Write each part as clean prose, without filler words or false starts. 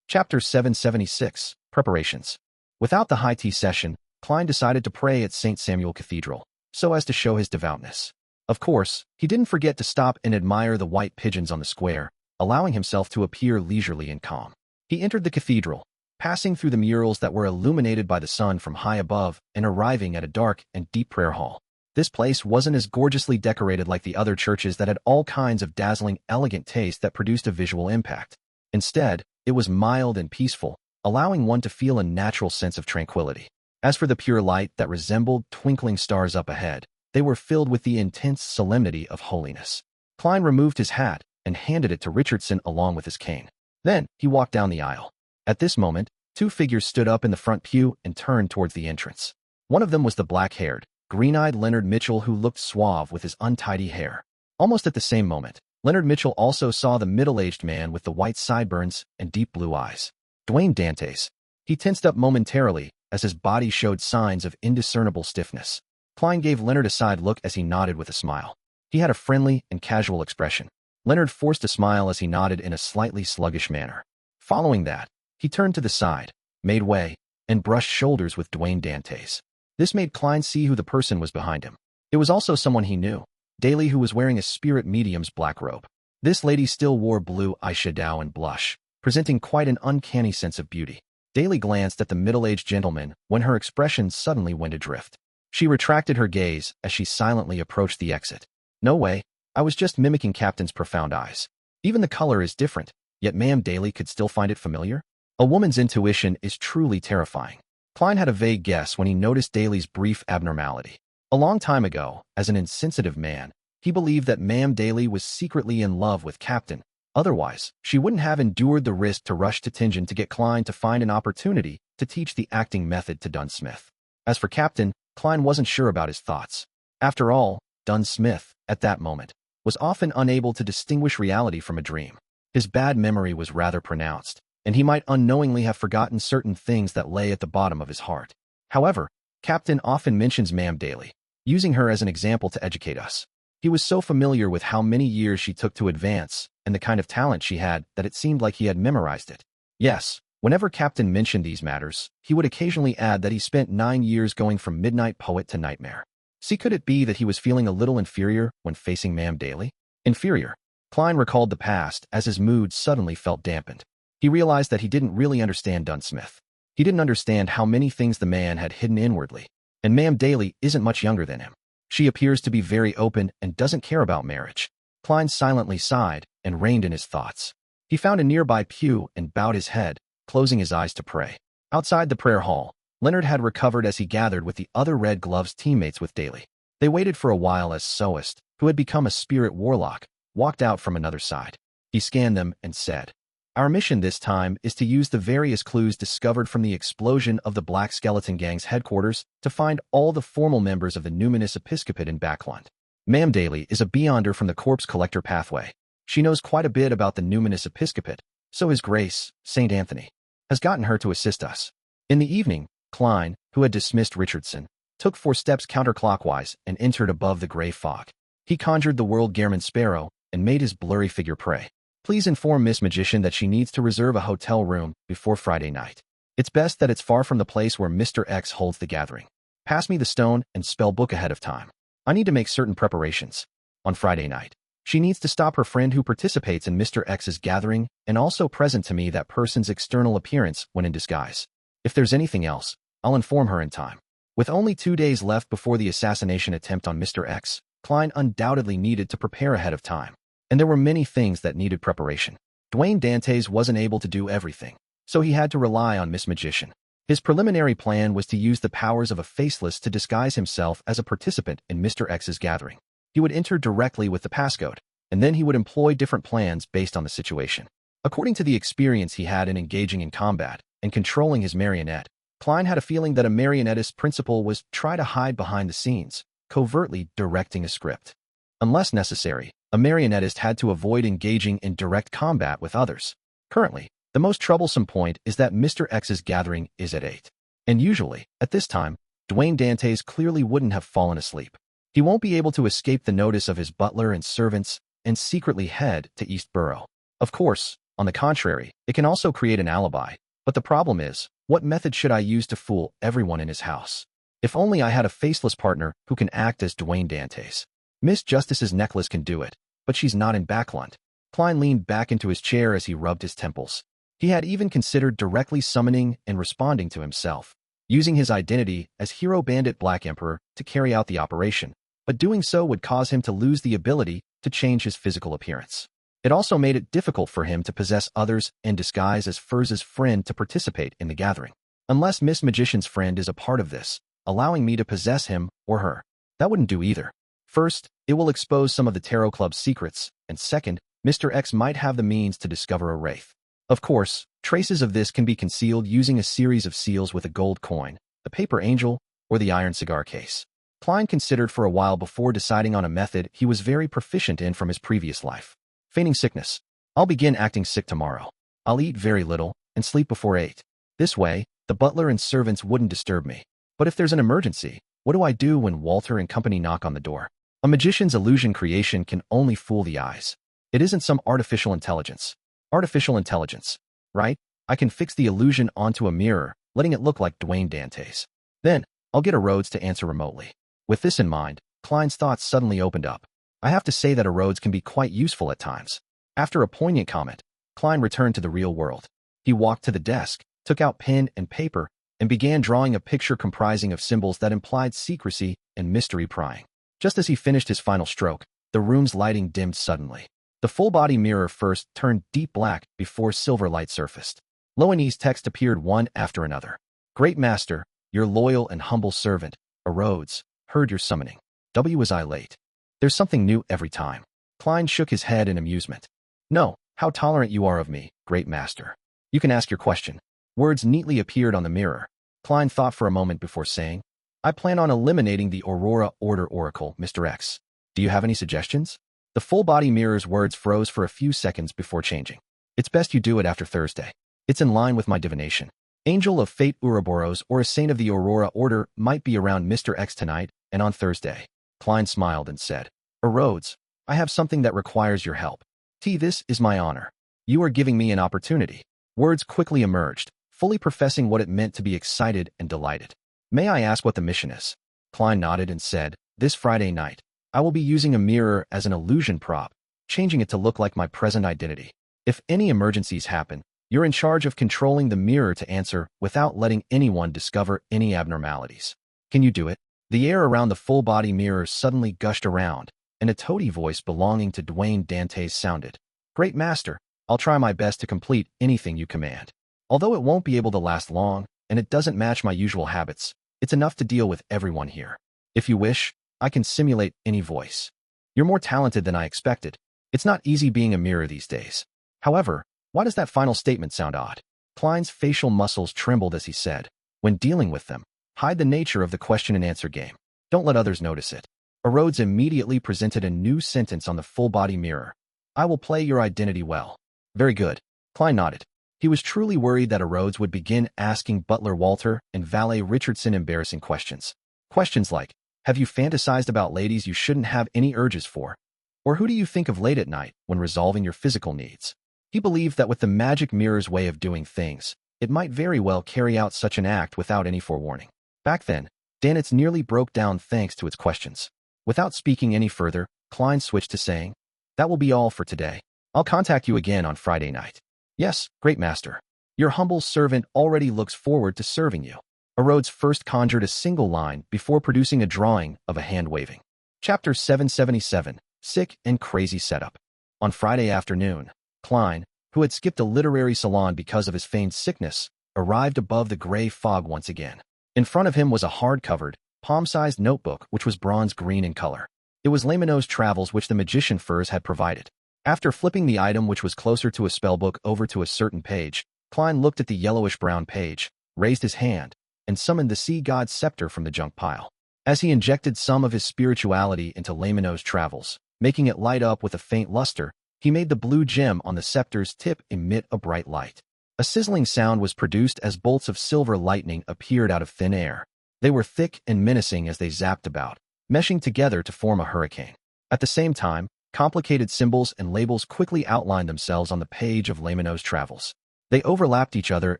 Chapter 776, Preparations. Without the high tea session, Klein decided to pray at St. Samuel Cathedral, so as to show his devoutness. Of course, he didn't forget to stop and admire the white pigeons on the square, allowing himself to appear leisurely and calm. He entered the cathedral, passing through the murals that were illuminated by the sun from high above and arriving at a dark and deep prayer hall. This place wasn't as gorgeously decorated like the other churches that had all kinds of dazzling, elegant taste that produced a visual impact. Instead, it was mild and peaceful, allowing one to feel a natural sense of tranquility. As for the pure light that resembled twinkling stars up ahead, they were filled with the intense solemnity of holiness. Klein removed his hat and handed it to Richardson along with his cane. Then, he walked down the aisle. At this moment, two figures stood up in the front pew and turned towards the entrance. One of them was the black-haired, green-eyed Leonard Mitchell who looked suave with his untidy hair. Almost at the same moment, Leonard Mitchell also saw the middle-aged man with the white sideburns and deep blue eyes. Dwayne Dantes. He tensed up momentarily as his body showed signs of indiscernible stiffness. Klein gave Leonard a side look as he nodded with a smile. He had a friendly and casual expression. Leonard forced a smile as he nodded in a slightly sluggish manner. Following that, he turned to the side, made way, and brushed shoulders with Dwayne Dantes. This made Klein see who the person was behind him. It was also someone he knew, Daly, who was wearing a spirit medium's black robe. This lady still wore blue eyeshadow and blush, presenting quite an uncanny sense of beauty. Daly glanced at the middle-aged gentleman when her expression suddenly went adrift. She retracted her gaze as she silently approached the exit. No way, I was just mimicking Captain's profound eyes. Even the color is different, yet Ma'am Daly could still find it familiar? A woman's intuition is truly terrifying. Klein had a vague guess when he noticed Daly's brief abnormality. A long time ago, as an insensitive man, he believed that Ma'am Daly was secretly in love with Captain. Otherwise, she wouldn't have endured the risk to rush to Tingen to get Klein to find an opportunity to teach the acting method to Dunn Smith. As for Captain, Klein wasn't sure about his thoughts. After all, Dunn Smith, at that moment, was often unable to distinguish reality from a dream. His bad memory was rather pronounced, and he might unknowingly have forgotten certain things that lay at the bottom of his heart. However, Captain often mentions Ma'am Daly, using her as an example to educate us. He was so familiar with how many years she took to advance and the kind of talent she had that it seemed like he had memorized it. Yes, whenever Captain mentioned these matters, he would occasionally add that he spent 9 years going from midnight poet to nightmare. See, could it be that he was feeling a little inferior when facing Ma'am Daly? Inferior? Klein recalled the past as his mood suddenly felt dampened. He realized that he didn't really understand Dunn Smith. He didn't understand how many things the man had hidden inwardly. And Ma'am Daly isn't much younger than him. She appears to be very open and doesn't care about marriage. Klein silently sighed and reined in his thoughts. He found a nearby pew and bowed his head, closing his eyes to pray. Outside the prayer hall, Leonard had recovered as he gathered with the other Red Gloves teammates with Daly. They waited for a while as Soist, who had become a spirit warlock, walked out from another side. He scanned them and said, "Our mission this time is to use the various clues discovered from the explosion of the Black Skeleton Gang's headquarters to find all the formal members of the Numinous Episcopate in Backlund. Ma'am Daly is a beyonder from the Corpse Collector pathway. She knows quite a bit about the Numinous Episcopate, so His Grace, St. Anthony, has gotten her to assist us." In the evening, Klein, who had dismissed Richardson, took 4 steps counterclockwise and entered above the gray fog. He conjured the World Gairman Sparrow and made his blurry figure pray. "Please inform Miss Magician that she needs to reserve a hotel room before Friday night. It's best that it's far from the place where Mr. X holds the gathering. Pass me the stone and spell book ahead of time. I need to make certain preparations. On Friday night, she needs to stop her friend who participates in Mr. X's gathering and also present to me that person's external appearance when in disguise. If there's anything else, I'll inform her in time." With only 2 days left before the assassination attempt on Mr. X, Klein undoubtedly needed to prepare ahead of time. And there were many things that needed preparation. Dwayne Dantes wasn't able to do everything, so he had to rely on Miss Magician. His preliminary plan was to use the powers of a faceless to disguise himself as a participant in Mr. X's gathering. He would enter directly with the passcode, and then he would employ different plans based on the situation. According to the experience he had in engaging in combat and controlling his marionette, Klein had a feeling that a marionettist's principle was try to hide behind the scenes, covertly directing a script. Unless necessary, a marionettist had to avoid engaging in direct combat with others. Currently, the most troublesome point is that Mr. X's gathering is at 8. And usually, at this time, Dwayne Dantes clearly wouldn't have fallen asleep. He won't be able to escape the notice of his butler and servants and secretly head to East Borough. Of course, On the contrary, it can also create an alibi. But the problem is, what method should I use to fool everyone in his house? If only I had a faceless partner who can act as Dwayne Dantes. Miss Justice's necklace can do it, but she's not in Backlund. Klein leaned back into his chair as he rubbed his temples. He had even considered directly summoning and responding to himself, using his identity as Hero Bandit Black Emperor to carry out the operation, but doing so would cause him to lose the ability to change his physical appearance. It also made it difficult for him to possess others and disguise as Furz's friend to participate in the gathering. Unless Miss Magician's friend is a part of this, allowing me to possess him or her. That wouldn't do either. First, it will expose some of the Tarot Club's secrets, and second, Mr. X might have the means to discover a wraith. Of course, traces of this can be concealed using a series of seals with a gold coin, the paper angel, or the iron cigar case. Klein considered for a while before deciding on a method he was very proficient in from his previous life. Feigning sickness. I'll begin acting sick tomorrow. I'll eat very little and sleep before 8. This way, the butler and servants wouldn't disturb me. But if there's an emergency, what do I do when Walter and company knock on the door? A magician's illusion creation can only fool the eyes. It isn't some artificial intelligence. Artificial intelligence, right? I can fix the illusion onto a mirror, letting it look like Dwayne Dantes. Then, I'll get a Rhodes to answer remotely. With this in mind, Klein's thoughts suddenly opened up. I have to say that a Rhodes can be quite useful at times. After a poignant comment, Klein returned to the real world. He walked to the desk, took out pen and paper, and began drawing a picture comprising of symbols that implied secrecy and mystery prying. Just as he finished his final stroke, the room's lighting dimmed suddenly. The full-body mirror first turned deep black before silver light surfaced. Loanese text appeared one after another. Great Master, your loyal and humble servant, a Rhodes, heard your summoning. Was I late? There's something new every time. Klein shook his head in amusement. No, how tolerant you are of me, Great Master. You can ask your question. Words neatly appeared on the mirror. Klein thought for a moment before saying, I plan on eliminating the Aurora Order Oracle, Mr. X. Do you have any suggestions? The full-body mirror's words froze for a few seconds before changing. It's best you do it after Thursday. It's in line with my divination. Angel of Fate Ouroboros or a saint of the Aurora Order might be around Mr. X tonight and on Thursday. Klein smiled and said, Rhodes, I have something that requires your help. This is my honor. You are giving me an opportunity. Words quickly emerged, fully professing what it meant to be excited and delighted. May I ask what the mission is? Klein nodded and said, This Friday night, I will be using a mirror as an illusion prop, changing it to look like my present identity. If any emergencies happen, you're in charge of controlling the mirror to answer without letting anyone discover any abnormalities. Can you do it? The air around the full-body mirror suddenly gushed around, and a toady voice belonging to Dwayne Dantes sounded. Great Master, I'll try my best to complete anything you command. Although it won't be able to last long, and it doesn't match my usual habits, it's enough to deal with everyone here. If you wish, I can simulate any voice. You're more talented than I expected. It's not easy being a mirror these days. However, why does that final statement sound odd? Klein's facial muscles trembled as he said, When dealing with them, hide the nature of the question-and-answer game. Don't let others notice it. Rhodes immediately presented a new sentence on the full-body mirror. I will play your identity well. Very good. Klein nodded. He was truly worried that Rhodes would begin asking butler Walter and valet Richardson embarrassing questions. Questions like, have you fantasized about ladies you shouldn't have any urges for? Or who do you think of late at night when resolving your physical needs? He believed that with the magic mirror's way of doing things, it might very well carry out such an act without any forewarning. Back then, Danitz nearly broke down thanks to its questions. Without speaking any further, Klein switched to saying, That will be all for today. I'll contact you again on Friday night. Yes, Great Master. Your humble servant already looks forward to serving you. Rhodes first conjured a single line before producing a drawing of a hand waving. Chapter 777, Sick and Crazy Setup. On Friday afternoon, Klein, who had skipped a literary salon because of his feigned sickness, arrived above the gray fog once again. In front of him was a hard-covered, palm-sized notebook which was bronze green in color. It was Lamino's travels which the magician Furs had provided. After flipping the item which was closer to a spellbook over to a certain page, Klein looked at the yellowish-brown page, raised his hand, and summoned the sea god's scepter from the junk pile. As he injected some of his spirituality into Lamino's travels, making it light up with a faint luster, he made the blue gem on the scepter's tip emit a bright light. A sizzling sound was produced as bolts of silver lightning appeared out of thin air. They were thick and menacing as they zapped about, meshing together to form a hurricane. At the same time, Complicated symbols and labels quickly outlined themselves on the page of Lamino's travels. They overlapped each other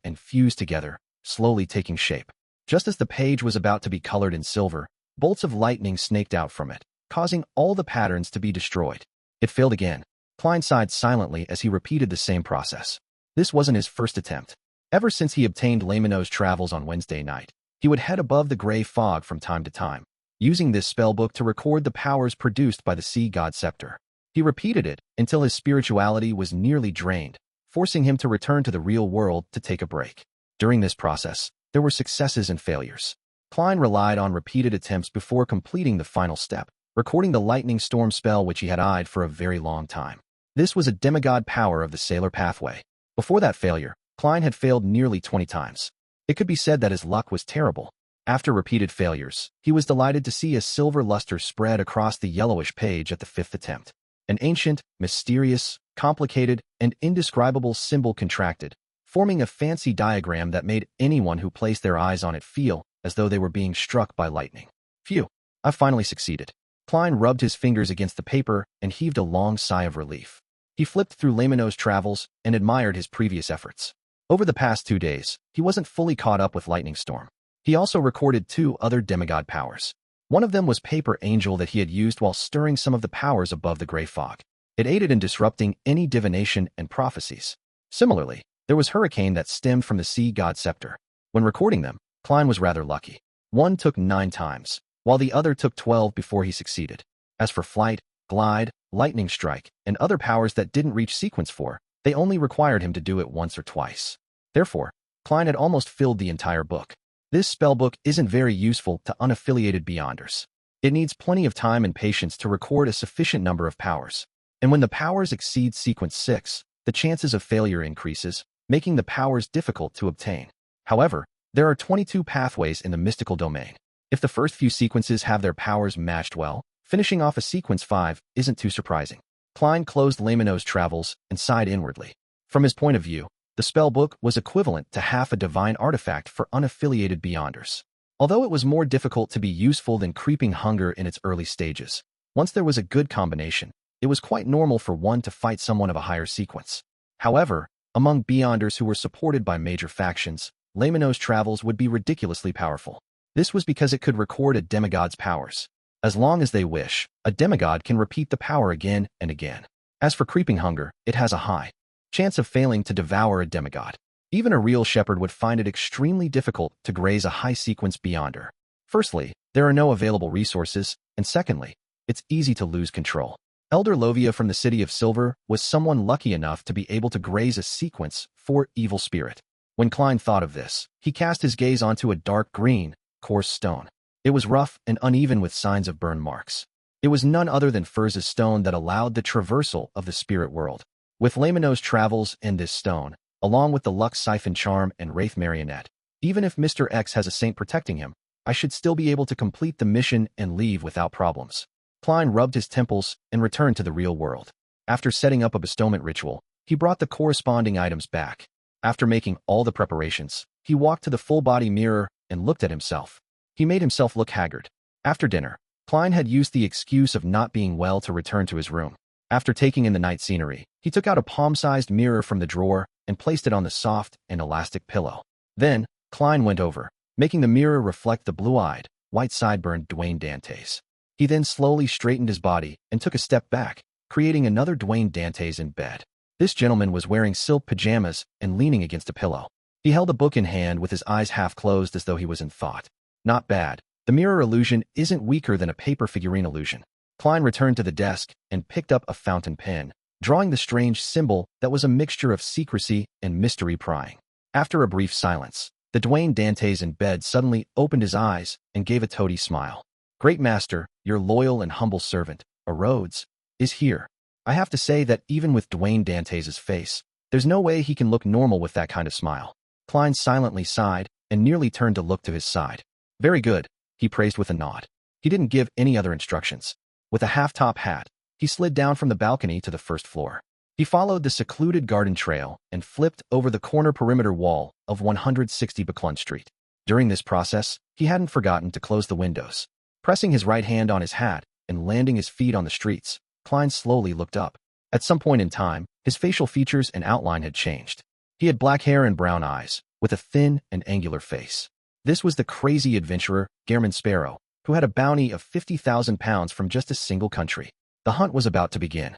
and fused together, slowly taking shape. Just as the page was about to be colored in silver, bolts of lightning snaked out from it, causing all the patterns to be destroyed. It failed again. Klein sighed silently as he repeated the same process. This wasn't his first attempt. Ever since he obtained Lamino's travels on Wednesday night, he would head above the gray fog from time to time, using this spellbook to record the powers produced by the sea god scepter. He repeated it until his spirituality was nearly drained, forcing him to return to the real world to take a break. During this process, there were successes and failures. Klein relied on repeated attempts before completing the final step, recording the lightning storm spell which he had eyed for a very long time. This was a demigod power of the sailor pathway. Before that failure, Klein had failed nearly 20 times. It could be said that his luck was terrible. After repeated failures, he was delighted to see a silver luster spread across the yellowish page at the 5th attempt. An ancient, mysterious, complicated, and indescribable symbol contracted, forming a fancy diagram that made anyone who placed their eyes on it feel as though they were being struck by lightning. Phew, I finally succeeded. Klein rubbed his fingers against the paper and heaved a long sigh of relief. He flipped through Lamino's travels and admired his previous efforts. Over the past 2 days, he wasn't fully caught up with Lightning Storm. He also recorded 2 other demigod powers. One of them was Paper Angel that he had used while stirring some of the powers above the gray fog. It aided in disrupting any divination and prophecies. Similarly, there was Hurricane that stemmed from the sea god scepter. When recording them, Klein was rather lucky. One took 9 times, while the other took 12 before he succeeded. As for Flight, Glide, Lightning Strike, and other powers that didn't reach sequence 4, they only required him to do it once or twice. Therefore, Klein had almost filled the entire book. This spellbook isn't very useful to unaffiliated beyonders. It needs plenty of time and patience to record a sufficient number of powers. And when the powers exceed sequence 6, the chances of failure increases, making the powers difficult to obtain. However, there are 22 pathways in the mystical domain. If the first few sequences have their powers matched well, finishing off a sequence 5 isn't too surprising. Klein closed Lamino's travels and sighed inwardly. From his point of view, the spellbook was equivalent to half a divine artifact for unaffiliated beyonders. Although it was more difficult to be useful than Creeping Hunger in its early stages, once there was a good combination, it was quite normal for one to fight someone of a higher sequence. However, among beyonders who were supported by major factions, Lamino's travels would be ridiculously powerful. This was because it could record a demigod's powers. As long as they wish, a demigod can repeat the power again and again. As for Creeping Hunger, it has a high chance of failing to devour a demigod. Even a real shepherd would find it extremely difficult to graze a high-sequence beyonder. Firstly, there are no available resources, and secondly, it's easy to lose control. Elder Lovia from the City of Silver was someone lucky enough to be able to graze a sequence 4 evil spirit. When Klein thought of this, he cast his gaze onto a dark green, coarse stone. It was rough and uneven with signs of burn marks. It was none other than Furz's stone that allowed the traversal of the spirit world. With Lamino's travels and this stone, along with the Lux Siphon Charm and Wraith Marionette, even if Mr. X has a saint protecting him, I should still be able to complete the mission and leave without problems. Klein rubbed his temples and returned to the real world. After setting up a bestowment ritual, he brought the corresponding items back. After making all the preparations, he walked to the full-body mirror and looked at himself. He made himself look haggard. After dinner, Klein had used the excuse of not being well to return to his room. After taking in the night scenery, he took out a palm-sized mirror from the drawer and placed it on the soft and elastic pillow. Then, Klein went over, making the mirror reflect the blue-eyed, white-sideburned Dwayne Dantes. He then slowly straightened his body and took a step back, creating another Dwayne Dantes in bed. This gentleman was wearing silk pajamas and leaning against a pillow. He held a book in hand with his eyes half closed as though he was in thought. Not bad. The mirror illusion isn't weaker than a paper figurine illusion. Klein returned to the desk and picked up a fountain pen, drawing the strange symbol that was a mixture of secrecy and mystery prying. After a brief silence, the Dwayne Dantes in bed suddenly opened his eyes and gave a toady smile. Great Master, your loyal and humble servant, Rhodes, is here. I have to say that even with Dwayne Dantes' face, there's no way he can look normal with that kind of smile. Klein silently sighed and nearly turned to look to his side. Very good, he praised with a nod. He didn't give any other instructions. With a half-top hat, he slid down from the balcony to the first floor. He followed the secluded garden trail and flipped over the corner perimeter wall of 160 Buckland Street. During this process, he hadn't forgotten to close the windows. Pressing his right hand on his hat and landing his feet on the streets, Klein slowly looked up. At some point in time, his facial features and outline had changed. He had black hair and brown eyes, with a thin and angular face. This was the crazy adventurer, Gehrman Sparrow, who had a bounty of 50,000 pounds from just a single country. The hunt was about to begin.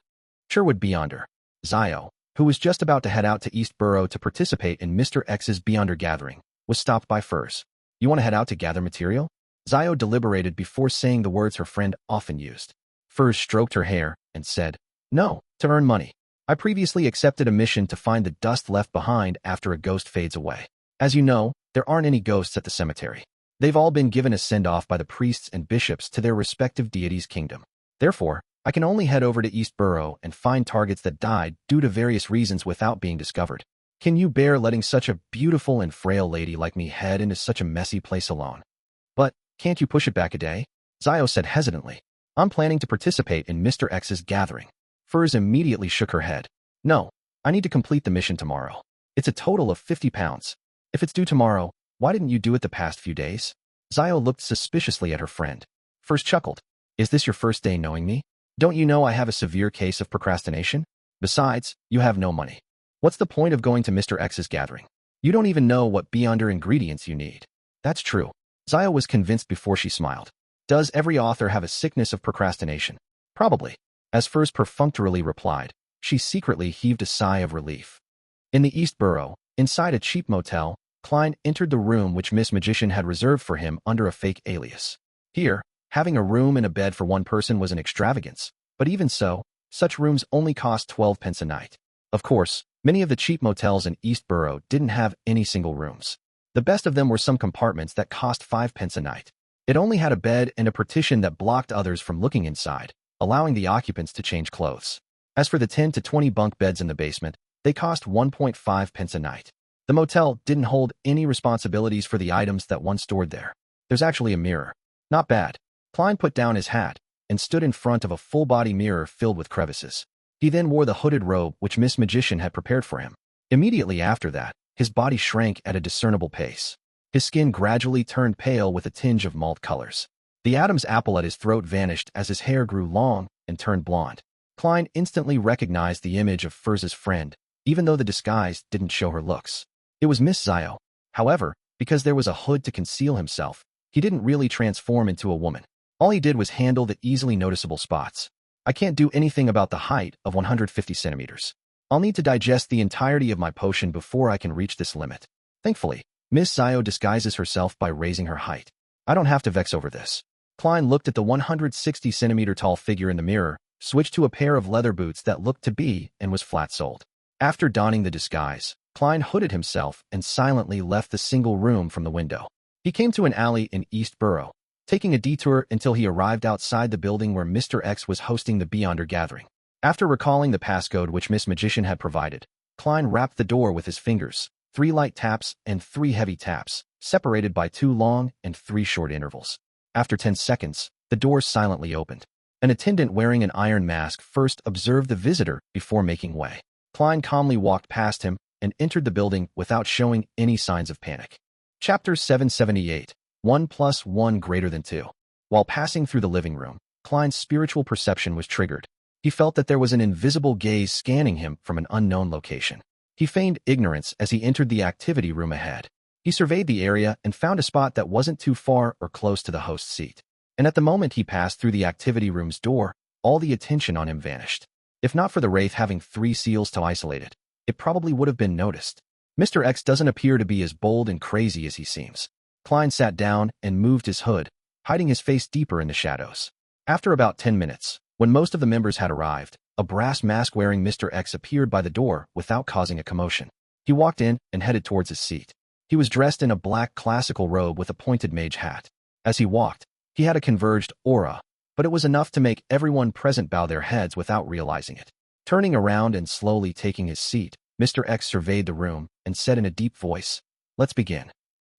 Sherwood Beyonder, Zio, who was just about to head out to East Borough to participate in Mr. X's Beyonder gathering, was stopped by Furs. You want to head out to gather material? Zio deliberated before saying the words her friend often used. Furs stroked her hair and said, No, to earn money. I previously accepted a mission to find the dust left behind after a ghost fades away. As you know, there aren't any ghosts at the cemetery. They've all been given a send-off by the priests and bishops to their respective deities' kingdom. Therefore, I can only head over to East Borough and find targets that died due to various reasons without being discovered. Can you bear letting such a beautiful and frail lady like me head into such a messy place alone? But, can't you push it back a day? Zio said hesitantly. I'm planning to participate in Mr. X's gathering. Furs immediately shook her head. No, I need to complete the mission tomorrow. It's a total of 50 pounds. If it's due tomorrow, why didn't you do it the past few days? Zio looked suspiciously at her friend. Furs chuckled. Is this your first day knowing me? Don't you know I have a severe case of procrastination? Besides, you have no money. What's the point of going to Mr. X's gathering? You don't even know what Beyonder ingredients you need. That's true. Zio was convinced before she smiled. Does every author have a sickness of procrastination? Probably. As Furs perfunctorily replied, she secretly heaved a sigh of relief. In the East Borough, inside a cheap motel, Klein entered the room which Miss Magician had reserved for him under a fake alias. Here, having a room and a bed for one person was an extravagance, but even so, such rooms only cost 12 pence a night. Of course, many of the cheap motels in East Borough didn't have any single rooms. The best of them were some compartments that cost 5 pence a night. It only had a bed and a partition that blocked others from looking inside, allowing the occupants to change clothes. As for the 10 to 20 bunk beds in the basement, they cost 1.5 pence a night. The motel didn't hold any responsibilities for the items that one stored there. There's actually a mirror. Not bad. Klein put down his hat and stood in front of a full-body mirror filled with crevices. He then wore the hooded robe which Miss Magician had prepared for him. Immediately after that, his body shrank at a discernible pace. His skin gradually turned pale with a tinge of malt colors. The Adam's apple at his throat vanished as his hair grew long and turned blonde. Klein instantly recognized the image of Furs's friend, even though the disguise didn't show her looks. It was Miss Zio. However, because there was a hood to conceal himself, he didn't really transform into a woman. All he did was handle the easily noticeable spots. I can't do anything about the height of 150 centimeters. I'll need to digest the entirety of my potion before I can reach this limit. Thankfully, Miss Zio disguises herself by raising her height. I don't have to vex over this. Klein looked at the 160-centimeter tall figure in the mirror, switched to a pair of leather boots that looked to be and was flat-soled. After donning the disguise, Klein hooded himself and silently left the single room from the window. He came to an alley in East Borough, taking a detour until he arrived outside the building where Mr. X was hosting the Beyonder gathering. After recalling the passcode which Miss Magician had provided, Klein rapped the door with his fingers, 3 light taps and 3 heavy taps, separated by 2 long and 3 short intervals. After 10 seconds, the door silently opened. An attendant wearing an iron mask first observed the visitor before making way. Klein calmly walked past him and entered the building without showing any signs of panic. Chapter 778, 1 + 1 > 2. While passing through the living room, Klein's spiritual perception was triggered. He felt that there was an invisible gaze scanning him from an unknown location. He feigned ignorance as he entered the activity room ahead. He surveyed the area and found a spot that wasn't too far or close to the host's seat. And at the moment he passed through the activity room's door, all the attention on him vanished. If not for the wraith having 3 seals to isolate it, it probably would have been noticed. Mr. X doesn't appear to be as bold and crazy as he seems. Klein sat down and moved his hood, hiding his face deeper in the shadows. After about 10 minutes, when most of the members had arrived, a brass mask-wearing Mr. X appeared by the door without causing a commotion. He walked in and headed towards his seat. He was dressed in a black classical robe with a pointed mage hat. As he walked, he had a converged aura, but it was enough to make everyone present bow their heads without realizing it. Turning around and slowly taking his seat, Mr. X surveyed the room and said in a deep voice, "Let's begin."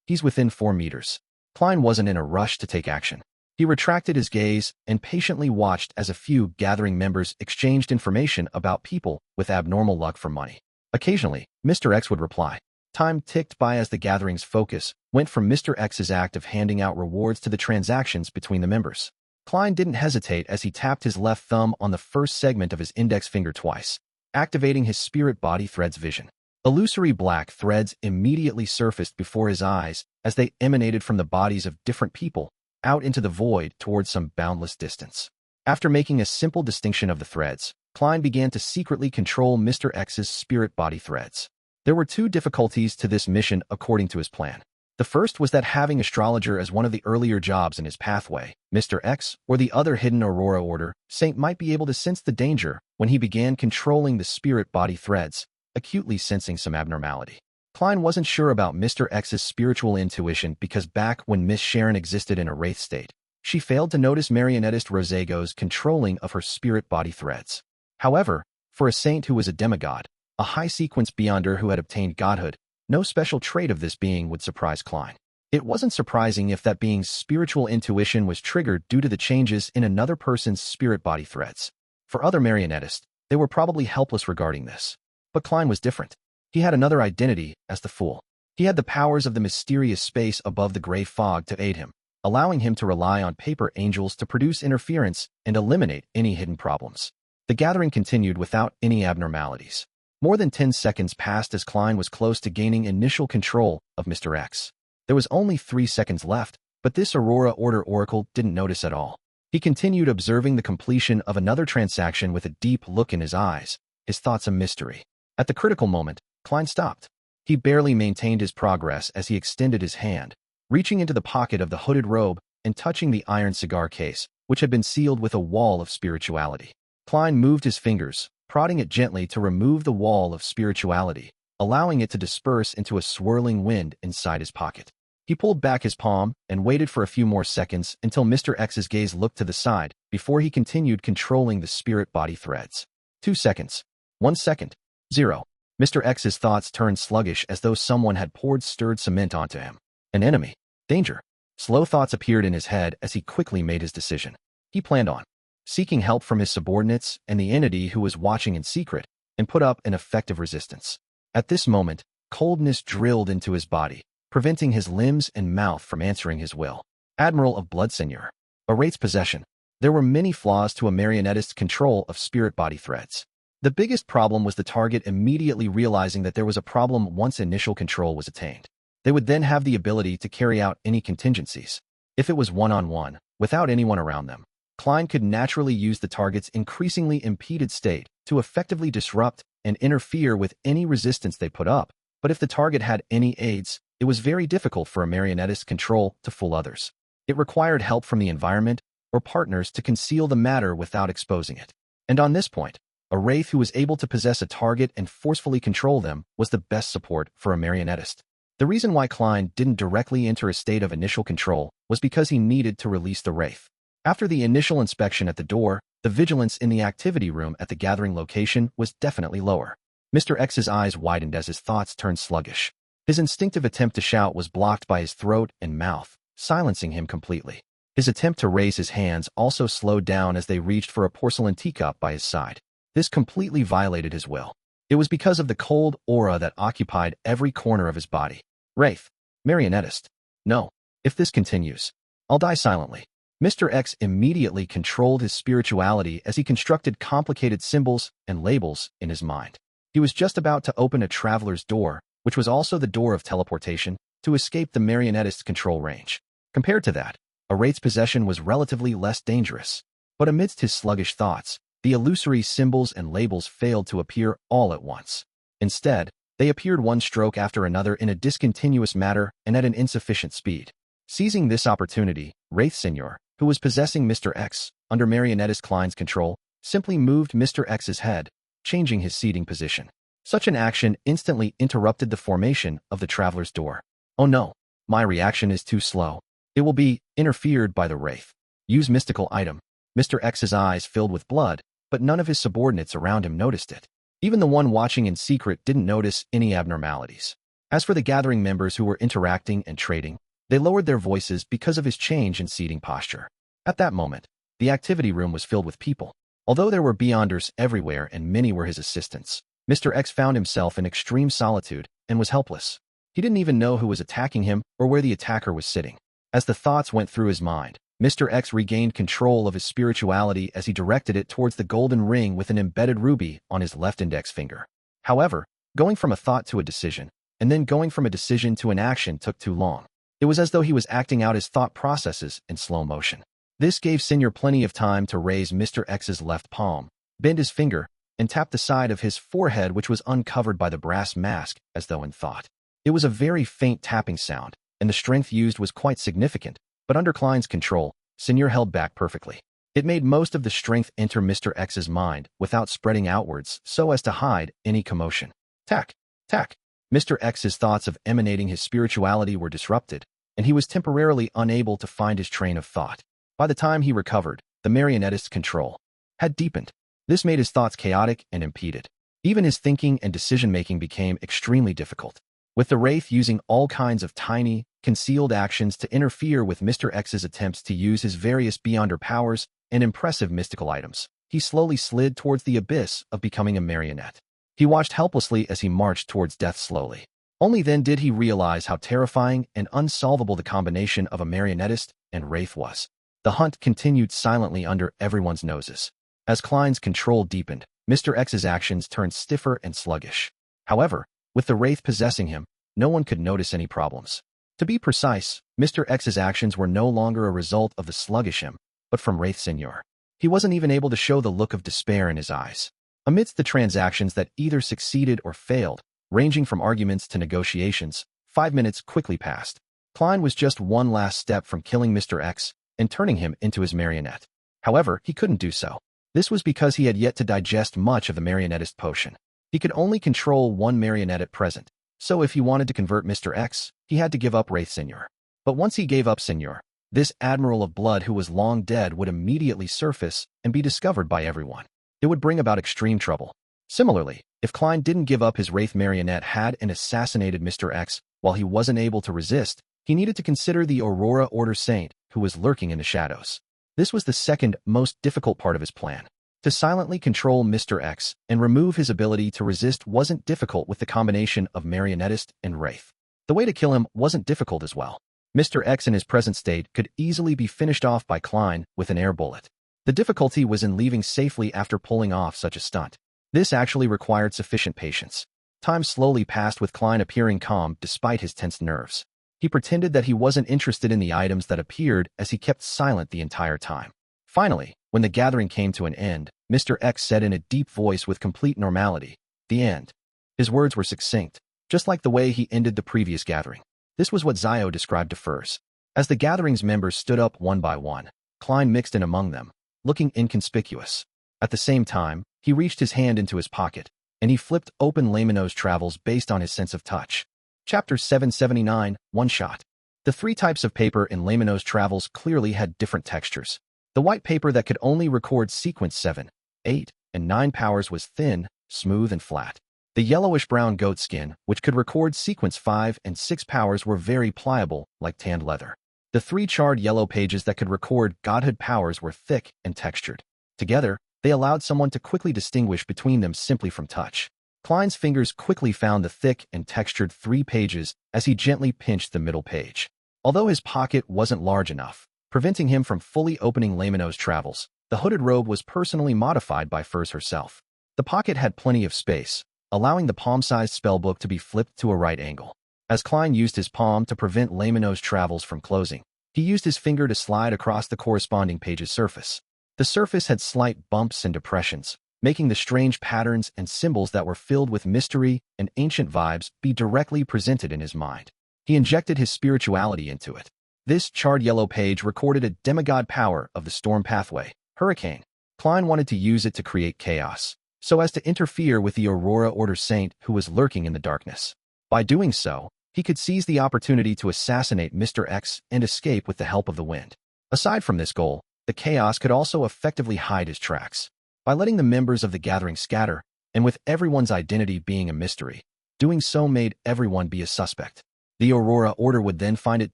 He's within 4 meters. Klein wasn't in a rush to take action. He retracted his gaze and patiently watched as a few gathering members exchanged information about people with abnormal luck for money. Occasionally, Mr. X would reply. Time ticked by as the gathering's focus went from Mr. X's act of handing out rewards to the transactions between the members. Klein didn't hesitate as he tapped his left thumb on the first segment of his index finger twice, activating his spirit body threads vision. Illusory black threads immediately surfaced before his eyes as they emanated from the bodies of different people out into the void towards some boundless distance. After making a simple distinction of the threads, Klein began to secretly control Mr. X's spirit body threads. There were two difficulties to this mission according to his plan. The first was that having astrologer as one of the earlier jobs in his pathway, Mr. X, or the other hidden Aurora Order saint might be able to sense the danger when he began controlling the spirit body threads, acutely sensing some abnormality. Klein wasn't sure about Mr. X's spiritual intuition because back when Miss Sharon existed in a wraith state, she failed to notice marionettist Rosego's controlling of her spirit body threads. However, for a saint who was a demigod, a high-sequence beyonder who had obtained godhood, no special trait of this being would surprise Klein. It wasn't surprising if that being's spiritual intuition was triggered due to the changes in another person's spirit body threads. For other marionettists, they were probably helpless regarding this. But Klein was different. He had another identity as the Fool. He had the powers of the mysterious space above the gray fog to aid him, allowing him to rely on paper angels to produce interference and eliminate any hidden problems. The gathering continued without any abnormalities. More than 10 seconds passed as Klein was close to gaining initial control of Mr. X. There was only 3 seconds left, but this Aurora Order Oracle didn't notice at all. He continued observing the completion of another transaction with a deep look in his eyes, his thoughts a mystery. At the critical moment, Klein stopped. He barely maintained his progress as he extended his hand, reaching into the pocket of the hooded robe and touching the iron cigar case, which had been sealed with a wall of spirituality. Klein moved his fingers, prodding it gently to remove the wall of spirituality, allowing it to disperse into a swirling wind inside his pocket. He pulled back his palm and waited for a few more seconds until Mr. X's gaze looked to the side before he continued controlling the spirit body threads. 2 seconds. 1 second. 0. Mr. X's thoughts turned sluggish as though someone had poured stirred cement onto him. An enemy. Danger. Slow thoughts appeared in his head as he quickly made his decision. He planned on seeking help from his subordinates and the entity who was watching in secret, and put up an effective resistance. At this moment, coldness drilled into his body, preventing his limbs and mouth from answering his will. Admiral of Blood Seigneur. A wraith's possession. There were many flaws to a marionettist's control of spirit body threads. The biggest problem was the target immediately realizing that there was a problem once initial control was attained. They would then have the ability to carry out any contingencies. If it was one-on-one, without anyone around them, Klein could naturally use the target's increasingly impeded state to effectively disrupt and interfere with any resistance they put up. But if the target had any aids, it was very difficult for a marionettist control to fool others. It required help from the environment or partners to conceal the matter without exposing it. And on this point, a wraith who was able to possess a target and forcefully control them was the best support for a marionettist. The reason why Klein didn't directly enter a state of initial control was because he needed to release the wraith. After the initial inspection at the door, the vigilance in the activity room at the gathering location was definitely lower. Mr. X's eyes widened as his thoughts turned sluggish. His instinctive attempt to shout was blocked by his throat and mouth, silencing him completely. His attempt to raise his hands also slowed down as they reached for a porcelain teacup by his side. This completely violated his will. It was because of the cold aura that occupied every corner of his body. Wraith. Marionettist. No. If this continues, I'll die silently. Mr. X immediately controlled his spirituality as he constructed complicated symbols and labels in his mind. He was just about to open a traveler's door, which was also the door of teleportation, to escape the marionettist's control range. Compared to that, a wraith's possession was relatively less dangerous. But amidst his sluggish thoughts, the illusory symbols and labels failed to appear all at once. Instead, they appeared one stroke after another in a discontinuous manner and at an insufficient speed. Seizing this opportunity, Wraith Seigneur, who was possessing Mr. X, under marionettist Klein's control, simply moved Mr. X's head, changing his seating position. Such an action instantly interrupted the formation of the traveler's door. Oh no, my reaction is too slow. It will be interfered by the wraith. Use mystical item. Mr. X's eyes filled with blood, but none of his subordinates around him noticed it. Even the one watching in secret didn't notice any abnormalities. As for the gathering members who were interacting and trading, they lowered their voices because of his change in seating posture. At that moment, the activity room was filled with people. Although there were beyonders everywhere and many were his assistants, Mr. X found himself in extreme solitude and was helpless. He didn't even know who was attacking him or where the attacker was sitting. As the thoughts went through his mind, Mr. X regained control of his spirituality as he directed it towards the golden ring with an embedded ruby on his left index finger. However, going from a thought to a decision, and then going from a decision to an action took too long. It was as though he was acting out his thought processes in slow motion. This gave Senior plenty of time to raise Mr. X's left palm, bend his finger, and tap the side of his forehead, which was uncovered by the brass mask, as though in thought. It was a very faint tapping sound, and the strength used was quite significant, but under Klein's control, Senior held back perfectly. It made most of the strength enter Mr. X's mind without spreading outwards so as to hide any commotion. Tack, tack. Mr. X's thoughts of emanating his spirituality were disrupted, and he was temporarily unable to find his train of thought. By the time he recovered, the marionettist's control had deepened. This made his thoughts chaotic and impeded. Even his thinking and decision-making became extremely difficult. With the Wraith using all kinds of tiny, concealed actions to interfere with Mr. X's attempts to use his various beyonder powers and impressive mystical items, he slowly slid towards the abyss of becoming a marionette. He watched helplessly as he marched towards death slowly. Only then did he realize how terrifying and unsolvable the combination of a marionettist and Wraith was. The hunt continued silently under everyone's noses. As Klein's control deepened, Mr. X's actions turned stiffer and sluggish. However, with the Wraith possessing him, no one could notice any problems. To be precise, Mr. X's actions were no longer a result of the sluggish him, but from Wraith Senior. He wasn't even able to show the look of despair in his eyes. Amidst the transactions that either succeeded or failed, ranging from arguments to negotiations, 5 minutes quickly passed. Klein was just one last step from killing Mr. X and turning him into his marionette. However, he couldn't do so. This was because he had yet to digest much of the marionettist potion. He could only control one marionette at present, so if he wanted to convert Mr. X, he had to give up Wraith Senior. But once he gave up Senior, this Admiral of Blood who was long dead would immediately surface and be discovered by everyone. It would bring about extreme trouble. Similarly, if Klein didn't give up his Wraith marionette and assassinated Mr. X while he wasn't able to resist, he needed to consider the Aurora Order Saint who was lurking in the shadows. This was the second most difficult part of his plan. To silently control Mr. X and remove his ability to resist wasn't difficult with the combination of marionettist and Wraith. The way to kill him wasn't difficult as well. Mr. X in his present state could easily be finished off by Klein with an air bullet. The difficulty was in leaving safely after pulling off such a stunt. This actually required sufficient patience. Time slowly passed with Klein appearing calm despite his tense nerves. He pretended that he wasn't interested in the items that appeared as he kept silent the entire time. Finally, when the gathering came to an end, Mr. X said in a deep voice with complete normality, "The end." His words were succinct, just like the way he ended the previous gathering. This was what Zhou described to Furs. As the gathering's members stood up one by one, Klein mixed in among them, looking inconspicuous. At the same time, he reached his hand into his pocket, and he flipped open Lamino's Travels based on his sense of touch. Chapter 779, One Shot. The 3 types of paper in Lamino's Travels clearly had different textures. The white paper that could only record sequence 7, 8, and 9 powers was thin, smooth, and flat. The yellowish-brown goatskin, which could record sequence 5 and 6 powers, were very pliable, like tanned leather. The 3 charred yellow pages that could record godhood powers were thick and textured. Together, they allowed someone to quickly distinguish between them simply from touch. Klein's fingers quickly found the thick and textured 3 pages as he gently pinched the middle page. Although his pocket wasn't large enough, preventing him from fully opening Lamino's Travels, the hooded robe was personally modified by Furs herself. The pocket had plenty of space, allowing the palm-sized spellbook to be flipped to a right angle. As Klein used his palm to prevent Lamino's Travels from closing, he used his finger to slide across the corresponding page's surface. The surface had slight bumps and depressions, making the strange patterns and symbols that were filled with mystery and ancient vibes be directly presented in his mind. He injected his spirituality into it. This charred yellow page recorded a demigod power of the storm pathway, Hurricane. Klein wanted to use it to create chaos, so as to interfere with the Aurora Order Saint who was lurking in the darkness. By doing so, he could seize the opportunity to assassinate Mr. X and escape with the help of the wind. Aside from this goal, the chaos could also effectively hide his tracks. By letting the members of the gathering scatter, and with everyone's identity being a mystery, doing so made everyone be a suspect. The Aurora Order would then find it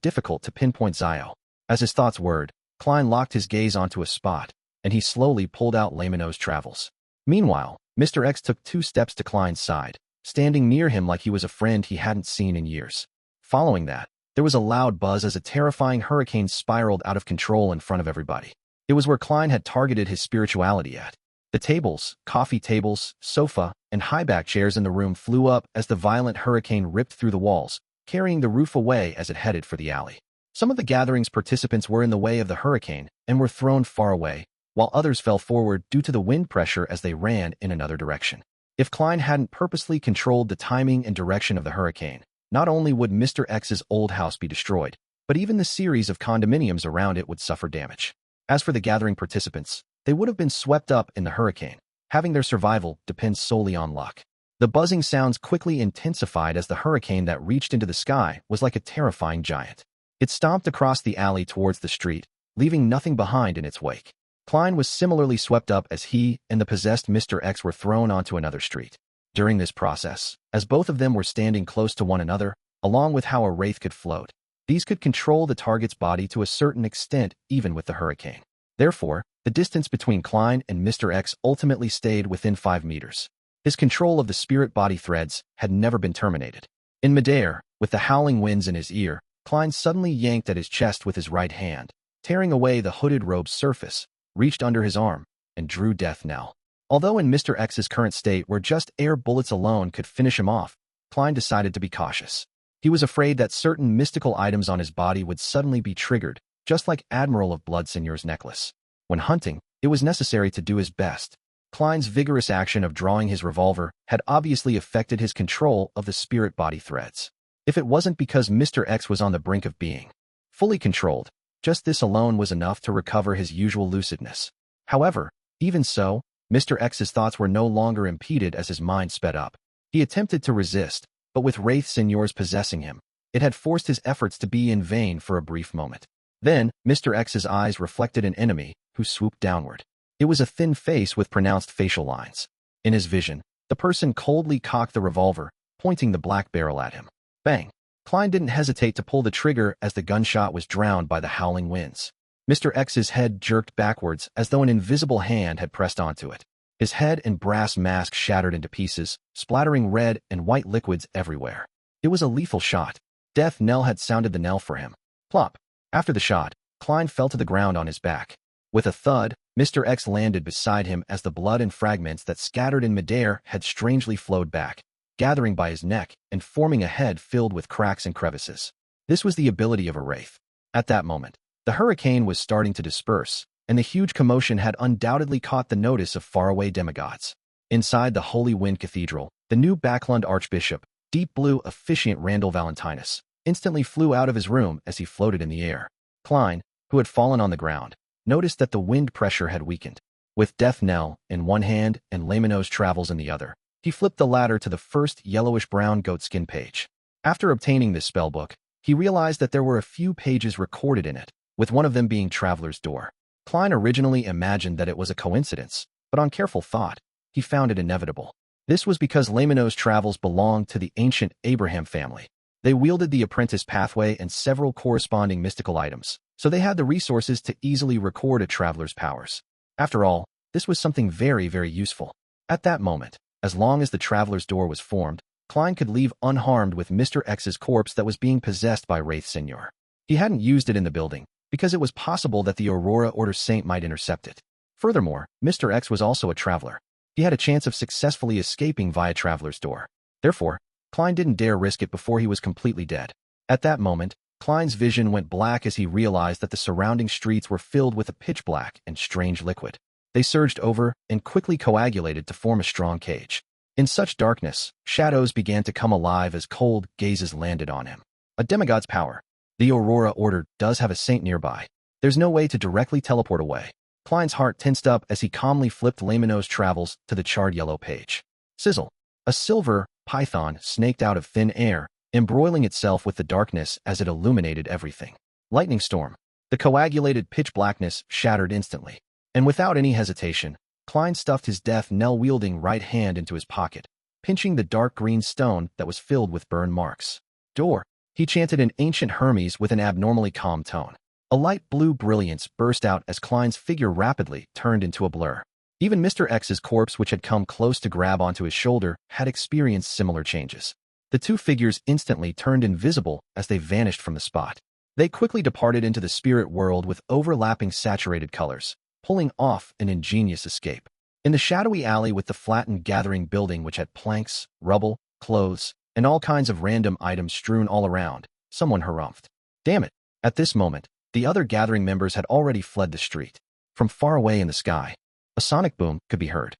difficult to pinpoint Zhou. As his thoughts whirred, Klein locked his gaze onto a spot, and he slowly pulled out Lamino's Travels. Meanwhile, Mr. X took 2 steps to Klein's side, standing near him like he was a friend he hadn't seen in years. Following that, There was a loud buzz as a terrifying hurricane spiraled out of control in front of everybody. It was where Klein had targeted his spirituality at. The tables, coffee tables, sofa, and high-back chairs in the room flew up as the violent hurricane ripped through the walls, carrying the roof away as it headed for the alley. Some of the gathering's participants were in the way of the hurricane and were thrown far away, while others fell forward due to the wind pressure as they ran in another direction. If Klein hadn't purposely controlled the timing and direction of the hurricane, not only would Mr. X's old house be destroyed, but even the series of condominiums around it would suffer damage. As for the gathering participants, they would have been swept up in the hurricane, having their survival depend solely on luck. The buzzing sounds quickly intensified as the hurricane that reached into the sky was like a terrifying giant. It stomped across the alley towards the street, leaving nothing behind in its wake. Klein was similarly swept up as he and the possessed Mr. X were thrown onto another street. During this process, as both of them were standing close to one another, along with how a wraith could float, these could control the target's body to a certain extent even with the hurricane. Therefore, the distance between Klein and Mr. X ultimately stayed within 5 meters. His control of the spirit-body threads had never been terminated. In midair, with the howling winds in his ear, Klein suddenly yanked at his chest with his right hand, tearing away the hooded robe's surface, reached under his arm, and drew death knell. Although in Mr. X's current state where just air bullets alone could finish him off, Klein decided to be cautious. He was afraid that certain mystical items on his body would suddenly be triggered, just like Admiral of Blood Seigneur's necklace. When hunting, it was necessary to do his best. Klein's vigorous action of drawing his revolver had obviously affected his control of the spirit-body threads. If it wasn't because Mr. X was on the brink of being fully controlled, just this alone was enough to recover his usual lucidness. However, even so, Mr. X's thoughts were no longer impeded as his mind sped up. He attempted to resist, but with Wraith Seigneurs possessing him, it had forced his efforts to be in vain for a brief moment. Then, Mr. X's eyes reflected an enemy who swooped downward. It was a thin face with pronounced facial lines. In his vision, the person coldly cocked the revolver, pointing the black barrel at him. Bang! Klein didn't hesitate to pull the trigger as the gunshot was drowned by the howling winds. Mr. X's head jerked backwards as though an invisible hand had pressed onto it. His head and brass mask shattered into pieces, splattering red and white liquids everywhere. It was a lethal shot. Death knell had sounded the knell for him. Plop! After the shot, Klein fell to the ground on his back. With a thud, Mr. X landed beside him as the blood and fragments that scattered in midair had strangely flowed back, gathering by his neck and forming a head filled with cracks and crevices. This was the ability of a wraith. At that moment, the hurricane was starting to disperse, and the huge commotion had undoubtedly caught the notice of faraway demigods. Inside the Holy Wind Cathedral, the new Backlund Archbishop, deep blue officiant Randall Valentinus, instantly flew out of his room as he floated in the air. Klein, who had fallen on the ground, noticed that the wind pressure had weakened. With Death Knell in one hand and Lamino's Travels in the other, he flipped the latter to the first yellowish-brown goatskin page. After obtaining this spellbook, he realized that there were a few pages recorded in it, with one of them being Traveler's Door. Klein originally imagined that it was a coincidence, but on careful thought, he found it inevitable. This was because Lamino's Travels belonged to the ancient Abraham family. They wielded the apprentice pathway and several corresponding mystical items, so they had the resources to easily record a traveler's powers. After all, this was something very, very useful. At that moment, as long as the Traveler's Door was formed, Klein could leave unharmed with Mr. X's corpse that was being possessed by Wraith Seigneur. He hadn't used it in the building, because it was possible that the Aurora Order Saint might intercept it. Furthermore, Mr. X was also a traveler. He had a chance of successfully escaping via Traveler's Door. Therefore, Klein didn't dare risk it before he was completely dead. At that moment, Klein's vision went black as he realized that the surrounding streets were filled with a pitch-black and strange liquid. They surged over and quickly coagulated to form a strong cage. In such darkness, shadows began to come alive as cold gazes landed on him. A demigod's power. The Aurora Order does have a saint nearby. There's no way to directly teleport away. Klein's heart tensed up as he calmly flipped Lamino's Travels to the charred yellow page. Sizzle. A silver python snaked out of thin air, embroiling itself with the darkness as it illuminated everything. Lightning storm. The coagulated pitch blackness shattered instantly. And without any hesitation, Klein stuffed his death knell-wielding right hand into his pocket, pinching the dark green stone that was filled with burn marks. Door. He chanted an ancient Hermes with an abnormally calm tone. A light blue brilliance burst out as Klein's figure rapidly turned into a blur. Even Mr. X's corpse, which had come close to grab onto his shoulder, had experienced similar changes. The two figures instantly turned invisible as they vanished from the spot. They quickly departed into the spirit world with overlapping saturated colors, pulling off an ingenious escape. In the shadowy alley with the flattened gathering building which had planks, rubble, clothes, and all kinds of random items strewn all around, someone harumphed. Damn it! At this moment, the other gathering members had already fled the street. From far away in the sky, a sonic boom could be heard.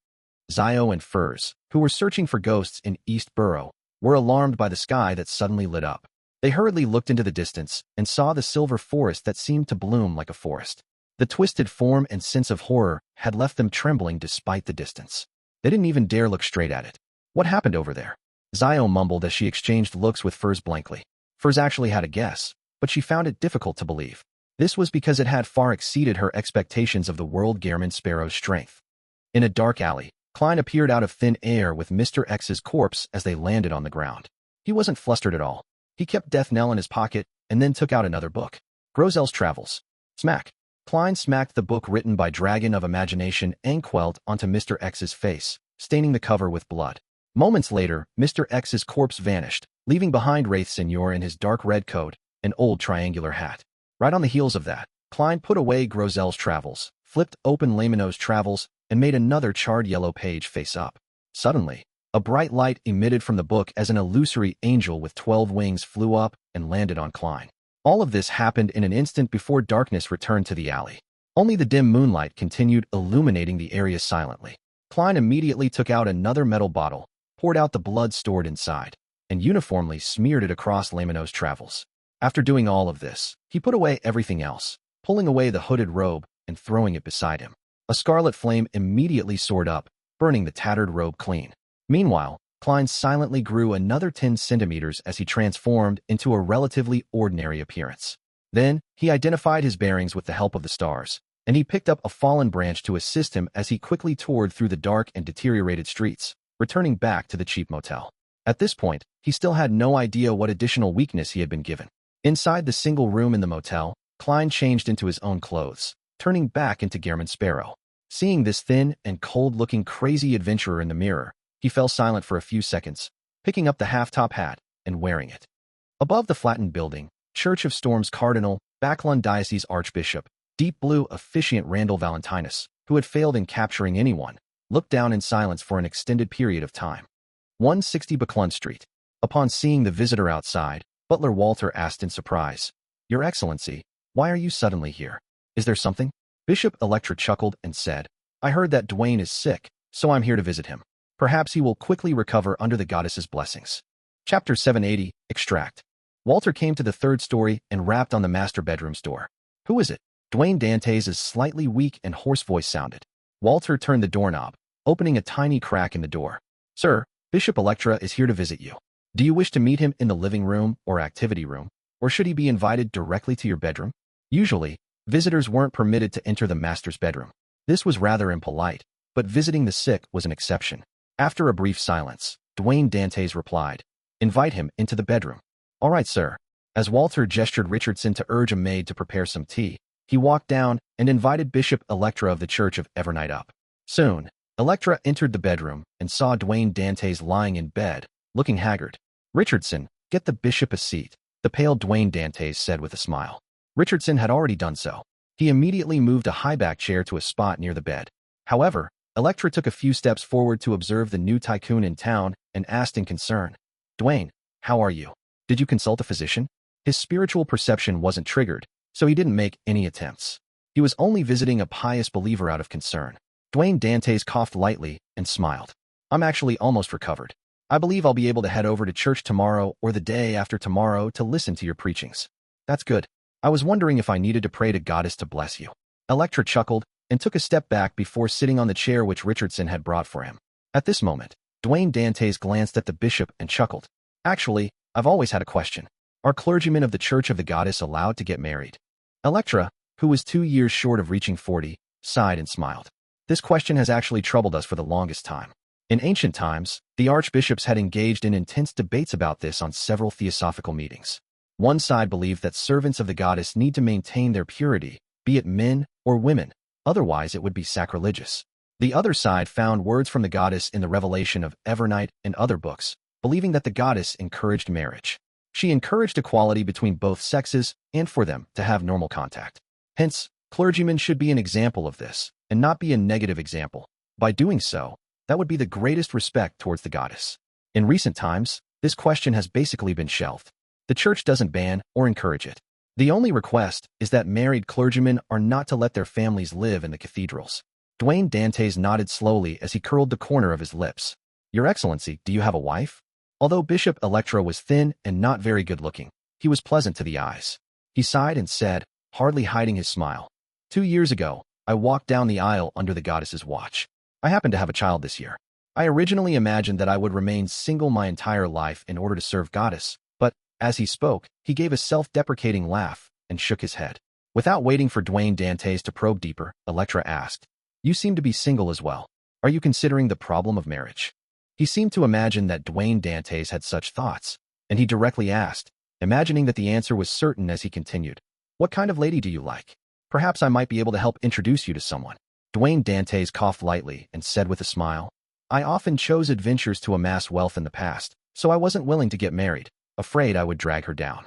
Zio and Furs, who were searching for ghosts in East Borough, were alarmed by the sky that suddenly lit up. They hurriedly looked into the distance and saw the silver forest that seemed to bloom like a forest. The twisted form and sense of horror had left them trembling despite the distance. They didn't even dare look straight at it. What happened over there? Zio mumbled as she exchanged looks with Furs blankly. Furs actually had a guess, but she found it difficult to believe. This was because it had far exceeded her expectations of the world Gehrman Sparrow's strength. In a dark alley, Klein appeared out of thin air with Mr. X's corpse as they landed on the ground. He wasn't flustered at all. He kept Death Knell in his pocket and then took out another book. Grozel's Travels. Smack. Klein smacked the book written by Dragon of Imagination Anquelt onto Mr. X's face, staining the cover with blood. Moments later, Mr. X's corpse vanished, leaving behind Wraith Senior in his dark red coat and old triangular hat. Right on the heels of that, Klein put away Grozel's Travels, flipped open Lamino's Travels, and made another charred yellow page face up. Suddenly, a bright light emitted from the book as an illusory angel with 12 wings flew up and landed on Klein. All of this happened in an instant before darkness returned to the alley. Only the dim moonlight continued illuminating the area silently. Klein immediately took out another metal bottle, poured out the blood stored inside, and uniformly smeared it across Lamino's Travels. After doing all of this, he put away everything else, pulling away the hooded robe and throwing it beside him. A scarlet flame immediately soared up, burning the tattered robe clean. Meanwhile, Klein silently grew another 10 centimeters as he transformed into a relatively ordinary appearance. Then, he identified his bearings with the help of the stars, and he picked up a fallen branch to assist him as he quickly toured through the dark and deteriorated streets, returning back to the cheap motel. At this point, he still had no idea what additional weakness he had been given. Inside the single room in the motel, Klein changed into his own clothes, turning back into Gehrman Sparrow. Seeing this thin and cold-looking crazy adventurer in the mirror, he fell silent for a few seconds, picking up the half-top hat and wearing it. Above the flattened building, Church of Storm's Cardinal, Backlund Diocese Archbishop, Deep Blue Officiant Randall Valentinus, who had failed in capturing anyone, looked down in silence for an extended period of time. 160 Backlund Street. Upon seeing the visitor outside, Butler Walter asked in surprise, "Your Excellency, why are you suddenly here? Is there something?" Bishop Electra chuckled and said, "I heard that Dwayne is sick, so I'm here to visit him. Perhaps he will quickly recover under the goddess's blessings." Chapter 780, Extract. Walter came to the third story and rapped on the master bedroom's door. "Who is it?" Dwayne Dantes' slightly weak and hoarse voice sounded. Walter turned the doorknob, opening a tiny crack in the door. "Sir, Bishop Electra is here to visit you. Do you wish to meet him in the living room or activity room, or should he be invited directly to your bedroom?" Usually, visitors weren't permitted to enter the master's bedroom. This was rather impolite, but visiting the sick was an exception. After a brief silence, Dwayne Dantes replied, "Invite him into the bedroom." "All right, sir." As Walter gestured Richardson to urge a maid to prepare some tea, he walked down and invited Bishop Electra of the Church of Evernight up. Soon, Electra entered the bedroom and saw Dwayne Dantes lying in bed, looking haggard. "Richardson, get the bishop a seat," the pale Dwayne Dantes said with a smile. Richardson had already done so. He immediately moved a high-back chair to a spot near the bed. However, Electra took a few steps forward to observe the new tycoon in town and asked in concern, "Dwayne, how are you? Did you consult a physician?" His spiritual perception wasn't triggered, so he didn't make any attempts. He was only visiting a pious believer out of concern. Dwayne Dantes coughed lightly and smiled. "I'm actually almost recovered. I believe I'll be able to head over to church tomorrow or the day after tomorrow to listen to your preachings." "That's good. I was wondering if I needed to pray to Goddess to bless you." Electra chuckled and took a step back before sitting on the chair which Richardson had brought for him. At this moment, Dwayne Dantes glanced at the bishop and chuckled. "Actually, I've always had a question. Are clergymen of the Church of the Goddess allowed to get married?" Electra, who was 2 years short of reaching 40, sighed and smiled. "This question has actually troubled us for the longest time. In ancient times, the archbishops had engaged in intense debates about this on several theosophical meetings. One side believed that servants of the goddess need to maintain their purity, be it men or women, otherwise it would be sacrilegious. The other side found words from the goddess in the revelation of Evernight and other books, believing that the goddess encouraged marriage. She encouraged equality between both sexes and for them to have normal contact. Hence, clergymen should be an example of this, and not be a negative example. By doing so, that would be the greatest respect towards the goddess. In recent times, this question has basically been shelved. The church doesn't ban or encourage it. The only request is that married clergymen are not to let their families live in the cathedrals. Dwayne Dantes nodded slowly as he curled the corner of his lips. Your Excellency, do you have a wife? Although Bishop Electra was thin and not very good-looking, he was pleasant to the eyes. He sighed and said, hardly hiding his smile. 2 years ago, I walked down the aisle under the goddess's watch. I happened to have a child this year. I originally imagined that I would remain single my entire life in order to serve goddess, but, as he spoke, he gave a self-deprecating laugh and shook his head. Without waiting for Dwayne Dantes to probe deeper, Electra asked, you seem to be single as well. Are you considering the problem of marriage? He seemed to imagine that Dwayne Dantes had such thoughts, and he directly asked, imagining that the answer was certain as he continued, what kind of lady do you like? Perhaps I might be able to help introduce you to someone. Dwayne Dantes coughed lightly and said with a smile, I often chose adventures to amass wealth in the past, so I wasn't willing to get married, afraid I would drag her down.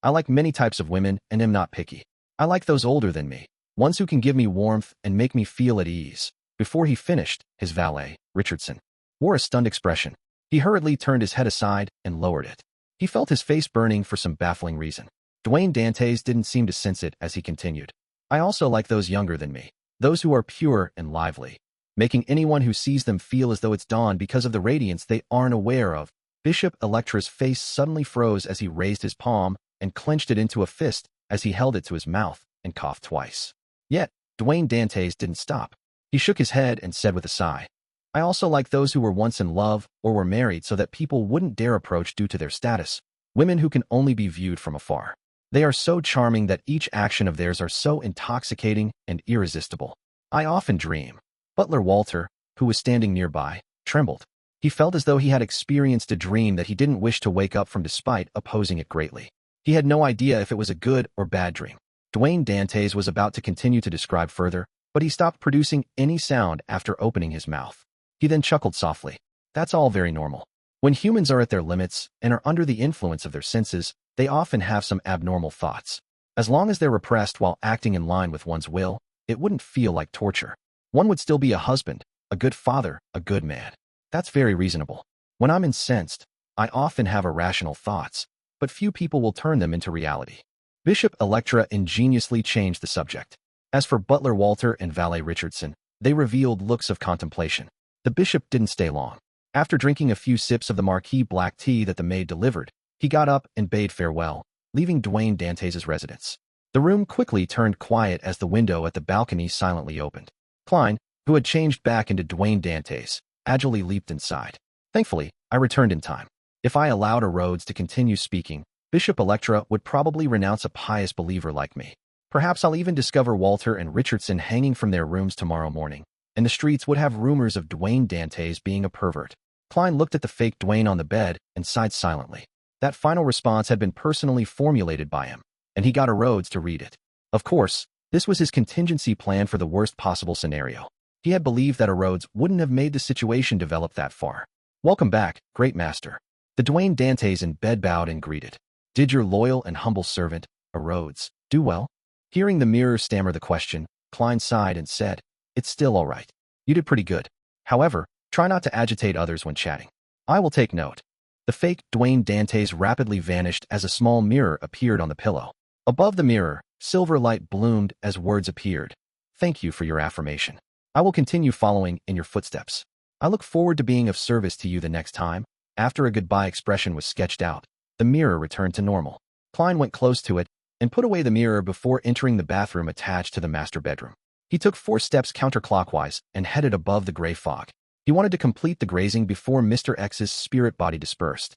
I like many types of women and am not picky. I like those older than me, ones who can give me warmth and make me feel at ease. Before he finished, his valet, Richardson, wore a stunned expression. He hurriedly turned his head aside and lowered it. He felt his face burning for some baffling reason. Dwayne Dantes didn't seem to sense it as he continued. I also like those younger than me, those who are pure and lively, making anyone who sees them feel as though it's dawn because of the radiance they aren't aware of. Bishop Electra's face suddenly froze as he raised his palm and clenched it into a fist as he held it to his mouth and coughed twice. Yet, Dwayne Dantes didn't stop. He shook his head and said with a sigh, I also like those who were once in love or were married so that people wouldn't dare approach due to their status, women who can only be viewed from afar. They are so charming that each action of theirs are so intoxicating and irresistible. I often dream. Butler Walter, who was standing nearby, trembled. He felt as though he had experienced a dream that he didn't wish to wake up from despite opposing it greatly. He had no idea if it was a good or bad dream. Dwayne Dantes was about to continue to describe further, but he stopped producing any sound after opening his mouth. He then chuckled softly. That's all very normal. When humans are at their limits and are under the influence of their senses, they often have some abnormal thoughts. As long as they're repressed while acting in line with one's will, it wouldn't feel like torture. One would still be a husband, a good father, a good man. That's very reasonable. When I'm incensed, I often have irrational thoughts, but few people will turn them into reality. Bishop Electra ingeniously changed the subject. As for Butler Walter and Valet Richardson, they revealed looks of contemplation. The bishop didn't stay long. After drinking a few sips of the marquis black tea that the maid delivered, he got up and bade farewell, leaving Dwayne Dantes' residence. The room quickly turned quiet as the window at the balcony silently opened. Klein, who had changed back into Dwayne Dantes, agilely leaped inside. Thankfully, I returned in time. If I allowed a Rhodes to continue speaking, Bishop Electra would probably renounce a pious believer like me. Perhaps I'll even discover Walter and Richardson hanging from their rooms tomorrow morning, and the streets would have rumors of Dwayne Dantes being a pervert. Klein looked at the fake Dwayne on the bed and sighed silently. That final response had been personally formulated by him, and he got a Rhodes to read it. Of course, this was his contingency plan for the worst possible scenario. He had believed that a Rhodes wouldn't have made the situation develop that far. Welcome back, great master. The Dwayne Dantes in bed bowed and greeted. Did your loyal and humble servant, a Rhodes, do well? Hearing the mirror stammer the question, Klein sighed and said, it's still all right. You did pretty good. However, try not to agitate others when chatting. I will take note. The fake Dwayne Dantes rapidly vanished as a small mirror appeared on the pillow. Above the mirror, silver light bloomed as words appeared. Thank you for your affirmation. I will continue following in your footsteps. I look forward to being of service to you the next time. After a goodbye expression was sketched out, the mirror returned to normal. Klein went close to it and put away the mirror before entering the bathroom attached to the master bedroom. He took 4 steps counterclockwise and headed above the gray fog. He wanted to complete the grazing before Mr. X's spirit body dispersed.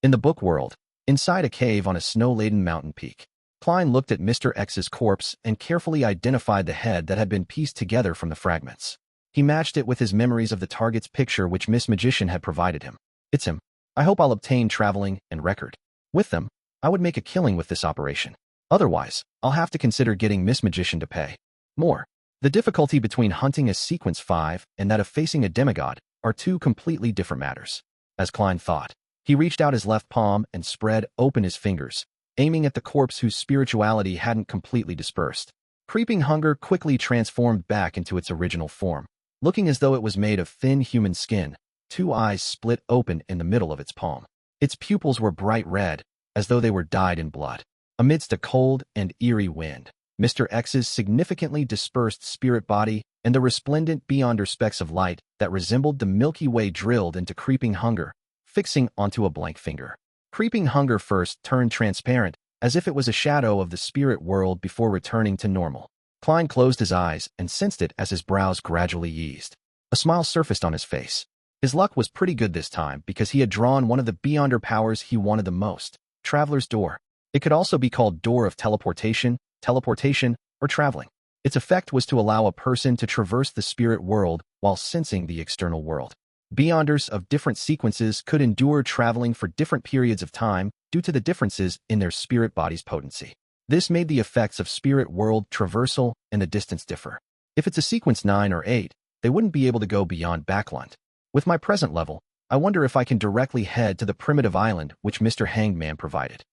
In the book world, inside a cave on a snow-laden mountain peak, Klein looked at Mr. X's corpse and carefully identified the head that had been pieced together from the fragments. He matched it with his memories of the target's picture which Miss Magician had provided him. It's him. I hope I'll obtain traveling and record. With them, I would make a killing with this operation. Otherwise, I'll have to consider getting Miss Magician to pay more. The difficulty between hunting a sequence 5 and that of facing a demigod are 2 completely different matters. as Klein thought. He reached out his left palm and spread open his fingers, aiming at the corpse whose spirituality hadn't completely dispersed. Creeping hunger quickly transformed back into its original form. Looking as though it was made of thin human skin, 2 eyes split open in the middle of its palm. Its pupils were bright red, as though they were dyed in blood. Amidst a cold and eerie wind, Mr. X's significantly dispersed spirit body and the resplendent beyonder specks of light that resembled the Milky Way drilled into Creeping Hunger, fixing onto a blank finger. Creeping Hunger first turned transparent, as if it was a shadow of the spirit world before returning to normal. Klein closed his eyes and sensed it as his brows gradually eased. A smile surfaced on his face. His luck was pretty good this time because he had drawn one of the beyonder powers he wanted the most, Traveler's Door. It could also be called Door of Teleportation, or Traveling. Its effect was to allow a person to traverse the spirit world while sensing the external world. Beyonders of different sequences could endure traveling for different periods of time due to the differences in their spirit body's potency. This made the effects of spirit world traversal and the distance differ. If it's a sequence 9 or 8, they wouldn't be able to go beyond Backland. With my present level, I wonder if I can directly head to the primitive island which Mr. Hangman provided.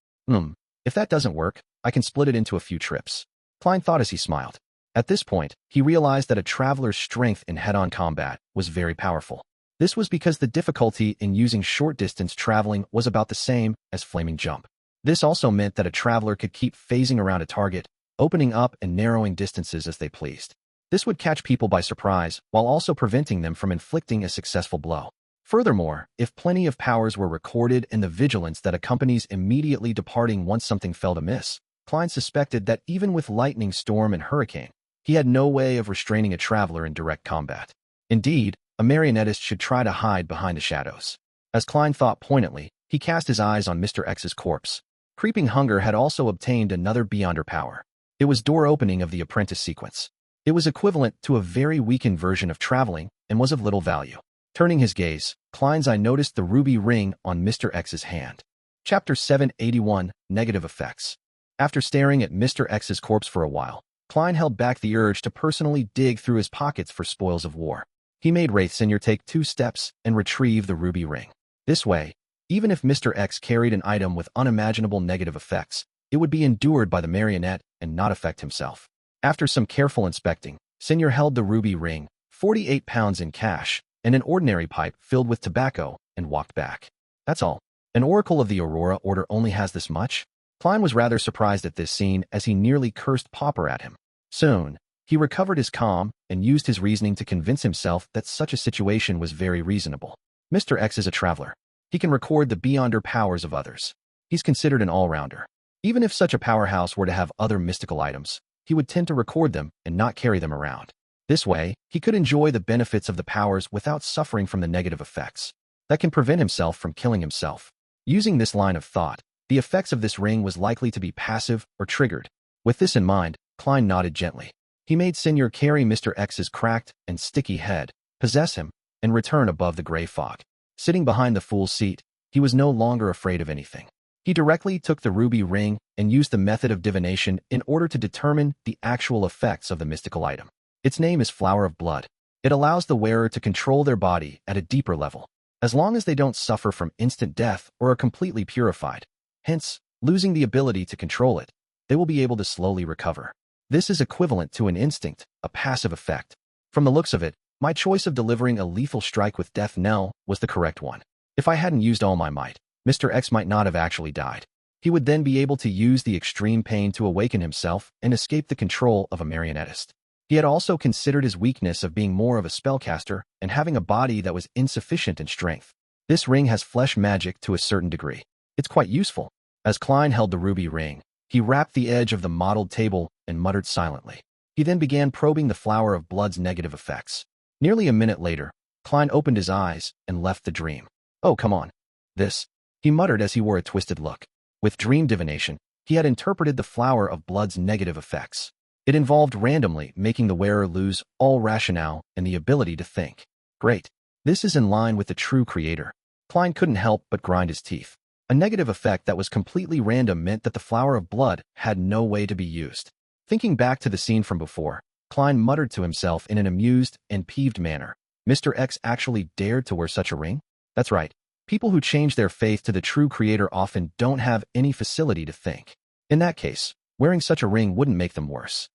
If that doesn't work, I can split it into a few trips. Klein thought as he smiled. At this point, he realized that a traveler's strength in head-on combat was very powerful. This was because the difficulty in using short-distance traveling was about the same as flaming jump. This also meant that a traveler could keep phasing around a target, opening up and narrowing distances as they pleased. This would catch people by surprise while also preventing them from inflicting a successful blow. Furthermore, if plenty of powers were recorded and the vigilance that accompanies immediately departing once something fell amiss, Klein suspected that even with lightning storm and hurricane, he had no way of restraining a traveler in direct combat. Indeed, a marionettist should try to hide behind the shadows. As Klein thought poignantly, he cast his eyes on Mr. X's corpse. Creeping Hunger had also obtained another beyonder power. It was Door Opening of the Apprentice sequence. It was equivalent to a very weakened version of traveling and was of little value. Turning his gaze, Klein's eye noticed the ruby ring on Mr. X's hand. Chapter 781, Negative Effects. After staring at Mr. X's corpse for a while, Klein held back the urge to personally dig through his pockets for spoils of war. He made Wraithsenior take 2 steps and retrieve the ruby ring. This way, even if Mr. X carried an item with unimaginable negative effects, it would be endured by the marionette and not affect himself. After some careful inspecting, Senior held the ruby ring, 48 pounds in cash, and an ordinary pipe filled with tobacco, and walked back. That's all. An Oracle of the Aurora Order only has this much? Klein was rather surprised at this scene as he nearly cursed Pauper at him. Soon, he recovered his calm and used his reasoning to convince himself that such a situation was very reasonable. Mr. X is a traveler. He can record the beyonder powers of others. He's considered an all-rounder. Even if such a powerhouse were to have other mystical items, he would tend to record them and not carry them around. This way, he could enjoy the benefits of the powers without suffering from the negative effects that can prevent himself from killing himself. Using this line of thought, the effects of this ring was likely to be passive or triggered. With this in mind, Klein nodded gently. He made Senior carry Mr. X's cracked and sticky head, possess him, and return above the gray fog. Sitting behind the fool's seat, he was no longer afraid of anything. He directly took the ruby ring and used the method of divination in order to determine the actual effects of the mystical item. Its name is Flower of Blood. It allows the wearer to control their body at a deeper level, as long as they don't suffer from instant death or are completely purified. Hence, losing the ability to control it, they will be able to slowly recover. This is equivalent to an instinct, a passive effect. From the looks of it, my choice of delivering a lethal strike with Death Knell was the correct one. If I hadn't used all my might, Mr. X might not have actually died. He would then be able to use the extreme pain to awaken himself and escape the control of a marionettist. He had also considered his weakness of being more of a spellcaster and having a body that was insufficient in strength. This ring has flesh magic to a certain degree. It's quite useful. As Klein held the ruby ring, he rapped the edge of the mottled table and muttered silently. He then began probing the Flower of Blood's negative effects. Nearly a minute later, Klein opened his eyes and left the dream. Oh, come on. This, he muttered as he wore a twisted look. With dream divination, he had interpreted the Flower of Blood's negative effects. It involved randomly making the wearer lose all rationale and the ability to think. Great. This is in line with the true creator. Klein couldn't help but grind his teeth. A negative effect that was completely random meant that the Flower of Blood had no way to be used. Thinking back to the scene from before, Klein muttered to himself in an amused and peeved manner. Mr. X actually dared to wear such a ring? That's right. People who change their faith to the true creator often don't have any facility to think. In that case, wearing such a ring wouldn't make them worse.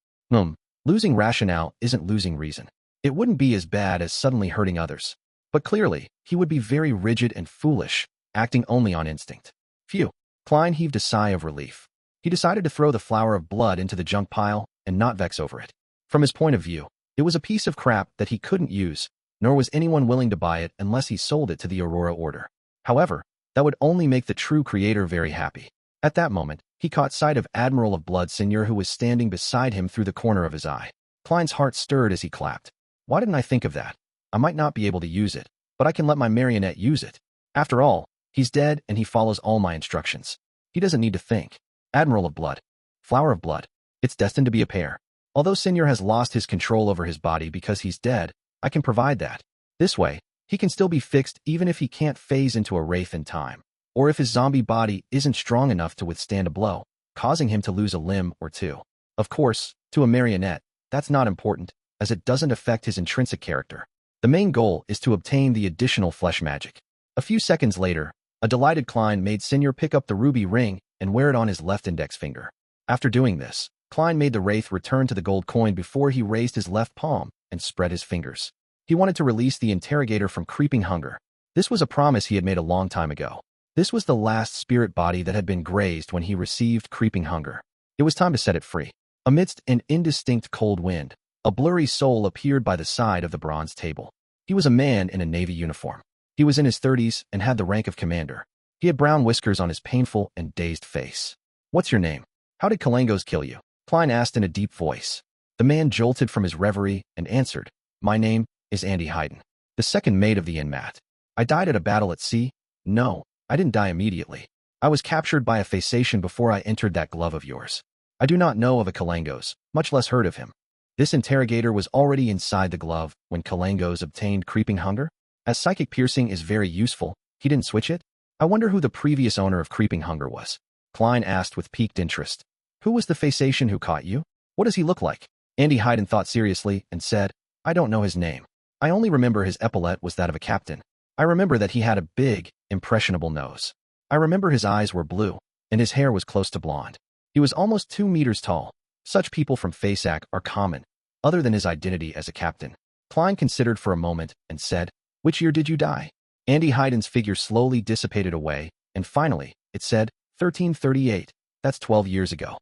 Losing rationale isn't losing reason. It wouldn't be as bad as suddenly hurting others. But clearly, he would be very rigid and foolish, acting only on instinct. Phew. Klein heaved a sigh of relief. He decided to throw the flower of blood into the junk pile and not vex over it. From his point of view, it was a piece of crap that he couldn't use, nor was anyone willing to buy it unless he sold it to the Aurora Order. However, that would only make the true creator very happy. At that moment, he caught sight of Admiral of Blood Seigneur who was standing beside him through the corner of his eye. Klein's heart stirred as he clapped. Why didn't I think of that? I might not be able to use it, but I can let my marionette use it. After all, he's dead and he follows all my instructions. He doesn't need to think. Admiral of Blood. Flower of Blood. It's destined to be a pair. Although Seigneur has lost his control over his body because he's dead, I can provide that. This way, he can still be fixed even if he can't phase into a wraith in time, or if his zombie body isn't strong enough to withstand a blow, causing him to lose a limb or two. Of course, to a marionette, that's not important, as it doesn't affect his intrinsic character. The main goal is to obtain the additional flesh magic. A few seconds later, a delighted Klein made Seigneur pick up the ruby ring and wear it on his left index finger. After doing this, Klein made the wraith return to the gold coin before he raised his left palm and spread his fingers. He wanted to release the interrogator from creeping hunger. This was a promise he had made a long time ago. This was the last spirit body that had been grazed when he received creeping hunger. It was time to set it free. Amidst an indistinct cold wind, a blurry soul appeared by the side of the bronze table. He was a man in a navy uniform. He was in his 30s and had the rank of commander. He had brown whiskers on his painful and dazed face. What's your name? How did Kalangos kill you? Klein asked in a deep voice. The man jolted from his reverie and answered, My name is Andy Hayden, the second mate of the Enigmatic. I died at a battle at sea. No, I didn't die immediately. I was captured by a Assassination before I entered that glove of yours. I do not know of a Kalangos, much less heard of him. This interrogator was already inside the glove when Kalangos obtained creeping hunger? As psychic piercing is very useful, he didn't switch it? I wonder who the previous owner of creeping hunger was. Klein asked with piqued interest. Who was the Assassination who caught you? What does he look like? Andy Hayden thought seriously and said, I don't know his name. I only remember his epaulette was that of a captain. I remember that he had a big, impressionable nose. I remember his eyes were blue, and his hair was close to blonde. He was almost 2 meters tall. Such people from Fasak are common, other than his identity as a captain. Klein considered for a moment and said, Which year did you die? Andy Hayden's figure slowly dissipated away, and finally, it said, 1338. That's 12 years ago.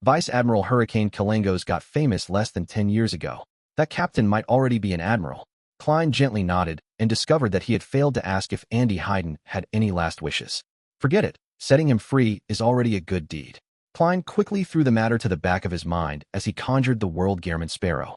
Vice Admiral Hurricane Kalangos got famous less than 10 years ago. That captain might already be an admiral. Klein gently nodded and discovered that he had failed to ask if Andy Hayden had any last wishes. Forget it. Setting him free is already a good deed. Klein quickly threw the matter to the back of his mind as he conjured the world Gehrman Sparrow.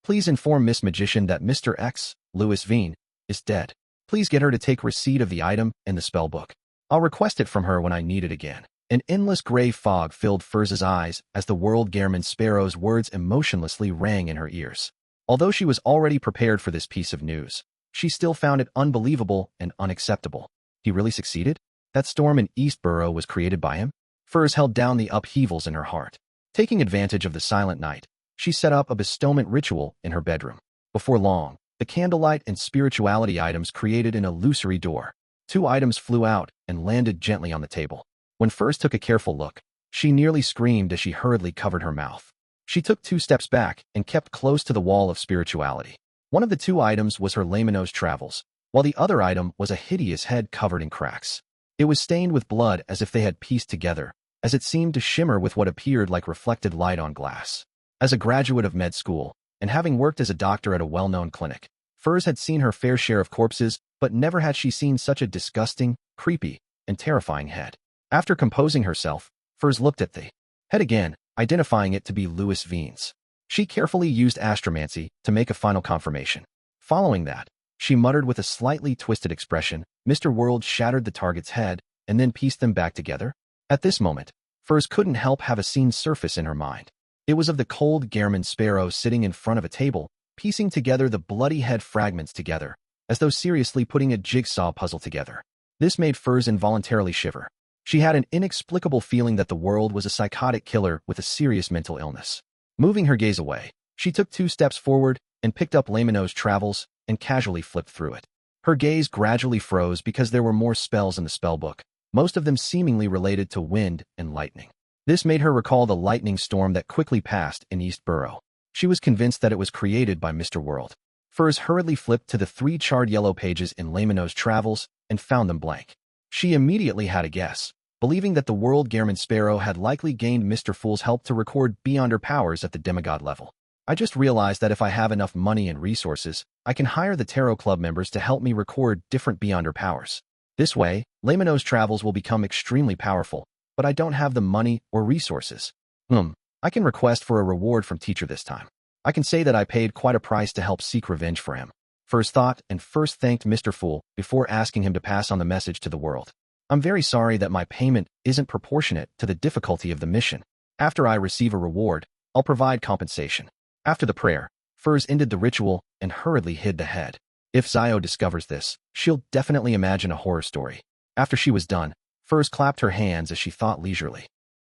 Please inform Miss Magician that Mr. X, Louis Veen, is dead. Please get her to take receipt of the item and the spell book. I'll request it from her when I need it again. An endless gray fog filled Furz's eyes as the world Gehrman Sparrow's words emotionlessly rang in her ears. Although she was already prepared for this piece of news, she still found it unbelievable and unacceptable. He really succeeded? That storm in Eastborough was created by him? Furz held down the upheavals in her heart. Taking advantage of the silent night, she set up a bestowment ritual in her bedroom. Before long, the candlelight and spirituality items created an illusory door. 2 items flew out and landed gently on the table. When Furz took a careful look, she nearly screamed as she hurriedly covered her mouth. She took 2 steps back and kept close to the wall of spirituality. One of the 2 items was her Laymanos travels, while the other item was a hideous head covered in cracks. It was stained with blood as if they had pieced together, as it seemed to shimmer with what appeared like reflected light on glass. As a graduate of med school, and having worked as a doctor at a well-known clinic, Furz had seen her fair share of corpses, but never had she seen such a disgusting, creepy, and terrifying head. After composing herself, Furz looked at the head again, identifying it to be Louis Veen's. She carefully used astromancy to make a final confirmation. Following that, she muttered with a slightly twisted expression, Mr. World shattered the target's head and then pieced them back together. At this moment, Furz couldn't help have a scene surface in her mind. It was of the cold Gehrman Sparrow sitting in front of a table, piecing together the bloody head fragments together, as though seriously putting a jigsaw puzzle together. This made Furz involuntarily shiver. She had an inexplicable feeling that the world was a psychotic killer with a serious mental illness. Moving her gaze away, she took 2 steps forward and picked up Laymanos Travels and casually flipped through it. Her gaze gradually froze because there were more spells in the spellbook, most of them seemingly related to wind and lightning. This made her recall the lightning storm that quickly passed in East Borough. She was convinced that it was created by Mr. World. Furs hurriedly flipped to the 3 charred yellow pages in Layman's Travels and found them blank. She immediately had a guess, believing that the World Gairman Sparrow had likely gained Mr. Fool's help to record beyond her powers at the demigod level. I just realized that if I have enough money and resources, I can hire the Tarot Club members to help me record different beyonder powers. This way, Layman's Travels will become extremely powerful, but I don't have the money or resources. I can request for a reward from teacher this time. I can say that I paid quite a price to help seek revenge for him. First thought and first thanked Mr. Fool before asking him to pass on the message to the world. I'm very sorry that my payment isn't proportionate to the difficulty of the mission. After I receive a reward, I'll provide compensation. After the prayer, Furs ended the ritual and hurriedly hid the head. If Zio discovers this, she'll definitely imagine a horror story. After she was done, Furs clapped her hands as she thought leisurely.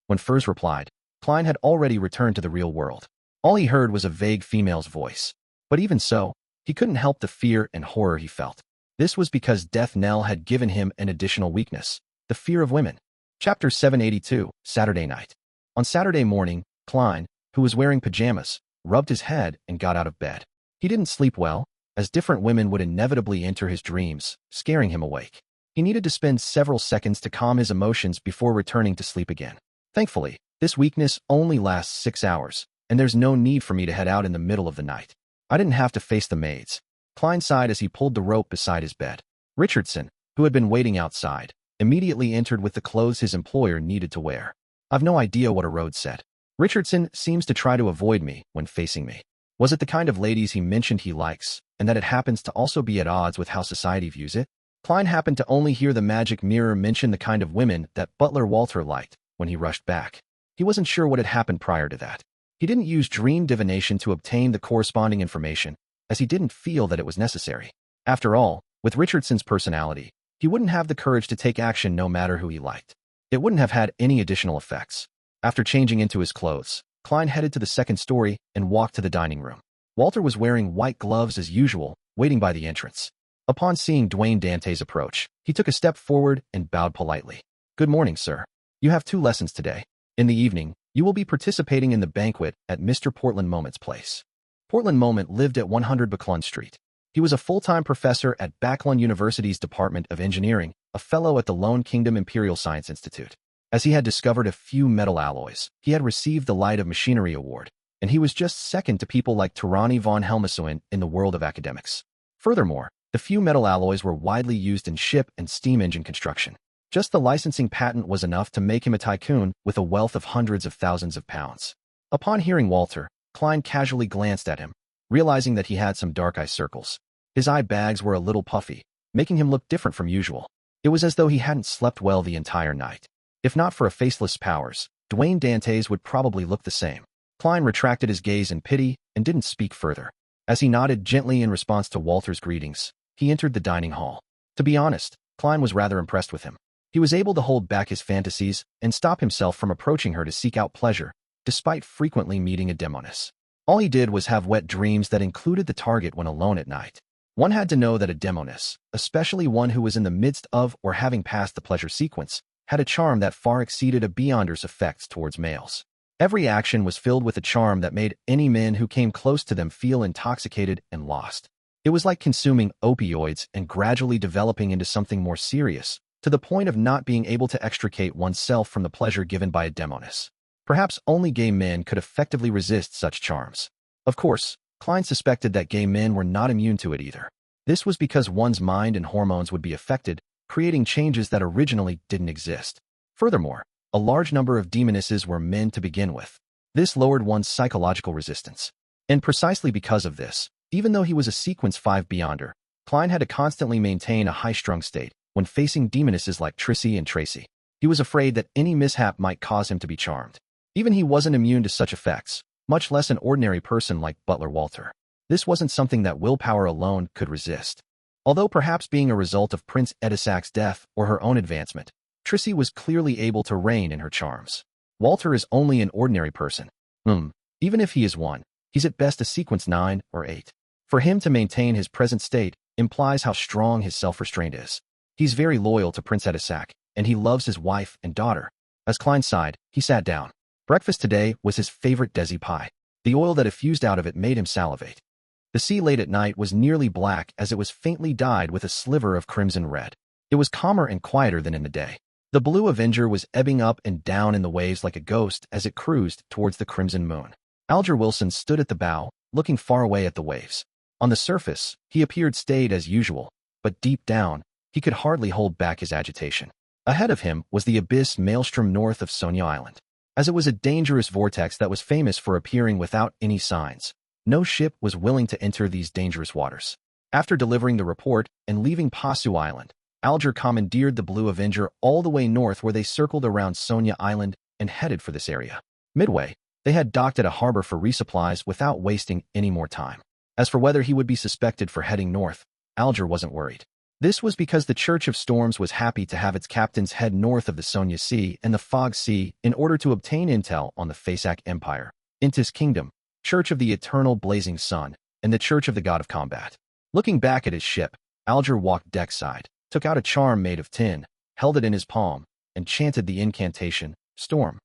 When Furs replied, Klein had already returned to the real world. All he heard was a vague female's voice. But even so, he couldn't help the fear and horror he felt. This was because Death Knell had given him an additional weakness, the fear of women. Chapter 782, Saturday Night. On Saturday morning, Klein, who was wearing pajamas, rubbed his head and got out of bed. He didn't sleep well, as different women would inevitably enter his dreams, scaring him awake. He needed to spend several seconds to calm his emotions before returning to sleep again. Thankfully, this weakness only lasts 6 hours, and there's no need for me to head out in the middle of the night. I didn't have to face the maids. Klein sighed as he pulled the rope beside his bed. Richardson, who had been waiting outside, immediately entered with the clothes his employer needed to wear. I've no idea what a road said. Richardson seems to try to avoid me when facing me. Was it the kind of ladies he mentioned he likes, and that it happens to also be at odds with how society views it? Klein happened to only hear the magic mirror mention the kind of women that Butler Walter liked when he rushed back. He wasn't sure what had happened prior to that. He didn't use dream divination to obtain the corresponding information, as he didn't feel that it was necessary. After all, with Richardson's personality, he wouldn't have the courage to take action no matter who he liked. It wouldn't have had any additional effects. After changing into his clothes, Klein headed to the second story and walked to the dining room. Walter was wearing white gloves as usual, waiting by the entrance. Upon seeing Dwayne Dante's approach, he took a step forward and bowed politely. Good morning, sir. You have 2 lessons today. In the evening, you will be participating in the banquet at Mr. Portland Moment's place. Portland Moment lived at 100 Backlund Street. He was a full-time professor at Backlund University's Department of Engineering, a fellow at the Lone Kingdom Imperial Science Institute. As he had discovered a few metal alloys, he had received the Light of Machinery Award, and he was just second to people like Tirani von Helmessoin in the world of academics. Furthermore, the few metal alloys were widely used in ship and steam engine construction. Just the licensing patent was enough to make him a tycoon with a wealth of hundreds of thousands of pounds. Upon hearing Walter, Klein casually glanced at him, realizing that he had some dark eye circles. His eye bags were a little puffy, making him look different from usual. It was as though he hadn't slept well the entire night. If not for a faceless powers, Dwayne Dante's would probably look the same. Klein retracted his gaze in pity and didn't speak further. As he nodded gently in response to Walter's greetings, he entered the dining hall. To be honest, Klein was rather impressed with him. He was able to hold back his fantasies and stop himself from approaching her to seek out pleasure, despite frequently meeting a demoness. All he did was have wet dreams that included the target when alone at night. One had to know that a demoness, especially one who was in the midst of or having passed the pleasure sequence, had a charm that far exceeded a beyonder's effects towards males. Every action was filled with a charm that made any men who came close to them feel intoxicated and lost. It was like consuming opioids and gradually developing into something more serious, to the point of not being able to extricate oneself from the pleasure given by a demoness. Perhaps only gay men could effectively resist such charms. Of course, Klein suspected that gay men were not immune to it either. This was because one's mind and hormones would be affected, creating changes that originally didn't exist. Furthermore, a large number of demonesses were men to begin with. This lowered one's psychological resistance. And precisely because of this, even though he was a Sequence 5 Beyonder, Klein had to constantly maintain a high-strung state when facing demonesses like Trissy and Trissy. He was afraid that any mishap might cause him to be charmed. Even he wasn't immune to such effects, much less an ordinary person like Butler Walter. This wasn't something that willpower alone could resist. Although perhaps being a result of Prince Edisac's death or her own advancement, Trissy was clearly able to reign in her charms. Walter is only an ordinary person. Even if he is one, he's at best a Sequence 9 or 8. For him to maintain his present state, implies how strong his self-restraint is. He's very loyal to Prince Edisac, and he loves his wife and daughter. As Klein sighed, he sat down. Breakfast today was his favorite desi pie. The oil that effused out of it made him salivate. The sea late at night was nearly black as it was faintly dyed with a sliver of crimson red. It was calmer and quieter than in the day. The Blue Avenger was ebbing up and down in the waves like a ghost as it cruised towards the crimson moon. Alger Wilson stood at the bow, looking far away at the waves. On the surface, he appeared staid as usual, but deep down, he could hardly hold back his agitation. Ahead of him was the abyss maelstrom north of Sonia Island. As it was a dangerous vortex that was famous for appearing without any signs, no ship was willing to enter these dangerous waters. After delivering the report and leaving Pasu Island, Alger commandeered the Blue Avenger all the way north where they circled around Sonia Island and headed for this area. Midway, they had docked at a harbor for resupplies without wasting any more time. As for whether he would be suspected for heading north, Alger wasn't worried. This was because the Church of Storms was happy to have its captains head north of the Sonia Sea and the Fog Sea in order to obtain intel on the Fasak Empire, Intis Kingdom, Church of the Eternal Blazing Sun, and the Church of the God of Combat. Looking back at his ship, Alger walked deckside, took out a charm made of tin, held it in his palm, and chanted the incantation, Storm.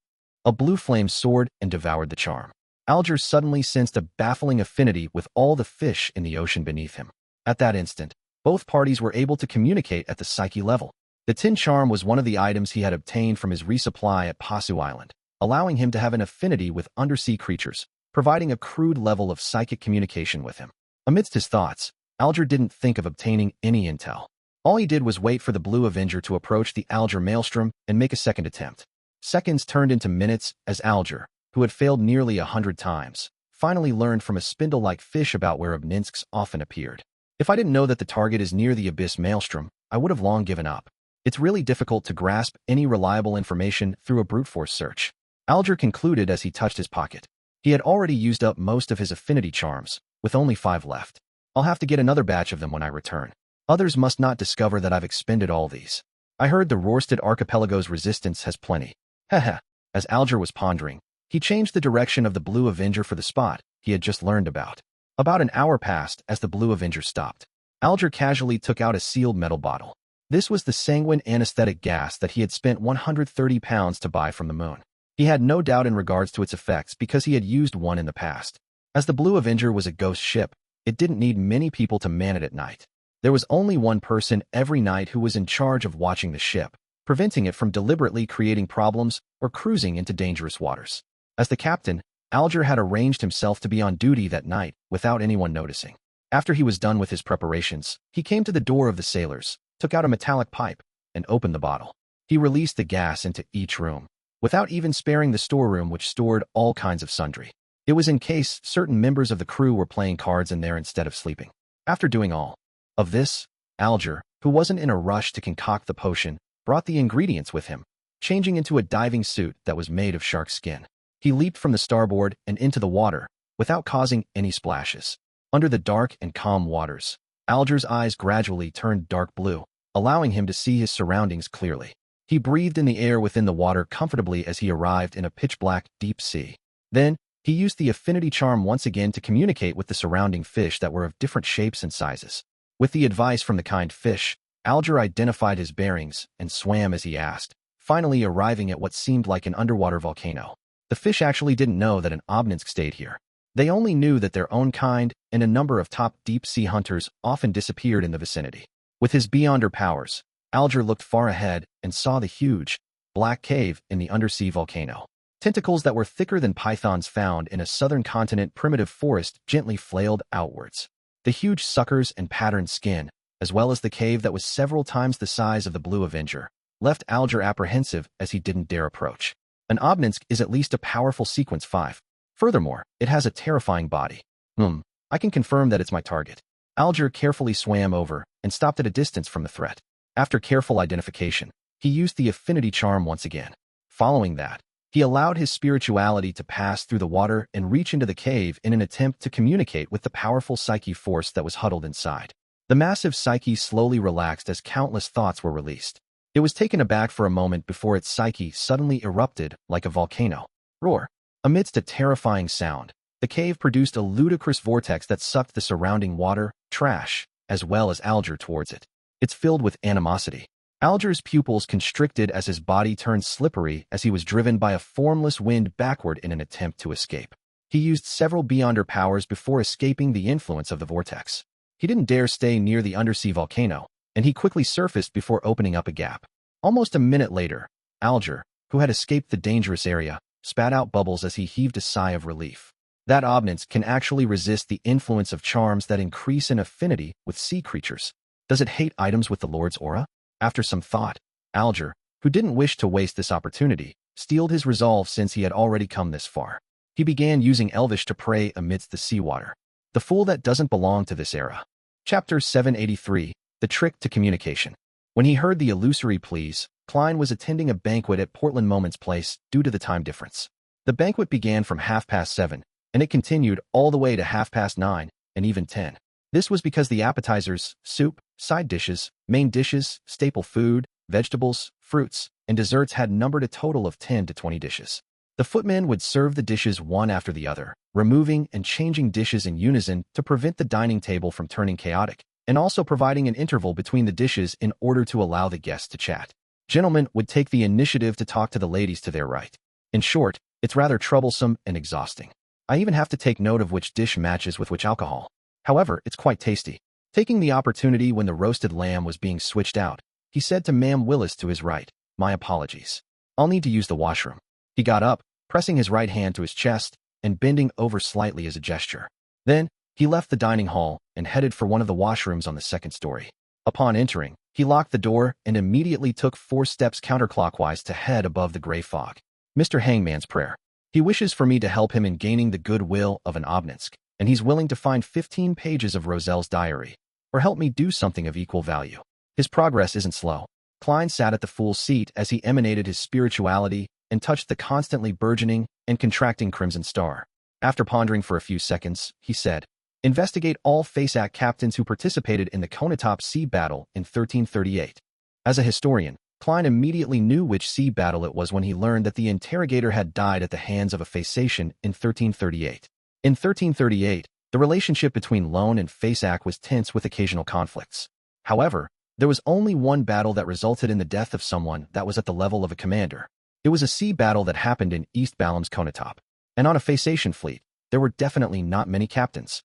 A blue flame soared and devoured the charm. Alger suddenly sensed a baffling affinity with all the fish in the ocean beneath him. At that instant, both parties were able to communicate at the psyche level. The tin charm was one of the items he had obtained from his resupply at Pasu Island, allowing him to have an affinity with undersea creatures, providing a crude level of psychic communication with him. Amidst his thoughts, Alger didn't think of obtaining any intel. All he did was wait for the Blue Avenger to approach the Alger maelstrom and make a second attempt. Seconds turned into minutes as Alger, who had failed nearly 100 times, finally learned from a spindle-like fish about where Obninsks often appeared. If I didn't know that the target is near the Abyss maelstrom, I would have long given up. It's really difficult to grasp any reliable information through a brute force search. Alger concluded as he touched his pocket. He had already used up most of his affinity charms, with only 5 left. I'll have to get another batch of them when I return. Others must not discover that I've expended all these. I heard the Rorstad Archipelago's resistance has plenty. Haha. As Alger was pondering, he changed the direction of the Blue Avenger for the spot he had just learned about. About an hour passed as the Blue Avenger stopped. Alger casually took out a sealed metal bottle. This was the sanguine anesthetic gas that he had spent 130 pounds to buy from the moon. He had no doubt in regards to its effects because he had used one in the past. As the Blue Avenger was a ghost ship, it didn't need many people to man it at night. There was only one person every night who was in charge of watching the ship, preventing it from deliberately creating problems or cruising into dangerous waters. As the captain, Alger had arranged himself to be on duty that night without anyone noticing. After he was done with his preparations, he came to the door of the sailors, took out a metallic pipe, and opened the bottle. He released the gas into each room, without even sparing the storeroom which stored all kinds of sundry. It was in case certain members of the crew were playing cards in there instead of sleeping. After doing all of this, Alger, who wasn't in a rush to concoct the potion, brought the ingredients with him, changing into a diving suit that was made of shark skin. He leaped from the starboard and into the water, without causing any splashes. Under the dark and calm waters, Alger's eyes gradually turned dark blue, allowing him to see his surroundings clearly. He breathed in the air within the water comfortably as he arrived in a pitch-black, deep sea. Then, he used the affinity charm once again to communicate with the surrounding fish that were of different shapes and sizes. With the advice from the kind fish, Alger identified his bearings and swam as he asked, finally arriving at what seemed like an underwater volcano. The fish actually didn't know that an Obninsk stayed here. They only knew that their own kind and a number of top deep-sea hunters often disappeared in the vicinity. With his beyonder powers, Alger looked far ahead and saw the huge, black cave in the undersea volcano. Tentacles that were thicker than pythons found in a southern continent primitive forest gently flailed outwards. The huge suckers and patterned skin, as well as the cave that was several times the size of the Blue Avenger, left Alger apprehensive as he didn't dare approach. An Obninsk is at least a powerful sequence 5. Furthermore, it has a terrifying body. I can confirm that it's my target. Alger carefully swam over and stopped at a distance from the threat. After careful identification, he used the affinity charm once again. Following that, he allowed his spirituality to pass through the water and reach into the cave in an attempt to communicate with the powerful psyche force that was huddled inside. The massive psyche slowly relaxed as countless thoughts were released. It was taken aback for a moment before its psyche suddenly erupted like a volcano. Roar! Amidst a terrifying sound, the cave produced a ludicrous vortex that sucked the surrounding water, trash, as well as Alger towards it. It's filled with animosity. Alger's pupils constricted as his body turned slippery as he was driven by a formless wind backward in an attempt to escape. He used several beyonder powers before escaping the influence of the vortex. He didn't dare stay near the undersea volcano, and he quickly surfaced before opening up a gap. Almost a minute later, Alger, who had escaped the dangerous area, spat out bubbles as he heaved a sigh of relief. That obnance can actually resist the influence of charms that increase in affinity with sea creatures. Does it hate items with the Lord's aura? After some thought, Alger, who didn't wish to waste this opportunity, steeled his resolve since he had already come this far. He began using Elvish to pray amidst the seawater. The fool that doesn't belong to this era. Chapter 783, The Trick to Communication. When he heard the illusory pleas, Klein was attending a banquet at Portland Moment's place due to the time difference. The banquet began from 7:30, and it continued all the way to 9:30 and even 10. This was because the appetizers, soup, side dishes, main dishes, staple food, vegetables, fruits, and desserts had numbered a total of 10 to 20 dishes. The footmen would serve the dishes one after the other, removing and changing dishes in unison to prevent the dining table from turning chaotic, and also providing an interval between the dishes in order to allow the guests to chat. Gentlemen would take the initiative to talk to the ladies to their right. In short, it's rather troublesome and exhausting. I even have to take note of which dish matches with which alcohol. However, it's quite tasty. Taking the opportunity when the roasted lamb was being switched out, he said to Ma'am Willis to his right, "My apologies. I'll need to use the washroom." He got up, pressing his right hand to his chest and bending over slightly as a gesture. Then, he left the dining hall and headed for one of the washrooms on the second story. Upon entering, he locked the door and immediately took 4 steps counterclockwise to head above the gray fog. Mr. Hangman's prayer. He wishes for me to help him in gaining the goodwill of an Obninsk, and he's willing to find 15 pages of Roselle's diary, or help me do something of equal value. His progress isn't slow. Klein sat at the fool's seat as he emanated his spirituality and touched the constantly burgeoning and contracting crimson star. After pondering for a few seconds, he said, "Investigate all FASAC captains who participated in the Konotop Sea Battle in 1338. As a historian, Klein immediately knew which sea battle it was when he learned that the interrogator had died at the hands of a Fasation in 1338. In 1338, the relationship between Lone and FASAC was tense with occasional conflicts. However, there was only one battle that resulted in the death of someone that was at the level of a commander. It was a sea battle that happened in East Balam's Konotop. And on a Fasation fleet, there were definitely not many captains.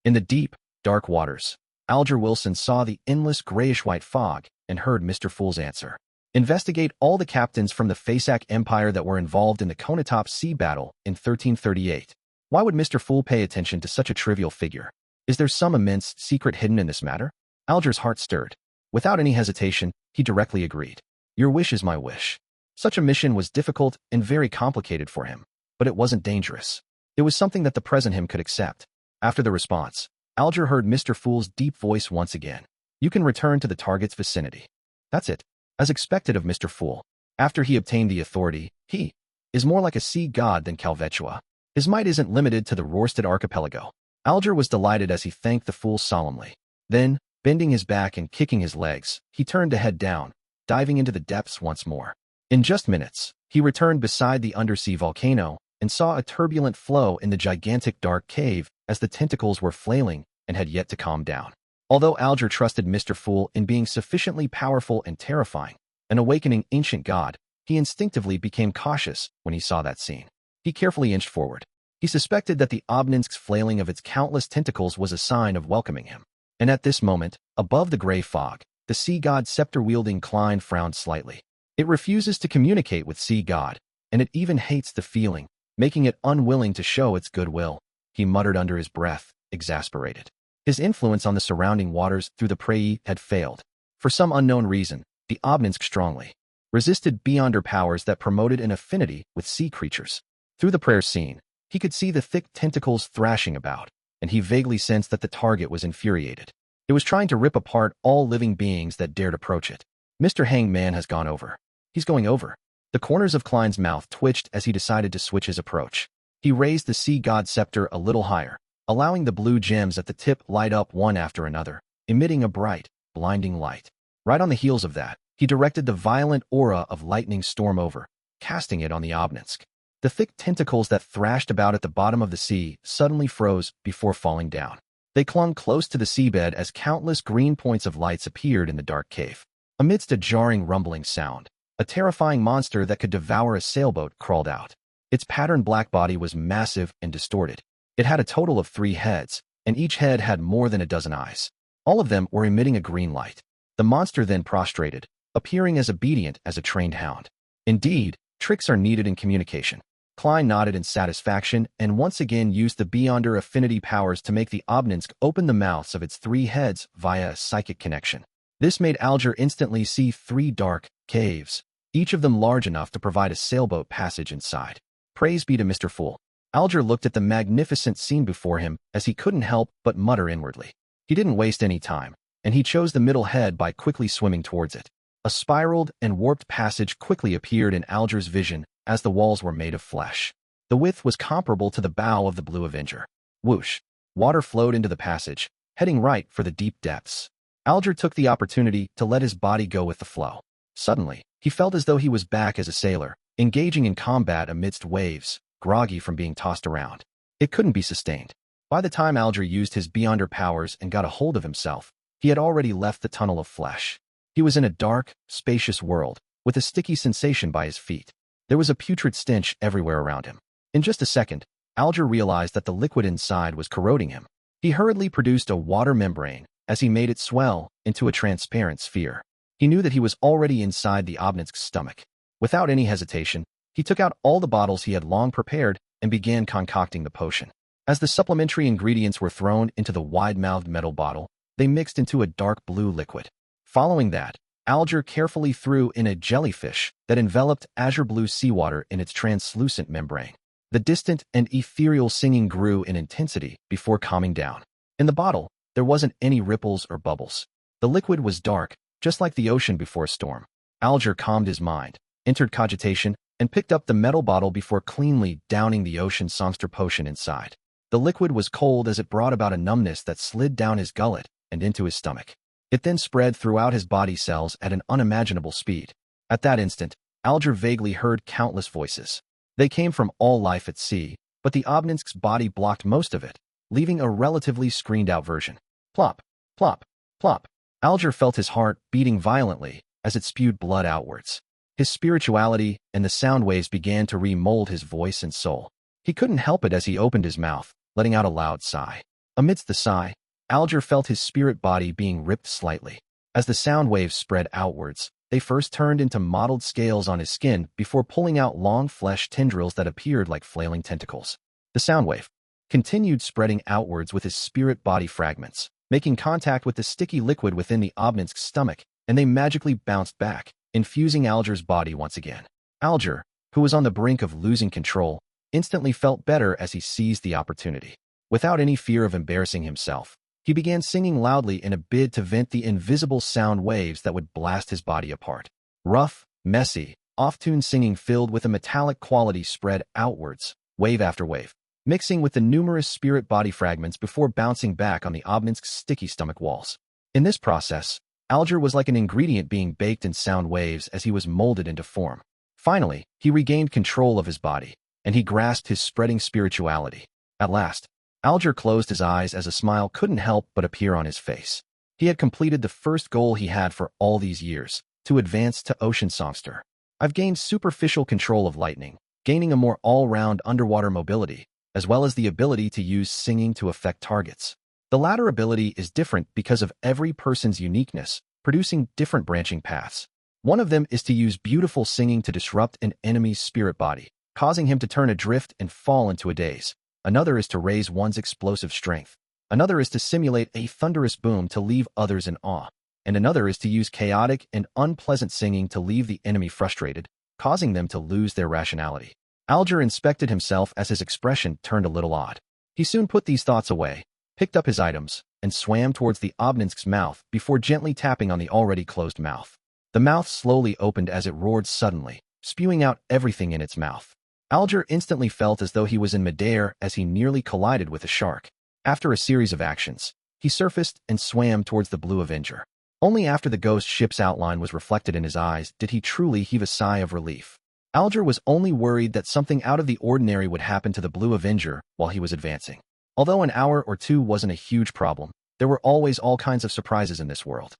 In the deep, dark waters, Alger Wilson saw the endless grayish-white fog and heard Mr. Fool's answer. Investigate all the captains from the FASAC Empire that were involved in the Konotop Sea Battle in 1338. Why would Mr. Fool pay attention to such a trivial figure? Is there some immense secret hidden in this matter? Alger's heart stirred. Without any hesitation, he directly agreed. Your wish is my wish. Such a mission was difficult and very complicated for him, but it wasn't dangerous. It was something that the present him could accept. After the response, Alger heard Mr. Fool's deep voice once again. You can return to the target's vicinity. That's it. As expected of Mr. Fool, after he obtained the authority, he is more like a sea god than Calvetua. His might isn't limited to the Rorstad archipelago. Alger was delighted as he thanked the fool solemnly. Then, bending his back and kicking his legs, he turned to head down, diving into the depths once more. In just minutes, he returned beside the undersea volcano and saw a turbulent flow in the gigantic dark cave as the tentacles were flailing and had yet to calm down. Although Alger trusted Mr. Fool in being sufficiently powerful and terrifying, an awakening ancient god, he instinctively became cautious when he saw that scene. He carefully inched forward. He suspected that the Obninsk's flailing of its countless tentacles was a sign of welcoming him. And at this moment, above the gray fog, the sea god scepter-wielding Klein frowned slightly. It refuses to communicate with sea god, and it even hates the feeling, making it unwilling to show its goodwill. He muttered under his breath, exasperated. His influence on the surrounding waters through the Prey had failed. For some unknown reason, the Obninsk strongly resisted beyonder powers that promoted an affinity with sea creatures. Through the prayer scene, he could see the thick tentacles thrashing about, and he vaguely sensed that the target was infuriated. It was trying to rip apart all living beings that dared approach it. Mr. Hangman has gone over. He's going over. The corners of Klein's mouth twitched as he decided to switch his approach. He raised the sea god scepter a little higher, allowing the blue gems at the tip light up one after another, emitting a bright, blinding light. Right on the heels of that, he directed the violent aura of lightning storm over, casting it on the Obninsk. The thick tentacles that thrashed about at the bottom of the sea suddenly froze before falling down. They clung close to the seabed as countless green points of lights appeared in the dark cave. Amidst a jarring rumbling sound, a terrifying monster that could devour a sailboat crawled out. Its patterned black body was massive and distorted. It had a total of 3 heads, and each head had more than a dozen eyes. All of them were emitting a green light. The monster then prostrated, appearing as obedient as a trained hound. Indeed, tricks are needed in communication. Klein nodded in satisfaction and once again used the Beyonder affinity powers to make the Obninsk open the mouths of its 3 heads via a psychic connection. This made Alger instantly see 3 dark caves, each of them large enough to provide a sailboat passage inside. Praise be to Mr. Fool. Alger looked at the magnificent scene before him as he couldn't help but mutter inwardly. He didn't waste any time, and he chose the middle head by quickly swimming towards it. A spiraled and warped passage quickly appeared in Alger's vision as the walls were made of flesh. The width was comparable to the bow of the Blue Avenger. Whoosh! Water flowed into the passage, heading right for the deep depths. Alger took the opportunity to let his body go with the flow. Suddenly, he felt as though he was back as a sailor, engaging in combat amidst waves, groggy from being tossed around. It couldn't be sustained. By the time Alger used his Beyonder powers and got a hold of himself, he had already left the tunnel of flesh. He was in a dark, spacious world, with a sticky sensation by his feet. There was a putrid stench everywhere around him. In just a second, Alger realized that the liquid inside was corroding him. He hurriedly produced a water membrane as he made it swell into a transparent sphere. He knew that he was already inside the Obninsk's stomach. Without any hesitation, he took out all the bottles he had long prepared and began concocting the potion. As the supplementary ingredients were thrown into the wide-mouthed metal bottle, they mixed into a dark blue liquid. Following that, Alger carefully threw in a jellyfish that enveloped azure blue seawater in its translucent membrane. The distant and ethereal singing grew in intensity before calming down. In the bottle, there wasn't any ripples or bubbles. The liquid was dark, just like the ocean before a storm. Alger calmed his mind, entered cogitation, and picked up the metal bottle before cleanly downing the ocean songster potion inside. The liquid was cold as it brought about a numbness that slid down his gullet and into his stomach. It then spread throughout his body cells at an unimaginable speed. At that instant, Alger vaguely heard countless voices. They came from all life at sea, but the Obninsk's body blocked most of it, leaving a relatively screened-out version. Plop, plop, plop. Alger felt his heart beating violently as it spewed blood outwards. His spirituality and the sound waves began to remold his voice and soul. He couldn't help it as he opened his mouth, letting out a loud sigh. Amidst the sigh, Alger felt his spirit body being ripped slightly. As the sound waves spread outwards, they first turned into mottled scales on his skin before pulling out long flesh tendrils that appeared like flailing tentacles. The sound wave continued spreading outwards with his spirit body fragments, making contact with the sticky liquid within the Obninsk's stomach, and they magically bounced back, infusing Alger's body once again. Alger, who was on the brink of losing control, instantly felt better as he seized the opportunity. Without any fear of embarrassing himself, he began singing loudly in a bid to vent the invisible sound waves that would blast his body apart. Rough, messy, off-tune singing filled with a metallic quality spread outwards, wave after wave, mixing with the numerous spirit body fragments before bouncing back on the Obninsk's sticky stomach walls. In this process, Alger was like an ingredient being baked in sound waves as he was molded into form. Finally, he regained control of his body, and he grasped his spreading spirituality. At last, Alger closed his eyes as a smile couldn't help but appear on his face. He had completed the first goal he had for all these years, to advance to Ocean Songster. I've gained superficial control of lightning, gaining a more all-round underwater mobility, as well as the ability to use singing to affect targets. The latter ability is different because of every person's uniqueness, producing different branching paths. One of them is to use beautiful singing to disrupt an enemy's spirit body, causing him to turn adrift and fall into a daze. Another is to raise one's explosive strength. Another is to simulate a thunderous boom to leave others in awe. And another is to use chaotic and unpleasant singing to leave the enemy frustrated, causing them to lose their rationality. Alger inspected himself as his expression turned a little odd. He soon put these thoughts away, picked up his items, and swam towards the Obninsk's mouth before gently tapping on the already closed mouth. The mouth slowly opened as it roared suddenly, spewing out everything in its mouth. Alger instantly felt as though he was in midair as he nearly collided with a shark. After a series of actions, he surfaced and swam towards the Blue Avenger. Only after the ghost ship's outline was reflected in his eyes did he truly heave a sigh of relief. Alger was only worried that something out of the ordinary would happen to the Blue Avenger while he was advancing. Although an hour or two wasn't a huge problem, there were always all kinds of surprises in this world.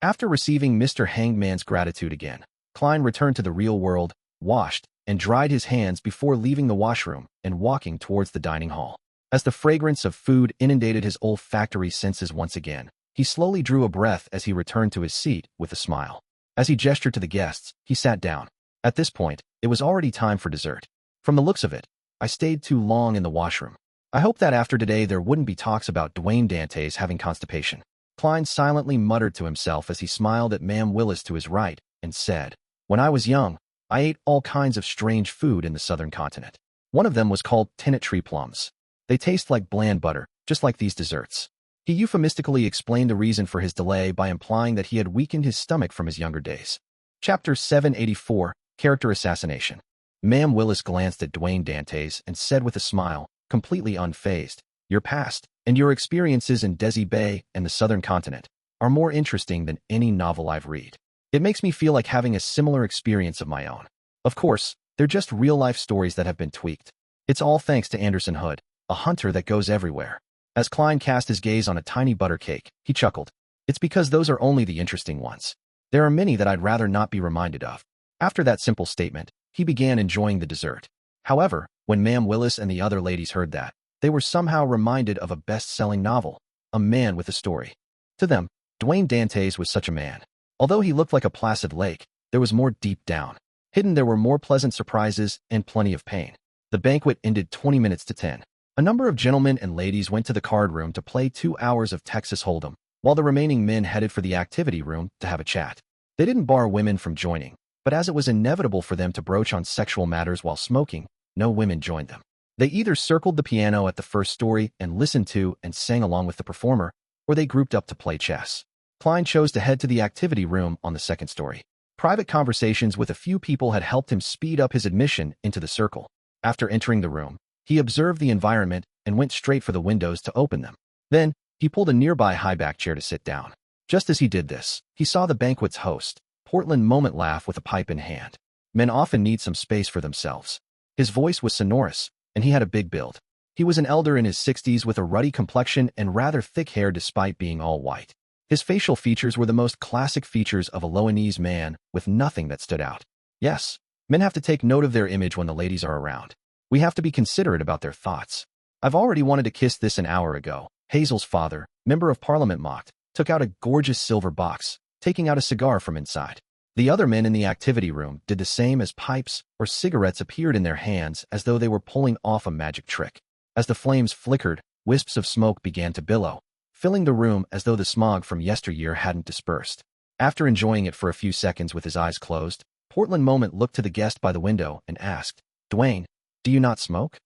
After receiving Mr. Hangman's gratitude again, Klein returned to the real world, washed, and dried his hands before leaving the washroom and walking towards the dining hall. As the fragrance of food inundated his olfactory senses once again, he slowly drew a breath as he returned to his seat with a smile. As he gestured to the guests, he sat down. At this point, it was already time for dessert. From the looks of it, I stayed too long in the washroom. I hoped that after today there wouldn't be talks about Dwayne Dantes having constipation. Klein silently muttered to himself as he smiled at Ma'am Willis to his right and said, "When I was young, I ate all kinds of strange food in the southern continent. One of them was called tennet tree plums. They taste like bland butter, just like these desserts." He euphemistically explained the reason for his delay by implying that he had weakened his stomach from his younger days. Chapter 784, Character Assassination. Ma'am Willis glanced at Dwayne Dantes and said with a smile, completely unfazed, "Your past, and your experiences in Desi Bay and the southern continent, are more interesting than any novel I've read. It makes me feel like having a similar experience of my own. Of course, they're just real-life stories that have been tweaked. It's all thanks to Anderson Hood, a hunter that goes everywhere." As Klein cast his gaze on a tiny butter cake, he chuckled. "It's because those are only the interesting ones. There are many that I'd rather not be reminded of." After that simple statement, he began enjoying the dessert. However, when Ma'am Willis and the other ladies heard that, they were somehow reminded of a best-selling novel, A Man with a Story. To them, Dwayne Dantes was such a man. Although he looked like a placid lake, there was more deep down. Hidden there were more pleasant surprises and plenty of pain. The banquet ended 20 minutes to 10. A number of gentlemen and ladies went to the card room to play 2 hours of Texas Hold'em, while the remaining men headed for the activity room to have a chat. They didn't bar women from joining, but as it was inevitable for them to broach on sexual matters while smoking, no women joined them. They either circled the piano at the first story and listened to and sang along with the performer, or they grouped up to play chess. Klein chose to head to the activity room on the second story. Private conversations with a few people had helped him speed up his admission into the circle. After entering the room, he observed the environment and went straight for the windows to open them. Then, he pulled a nearby high-back chair to sit down. Just as he did this, he saw the banquet's host, Portland Moment, laugh with a pipe in hand. Men often need some space for themselves. His voice was sonorous, and he had a big build. He was an elder in his 60s with a ruddy complexion and rather thick hair despite being all white. His facial features were the most classic features of a Loanese man, with nothing that stood out. Yes, men have to take note of their image when the ladies are around. We have to be considerate about their thoughts. "I've already wanted to kiss this an hour ago," Hazel's father, Member of Parliament, mocked, took out a gorgeous silver box, taking out a cigar from inside. The other men in the activity room did the same as pipes or cigarettes appeared in their hands as though they were pulling off a magic trick. As the flames flickered, wisps of smoke began to billow, filling the room as though the smog from yesteryear hadn't dispersed. After enjoying it for a few seconds with his eyes closed, Portland Moment looked to the guest by the window and asked, "Dwayne, do you not smoke?"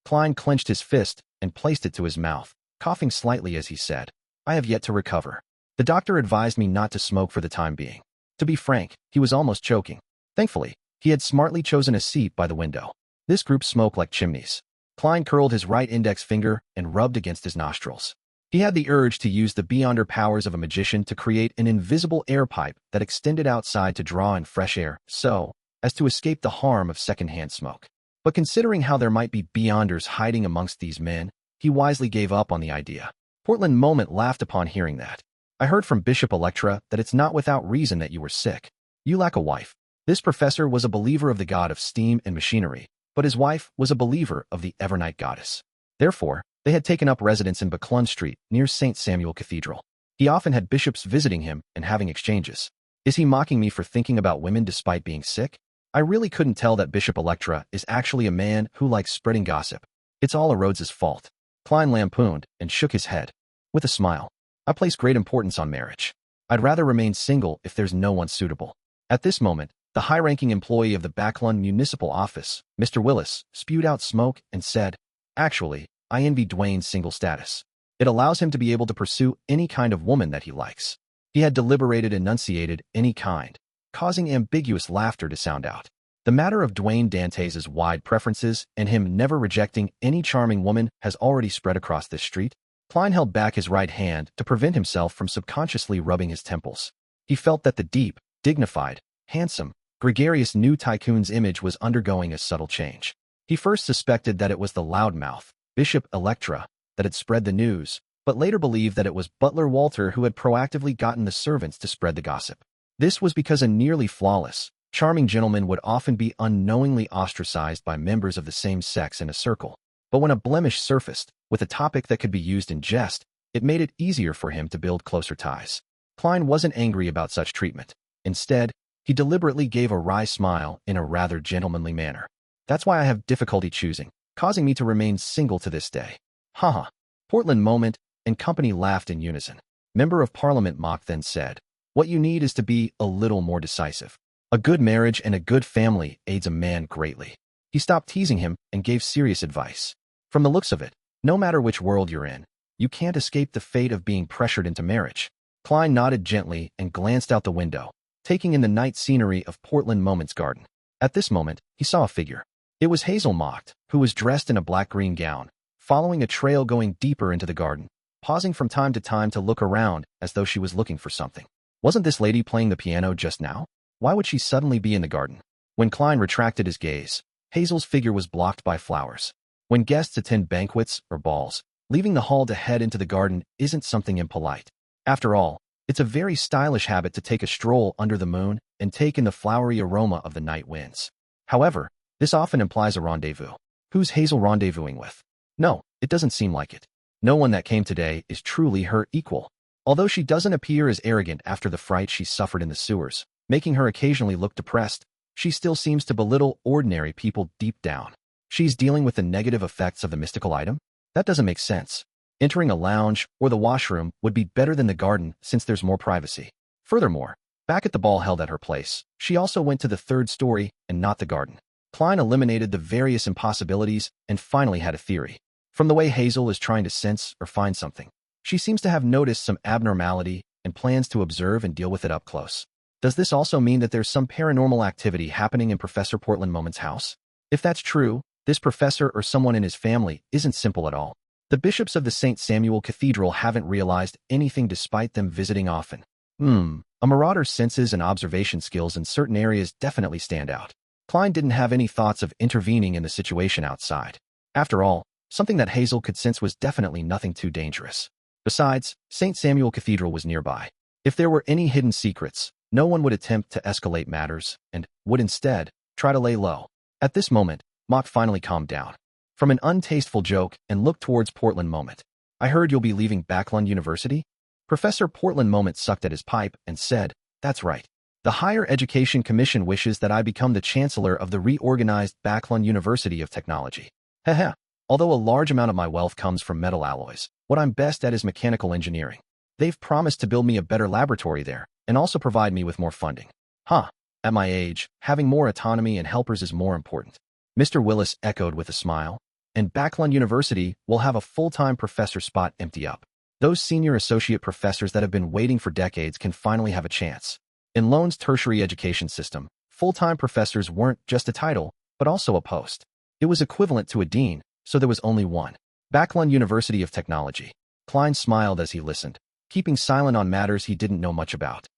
Klein clenched his fist and placed it to his mouth, coughing slightly as he said, "I have yet to recover. The doctor advised me not to smoke for the time being." To be frank, he was almost choking. Thankfully, he had smartly chosen a seat by the window. This group smoked like chimneys. Klein curled his right index finger and rubbed against his nostrils. He had the urge to use the beyonder powers of a magician to create an invisible air pipe that extended outside to draw in fresh air, so as to escape the harm of secondhand smoke. But considering how there might be beyonders hiding amongst these men, he wisely gave up on the idea. Portland Moment laughed upon hearing that. "I heard from Bishop Electra that it's not without reason that you were sick. You lack a wife." This professor was a believer of the god of steam and machinery, but his wife was a believer of the Evernight goddess. Therefore, they had taken up residence in Buckland Street near St. Samuel Cathedral. He often had bishops visiting him and having exchanges. Is he mocking me for thinking about women despite being sick? I really couldn't tell that Bishop Electra is actually a man who likes spreading gossip. It's all a Rhodes's fault. Klein lampooned and shook his head. With a smile, "I place great importance on marriage. I'd rather remain single if there's no one suitable." At this moment, the high-ranking employee of the Backlund Municipal Office, Mr. Willis, spewed out smoke and said, "Actually, I envy Dwayne's single status. It allows him to be able to pursue any kind of woman that he likes." He had deliberated and enunciated "any kind," causing ambiguous laughter to sound out. The matter of Dwayne Dantes' wide preferences and him never rejecting any charming woman has already spread across this street. Klein held back his right hand to prevent himself from subconsciously rubbing his temples. He felt that the deep, dignified, handsome, gregarious new tycoon's image was undergoing a subtle change. He first suspected that it was the loudmouth, Bishop Electra, that had spread the news, but later believed that it was butler Walter who had proactively gotten the servants to spread the gossip. This was because a nearly flawless, charming gentleman would often be unknowingly ostracized by members of the same sex in a circle. But when a blemish surfaced, with a topic that could be used in jest, it made it easier for him to build closer ties. Klein wasn't angry about such treatment. Instead, he deliberately gave a wry smile in a rather gentlemanly manner. That's why I have difficulty choosing, causing me to remain single to this day. Haha. Portland moment, and company laughed in unison. Member of Parliament Mock then said, "What you need is to be a little more decisive. A good marriage and a good family aids a man greatly." He stopped teasing him and gave serious advice. From the looks of it, no matter which world you're in, you can't escape the fate of being pressured into marriage. Klein nodded gently and glanced out the window, taking in the night scenery of Portland Moment's garden. At this moment, he saw a figure. It was Hazel Mocked, who was dressed in a black-green gown, following a trail going deeper into the garden, pausing from time to time to look around as though she was looking for something. Wasn't this lady playing the piano just now? Why would she suddenly be in the garden? When Klein retracted his gaze, Hazel's figure was blocked by flowers. When guests attend banquets or balls, leaving the hall to head into the garden isn't something impolite. After all, it's a very stylish habit to take a stroll under the moon and take in the flowery aroma of the night winds. However, this often implies a rendezvous. Who's Hazel rendezvousing with? No, it doesn't seem like it. No one that came today is truly her equal. Although she doesn't appear as arrogant after the fright she suffered in the sewers, making her occasionally look depressed, she still seems to belittle ordinary people deep down. She's dealing with the negative effects of the mystical item? That doesn't make sense. Entering a lounge or the washroom would be better than the garden since there's more privacy. Furthermore, back at the ball held at her place, she also went to the third story and not the garden. Klein eliminated the various impossibilities and finally had a theory. From the way Hazel is trying to sense or find something, she seems to have noticed some abnormality and plans to observe and deal with it up close. Does this also mean that there's some paranormal activity happening in Professor Portland Moment's house? If that's true, this professor or someone in his family isn't simple at all. The bishops of the St. Samuel Cathedral haven't realized anything despite them visiting often. A marauder's senses and observation skills in certain areas definitely stand out. Klein didn't have any thoughts of intervening in the situation outside. After all, something that Hazel could sense was definitely nothing too dangerous. Besides, St. Samuel Cathedral was nearby. If there were any hidden secrets, no one would attempt to escalate matters and would instead try to lay low. At this moment, Mock finally calmed down from an untasteful joke and looked towards Portland Moment. "I heard you'll be leaving Backlund University?" Professor Portland Moment sucked at his pipe and said, "That's right. The Higher Education Commission wishes that I become the Chancellor of the reorganized Backlund University of Technology. Heh. Although a large amount of my wealth comes from metal alloys, what I'm best at is mechanical engineering. They've promised to build me a better laboratory there and also provide me with more funding. At my age, having more autonomy and helpers is more important." Mr. Willis echoed with a smile. "And Backlund University will have a full-time professor spot empty up. Those senior associate professors that have been waiting for decades can finally have a chance." In Lone's tertiary education system, full-time professors weren't just a title, but also a post. It was equivalent to a dean, so there was only one. Backlund University of Technology. Klein smiled as he listened, keeping silent on matters he didn't know much about.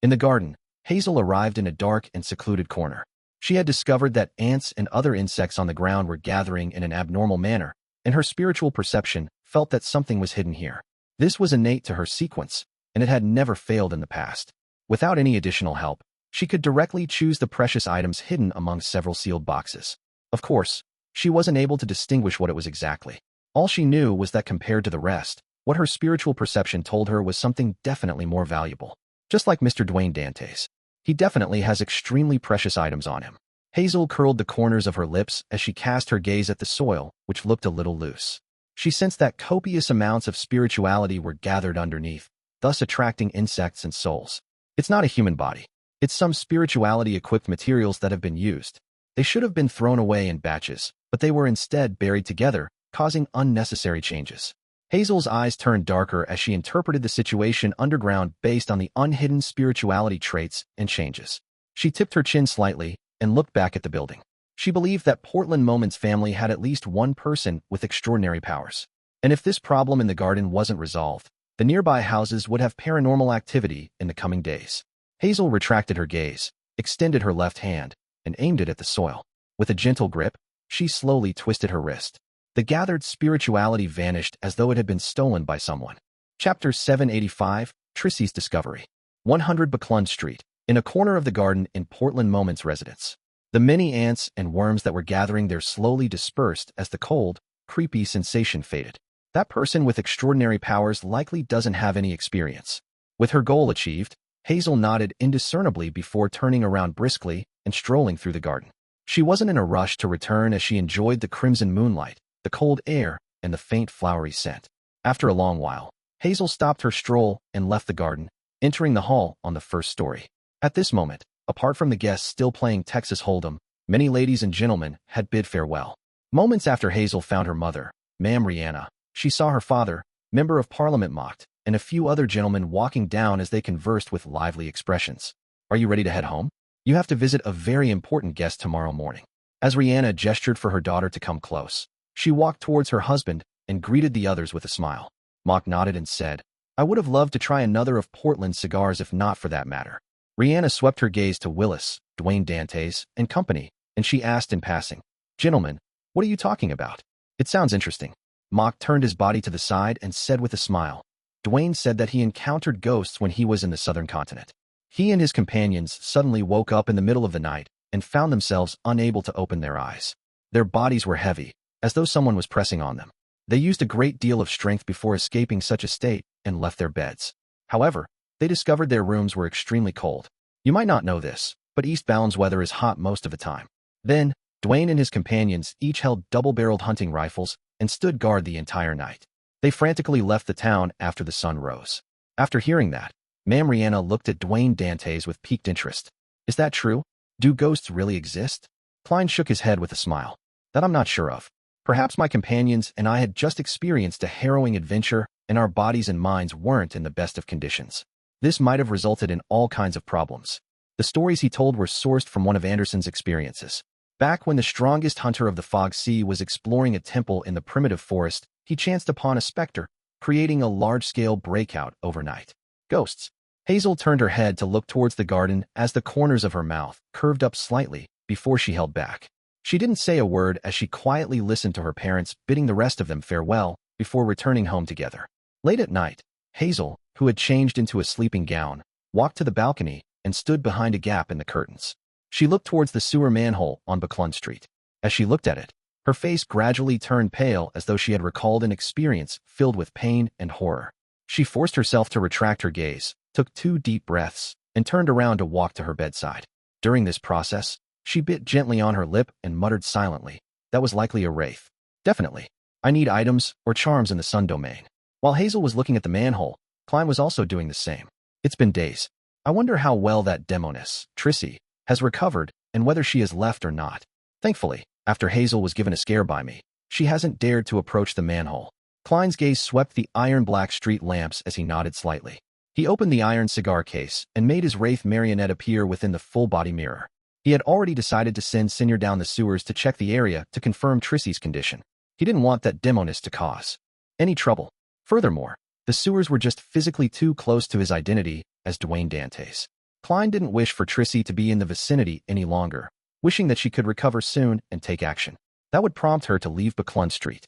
In the garden, Hazel arrived in a dark and secluded corner. She had discovered that ants and other insects on the ground were gathering in an abnormal manner, and her spiritual perception felt that something was hidden here. This was innate to her sequence, and it had never failed in the past. Without any additional help, she could directly choose the precious items hidden among several sealed boxes. Of course, she wasn't able to distinguish what it was exactly. All she knew was that compared to the rest, what her spiritual perception told her was something definitely more valuable. Just like Mr. Dwayne Dantes. He definitely has extremely precious items on him. Hazel curled the corners of her lips as she cast her gaze at the soil, which looked a little loose. She sensed that copious amounts of spirituality were gathered underneath, thus attracting insects and souls. It's not a human body. It's some spirituality-equipped materials that have been used. They should have been thrown away in batches, but they were instead buried together, causing unnecessary changes. Hazel's eyes turned darker as she interpreted the situation underground based on the unhidden spirituality traits and changes. She tipped her chin slightly and looked back at the building. She believed that Portland Moment's family had at least one person with extraordinary powers. And if this problem in the garden wasn't resolved, the nearby houses would have paranormal activity in the coming days. Hazel retracted her gaze, extended her left hand, and aimed it at the soil. With a gentle grip, she slowly twisted her wrist. The gathered spirituality vanished as though it had been stolen by someone. Chapter 785, Trissy's Discovery. 100 Buckland Street, in a corner of the garden in Portland Moment's residence. The many ants and worms that were gathering there slowly dispersed as the cold, creepy sensation faded. That person with extraordinary powers likely doesn't have any experience. With her goal achieved, Hazel nodded indiscernibly before turning around briskly and strolling through the garden. She wasn't in a rush to return as she enjoyed the crimson moonlight, the cold air, and the faint flowery scent. After a long while, Hazel stopped her stroll and left the garden, entering the hall on the first story. At this moment, apart from the guests still playing Texas Hold'em, many ladies and gentlemen had bid farewell. Moments after Hazel found her mother, Ma'am Rihanna, she saw her father, Member of Parliament mocked, and a few other gentlemen walking down as they conversed with lively expressions. Are you ready to head home? You have to visit a very important guest tomorrow morning. As Rihanna gestured for her daughter to come close, she walked towards her husband and greeted the others with a smile. Mock nodded and said, I would have loved to try another of Portland's cigars if not for that matter. Rihanna swept her gaze to Willis, Dwayne Dantes, and company, and she asked in passing, Gentlemen, what are you talking about? It sounds interesting. Mock turned his body to the side and said with a smile, Dwayne said that he encountered ghosts when he was in the southern continent. He and his companions suddenly woke up in the middle of the night and found themselves unable to open their eyes. Their bodies were heavy, as though someone was pressing on them. They used a great deal of strength before escaping such a state and left their beds. However, they discovered their rooms were extremely cold. You might not know this, but Eastbound's weather is hot most of the time. Then, Dwayne and his companions each held double-barreled hunting rifles and stood guard the entire night. They frantically left the town after the sun rose. After hearing that, Ma'am Rihanna looked at Dwayne Dantes with piqued interest. Is that true? Do ghosts really exist? Klein shook his head with a smile. That I'm not sure of. Perhaps my companions and I had just experienced a harrowing adventure and our bodies and minds weren't in the best of conditions. This might have resulted in all kinds of problems. The stories he told were sourced from one of Anderson's experiences. Back when the strongest hunter of the Fog Sea was exploring a temple in the primitive forest, he chanced upon a specter, creating a large-scale breakout overnight. Ghosts. Hazel turned her head to look towards the garden as the corners of her mouth curved up slightly before she held back. She didn't say a word as she quietly listened to her parents bidding the rest of them farewell before returning home together. Late at night, Hazel, who had changed into a sleeping gown, walked to the balcony and stood behind a gap in the curtains. She looked towards the sewer manhole on Buckland Street. As she looked at it, her face gradually turned pale as though she had recalled an experience filled with pain and horror. She forced herself to retract her gaze, took 2 deep breaths, and turned around to walk to her bedside. During this process, she bit gently on her lip and muttered silently, that was likely a wraith. Definitely. I need items or charms in the sun domain. While Hazel was looking at the manhole, Klein was also doing the same. It's been days. I wonder how well that demoness, Trissy, has recovered and whether she has left or not. Thankfully, after Hazel was given a scare by me, she hasn't dared to approach the manhole. Klein's gaze swept the iron-black street lamps as he nodded slightly. He opened the iron cigar case and made his wraith marionette appear within the full-body mirror. He had already decided to send Senior down the sewers to check the area to confirm Trissy's condition. He didn't want that demoness to cause any trouble. Furthermore, the sewers were just physically too close to his identity as Dwayne Dantes. Klein didn't wish for Trissy to be in the vicinity any longer, wishing that she could recover soon and take action. That would prompt her to leave Buckland Street.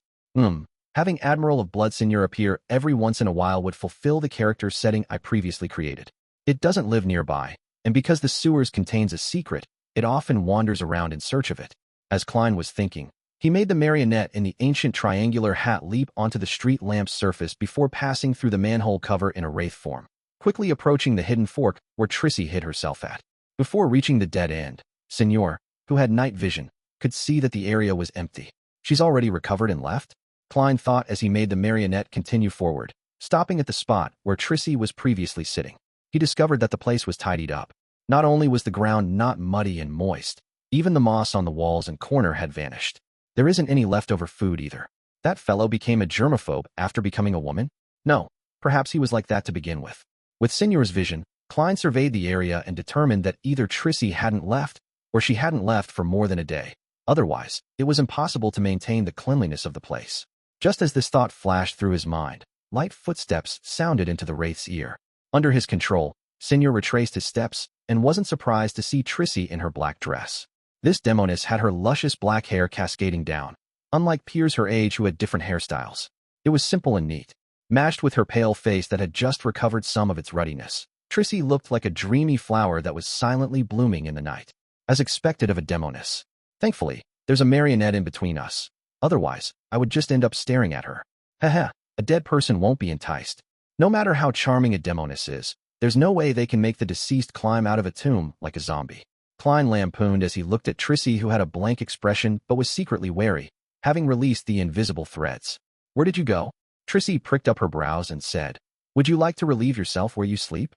Having Admiral of Blood Senior appear every once in a while would fulfill the character setting I previously created. It doesn't live nearby, and because the sewers contains a secret, it often wanders around in search of it. As Klein was thinking, he made the marionette in the ancient triangular hat leap onto the street lamp's surface before passing through the manhole cover in a wraith form, quickly approaching the hidden fork where Trissy hid herself at. Before reaching the dead end, Senor, who had night vision, could see that the area was empty. She's already recovered and left? Klein thought as he made the marionette continue forward, stopping at the spot where Trissy was previously sitting. He discovered that the place was tidied up. Not only was the ground not muddy and moist, even the moss on the walls and corner had vanished. There isn't any leftover food either. That fellow became a germaphobe after becoming a woman? No, perhaps he was like that to begin with. With Senor's vision, Klein surveyed the area and determined that either Trissy hadn't left, or she hadn't left for more than a day. Otherwise, it was impossible to maintain the cleanliness of the place. Just as this thought flashed through his mind, light footsteps sounded into the wraith's ear. Under his control, Senor retraced his steps and wasn't surprised to see Trissy in her black dress. This demoness had her luscious black hair cascading down, unlike peers her age who had different hairstyles. It was simple and neat, matched with her pale face that had just recovered some of its ruddiness. Trissy looked like a dreamy flower that was silently blooming in the night, as expected of a demoness. Thankfully, there's a marionette in between us. Otherwise, I would just end up staring at her. Haha, a dead person won't be enticed. No matter how charming a demoness is, there's no way they can make the deceased climb out of a tomb like a zombie. Klein lampooned as he looked at Trissy, who had a blank expression but was secretly wary, having released the invisible threads. Where did you go? Trissy pricked up her brows and said, would you like to relieve yourself where you sleep?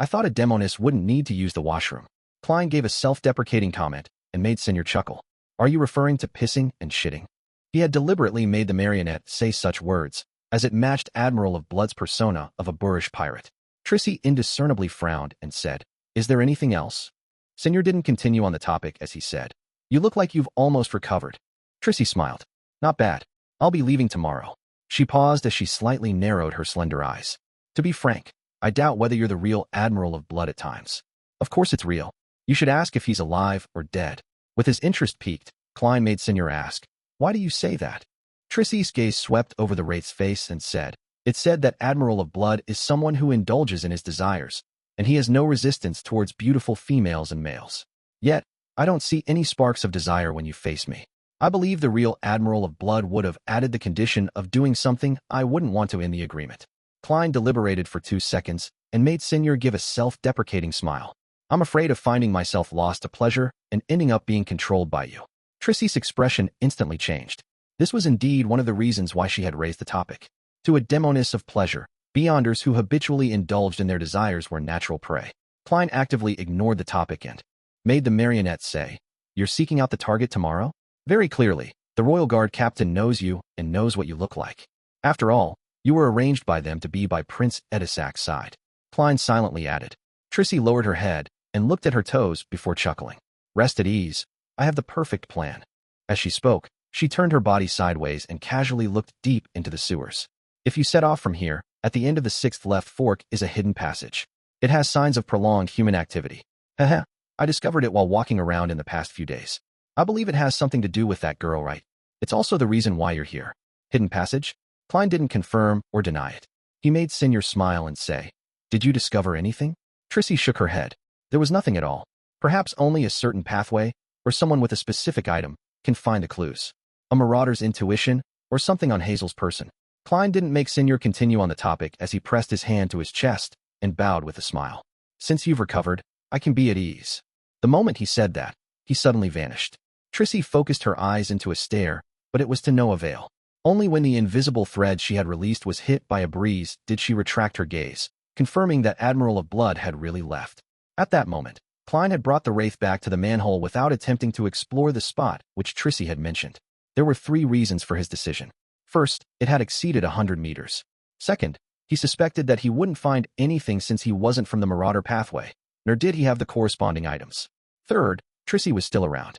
I thought a demoness wouldn't need to use the washroom. Klein gave a self-deprecating comment and made Senior chuckle. Are you referring to pissing and shitting? He had deliberately made the marionette say such words, as it matched Admiral of Blood's persona of a boorish pirate. Trissy indiscernibly frowned and said, is there anything else? Senior didn't continue on the topic as he said, you look like you've almost recovered. Trissy smiled. Not bad. I'll be leaving tomorrow. She paused as she slightly narrowed her slender eyes. To be frank, I doubt whether you're the real Admiral of Blood at times. Of course it's real. You should ask if he's alive or dead. With his interest piqued, Klein made Senior ask, why do you say that? Trissy's gaze swept over the wraith's face and said, it's said that Admiral of Blood is someone who indulges in his desires, and he has no resistance towards beautiful females and males. Yet, I don't see any sparks of desire when you face me. I believe the real Admiral of Blood would have added the condition of doing something I wouldn't want to in the agreement. Klein deliberated for 2 seconds and made Senior give a self-deprecating smile. I'm afraid of finding myself lost to pleasure and ending up being controlled by you. Trissy's expression instantly changed. This was indeed one of the reasons why she had raised the topic. To a demoness of pleasure, beyonders who habitually indulged in their desires were natural prey. Klein actively ignored the topic and made the marionette say, you're seeking out the target tomorrow? Very clearly, the Royal Guard captain knows you and knows what you look like. After all, you were arranged by them to be by Prince Edisac's side. Klein silently added. Trissy lowered her head and looked at her toes before chuckling. Rest at ease. I have the perfect plan. As she spoke, she turned her body sideways and casually looked deep into the sewers. If you set off from here, at the end of the 6th left fork is a hidden passage. It has signs of prolonged human activity. Haha, I discovered it while walking around in the past few days. I believe it has something to do with that girl, right? It's also the reason why you're here. Hidden passage? Klein didn't confirm or deny it. He made Senior smile and say, did you discover anything? Trissy shook her head. There was nothing at all. Perhaps only a certain pathway, or someone with a specific item, can find the clues. A marauder's intuition, or something on Hazel's person. Klein didn't make Senior continue on the topic as he pressed his hand to his chest and bowed with a smile. Since you've recovered, I can be at ease. The moment he said that, he suddenly vanished. Trissy focused her eyes into a stare, but it was to no avail. Only when the invisible thread she had released was hit by a breeze did she retract her gaze, confirming that Admiral of Blood had really left. At that moment, Klein had brought the wraith back to the manhole without attempting to explore the spot which Trissy had mentioned. There were 3 reasons for his decision. First, it had exceeded 100 meters. Second, he suspected that he wouldn't find anything since he wasn't from the marauder pathway, nor did he have the corresponding items. Third, Trissy was still around.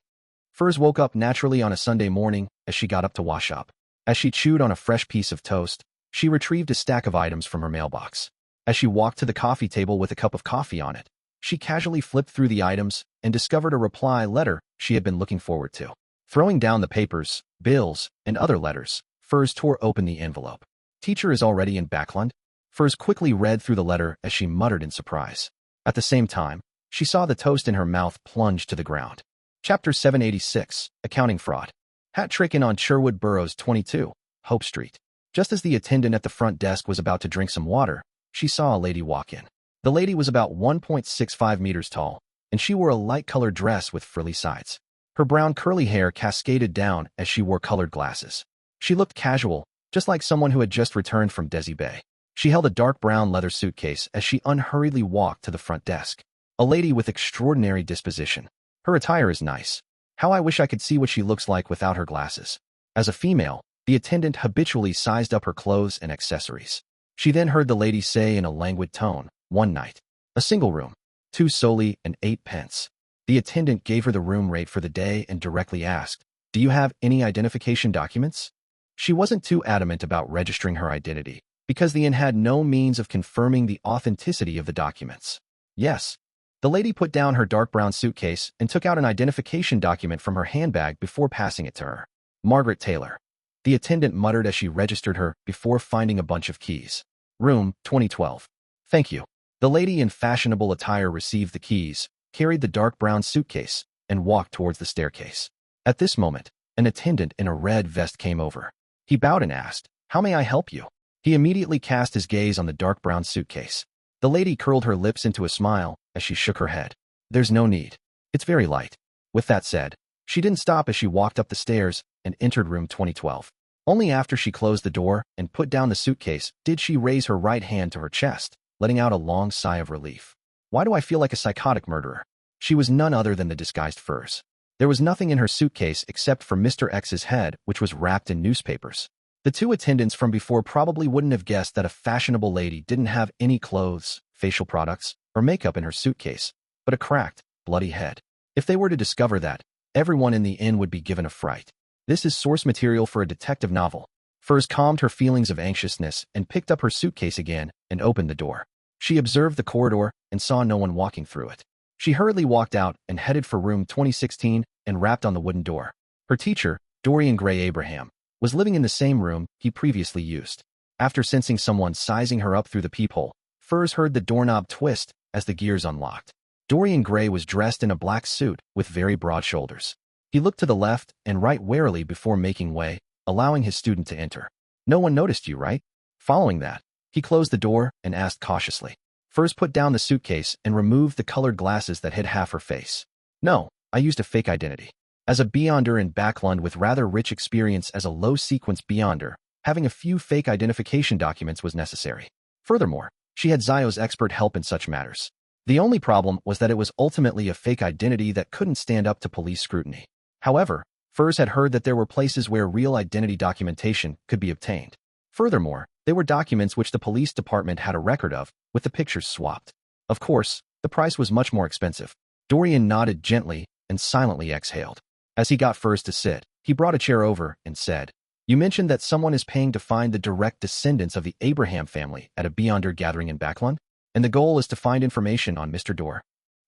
Furs woke up naturally on a Sunday morning as she got up to wash up. As she chewed on a fresh piece of toast, she retrieved a stack of items from her mailbox. As she walked to the coffee table with a cup of coffee on it, she casually flipped through the items and discovered a reply letter she had been looking forward to. Throwing down the papers, bills, and other letters, Furs tore open the envelope. Teacher is already in Backland? Furs quickly read through the letter as she muttered in surprise. At the same time, she saw the toast in her mouth plunge to the ground. Chapter 786, Accounting Fraud. Hat trick in on Sherwood Burrows 22, Hope Street. Just as the attendant at the front desk was about to drink some water, she saw a lady walk in. The lady was about 1.65 meters tall, and she wore a light-colored dress with frilly sides. Her brown curly hair cascaded down as she wore colored glasses. She looked casual, just like someone who had just returned from Desi Bay. She held a dark brown leather suitcase as she unhurriedly walked to the front desk. A lady with extraordinary disposition. Her attire is nice. How I wish I could see what she looks like without her glasses. As a female, the attendant habitually sized up her clothes and accessories. She then heard the lady say in a languid tone, 1 night. A single room. 2 soldi and 8 pence. The attendant gave her the room rate for the day and directly asked, do you have any identification documents? She wasn't too adamant about registering her identity, because the inn had no means of confirming the authenticity of the documents. Yes. The lady put down her dark brown suitcase and took out an identification document from her handbag before passing it to her. Margaret Taylor. The attendant muttered as she registered her before finding a bunch of keys. Room 2012. Thank you. The lady in fashionable attire received the keys, carried the dark brown suitcase, and walked towards the staircase. At this moment, an attendant in a red vest came over. He bowed and asked, "How may I help you?" He immediately cast his gaze on the dark brown suitcase. The lady curled her lips into a smile as she shook her head. "There's no need. It's very light." With that said, she didn't stop as she walked up the stairs and entered room 2012. Only after she closed the door and put down the suitcase did she raise her right hand to her chest, letting out a long sigh of relief. "Why do I feel like a psychotic murderer?" She was none other than the disguised Furs. There was nothing in her suitcase except for Mr. X's head, which was wrapped in newspapers. The two attendants from before probably wouldn't have guessed that a fashionable lady didn't have any clothes, facial products, or makeup in her suitcase, but a cracked, bloody head. If they were to discover that, everyone in the inn would be given a fright. This is source material for a detective novel. Furs calmed her feelings of anxiousness and picked up her suitcase again and opened the door. She observed the corridor and saw no one walking through it. She hurriedly walked out and headed for room 2016 and rapped on the wooden door. Her teacher, Dorian Gray Abraham, was living in the same room he previously used. After sensing someone sizing her up through the peephole, Furs heard the doorknob twist as the gears unlocked. Dorian Gray was dressed in a black suit with very broad shoulders. He looked to the left and right warily before making way, allowing his student to enter. "No one noticed you, right?" Following that, he closed the door and asked cautiously. Furs put down the suitcase and removed the colored glasses that hid half her face. "No, I used a fake identity. As a Beyonder in Backland with rather rich experience as a low-sequence Beyonder, having a few fake identification documents was necessary. Furthermore, she had Zio's expert help in such matters. The only problem was that it was ultimately a fake identity that couldn't stand up to police scrutiny. However, Furs had heard that there were places where real identity documentation could be obtained. Furthermore, they were documents which the police department had a record of, with the pictures swapped. Of course, the price was much more expensive. Dorian nodded gently and silently exhaled. As he got Furs to sit, he brought a chair over and said, "You mentioned that someone is paying to find the direct descendants of the Abraham family at a Beyonder gathering in Backland, and the goal is to find information on Mr. Dor."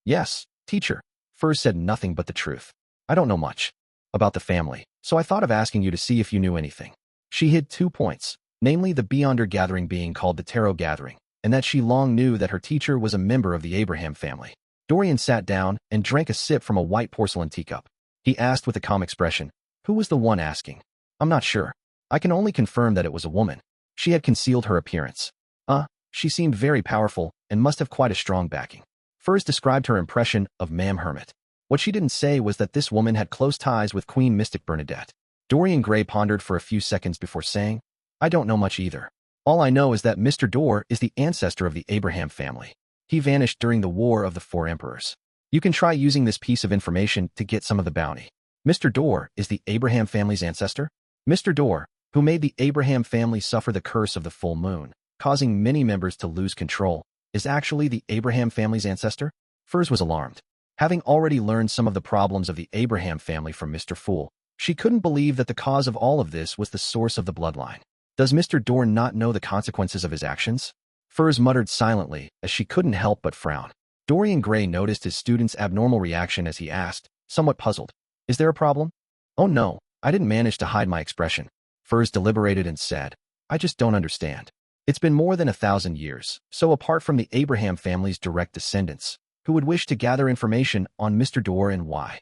"Yes, teacher." Furs said nothing but the truth. "I don't know much about the family, so I thought of asking you to see if you knew anything." She hid 2 points, namely the Beyonder gathering being called the Tarot Gathering, and that she long knew that her teacher was a member of the Abraham family. Dorian sat down and drank a sip from a white porcelain teacup. He asked with a calm expression, "Who was the one asking?" "I'm not sure. I can only confirm that it was a woman. She had concealed her appearance. She seemed very powerful and must have quite a strong backing." Furs described her impression of Ma'am Hermit. What she didn't say was that this woman had close ties with Queen Mystic Bernadette. Dorian Gray pondered for a few seconds before saying, "I don't know much either. All I know is that Mr. Dor is the ancestor of the Abraham family. He vanished during the War of the Four Emperors. You can try using this piece of information to get some of the bounty." "Mr. Dor is the Abraham family's ancestor?" "Mr. Dor, who made the Abraham family suffer the curse of the full moon, causing many members to lose control, is actually the Abraham family's ancestor?" Furs was alarmed. Having already learned some of the problems of the Abraham family from Mr. Fool, she couldn't believe that the cause of all of this was the source of the bloodline. Does Mr. Dor not know the consequences of his actions? Furs muttered silently, as she couldn't help but frown. Dorian Gray noticed his student's abnormal reaction as he asked, somewhat puzzled, "Is there a problem?" "Oh no, I didn't manage to hide my expression." Furs deliberated and said, "I just don't understand. It's been more than 1,000 years, so apart from the Abraham family's direct descendants, who would wish to gather information on Mr. Dor and why?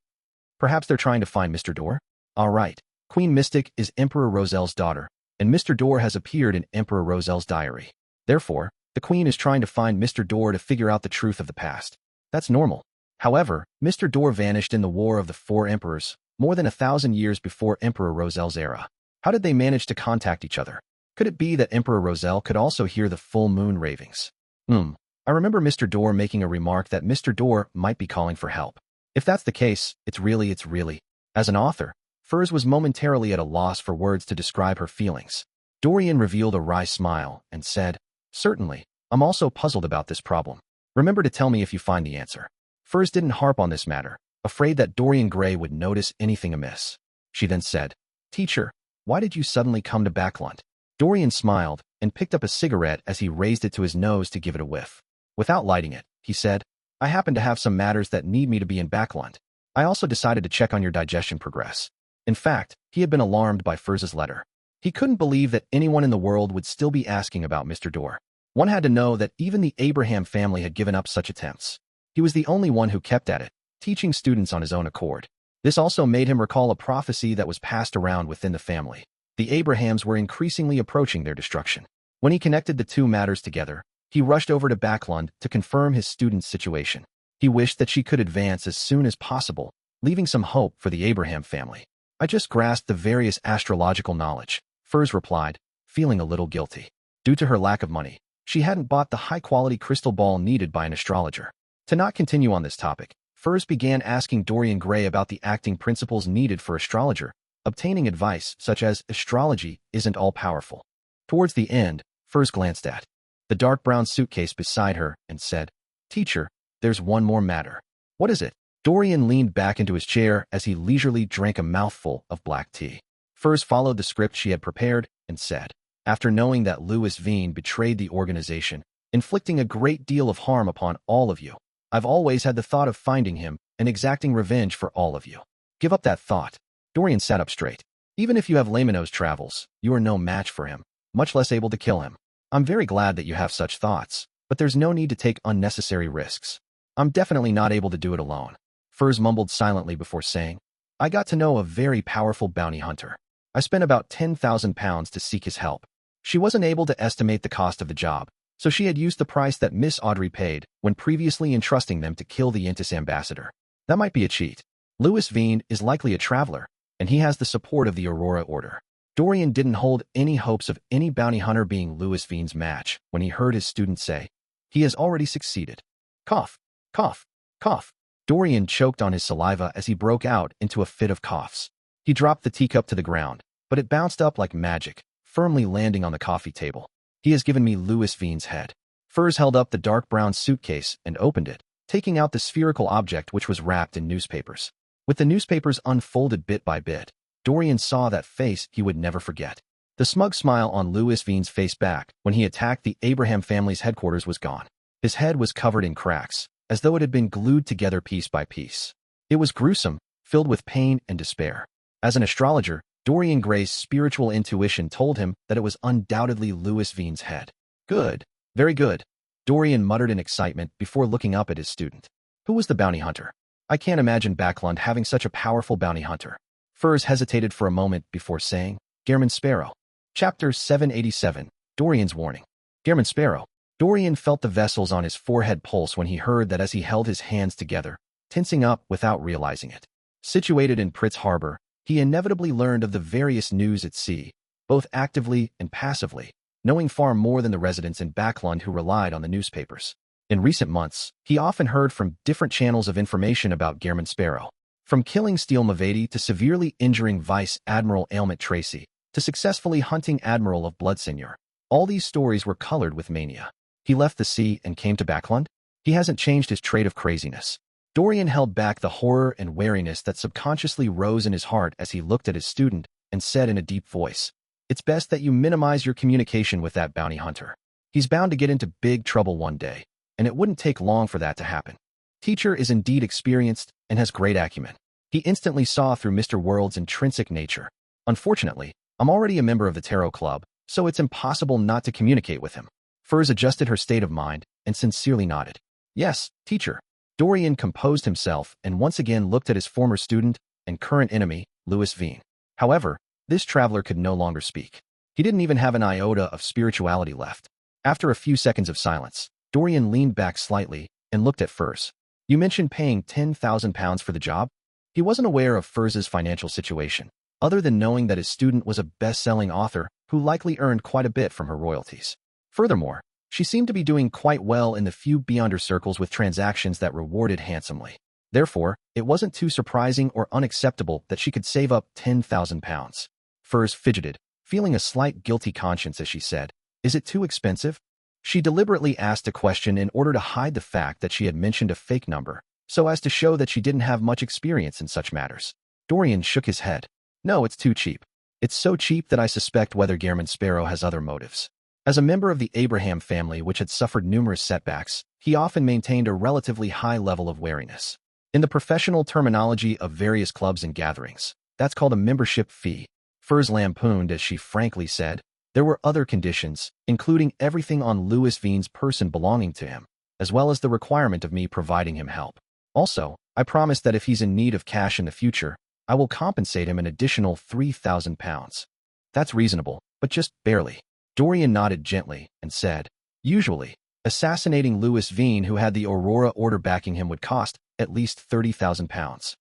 Perhaps they're trying to find Mr. Dor? All right. Queen Mystic is Emperor Roselle's daughter, and Mr. Dor has appeared in Emperor Roselle's diary. Therefore, the Queen is trying to find Mr. Dor to figure out the truth of the past. That's normal. However, Mr. Dor vanished in the War of the Four Emperors, more than 1,000 years before Emperor Roselle's era. How did they manage to contact each other? Could it be that Emperor Roselle could also hear the full moon ravings? I remember Mr. Dor making a remark that Mr. Dor might be calling for help. If that's the case, it's really. As an author, Furs was momentarily at a loss for words to describe her feelings. Dorian revealed a wry smile and said, "Certainly, I'm also puzzled about this problem. Remember to tell me if you find the answer." Furs didn't harp on this matter, afraid that Dorian Gray would notice anything amiss. She then said, "Teacher, why did you suddenly come to Backland?" Dorian smiled and picked up a cigarette as he raised it to his nose to give it a whiff. Without lighting it, he said, "I happen to have some matters that need me to be in Backland. I also decided to check on your digestion progress." In fact, he had been alarmed by Furz's letter. He couldn't believe that anyone in the world would still be asking about Mr. Dor. One had to know that even the Abraham family had given up such attempts. He was the only one who kept at it, teaching students on his own accord. This also made him recall a prophecy that was passed around within the family. The Abrahams were increasingly approaching their destruction. When he connected the two matters together, he rushed over to Backlund to confirm his student's situation. He wished that she could advance as soon as possible, leaving some hope for the Abraham family. I just grasped the various astrological knowledge, Furz replied, feeling a little guilty. Due to her lack of money, she hadn't bought the high-quality crystal ball needed by an astrologer. To not continue on this topic, Furz began asking Dorian Gray about the acting principles needed for astrologer, obtaining advice such as astrology isn't all-powerful. Towards the end, Furz glanced at the dark brown suitcase beside her and said, "Teacher, there's one more matter." "What is it?" Dorian leaned back into his chair as he leisurely drank a mouthful of black tea. Furz followed the script she had prepared and said, "After knowing that Louis Veen betrayed the organization, inflicting a great deal of harm upon all of you, I've always had the thought of finding him and exacting revenge for all of you." "Give up that thought." Dorian sat up straight. "Even if you have Lamino's travels, you are no match for him, much less able to kill him. I'm very glad that you have such thoughts, but there's no need to take unnecessary risks. I'm definitely not able to do it alone." Furz mumbled silently before saying, "I got to know a very powerful bounty hunter. I spent about £10,000 to seek his help. She wasn't able to estimate the cost of the job, so she had used the price that Miss Audrey paid when previously entrusting them to kill the Intis ambassador. That might be a cheat. Louis Veen is likely a traveler, and he has the support of the Aurora Order." Dorian didn't hold any hopes of any bounty hunter being Louis Veen's match when he heard his student say, "He has already succeeded." Cough, cough, cough. Dorian choked on his saliva as he broke out into a fit of coughs. He dropped the teacup to the ground, but it bounced up like magic, firmly landing on the coffee table. "He has given me Louis Veen's head." Furz held up the dark brown suitcase and opened it, taking out the spherical object which was wrapped in newspapers. With the newspapers unfolded bit by bit, Dorian saw that face he would never forget. The smug smile on Louis Veen's face back when he attacked the Abraham family's headquarters was gone. His head was covered in cracks, as though it had been glued together piece by piece. It was gruesome, filled with pain and despair. As an astrologer, Dorian Gray's spiritual intuition told him that it was undoubtedly Louis Veen's head. "Good. Very good." Dorian muttered in excitement before looking up at his student. "Who was the bounty hunter? I can't imagine Backlund having such a powerful bounty hunter." Furz hesitated for a moment before saying, "Gehrman Sparrow." Chapter 787, Dorian's Warning. Gehrman Sparrow. Dorian felt the vessels on his forehead pulse when he heard that as he held his hands together, tensing up without realizing it. Situated in Pritz Harbor, he inevitably learned of the various news at sea, both actively and passively, knowing far more than the residents in Backlund who relied on the newspapers. In recent months, he often heard from different channels of information about Gehrman Sparrow. From killing Steele Mavady to severely injuring Vice Admiral Ailment Trissy, to successfully hunting Admiral of Bloodseigneur, all these stories were colored with mania. He left the sea and came to Backlund? He hasn't changed his trait of craziness. Dorian held back the horror and wariness that subconsciously rose in his heart as he looked at his student and said in a deep voice, "It's best that you minimize your communication with that bounty hunter. He's bound to get into big trouble one day, and it wouldn't take long for that to happen. Teacher is indeed experienced and has great acumen. He instantly saw through Mr. World's intrinsic nature. Unfortunately, I'm already a member of the Tarot Club, so it's impossible not to communicate with him." Furz adjusted her state of mind and sincerely nodded. "Yes, teacher." Dorian composed himself and once again looked at his former student and current enemy, Louis Veen. However, this traveler could no longer speak. He didn't even have an iota of spirituality left. After a few seconds of silence, Dorian leaned back slightly and looked at Furz. "You mentioned paying £10,000 for the job?" He wasn't aware of Furz's financial situation, other than knowing that his student was a best-selling author who likely earned quite a bit from her royalties. Furthermore, she seemed to be doing quite well in the few beyonder circles with transactions that rewarded handsomely. Therefore, it wasn't too surprising or unacceptable that she could save up £10,000. Furz fidgeted, feeling a slight guilty conscience as she said, "Is it too expensive?" She deliberately asked a question in order to hide the fact that she had mentioned a fake number, so as to show that she didn't have much experience in such matters. Dorian shook his head. "No, it's too cheap. It's so cheap that I suspect whether Gehrman Sparrow has other motives." As a member of the Abraham family which had suffered numerous setbacks, he often maintained a relatively high level of wariness. In the professional terminology of various clubs and gatherings, That's called a membership fee. Furs lampooned as she frankly said. There were other conditions, including everything on Louis Vine's person belonging to him, as well as the requirement of me providing him help. Also, I promised that if he's in need of cash in the future, I will compensate him an additional £3,000. That's reasonable, but just barely. Dorian nodded gently and said, usually, assassinating Louis Vine, who had the Aurora Order backing him, would cost at least £30,000.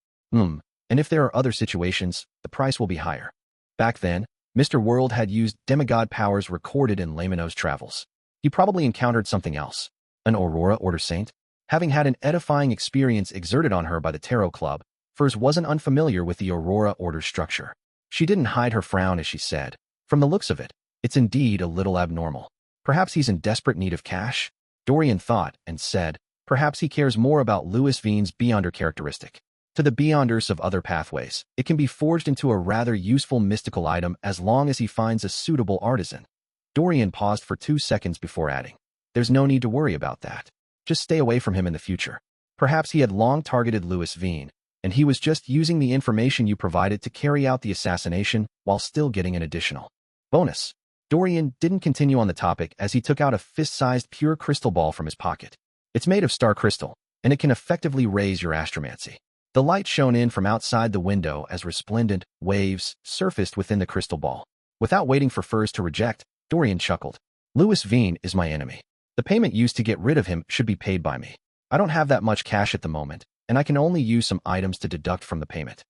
And if there are other situations, the price will be higher. Back then, Mr. World had used demigod powers recorded in Lamino's travels. He probably encountered something else. An Aurora Order saint? Having had an edifying experience exerted on her by the Tarot Club, Furs wasn't unfamiliar with the Aurora Order's structure. She didn't hide her frown as she said, from the looks of it, it's indeed a little abnormal. Perhaps he's in desperate need of cash? Dorian thought and said, perhaps he cares more about Louis Vine's Beyonder characteristic. To the Beyonders of other pathways, it can be forged into a rather useful mystical item as long as he finds a suitable artisan. Dorian paused for 2 seconds before adding, there's no need to worry about that. Just stay away from him in the future. Perhaps he had long targeted Louis Vine, and he was just using the information you provided to carry out the assassination while still getting an additional bonus. Dorian didn't continue on the topic as he took out a fist-sized pure crystal ball from his pocket. It's made of star crystal, and it can effectively raise your astromancy. The light shone in from outside the window as resplendent waves surfaced within the crystal ball. Without waiting for Furs to reject, Dorian chuckled. Louis Vine is my enemy. The payment used to get rid of him should be paid by me. I don't have that much cash at the moment, and I can only use some items to deduct from the payment.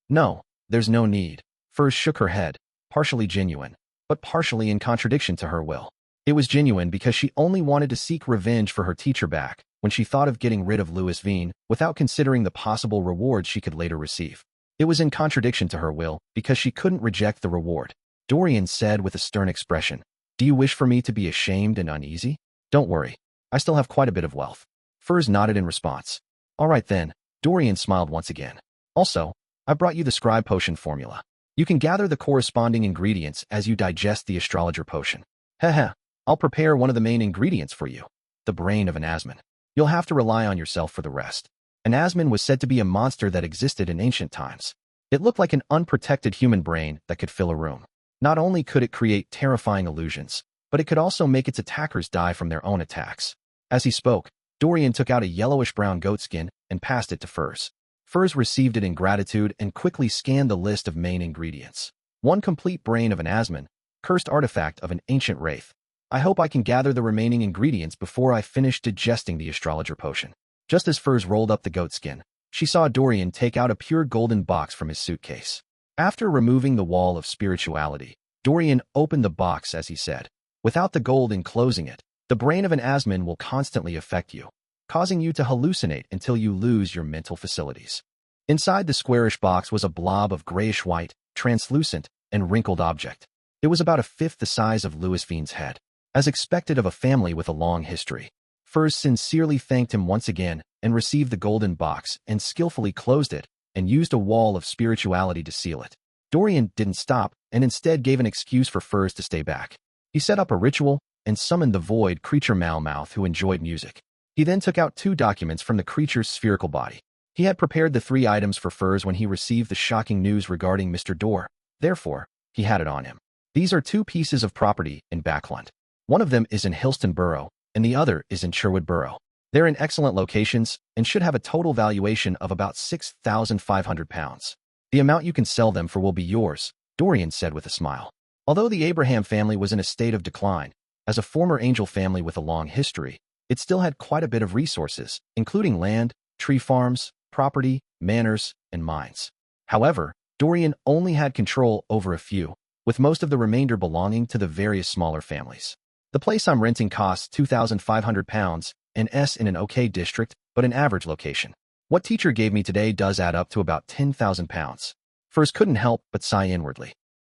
No, there's no need. Furs shook her head, partially genuine, but partially in contradiction to her will. It was genuine because she only wanted to seek revenge for her teacher back when she thought of getting rid of Louis Vine without considering the possible reward she could later receive. It was in contradiction to her will because she couldn't reject the reward. Dorian said with a stern expression, do you wish for me to be ashamed and uneasy? Don't worry. I still have quite a bit of wealth. Furs nodded in response. All right then, Dorian smiled once again. Also, I brought you the scribe potion formula. You can gather the corresponding ingredients as you digest the astrologer potion. Heh, I'll prepare one of the main ingredients for you. The brain of an Asman. You'll have to rely on yourself for the rest. An Asman was said to be a monster that existed in ancient times. It looked like an unprotected human brain that could fill a room. Not only could it create terrifying illusions, but it could also make its attackers die from their own attacks. As he spoke, Dorian took out a yellowish-brown goatskin and passed it to Furs. Furs received it in gratitude and quickly scanned the list of main ingredients. One complete brain of an Asman, cursed artifact of an ancient wraith. I hope I can gather the remaining ingredients before I finish digesting the astrologer potion. Just as Furs rolled up the goatskin, she saw Dorian take out a pure golden box from his suitcase. After removing the wall of spirituality, Dorian opened the box as he said, without the gold enclosing it, the brain of an Asman will constantly affect you, causing you to hallucinate until you lose your mental facilities. Inside the squarish box was a blob of grayish-white, translucent, and wrinkled object. It was about a fifth the size of Louis Vine's head. As expected of a family with a long history, Furs sincerely thanked him once again and received the golden box and skillfully closed it and used a wall of spirituality to seal it. Dorian didn't stop and instead gave an excuse for Furs to stay back. He set up a ritual and summoned the void creature Malmouth, who enjoyed music. He then took out 2 documents from the creature's spherical body. He had prepared the 3 items for Furs when he received the shocking news regarding Mr. Dor. Therefore, he had it on him. These are 2 pieces of property in Backland. One of them is in Hillston Borough, and the other is in Sherwood Borough. They're in excellent locations and should have a total valuation of about £6,500. The amount you can sell them for will be yours, Dorian said with a smile. Although the Abraham family was in a state of decline, as a former angel family with a long history, it still had quite a bit of resources, including land, tree farms, property, manors, and mines. However, Dorian only had control over a few, with most of the remainder belonging to the various smaller families. The place I'm renting costs £2,500 and in an okay district, but an average location. What teacher gave me today does add up to about £10,000. Furs couldn't help but sigh inwardly.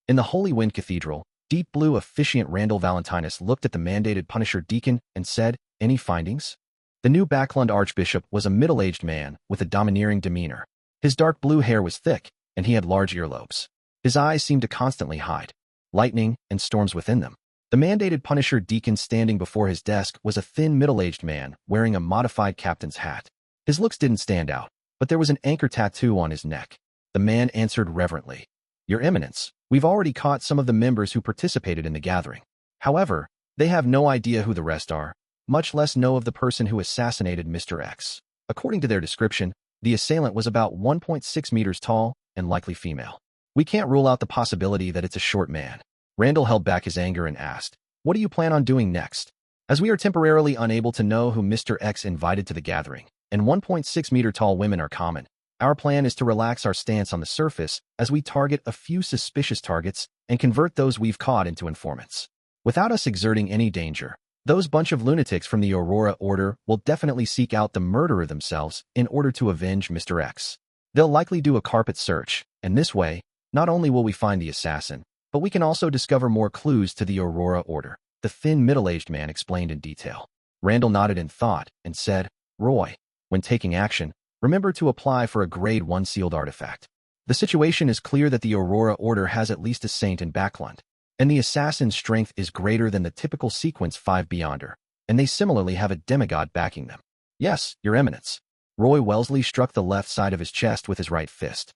In the Holy Wind Cathedral, deep blue officiant Randall Valentinus looked at the mandated Punisher deacon and said, any findings? The new Backlund archbishop was a middle-aged man with a domineering demeanor. His dark blue hair was thick, and he had large earlobes. His eyes seemed to constantly hide lightning and storms within them. The mandated Punisher deacon standing before his desk was a thin middle-aged man wearing a modified captain's hat. His looks didn't stand out, but there was an anchor tattoo on his neck. The man answered reverently. Your Eminence, we've already caught some of the members who participated in the gathering. However, they have no idea who the rest are, much less know of the person who assassinated Mr. X. According to their description, the assailant was about 1.6 meters tall and likely female. We can't rule out the possibility that it's a short man. Randall held back his anger and asked, what do you plan on doing next? As we are temporarily unable to know who Mr. X invited to the gathering, and 1.6-meter tall women are common, our plan is to relax our stance on the surface as we target a few suspicious targets and convert those we've caught into informants. Without us exerting any danger, those bunch of lunatics from the Aurora Order will definitely seek out the murderer themselves in order to avenge Mr. X. They'll likely do a carpet search, and this way, not only will we find the assassin, but we can also discover more clues to the Aurora Order, the thin middle-aged man explained in detail. Randall nodded in thought and said, Roy, when taking action, remember to apply for a Grade 1 sealed artifact. The situation is clear that the Aurora Order has at least a saint in Backland, and the assassin's strength is greater than the typical Sequence 5 Beyonder, and they similarly have a demigod backing them. Yes, Your Eminence. Roy Wellesley struck the left side of his chest with his right fist.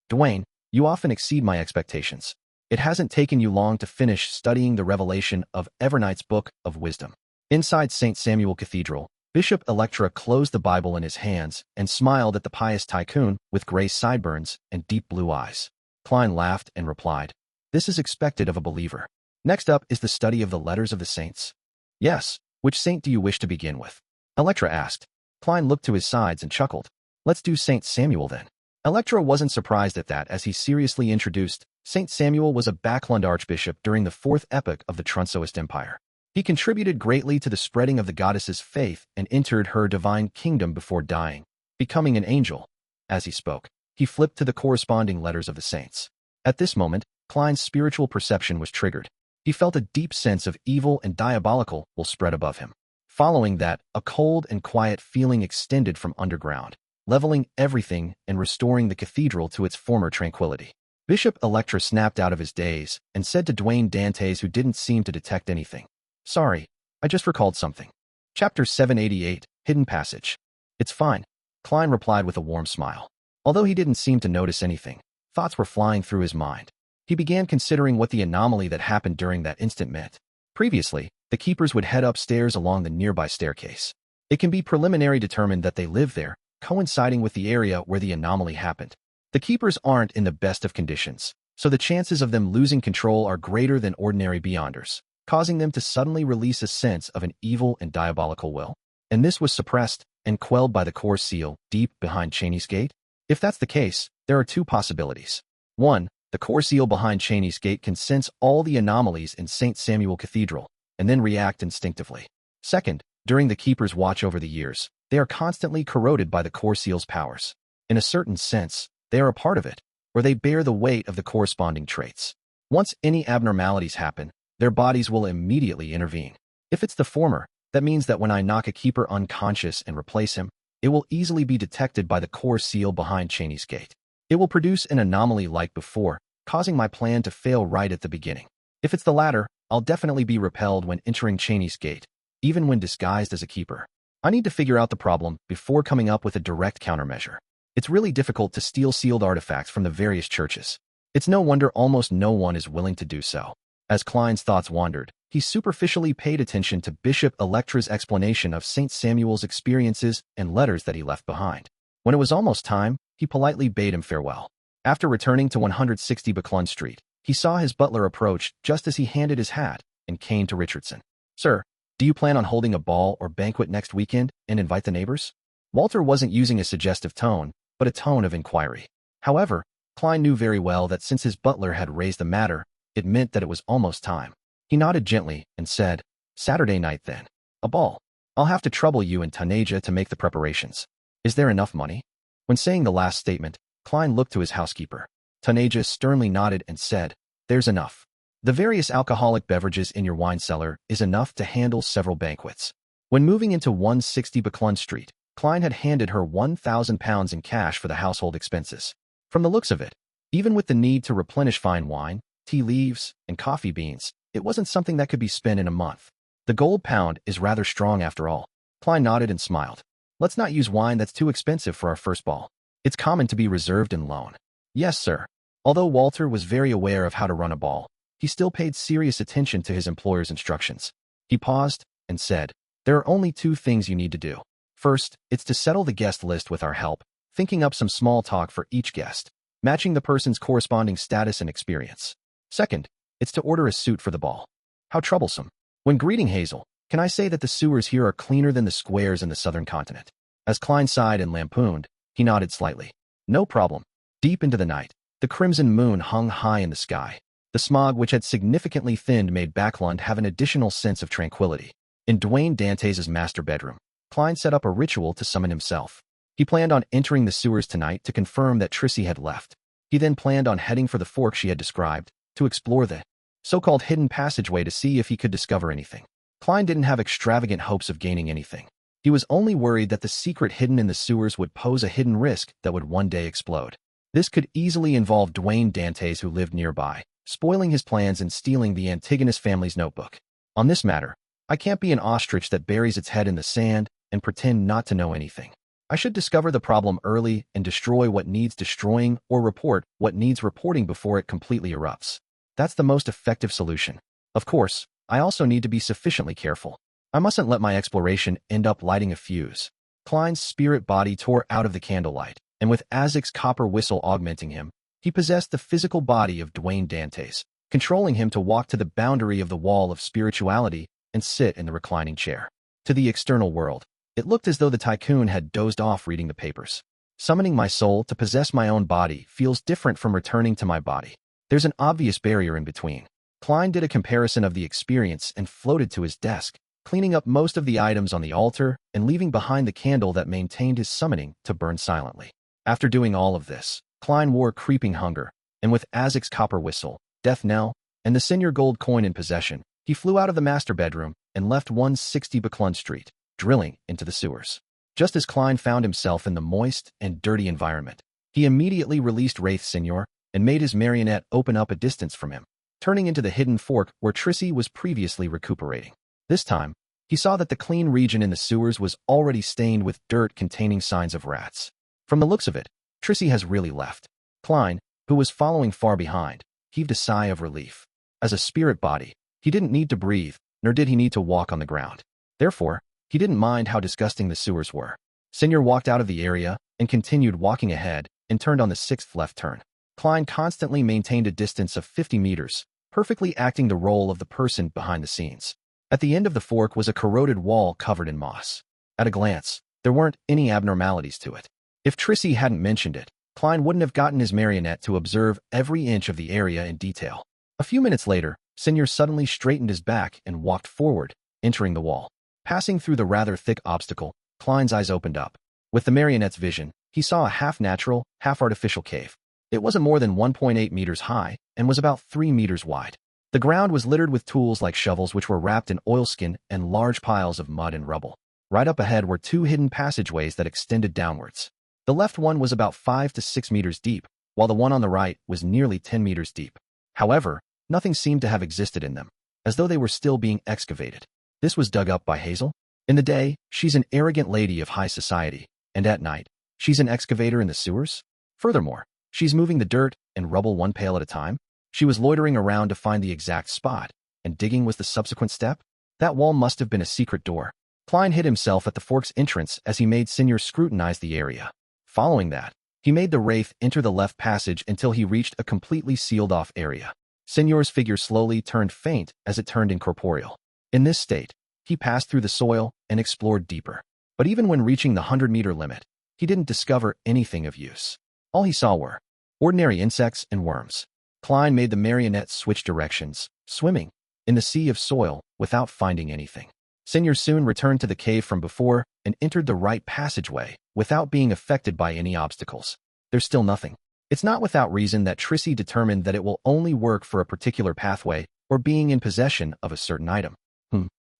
Dwayne, you often exceed my expectations. It hasn't taken you long to finish studying the revelation of Evernight's Book of Wisdom. Inside St. Samuel Cathedral, Bishop Electra closed the Bible in his hands and smiled at the pious tycoon with gray sideburns and deep blue eyes. Klein laughed and replied, this is expected of a believer. Next up is the study of the letters of the saints. Yes, which saint do you wish to begin with? Electra asked. Klein looked to his sides and chuckled. Let's do St. Samuel then. Electra wasn't surprised at that as he seriously introduced, St. Samuel was a Backland archbishop during the fourth epoch of the Trunsoist Empire. He contributed greatly to the spreading of the goddess's faith and entered her divine kingdom before dying, becoming an angel. As he spoke, he flipped to the corresponding letters of the saints. At this moment, Klein's spiritual perception was triggered. He felt a deep sense of evil and diabolical will spread above him. Following that, a cold and quiet feeling extended from underground, leveling everything and restoring the cathedral to its former tranquility. Bishop Electra snapped out of his daze and said to Dwayne Dantes, who didn't seem to detect anything, sorry, I just recalled something. Chapter 788, Hidden Passage. It's fine, Klein replied with a warm smile. Although he didn't seem to notice anything, thoughts were flying through his mind. He began considering what the anomaly that happened during that instant meant. Previously, the keepers would head upstairs along the nearby staircase. It can be preliminary determined that they live there, coinciding with the area where the anomaly happened. The keepers aren't in the best of conditions, so the chances of them losing control are greater than ordinary Beyonders, causing them to suddenly release a sense of an evil and diabolical will. And this was suppressed and quelled by the core seal deep behind Cheney's gate? If that's the case, there are two possibilities. 1. The core seal behind Cheney's gate can sense all the anomalies in St. Samuel Cathedral and then react instinctively. 2. During the keeper's watch over the years, they are constantly corroded by the core seal's powers. In a certain sense, they are a part of it, or they bear the weight of the corresponding traits. Once any abnormalities happen, their bodies will immediately intervene. If it's the former, that means that when I knock a keeper unconscious and replace him, it will easily be detected by the core seal behind Cheney's gate. It will produce an anomaly like before, causing my plan to fail right at the beginning. If it's the latter, I'll definitely be repelled when entering Cheney's gate, even when disguised as a keeper. I need to figure out the problem before coming up with a direct countermeasure. It's really difficult to steal sealed artifacts from the various churches. It's no wonder almost no one is willing to do so. As Klein's thoughts wandered, he superficially paid attention to Bishop Electra's explanation of St. Samuel's experiences and letters that he left behind. When it was almost time, he politely bade him farewell. After returning to 160 Buckland Street, he saw his butler approach just as he handed his hat and cane to Richardson. Sir, do you plan on holding a ball or banquet next weekend and invite the neighbors? Walter wasn't using a suggestive tone, but a tone of inquiry. However, Klein knew very well that since his butler had raised the matter, it meant that it was almost time. He nodded gently and said, Saturday night then. A ball. I'll have to trouble you and Tanaja to make the preparations. Is there enough money? When saying the last statement, Klein looked to his housekeeper. Tanaja sternly nodded and said, There's enough. The various alcoholic beverages in your wine cellar is enough to handle several banquets. When moving into 160 Buckland Street, Klein had handed her £1,000 in cash for the household expenses. From the looks of it, even with the need to replenish fine wine, tea leaves, and coffee beans, it wasn't something that could be spent in a month. The gold pound is rather strong after all. Klein nodded and smiled. Let's not use wine that's too expensive for our first ball. It's common to be reserved and loan. Yes, sir. Although Walter was very aware of how to run a ball, he still paid serious attention to his employer's instructions. He paused and said, "There are only two things you need to do. First, it's to settle the guest list with our help, thinking up some small talk for each guest, matching the person's corresponding status and experience. Second, it's to order a suit for the ball." How troublesome. When greeting Hazel, "Can I say that the sewers here are cleaner than the squares in the southern continent?" As Klein sighed and lampooned, he nodded slightly. "No problem." Deep into the night, the crimson moon hung high in the sky. The smog which had significantly thinned made Backlund have an additional sense of tranquility. In Dwayne Dantes' master bedroom, Klein set up a ritual to summon himself. He planned on entering the sewers tonight to confirm that Trissy had left. He then planned on heading for the fork she had described, to explore the so-called hidden passageway to see if he could discover anything. Klein didn't have extravagant hopes of gaining anything. He was only worried that the secret hidden in the sewers would pose a hidden risk that would one day explode. This could easily involve Dwayne Dantes, who lived nearby, spoiling his plans and stealing the Antigonus family's notebook. On this matter, I can't be an ostrich that buries its head in the sand and pretend not to know anything. I should discover the problem early and destroy what needs destroying or report what needs reporting before it completely erupts. That's the most effective solution. Of course, I also need to be sufficiently careful. I mustn't let my exploration end up lighting a fuse. Klein's spirit body tore out of the candlelight, and with Azek's copper whistle augmenting him, he possessed the physical body of Dwayne Dantes, controlling him to walk to the boundary of the wall of spirituality and sit in the reclining chair. To the external world, it looked as though the tycoon had dozed off reading the papers. Summoning my soul to possess my own body feels different from returning to my body. There's an obvious barrier in between. Klein did a comparison of the experience and floated to his desk, cleaning up most of the items on the altar and leaving behind the candle that maintained his summoning to burn silently. After doing all of this, Klein wore creeping hunger, and with Azek's copper whistle, death knell, and the senior gold coin in possession, he flew out of the master bedroom and left 160 Backlund Street, drilling into the sewers. Just as Klein found himself in the moist and dirty environment, he immediately released Wraith Senior and made his marionette open up a distance from him, turning into the hidden fork where Trissy was previously recuperating. This time, he saw that the clean region in the sewers was already stained with dirt containing signs of rats. From the looks of it, Trissy has really left. Klein, who was following far behind, heaved a sigh of relief. As a spirit body, he didn't need to breathe, nor did he need to walk on the ground. Therefore, he didn't mind how disgusting the sewers were. Senior walked out of the area and continued walking ahead and turned on the 6th left turn. Klein constantly maintained a distance of 50 meters, perfectly acting the role of the person behind the scenes. At the end of the fork was a corroded wall covered in moss. At a glance, there weren't any abnormalities to it. If Trissy hadn't mentioned it, Klein wouldn't have gotten his marionette to observe every inch of the area in detail. A few minutes later, Senior suddenly straightened his back and walked forward, entering the wall. Passing through the rather thick obstacle, Klein's eyes opened up. With the marionette's vision, he saw a half-natural, half-artificial cave. It wasn't more than 1.8 meters high and was about 3 meters wide. The ground was littered with tools like shovels which were wrapped in oilskin and large piles of mud and rubble. Right up ahead were 2 hidden passageways that extended downwards. The left one was about 5 to 6 meters deep, while the one on the right was nearly 10 meters deep. However, nothing seemed to have existed in them, as though they were still being excavated. This was dug up by Hazel? In the day, she's an arrogant lady of high society, and at night, she's an excavator in the sewers? Furthermore, she's moving the dirt and rubble one pail at a time? She was loitering around to find the exact spot, and digging was the subsequent step? That wall must have been a secret door. Klein hid himself at the fork's entrance as he made Senior scrutinize the area. Following that, he made the wraith enter the left passage until he reached a completely sealed-off area. Senior's figure slowly turned faint as it turned incorporeal. In this state, he passed through the soil and explored deeper. But even when reaching the 100-meter limit, he didn't discover anything of use. All he saw were ordinary insects and worms. Klein made the marionette switch directions, swimming in the sea of soil without finding anything. Senior soon returned to the cave from before and entered the right passageway without being affected by any obstacles. There's still nothing. It's not without reason that Trissy determined that it will only work for a particular pathway or being in possession of a certain item.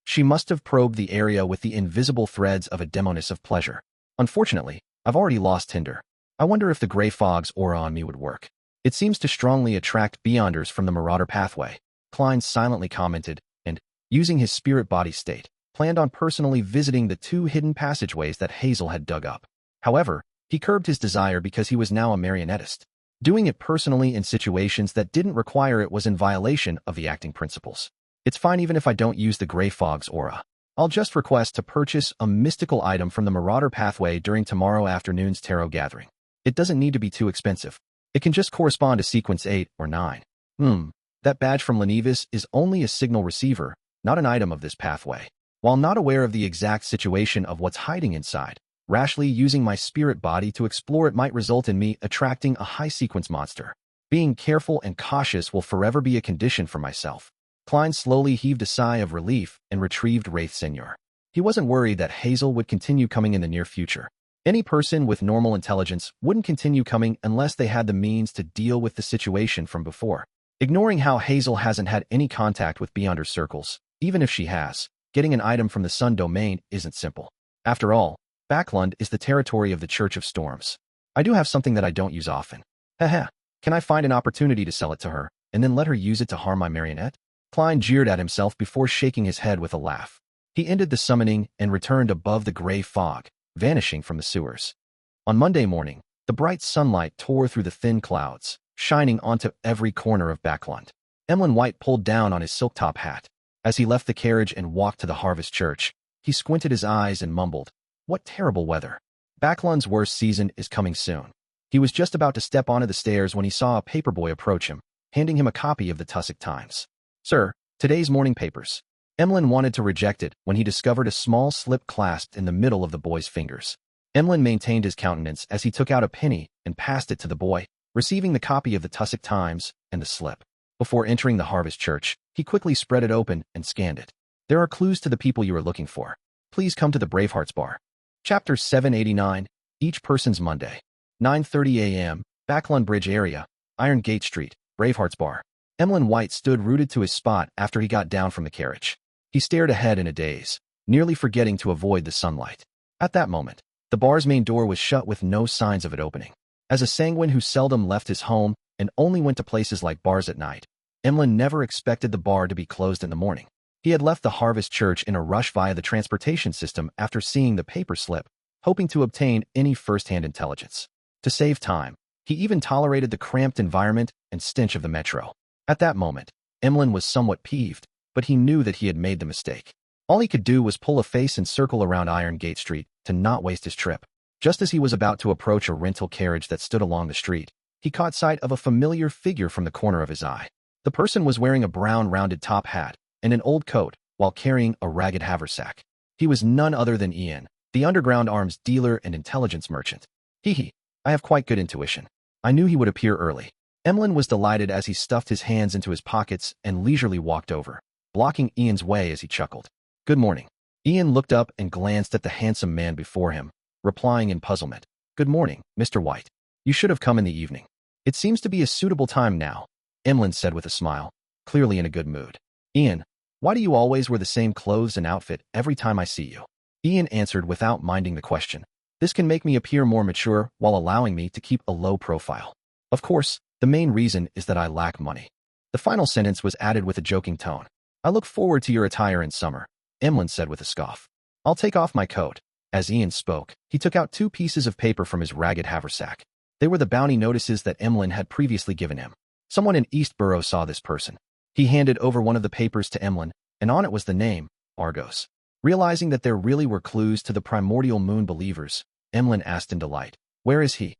She must have probed the area with the invisible threads of a demoness of pleasure. Unfortunately, I've already lost Tinder. I wonder if the gray fog's aura on me would work. It seems to strongly attract beyonders from the Marauder pathway. Klein silently commented, and, using his spirit body state, planned on personally visiting the 2 hidden passageways that Hazel had dug up. However, he curbed his desire because he was now a marionettist. Doing it personally in situations that didn't require it was in violation of the acting principles. It's fine even if I don't use the Grey Fog's aura. I'll just request to purchase a mystical item from the Marauder pathway during tomorrow afternoon's tarot gathering. It doesn't need to be too expensive. It can just correspond to sequence 8 or 9. That badge from Lenevis is only a signal receiver, not an item of this pathway. While not aware of the exact situation of what's hiding inside, rashly using my spirit body to explore it might result in me attracting a high-sequence monster. Being careful and cautious will forever be a condition for myself. Klein slowly heaved a sigh of relief and retrieved Wraith Senior. He wasn't worried that Hazel would continue coming in the near future. Any person with normal intelligence wouldn't continue coming unless they had the means to deal with the situation from before. Ignoring how Hazel hasn't had any contact with Beyonder circles, even if she has, getting an item from the Sun domain isn't simple. After all, Backlund is the territory of the Church of Storms. I do have something that I don't use often. Haha, can I find an opportunity to sell it to her, and then let her use it to harm my marionette? Klein jeered at himself before shaking his head with a laugh. He ended the summoning and returned above the gray fog, vanishing from the sewers. On Monday morning, the bright sunlight tore through the thin clouds, shining onto every corner of Backlund. Emlyn White pulled down on his silk top hat. As he left the carriage and walked to the Harvest Church, he squinted his eyes and mumbled, "What terrible weather. Backlund's worst season is coming soon." He was just about to step onto the stairs when he saw a paperboy approach him, handing him a copy of the Tussock Times. "Sir, today's morning papers." Emlyn wanted to reject it when he discovered a small slip clasped in the middle of the boy's fingers. Emlyn maintained his countenance as he took out a penny and passed it to the boy, receiving the copy of the Tussock Times and the slip. Before entering the Harvest Church, he quickly spread it open and scanned it. "There are clues to the people you are looking for. Please come to the Bravehearts Bar." Chapter 789, Each Person's Monday. 9:30 a.m., Backlund Bridge area, Iron Gate Street, Bravehearts Bar. Emlyn White stood rooted to his spot after he got down from the carriage. He stared ahead in a daze, nearly forgetting to avoid the sunlight. At that moment, the bar's main door was shut with no signs of it opening. As a sanguine who seldom left his home and only went to places like bars at night, Emlyn never expected the bar to be closed in the morning. He had left the Harvest Church in a rush via the transportation system after seeing the paper slip, hoping to obtain any first-hand intelligence. To save time, he even tolerated the cramped environment and stench of the metro. At that moment, Emlyn was somewhat peeved, but he knew that he had made the mistake. All he could do was pull a face and circle around Iron Gate Street to not waste his trip. Just as he was about to approach a rental carriage that stood along the street, he caught sight of a familiar figure from the corner of his eye. The person was wearing a brown rounded top hat and an old coat while carrying a ragged haversack. He was none other than Ian, the underground arms dealer and intelligence merchant. Hee, I have quite good intuition. I knew he would appear early. Emlyn was delighted as he stuffed his hands into his pockets and leisurely walked over, blocking Ian's way as he chuckled. "Good morning." Ian looked up and glanced at the handsome man before him, replying in puzzlement. "Good morning, Mr. White. You should have come in the evening." "It seems to be a suitable time now," Emlyn said with a smile, clearly in a good mood. "Ian, why do you always wear the same clothes and outfit every time I see you?" Ian answered without minding the question. "This can make me appear more mature while allowing me to keep a low profile. Of course, the main reason is that I lack money." The final sentence was added with a joking tone. "I look forward to your attire in summer," Emlyn said with a scoff. "I'll take off my coat." As Ian spoke, he took out 2 pieces of paper from his ragged haversack. They were the bounty notices that Emlyn had previously given him. Someone in Eastborough saw this person. He handed over one of the papers to Emlyn, and on it was the name, Argos. Realizing that there really were clues to the primordial moon believers, Emlyn asked in delight, "Where is he?"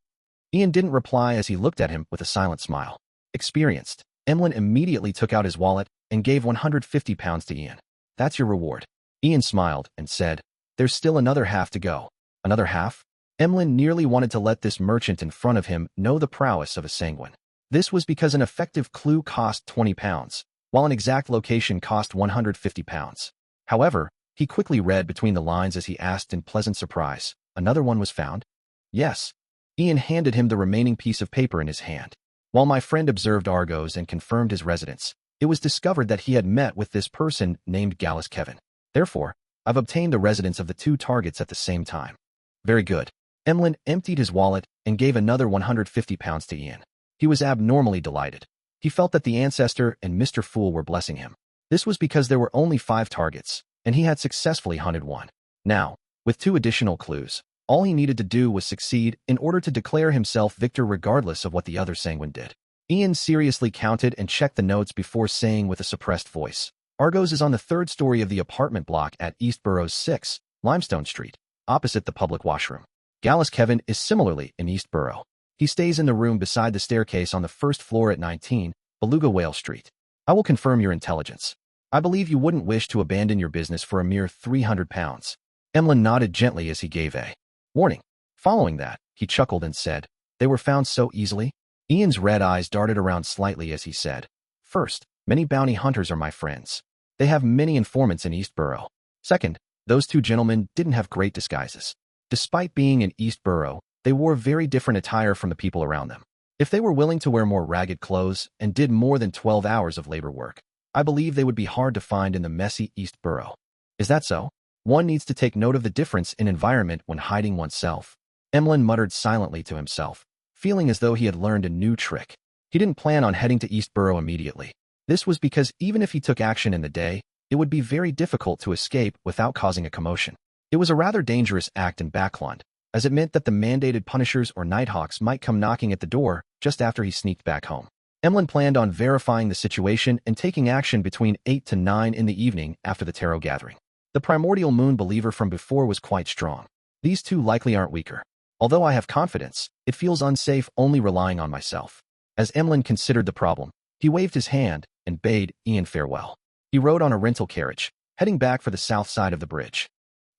Ian didn't reply as he looked at him with a silent smile. Experienced, Emlyn immediately took out his wallet and gave £150 to Ian. "That's your reward." Ian smiled and said, "There's still another half to go." "Another half?" Emlyn nearly wanted to let this merchant in front of him know the prowess of a sanguine. This was because an effective clue cost £20, while an exact location cost £150. However, he quickly read between the lines as he asked in pleasant surprise, "Another one was found?" "Yes." Ian handed him the remaining piece of paper in his hand. "While my friend observed Argos and confirmed his residence, it was discovered that he had met with this person named Gallus Kevin. Therefore, I've obtained the residence of the 2 targets at the same time." "Very good." Emlyn emptied his wallet and gave another £150 to Ian. He was abnormally delighted. He felt that the ancestor and Mr. Fool were blessing him. This was because there were only 5 targets, and he had successfully hunted one. Now, with 2 additional clues, All he needed to do was succeed in order to declare himself victor regardless of what the other sanguine did. Ian seriously counted and checked the notes before saying with a suppressed voice, Argos is on the 3rd story of the apartment block at East Boroughs 6, Limestone Street, opposite the public washroom. Gallus Kevin is similarly in East Borough. He stays in the room beside the staircase on the 1st floor at 19, Beluga Whale Street. I will confirm your intelligence. I believe you wouldn't wish to abandon your business for a mere £300. Emlyn nodded gently as he gave a warning. Following that, he chuckled and said, They were found so easily? Ian's red eyes darted around slightly as he said, First, many bounty hunters are my friends. They have many informants in East Borough. Second, those 2 gentlemen didn't have great disguises. Despite being in East Borough, they wore very different attire from the people around them. If they were willing to wear more ragged clothes and did more than 12 hours of labor work, I believe they would be hard to find in the messy East Borough. Is that so? One needs to take note of the difference in environment when hiding oneself. Emlyn muttered silently to himself, feeling as though he had learned a new trick. He didn't plan on heading to East Borough immediately. This was because even if he took action in the day, it would be very difficult to escape without causing a commotion. It was a rather dangerous act in Backland, as it meant that the mandated punishers or nighthawks might come knocking at the door just after he sneaked back home. Emlyn planned on verifying the situation and taking action between 8 to 9 in the evening after the tarot gathering. The primordial moon believer from before was quite strong. These 2 likely aren't weaker. Although I have confidence, it feels unsafe only relying on myself. As Emlyn considered the problem, he waved his hand and bade Ian farewell. He rode on a rental carriage, heading back for the south side of the bridge.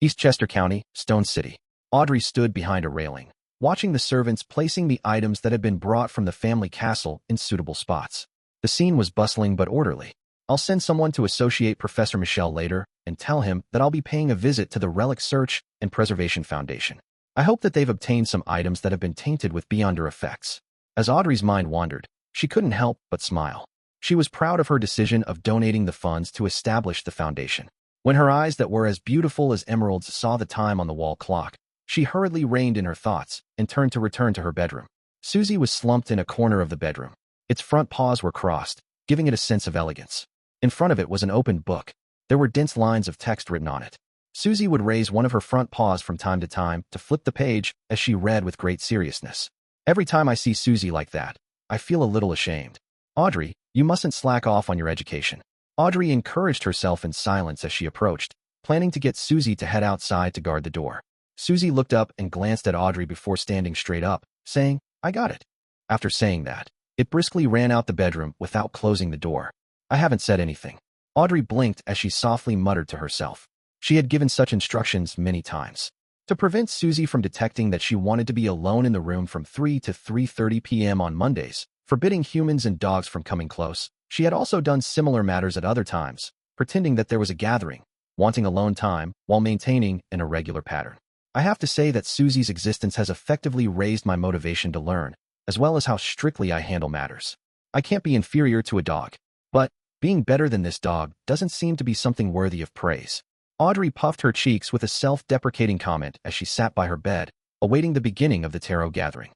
Eastchester County, Stone City. Audrey stood behind a railing, watching the servants placing the items that had been brought from the family castle in suitable spots. The scene was bustling but orderly. I'll send someone to associate Professor Michel later and tell him that I'll be paying a visit to the Relic Search and Preservation Foundation. I hope that they've obtained some items that have been tainted with beyonder effects. As Audrey's mind wandered, she couldn't help but smile. She was proud of her decision of donating the funds to establish the foundation. When her eyes that were as beautiful as emeralds saw the time on the wall clock, she hurriedly reined in her thoughts and turned to return to her bedroom. Susie was slumped in a corner of the bedroom. Its front paws were crossed, giving it a sense of elegance. In front of it was an open book. There were dense lines of text written on it. Susie would raise one of her front paws from time to flip the page as she read with great seriousness. Every time I see Susie like that, I feel a little ashamed. Audrey, you mustn't slack off on your education. Audrey encouraged herself in silence as she approached, planning to get Susie to head outside to guard the door. Susie looked up and glanced at Audrey before standing straight up, saying, I got it. After saying that, it briskly ran out the bedroom without closing the door. I haven't said anything. Audrey blinked as she softly muttered to herself. She had given such instructions many times. To prevent Susie from detecting that she wanted to be alone in the room from 3 to 3:30 p.m. on Mondays, forbidding humans and dogs from coming close, she had also done similar matters at other times, pretending that there was a gathering, wanting alone time, while maintaining an irregular pattern. I have to say that Susie's existence has effectively raised my motivation to learn, as well as how strictly I handle matters. I can't be inferior to a dog, but being better than this dog doesn't seem to be something worthy of praise. Audrey puffed her cheeks with a self-deprecating comment as she sat by her bed, awaiting the beginning of the tarot gathering.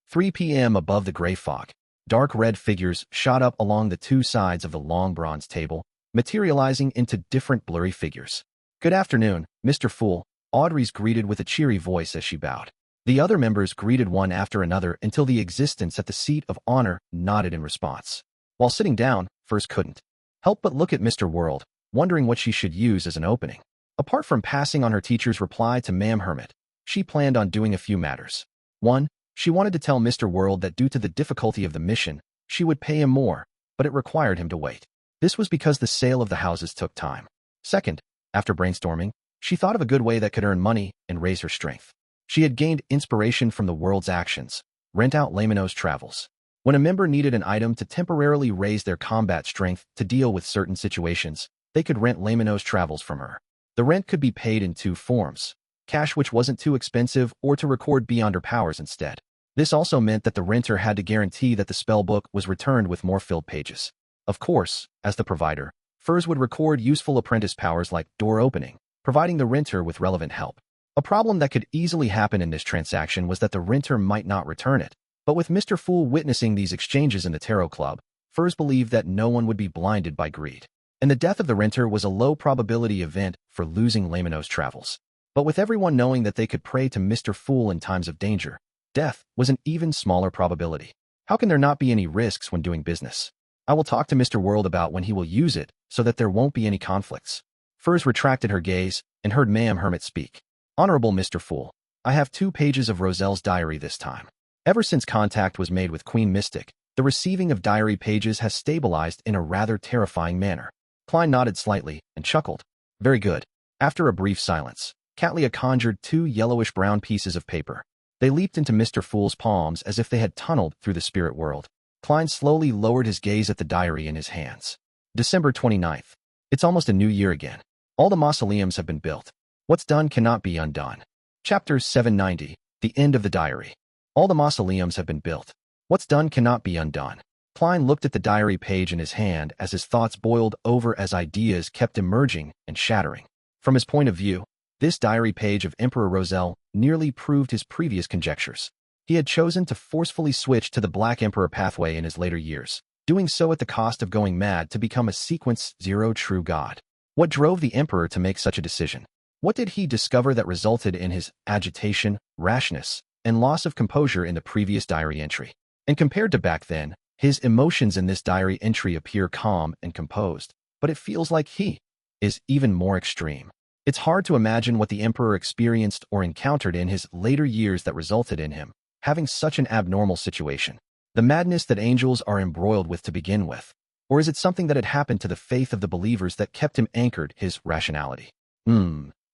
3 p.m. above the gray fog, dark red figures shot up along the 2 sides of the long bronze table, materializing into different blurry figures. Good afternoon, Mr. Fool, Audrey's greeted with a cheery voice as she bowed. The other members greeted one after another until the existence at the seat of honor nodded in response. While sitting down, First couldn't help but look at Mr. World, wondering what she should use as an opening. Apart from passing on her teacher's reply to Ma'am Hermit, she planned on doing a few matters. 1. She wanted to tell Mr. World that due to the difficulty of the mission, she would pay him more, but it required him to wait. This was because the sale of the houses took time. 2nd, after brainstorming, she thought of a good way that could earn money and raise her strength. She had gained inspiration from the world's actions. Rent out Laymanos Travels. When a member needed an item to temporarily raise their combat strength to deal with certain situations, they could rent Laymanos Travels from her. The rent could be paid in 2 forms: cash, which wasn't too expensive, or to record beyond her powers instead. This also meant that the renter had to guarantee that the spellbook was returned with more filled pages. Of course, as the provider, Furs would record useful apprentice powers like door opening, providing the renter with relevant help. A problem that could easily happen in this transaction was that the renter might not return it. But with Mr. Fool witnessing these exchanges in the Tarot Club, Furs believed that no one would be blinded by greed. And the death of the renter was a low-probability event for losing Laymanos Travels. But with everyone knowing that they could pray to Mr. Fool in times of danger, death was an even smaller probability. How can there not be any risks when doing business? I will talk to Mr. World about when he will use it so that there won't be any conflicts. Furs retracted her gaze and heard Ma'am Hermit speak. Honorable Mr. Fool, I have 2 pages of Roselle's diary this time. Ever since contact was made with Queen Mystic, the receiving of diary pages has stabilized in a rather terrifying manner. Klein nodded slightly and chuckled. Very good. After a brief silence, Catlia conjured 2 yellowish-brown pieces of paper. They leaped into Mr. Fool's palms as if they had tunneled through the spirit world. Klein slowly lowered his gaze at the diary in his hands. December 29th. It's almost a new year again. All the mausoleums have been built. What's done cannot be undone. Chapter 790. The end of the diary. All the mausoleums have been built. What's done cannot be undone. Klein looked at the diary page in his hand as his thoughts boiled over as ideas kept emerging and shattering. From his point of view, this diary page of Emperor Roselle nearly proved his previous conjectures. He had chosen to forcefully switch to the Black Emperor pathway in his later years, doing so at the cost of going mad to become a Sequence Zero true god. What drove the Emperor to make such a decision? What did he discover that resulted in his agitation, rashness, and loss of composure in the previous diary entry? And compared to back then, his emotions in this diary entry appear calm and composed, but it feels like he is even more extreme. It's hard to imagine what the Emperor experienced or encountered in his later years that resulted in him having such an abnormal situation. The madness that angels are embroiled with to begin with. Or is it something that had happened to the faith of the believers that kept him anchored his rationality?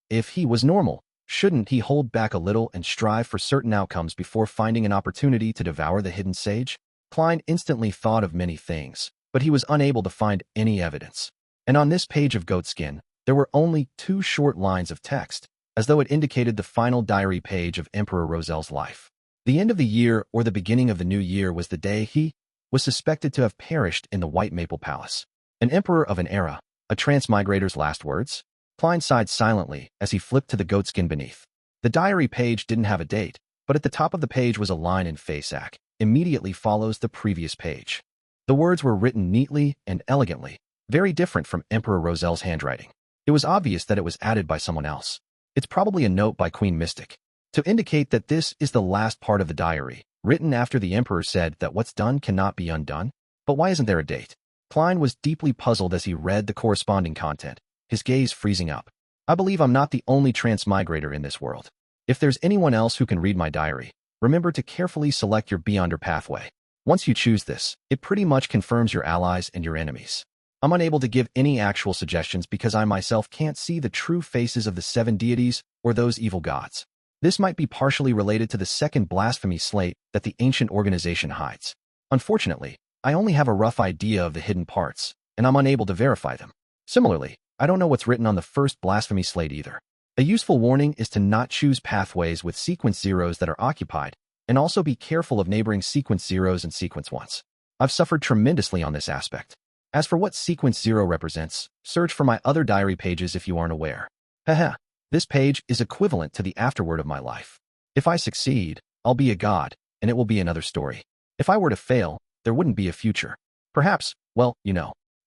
If he was normal, shouldn't he hold back a little and strive for certain outcomes before finding an opportunity to devour the hidden sage? Klein instantly thought of many things, but he was unable to find any evidence. And on this page of goatskin, there were only 2 short lines of text, as though it indicated the final diary page of Emperor Roselle's life. The end of the year or the beginning of the new year was the day he was suspected to have perished in the White Maple Palace. An emperor of an era, a transmigrator's last words? Klein sighed silently as he flipped to the goatskin beneath. The diary page didn't have a date, but at the top of the page was a line in Faceac, immediately follows the previous page. The words were written neatly and elegantly, very different from Emperor Roselle's handwriting. It was obvious that it was added by someone else. It's probably a note by Queen Mystic, to indicate that this is the last part of the diary, written after the Emperor said that what's done cannot be undone. But why isn't there a date? Klein was deeply puzzled as he read the corresponding content, his gaze freezing up. I believe I'm not the only transmigrator in this world. If there's anyone else who can read my diary, remember to carefully select your beyonder pathway. Once you choose this, it pretty much confirms your allies and your enemies. I'm unable to give any actual suggestions because I myself can't see the true faces of the 7 deities or those evil gods. This might be partially related to the second blasphemy slate that the ancient organization hides. Unfortunately, I only have a rough idea of the hidden parts, and I'm unable to verify them. Similarly, I don't know what's written on the first blasphemy slate either. A useful warning is to not choose pathways with sequence zeros that are occupied, and also be careful of neighboring sequence zeros and sequence ones. I've suffered tremendously on this aspect. As for what sequence zero represents, search for my other diary pages if you aren't aware. Haha. This page is equivalent to the afterword of my life. If I succeed, I'll be a god, and it will be another story. If I were to fail, there wouldn't be a future. Perhaps, well,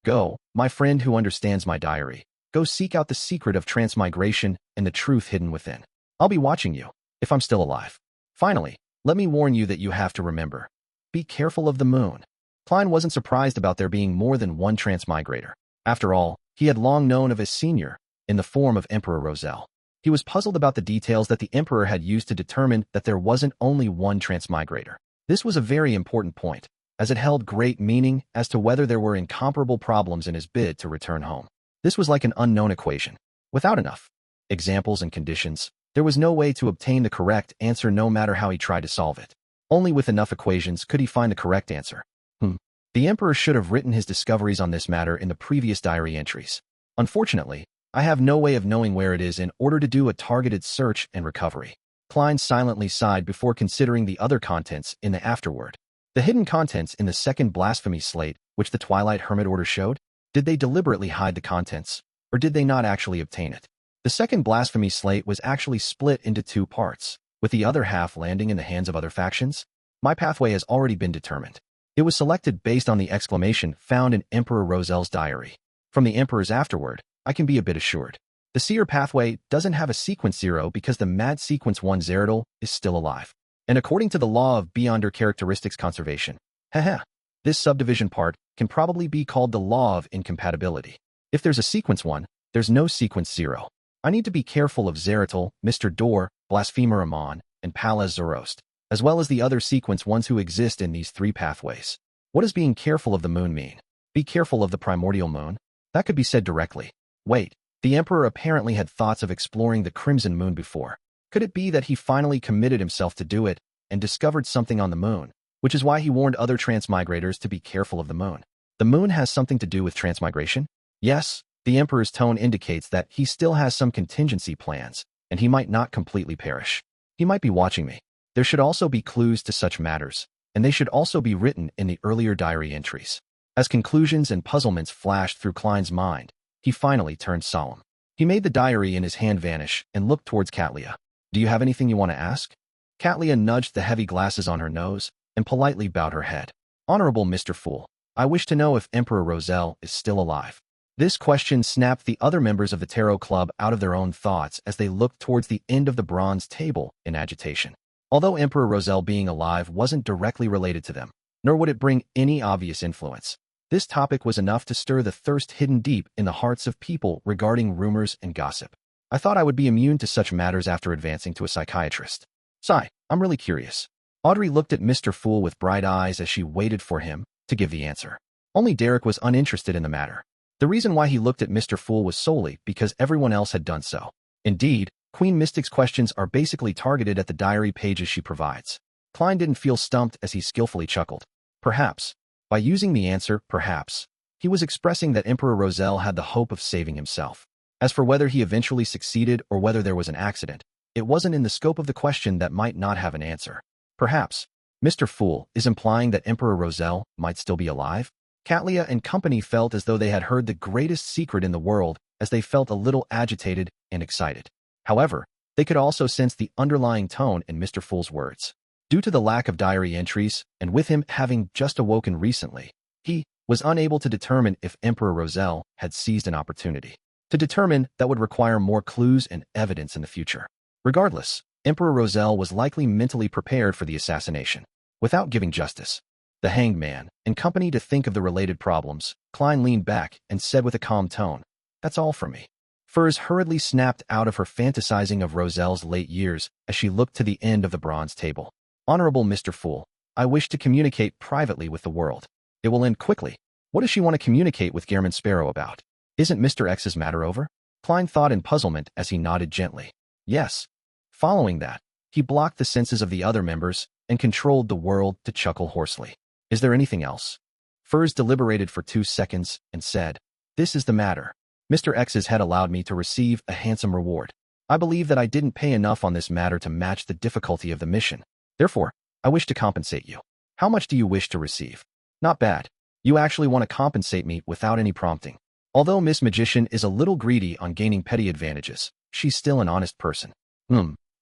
Go, my friend who understands my diary. Go seek out the secret of transmigration and the truth hidden within. I'll be watching you, if I'm still alive. Finally, let me warn you that you have to remember. Be careful of the moon. Klein wasn't surprised about there being more than one transmigrator. After all, he had long known of his senior, in the form of Emperor Roselle. He was puzzled about the details that the Emperor had used to determine that there wasn't only one transmigrator. This was a very important point, as it held great meaning as to whether there were incomparable problems in his bid to return home. This was like an unknown equation. Without enough examples and conditions, there was no way to obtain the correct answer no matter how he tried to solve it. Only with enough equations could he find the correct answer. The Emperor should have written his discoveries on this matter in the previous diary entries. Unfortunately, I have no way of knowing where it is in order to do a targeted search and recovery. Klein silently sighed before considering the other contents in the afterword. The hidden contents in the second blasphemy slate, which the Twilight Hermit Order showed, did they deliberately hide the contents, or did they not actually obtain it? The second blasphemy slate was actually split into 2 parts, with the other half landing in the hands of other factions. My pathway has already been determined. It was selected based on the exclamation found in Emperor Roselle's diary. From the Emperor's afterword, I can be a bit assured. The seer pathway doesn't have a sequence 0 because the mad sequence 1 Zeratul is still alive. And according to the law of beyonder characteristics conservation, this subdivision part can probably be called the law of incompatibility. If there's a sequence 1, there's no sequence 0. I need to be careful of Zeratul, Mr. Dor, Blasphemer Amon, and Palaz Zoroast, as well as the other sequence 1s who exist in these 3 pathways. What does being careful of the moon mean? Be careful of the primordial moon? That could be said directly. Wait, the Emperor apparently had thoughts of exploring the crimson moon before. Could it be that he finally committed himself to do it and discovered something on the moon, which is why he warned other transmigrators to be careful of the moon? The moon has something to do with transmigration? Yes, the Emperor's tone indicates that he still has some contingency plans, and he might not completely perish. He might be watching me. There should also be clues to such matters, and they should also be written in the earlier diary entries. As conclusions and puzzlements flashed through Klein's mind, he finally turned solemn. He made the diary in his hand vanish and looked towards Katlia. Do you have anything you want to ask? Katlia nudged the heavy glasses on her nose and politely bowed her head. Honorable Mr. Fool, I wish to know if Emperor Roselle is still alive. This question snapped the other members of the Tarot Club out of their own thoughts as they looked towards the end of the bronze table in agitation. Although Emperor Roselle being alive wasn't directly related to them, nor would it bring any obvious influence, this topic was enough to stir the thirst hidden deep in the hearts of people regarding rumors and gossip. I thought I would be immune to such matters after advancing to a psychiatrist. Sigh, I'm really curious. Audrey looked at Mr. Fool with bright eyes as she waited for him to give the answer. Only Derek was uninterested in the matter. The reason why he looked at Mr. Fool was solely because everyone else had done so. Indeed, Queen Mystic's questions are basically targeted at the diary pages she provides. Klein didn't feel stumped as he skillfully chuckled. Perhaps, by using the answer, perhaps, he was expressing that Emperor Roselle had the hope of saving himself. As for whether he eventually succeeded or whether there was an accident, it wasn't in the scope of the question that might not have an answer. Perhaps, Mr. Fool is implying that Emperor Roselle might still be alive? Katlia and company felt as though they had heard the greatest secret in the world as they felt a little agitated and excited. However, they could also sense the underlying tone in Mr. Fool's words. Due to the lack of diary entries, and with him having just awoken recently, he was unable to determine if Emperor Roselle had seized an opportunity. To determine that would require more clues and evidence in the future. Regardless, Emperor Roselle was likely mentally prepared for the assassination. Without giving justice, the hanged man, and company to think of the related problems, Klein leaned back and said with a calm tone, "That's all from me." Furs hurriedly snapped out of her fantasizing of Roselle's late years as she looked to the end of the bronze table. Honorable Mr. Fool, I wish to communicate privately with the world. It will end quickly. What does she want to communicate with Gehrman Sparrow about? Isn't Mr. X's matter over? Klein thought in puzzlement as he nodded gently. Yes. Following that, he blocked the senses of the other members and controlled the world to chuckle hoarsely. Is there anything else? Furs deliberated for 2 seconds and said, This is the matter. Mr. X's had allowed me to receive a handsome reward. I believe that I didn't pay enough on this matter to match the difficulty of the mission. Therefore, I wish to compensate you. How much do you wish to receive? Not bad. You actually want to compensate me without any prompting. Although Miss Magician is a little greedy on gaining petty advantages, she's still an honest person.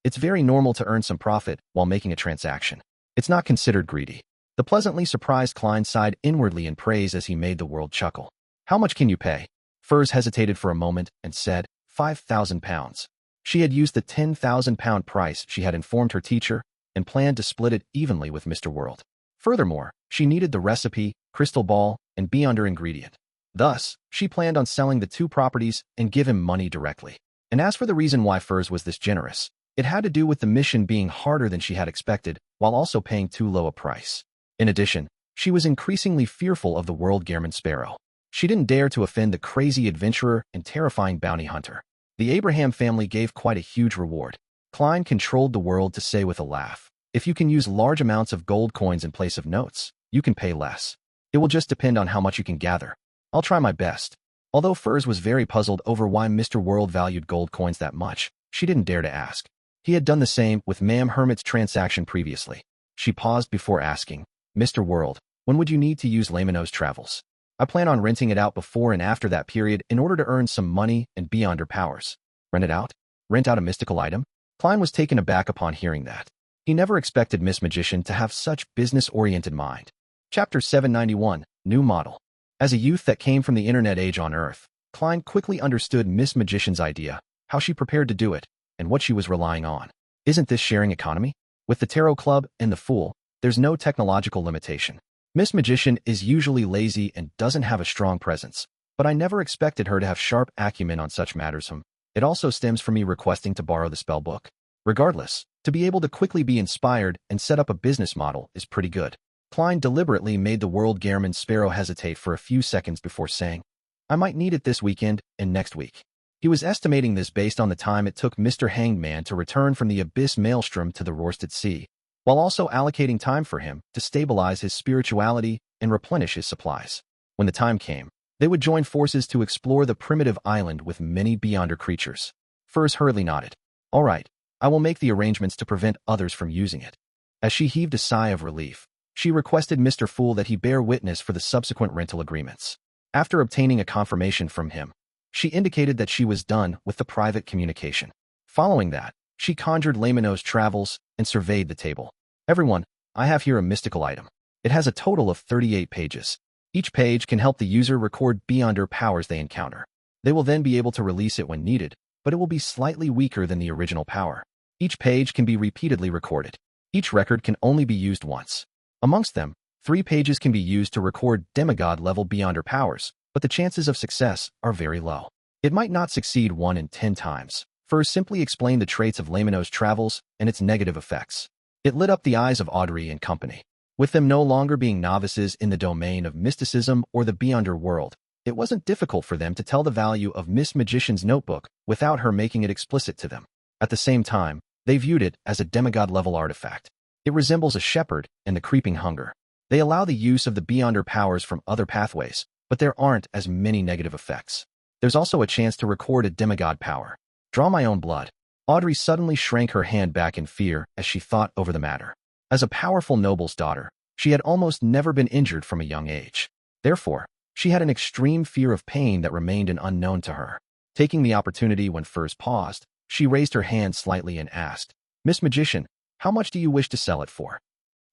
It's very normal to earn some profit while making a transaction. It's not considered greedy. The pleasantly surprised Klein sighed inwardly in praise as he made the world chuckle. How much can you pay? Furs hesitated for a moment and said, £5,000. She had used the £10,000 price she had informed her teacher and planned to split it evenly with Mr. World. Furthermore, she needed the recipe, crystal ball, and beyonder ingredient. Thus, she planned on selling the 2 properties and give him money directly. And as for the reason why Furs was this generous, it had to do with the mission being harder than she had expected, while also paying too low a price. In addition, she was increasingly fearful of the world Gehrman Sparrow. She didn't dare to offend the crazy adventurer and terrifying bounty hunter. The Abraham family gave quite a huge reward. Klein controlled the world to say with a laugh, if you can use large amounts of gold coins in place of notes, you can pay less. It will just depend on how much you can gather. I'll try my best. Although Furs was very puzzled over why Mr. World valued gold coins that much, she didn't dare to ask. He had done the same with Ma'am Hermit's transaction previously. She paused before asking, Mr. World, when would you need to use Lamino's travels? I plan on renting it out before and after that period in order to earn some money and beyonder powers. Rent it out? Rent out a mystical item? Klein was taken aback upon hearing that. He never expected Miss Magician to have such business-oriented mind. Chapter 791, New Model. As a youth that came from the internet age on Earth, Klein quickly understood Miss Magician's idea, how she prepared to do it, and what she was relying on. Isn't this sharing economy? With the Tarot Club and the Fool, there's no technological limitation. Miss Magician is usually lazy and doesn't have a strong presence, but I never expected her to have sharp acumen on such matters. It also stems from me requesting to borrow the spell book. Regardless, to be able to quickly be inspired and set up a business model is pretty good. Klein deliberately made the world Garamond Sparrow hesitate for a few seconds before saying, I might need it this weekend and next week. He was estimating this based on the time it took Mr. Hanged Man to return from the Abyss Maelstrom to the Rorsted Sea, while also allocating time for him to stabilize his spirituality and replenish his supplies. When the time came, they would join forces to explore the primitive island with many Beyonder creatures. Furs hurriedly nodded. All right, I will make the arrangements to prevent others from using it. As she heaved a sigh of relief, she requested Mr. Fool that he bear witness for the subsequent rental agreements. After obtaining a confirmation from him, she indicated that she was done with the private communication. Following that, she conjured Lamino's travels and surveyed the table. Everyone, I have here a mystical item. It has a total of 38 pages. Each page can help the user record Beyonder powers they encounter. They will then be able to release it when needed, but it will be slightly weaker than the original power. Each page can be repeatedly recorded. Each record can only be used once. Amongst them, 3 pages can be used to record demigod-level Beyonder powers, but the chances of success are very low. It might not succeed 1 in 10 times. First, simply explain the traits of Lamino's travels and its negative effects. It lit up the eyes of Audrey and company. With them no longer being novices in the domain of mysticism or the Beyonder world, it wasn't difficult for them to tell the value of Miss Magician's notebook without her making it explicit to them. At the same time, they viewed it as a demigod-level artifact. It resembles a shepherd and the creeping hunger. They allow the use of the Beyonder powers from other pathways, but there aren't as many negative effects. There's also a chance to record a demigod power. Draw my own blood. Audrey suddenly shrank her hand back in fear as she thought over the matter. As a powerful noble's daughter, she had almost never been injured from a young age. Therefore, she had an extreme fear of pain that remained an unknown to her. Taking the opportunity when Furs paused, she raised her hand slightly and asked, Miss Magician, how much do you wish to sell it for?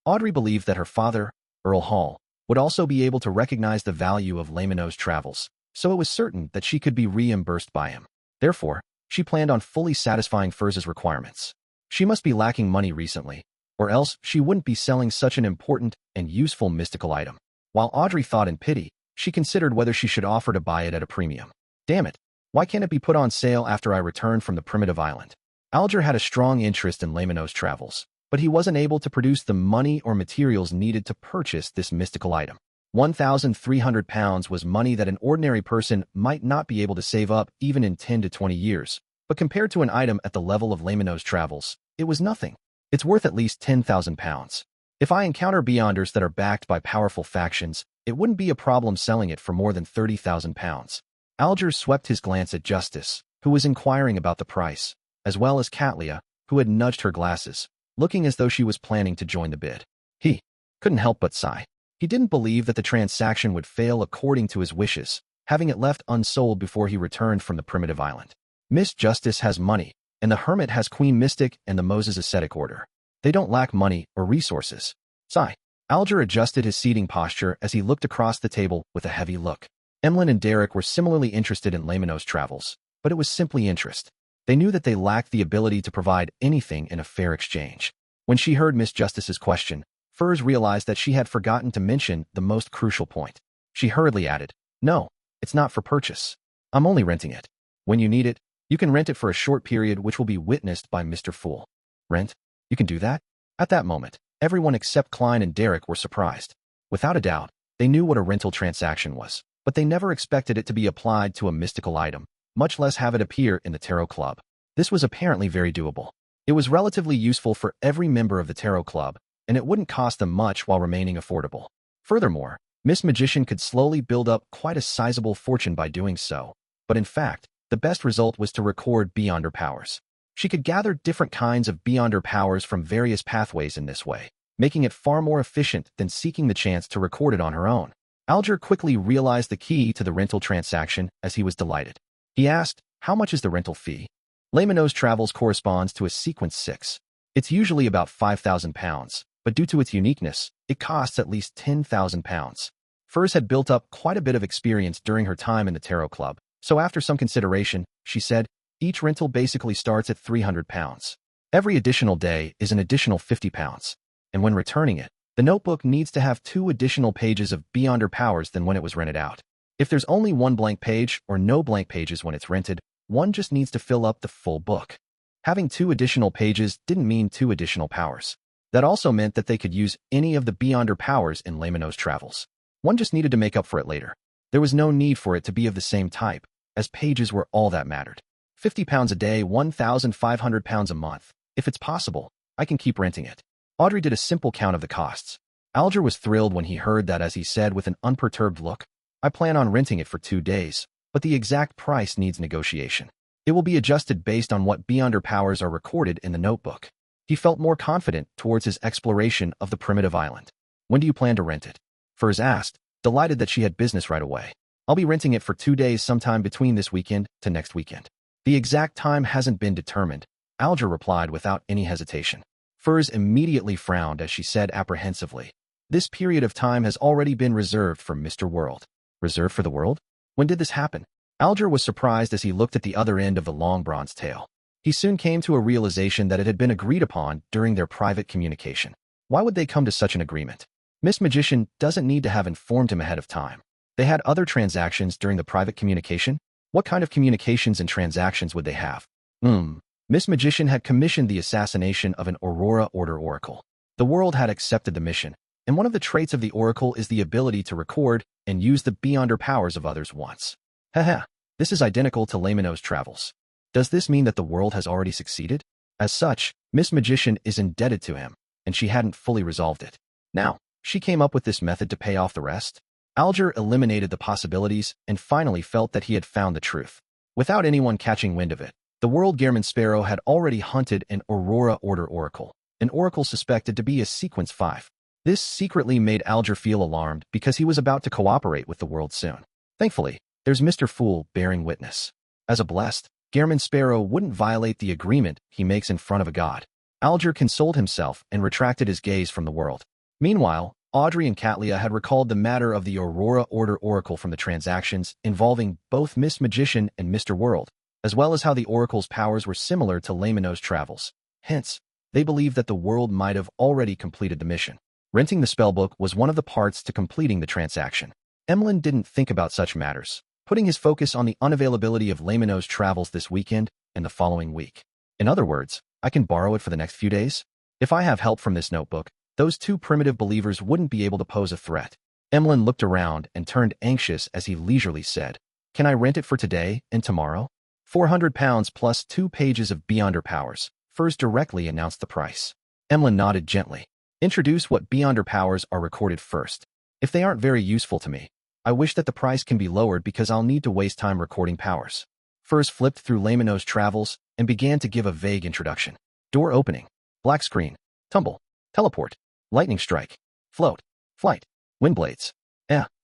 Audrey believed that her father, Earl Hall, would also be able to recognize the value of Lamino's travels, so it was certain that she could be reimbursed by him. Therefore, she planned on fully satisfying Furs's requirements. She must be lacking money recently, or else she wouldn't be selling such an important and useful mystical item. While Audrey thought in pity, she considered whether she should offer to buy it at a premium. Damn it, why can't it be put on sale after I return from the primitive island? Alger had a strong interest in Lamino's travels, but he wasn't able to produce the money or materials needed to purchase this mystical item. £1,300 was money that an ordinary person might not be able to save up even in 10 to 20 years, but compared to an item at the level of Lamino's travels, it was nothing. It's worth at least £10,000. If I encounter Beyonders that are backed by powerful factions, it wouldn't be a problem selling it for more than £30,000. Alger swept his glance at Justice, who was inquiring about the price, as well as Catlia, who had nudged her glasses, looking as though she was planning to join the bid. He couldn't help but sigh. He didn't believe that the transaction would fail according to his wishes, having it left unsold before he returned from the primitive island. Miss Justice has money, and the Hermit has Queen Mystic and the Moses Ascetic Order. They don't lack money or resources. Sigh. Alger adjusted his seating posture as he looked across the table with a heavy look. Emlyn and Derek were similarly interested in Lamino's travels, but it was simply interest. They knew that they lacked the ability to provide anything in a fair exchange. When she heard Miss Justice's question, Furs realized that she had forgotten to mention the most crucial point. She hurriedly added, No, it's not for purchase. I'm only renting it. When you need it, you can rent it for a short period which will be witnessed by Mr. Fool. Rent? You can do that? At that moment, everyone except Klein and Derek were surprised. Without a doubt, they knew what a rental transaction was, but they never expected it to be applied to a mystical item, much less have it appear in the Tarot Club. This was apparently very doable. It was relatively useful for every member of the Tarot Club, and it wouldn't cost them much while remaining affordable. Furthermore, Miss Magician could slowly build up quite a sizable fortune by doing so, but in fact, the best result was to record Beyonder powers. She could gather different kinds of Beyonder powers from various pathways in this way, making it far more efficient than seeking the chance to record it on her own. Alger quickly realized the key to the rental transaction as he was delighted. He asked, How much is the rental fee? Lamino's travels corresponds to a sequence 6. It's usually about £5,000, but due to its uniqueness, it costs at least £10,000. Furs had built up quite a bit of experience during her time in the Tarot Club, So after some consideration, she said, each rental basically starts at £300. Every additional day is an additional £50. And when returning it, the notebook needs to have 2 additional pages of beyond her powers than when it was rented out. If there's only 1 blank page or no blank pages when it's rented, one just needs to fill up the full book. Having 2 additional pages didn't mean 2 additional powers. That also meant that they could use any of the beyond her powers in Lamino's travels. One just needed to make up for it later. There was no need for it to be of the same type, as pages were all that mattered. £50 a day, £1,500 a month. If it's possible, I can keep renting it. Audrey did a simple count of the costs. Alger was thrilled when he heard that, as he said with an unperturbed look, I plan on renting it for 2 days, but the exact price needs negotiation. It will be adjusted based on what beyond her powers are recorded in the notebook. He felt more confident towards his exploration of the primitive island. When do you plan to rent it? Furs asked, delighted that she had business right away. I'll be renting it for 2 days sometime between this weekend to next weekend. The exact time hasn't been determined, Alger replied without any hesitation. Furs immediately frowned as she said apprehensively, this period of time has already been reserved for Mr. World. Reserved for the world? When did this happen? Alger was surprised as he looked at the other end of the long bronze tail. He soon came to a realization that it had been agreed upon during their private communication. Why would they come to such an agreement? Miss Magician doesn't need to have informed him ahead of time. They had other transactions during the private communication? What kind of communications and transactions would they have? Miss Magician had commissioned the assassination of an Aurora Order Oracle. The world had accepted the mission, and one of the traits of the Oracle is the ability to record and use the beyond her powers of others once. Haha, this is identical to Lamino's travels. Does this mean that the world has already succeeded? As such, Miss Magician is indebted to him, and she hadn't fully resolved it. Now, she came up with this method to pay off the rest. Alger eliminated the possibilities and finally felt that he had found the truth. Without anyone catching wind of it, the world Gehrman Sparrow had already hunted an Aurora Order Oracle, an oracle suspected to be a Sequence 5. This secretly made Alger feel alarmed because he was about to cooperate with the world soon. Thankfully, there's Mr. Fool bearing witness. As a blessed, Gehrman Sparrow wouldn't violate the agreement he makes in front of a god. Alger consoled himself and retracted his gaze from the world. Meanwhile, Audrey and Katlia had recalled the matter of the Aurora Order Oracle from the transactions involving both Miss Magician and Mr. World, as well as how the oracle's powers were similar to Lamino's travels. Hence, they believed that the world might have already completed the mission. Renting the spellbook was one of the parts to completing the transaction. Emlyn didn't think about such matters, putting his focus on the unavailability of Lamino's travels this weekend and the following week. In other words, I can borrow it for the next few days? If I have help from this notebook, those 2 primitive believers wouldn't be able to pose a threat. Emlyn looked around and turned anxious as he leisurely said, can I rent it for today and tomorrow? £400 plus 2 pages of beyond her powers. Furs directly announced the price. Emlyn nodded gently. Introduce what beyond her powers are recorded first. If they aren't very useful to me, I wish that the price can be lowered because I'll need to waste time recording powers. Furs flipped through Lamino's travels and began to give a vague introduction. Door opening. Black screen. Tumble. Teleport. Lightning strike. Float. Flight. Windblades.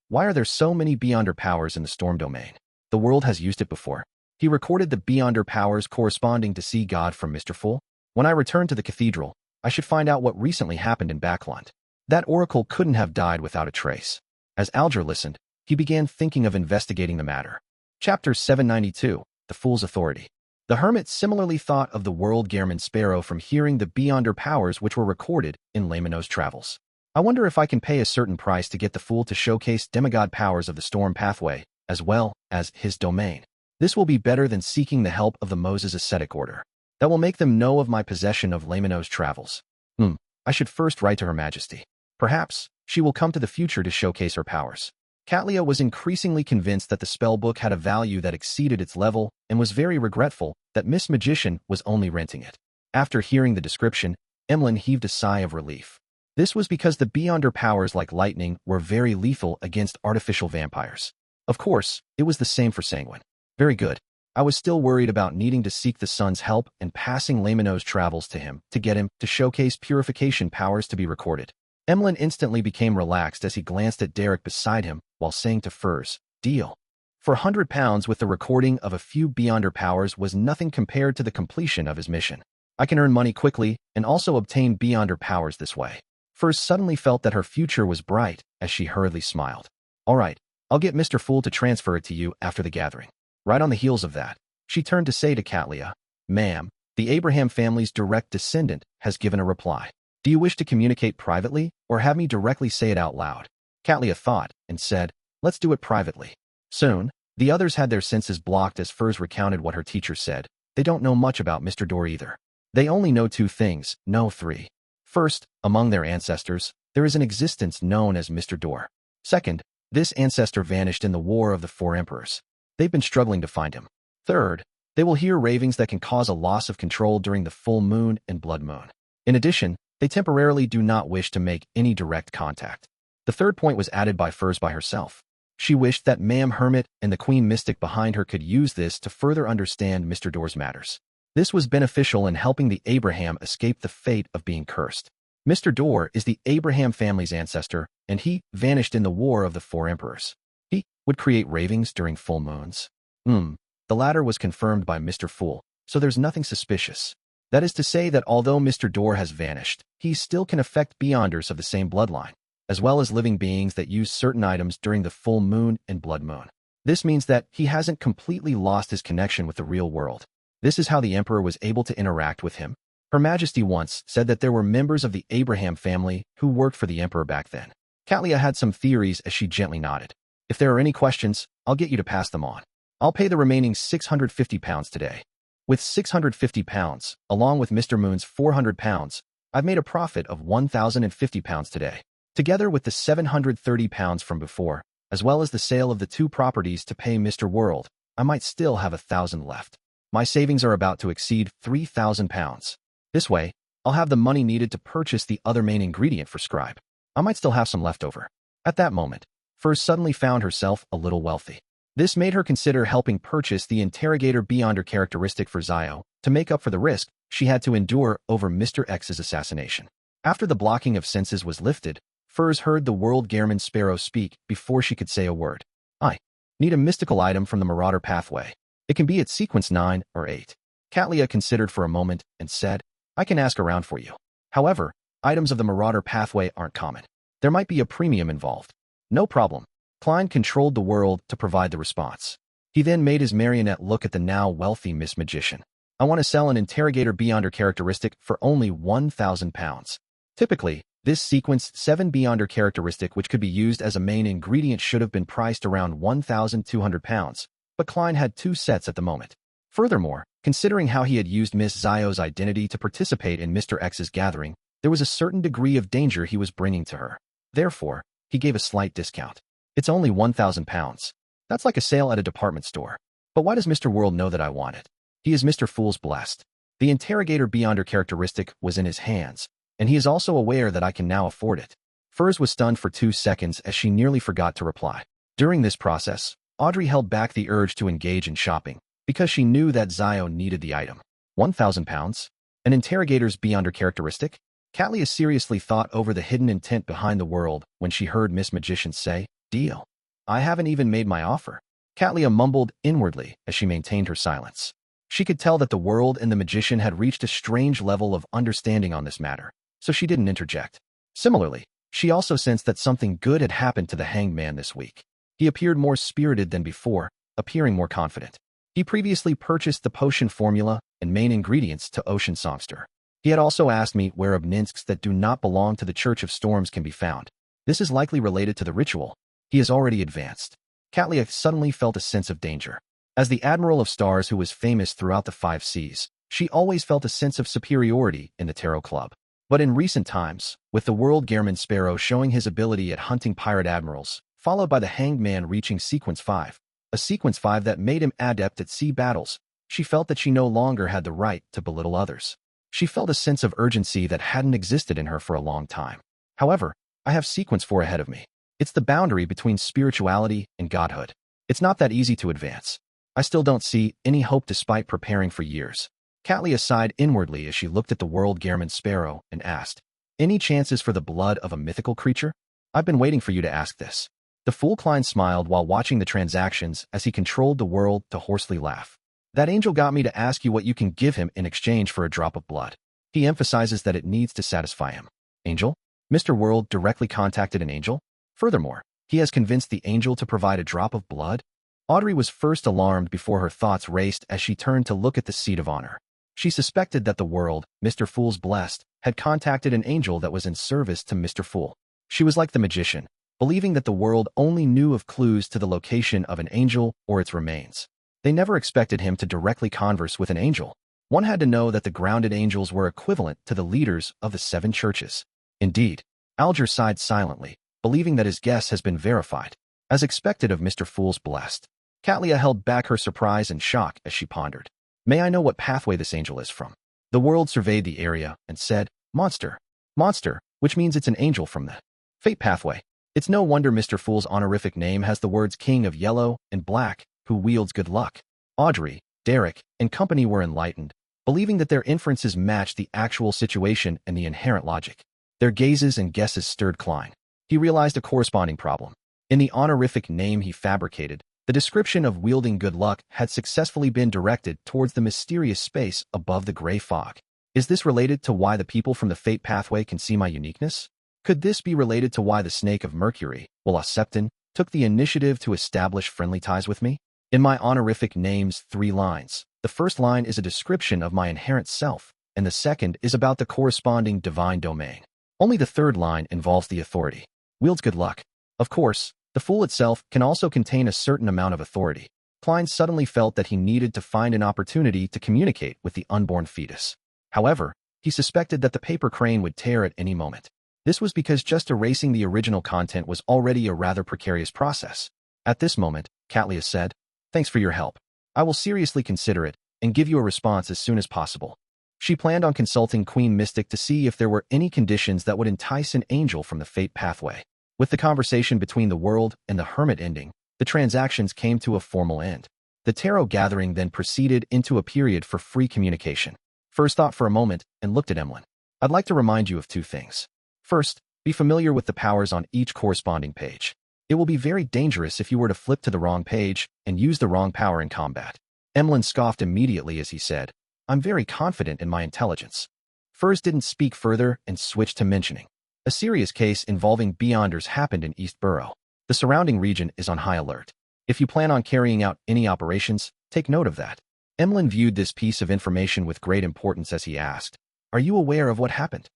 Why are there so many beyond her powers in the storm domain? The world has used it before. He recorded the beyond her powers corresponding to See God from Mr. Fool. When I return to the cathedral, I should find out what recently happened in Backland. That oracle couldn't have died without a trace. As Alger listened, he began thinking of investigating the matter. Chapter 792, The Fool's Authority. The hermit similarly thought of the world Gehrman Sparrow from hearing the beyond her powers which were recorded in Lamino's travels. I wonder if I can pay a certain price to get the fool to showcase demigod powers of the storm pathway, as well as his domain. This will be better than seeking the help of the Moses ascetic order. That will make them know of my possession of Lamino's travels. I should first write to Her Majesty. Perhaps she will come to the future to showcase her powers. Katlia was increasingly convinced that the spellbook had a value that exceeded its level and was very regretful that Miss Magician was only renting it. After hearing the description, Emlyn heaved a sigh of relief. This was because the beyond her powers like lightning were very lethal against artificial vampires. Of course, it was the same for Sanguine. Very good. I was still worried about needing to seek the sun's help and passing Lamino's travels to him to get him to showcase purification powers to be recorded. Emlyn instantly became relaxed as he glanced at Derek beside him while saying to Furs, deal. For £100 with the recording of a few beyond her powers was nothing compared to the completion of his mission. I can earn money quickly and also obtain beyond her powers this way. Furs suddenly felt that her future was bright as she hurriedly smiled. All right, I'll get Mr. Fool to transfer it to you after the gathering. Right on the heels of that, she turned to say to Catlia, "Ma'am, the Abraham family's direct descendant has given a reply. Do you wish to communicate privately or have me directly say it out loud?" Catlia thought and said, "Let's do it privately." Soon, the others had their senses blocked as Furs recounted what her teacher said. They don't know much about Mr. Dor either. They only know two things, no three. First, among their ancestors, there is an existence known as Mr. Dor. Second, this ancestor vanished in the War of the Four Emperors. They've been struggling to find him. Third, they will hear ravings that can cause a loss of control during the full moon and blood moon. In addition, they temporarily do not wish to make any direct contact. The third point was added by Furs by herself. She wished that Ma'am Hermit and the Queen Mystic behind her could use this to further understand Mr. Dor's matters. This was beneficial in helping the Abraham escape the fate of being cursed. Mr. Dor is the Abraham family's ancestor, and he vanished in the War of the Four Emperors. He would create ravings during full moons. The latter was confirmed by Mr. Fool, so there's nothing suspicious. That is to say that although Mr. Dor has vanished, he still can affect beyonders of the same bloodline, as well as living beings that use certain items during the full moon and blood moon. This means that he hasn't completely lost his connection with the real world. This is how the Emperor was able to interact with him. Her Majesty once said that there were members of the Abraham family who worked for the Emperor back then. Catlia had some theories as she gently nodded. "If there are any questions, I'll get you to pass them on. I'll pay the remaining £650 today." With £650, along with Mr. Moon's £400, I've made a profit of £1,050 today. Together with the £730 from before, as well as the sale of the two properties to pay Mr. World, I might still have £1,000 left. My savings are about to exceed £3,000. This way, I'll have the money needed to purchase the other main ingredient for Scribe. I might still have some left over. At that moment, Furs suddenly found herself a little wealthy. This made her consider helping purchase the interrogator beyonder characteristic for Zio to make up for the risk she had to endure over Mr. X's assassination. After the blocking of senses was lifted, Furs heard the world Gehrman Sparrow speak before she could say a word. "I need a mystical item from the Marauder pathway. It can be at sequence 9 or 8. Catlia considered for a moment and said, "I can ask around for you. However, items of the Marauder pathway aren't common. There might be a premium involved." "No problem." Klein controlled the world to provide the response. He then made his marionette look at the now wealthy Miss Magician. "I want to sell an interrogator beyonder characteristic for only £1,000. Typically, this sequence 7 beyonder characteristic, which could be used as a main ingredient, should have been priced around £1,200, but Klein had 2 sets at the moment. Furthermore, considering how he had used Miss Zio's identity to participate in Mr. X's gathering, there was a certain degree of danger he was bringing to her. Therefore, he gave a slight discount. "It's only £1,000. That's like a sale at a department store. But why does Mr. World know that I want it? He is Mr. Fool's blessed." The interrogator beyonder characteristic was in his hands, and he is also aware that I can now afford it. Furs was stunned for 2 seconds as she nearly forgot to reply. During this process, Audrey held back the urge to engage in shopping, because she knew that Zio needed the item. £1,000? An interrogator's beyonder characteristic? Catlia seriously thought over the hidden intent behind the world when she heard Miss Magician say, "Deal. I haven't even made my offer." Catlia mumbled inwardly as she maintained her silence. She could tell that the world and the magician had reached a strange level of understanding on this matter, so she didn't interject. Similarly, she also sensed that something good had happened to the hanged man this week. He appeared more spirited than before, appearing more confident. He previously purchased the potion formula and main ingredients to Ocean Songster. He had also asked me where obninsks that do not belong to the Church of Storms can be found. This is likely related to the ritual. He has already advanced. Catlia suddenly felt a sense of danger. As the Admiral of Stars who was famous throughout the 5 seas, she always felt a sense of superiority in the Tarot Club. But in recent times, with the world Gehrman Sparrow showing his ability at hunting pirate admirals, followed by the Hanged Man reaching Sequence 5, a Sequence 5 that made him adept at sea battles, she felt that she no longer had the right to belittle others. She felt a sense of urgency that hadn't existed in her for a long time. However, I have Sequence 4 ahead of me. It's the boundary between spirituality and godhood. It's not that easy to advance. I still don't see any hope despite preparing for years. Catlia sighed inwardly as she looked at the world Gehrman Sparrow and asked, "Any chances for the blood of a mythical creature? I've been waiting for you to ask this." The fool Klein smiled while watching the transactions as he controlled the world to hoarsely laugh. "That angel got me to ask you what you can give him in exchange for a drop of blood. He emphasizes that it needs to satisfy him." "Angel?" Mr. World directly contacted an angel? Furthermore, he has convinced the angel to provide a drop of blood? Audrey was first alarmed before her thoughts raced as she turned to look at the seat of honor. She suspected that the world, Mr. Fool's blessed, had contacted an angel that was in service to Mr. Fool. She was like the magician, believing that the world only knew of clues to the location of an angel or its remains. They never expected him to directly converse with an angel. One had to know that the grounded angels were equivalent to the leaders of the 7 churches. Indeed, Alger sighed silently, believing that his guess has been verified. As expected of Mr. Fool's blessed, Katlia held back her surprise and shock as she pondered. May I know what pathway this angel is from? The world surveyed the area and said, Monster. Monster, which means it's an angel from the fate pathway. It's no wonder Mr. Fool's honorific name has the words King of Yellow and Black, who wields good luck. Audrey, Derek, and company were enlightened, believing that their inferences matched the actual situation and the inherent logic. Their gazes and guesses stirred Klein. He realized a corresponding problem. In the honorific name he fabricated, the description of wielding good luck had successfully been directed towards the mysterious space above the gray fog. Is this related to why the people from the fate pathway can see my uniqueness? Could this be related to why the Snake of Mercury, Septon, took the initiative to establish friendly ties with me? In my honorific name's 3 lines, the first line is a description of my inherent self, and the second is about the corresponding divine domain. Only the third line involves the authority. Wields good luck. Of course, the Fool itself can also contain a certain amount of authority. Klein suddenly felt that he needed to find an opportunity to communicate with the unborn fetus. However, he suspected that the paper crane would tear at any moment. This was because just erasing the original content was already a rather precarious process. At this moment, Katlia said, Thanks for your help. I will seriously consider it and give you a response as soon as possible. She planned on consulting Queen Mystic to see if there were any conditions that would entice an angel from the fate pathway. With the conversation between the world and the hermit ending, the transactions came to a formal end. The tarot gathering then proceeded into a period for free communication. First thought for a moment and looked at Emlyn. I'd like to remind you of 2 things. First, be familiar with the powers on each corresponding page. It will be very dangerous if you were to flip to the wrong page and use the wrong power in combat. Emlyn scoffed immediately as he said, I'm very confident in my intelligence. Furs didn't speak further and switched to mentioning. A serious case involving Beyonders happened in East Borough. The surrounding region is on high alert. If you plan on carrying out any operations, take note of that. Emlyn viewed this piece of information with great importance as he asked, Are you aware of what happened?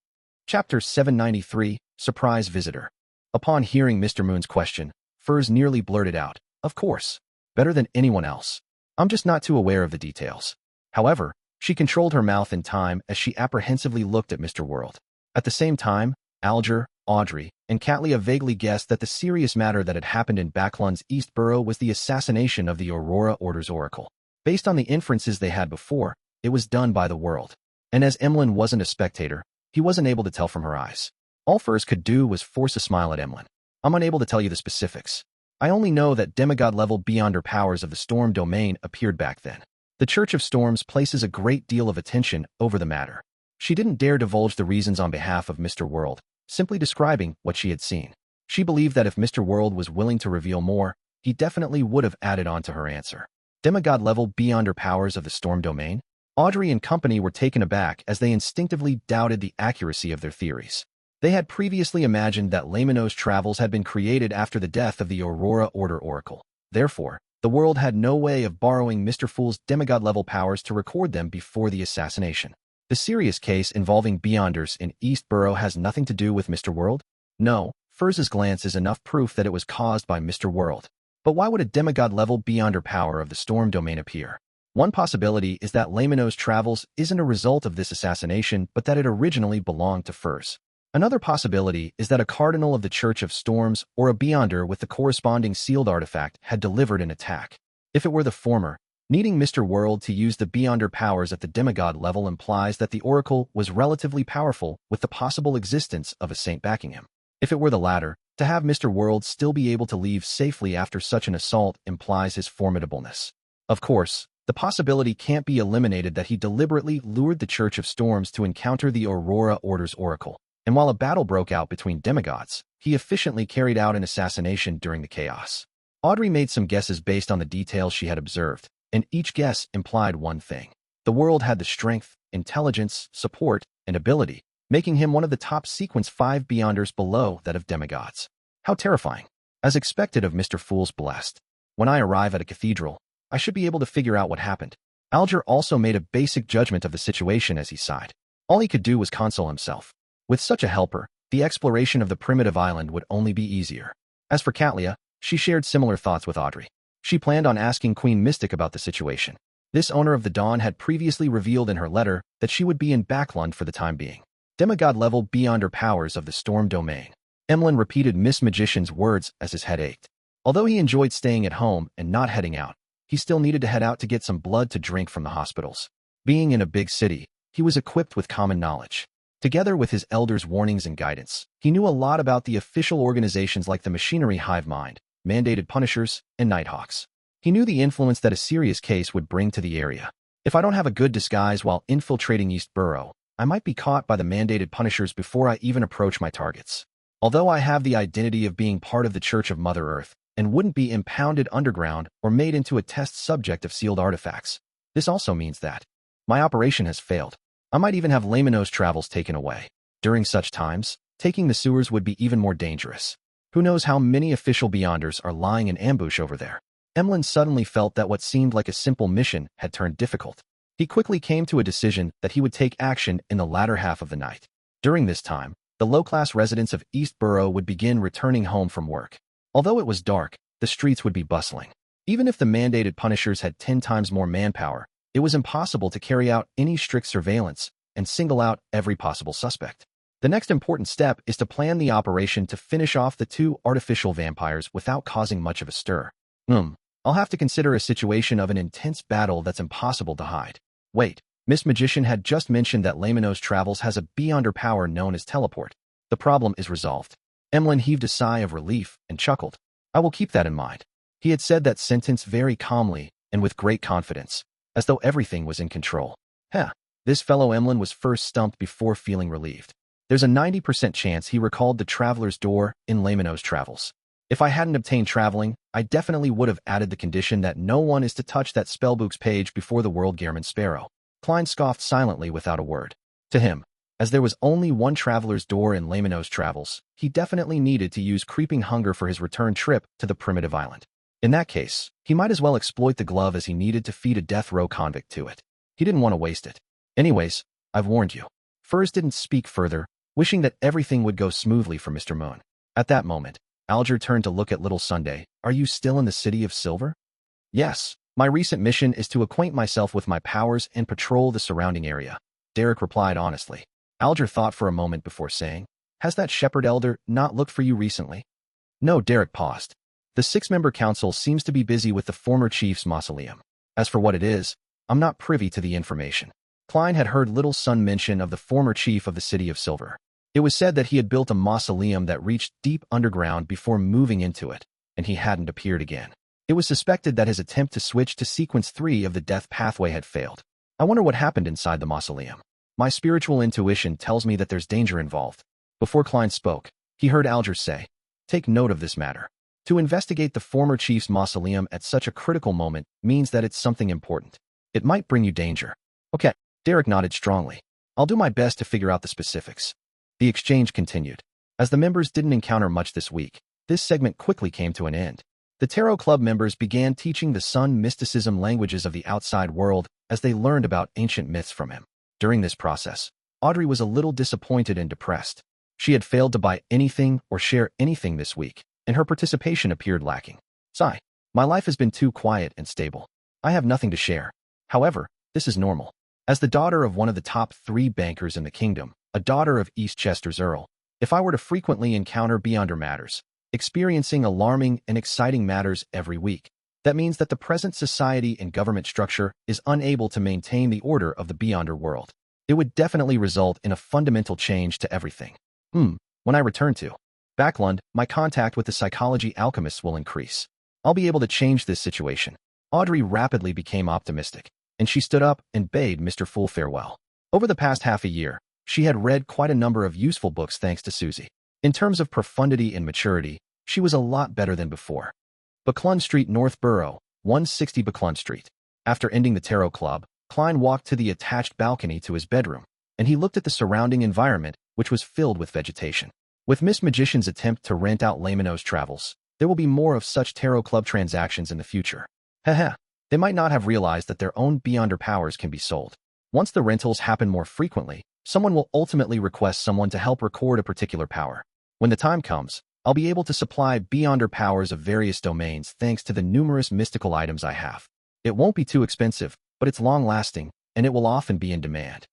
Chapter 793, Surprise Visitor. Upon hearing Mr. Moon's question, Furs nearly blurted out, Of course. Better than anyone else. I'm just not too aware of the details. However, she controlled her mouth in time as she apprehensively looked at Mr. World. At the same time, Alger, Audrey, and Katlia vaguely guessed that the serious matter that had happened in Backlund's East Borough was the assassination of the Aurora Order's Oracle. Based on the inferences they had before, it was done by the world. And as Emlyn wasn't a spectator, he wasn't able to tell from her eyes. All Furs could do was force a smile at Emlyn. I'm unable to tell you the specifics. I only know that demigod-level Beyonder powers of the Storm domain appeared back then. The Church of Storms places a great deal of attention over the matter. She didn't dare divulge the reasons on behalf of Mr. World, simply describing what she had seen. She believed that if Mr. World was willing to reveal more, he definitely would have added on to her answer. Demigod-level Beyonder powers of the Storm domain? Audrey and company were taken aback as they instinctively doubted the accuracy of their theories. They had previously imagined that Lamino's travels had been created after the death of the Aurora Order Oracle. Therefore, the world had no way of borrowing Mr. Fool's demigod-level powers to record them before the assassination. The serious case involving Beyonders in East Borough has nothing to do with Mr. World? No, Furz's glance is enough proof that it was caused by Mr. World. But why would a demigod-level Beyonder power of the Storm domain appear? One possibility is that Lamino's travels isn't a result of this assassination, but that it originally belonged to Furz. Another possibility is that a cardinal of the Church of Storms or a Beyonder with the corresponding sealed artifact had delivered an attack. If it were the former, needing Mr. World to use the Beyonder powers at the demigod level implies that the Oracle was relatively powerful with the possible existence of a saint backing him. If it were the latter, to have Mr. World still be able to leave safely after such an assault implies his formidableness. Of course, the possibility can't be eliminated that he deliberately lured the Church of Storms to encounter the Aurora Order's Oracle. And while a battle broke out between demigods, he efficiently carried out an assassination during the chaos. Audrey made some guesses based on the details she had observed, and each guess implied one thing. The world had the strength, intelligence, support, and ability, making him one of the top sequence 5 Beyonders below that of demigods. How terrifying. As expected of Mr. Fool's blessed. When I arrive at a cathedral, I should be able to figure out what happened. Alger also made a basic judgment of the situation as he sighed. All he could do was console himself. With such a helper, the exploration of the primitive island would only be easier. As for Catlia, she shared similar thoughts with Audrey. She planned on asking Queen Mystic about the situation. This owner of the Dawn had previously revealed in her letter that she would be in Backlund for the time being. Demigod level beyond her powers of the Storm Domain. Emlyn repeated Miss Magician's words as his head ached. Although he enjoyed staying at home and not heading out, he still needed to head out to get some blood to drink from the hospitals. Being in a big city, he was equipped with common knowledge. Together with his elders' warnings and guidance, he knew a lot about the official organizations like the Machinery Hive Mind, Mandated Punishers, and Nighthawks. He knew the influence that a serious case would bring to the area. If I don't have a good disguise while infiltrating East Borough, I might be caught by the Mandated Punishers before I even approach my targets. Although I have the identity of being part of the Church of Mother Earth, and wouldn't be impounded underground or made into a test subject of sealed artifacts, this also means that my operation has failed. I might even have Laymanos travels taken away. During such times, taking the sewers would be even more dangerous. Who knows how many official Beyonders are lying in ambush over there? Emlyn suddenly felt that what seemed like a simple mission had turned difficult. He quickly came to a decision that he would take action in the latter half of the night. During this time, the low-class residents of East Borough would begin returning home from work. Although it was dark, the streets would be bustling. Even if the Mandated Punishers had 10 times more manpower, it was impossible to carry out any strict surveillance and single out every possible suspect. The next important step is to plan the operation to finish off the 2 artificial vampires without causing much of a stir. I'll have to consider a situation of an intense battle that's impossible to hide. Wait, Miss Magician had just mentioned that Laymanos Travels has a beyonder power known as teleport. The problem is resolved. Emlyn heaved a sigh of relief and chuckled. I will keep that in mind. He had said that sentence very calmly and with great confidence, as though everything was in control. This fellow Emlyn was first stumped before feeling relieved. There's a 90% chance he recalled the Traveler's Door in Laymanos Travels. If I hadn't obtained traveling, I definitely would have added the condition that no one is to touch that spellbook's page before the World Gearman Sparrow. Klein scoffed silently without a word. To him, as there was only one Traveler's Door in Laymanos Travels, he definitely needed to use Creeping Hunger for his return trip to the primitive island. In that case, he might as well exploit the glove as he needed to feed a death row convict to it. He didn't want to waste it. Anyways, I've warned you. Furs didn't speak further, wishing that everything would go smoothly for Mr. Moon. At that moment, Alger turned to look at Little Sunday. Are you still in the City of Silver? Yes. My recent mission is to acquaint myself with my powers and patrol the surrounding area. Derek replied honestly. Alger thought for a moment before saying, has that shepherd elder not looked for you recently? No, Derek paused. The 6-member council seems to be busy with the former chief's mausoleum. As for what it is, I'm not privy to the information. Klein had heard Little Sun mention of the former chief of the City of Silver. It was said that he had built a mausoleum that reached deep underground before moving into it, and he hadn't appeared again. It was suspected that his attempt to switch to Sequence 3 of the Death Pathway had failed. I wonder what happened inside the mausoleum. My spiritual intuition tells me that there's danger involved. Before Klein spoke, he heard Alger say, take note of this matter. To investigate the former chief's mausoleum at such a critical moment means that it's something important. It might bring you danger. Okay, Derek nodded strongly. I'll do my best to figure out the specifics. The exchange continued. As the members didn't encounter much this week, this segment quickly came to an end. The Tarot Club members began teaching the Sun mysticism languages of the outside world as they learned about ancient myths from him. During this process, Audrey was a little disappointed and depressed. She had failed to buy anything or share anything this week, and her participation appeared lacking. Sigh. My life has been too quiet and stable. I have nothing to share. However, this is normal. As the daughter of one of the top 3 bankers in the kingdom, a daughter of Eastchester's Earl, if I were to frequently encounter beyonder matters, experiencing alarming and exciting matters every week, that means that the present society and government structure is unable to maintain the order of the beyonder world. It would definitely result in a fundamental change to everything. When I return to Backlund, my contact with the psychology alchemists will increase. I'll be able to change this situation. Audrey rapidly became optimistic, and she stood up and bade Mr. Fool farewell. Over the past half a year, she had read quite a number of useful books thanks to Susie. In terms of profundity and maturity, she was a lot better than before. Backlund Street, North Borough, 160 Backlund Street. After ending the Tarot Club, Klein walked to the attached balcony to his bedroom, and he looked at the surrounding environment, which was filled with vegetation. With Miss Magician's attempt to rent out Laymanos Travels, There will be more of such tarot club transactions in the future. Heh. They might not have realized that their own Beyonder powers can be sold. Once the rentals happen more frequently, someone will ultimately request someone to help record a particular power. When the time comes, I'll be able to supply Beyonder powers of various domains thanks to the numerous mystical items I have. It won't be too expensive, but it's long-lasting, and it will often be in demand.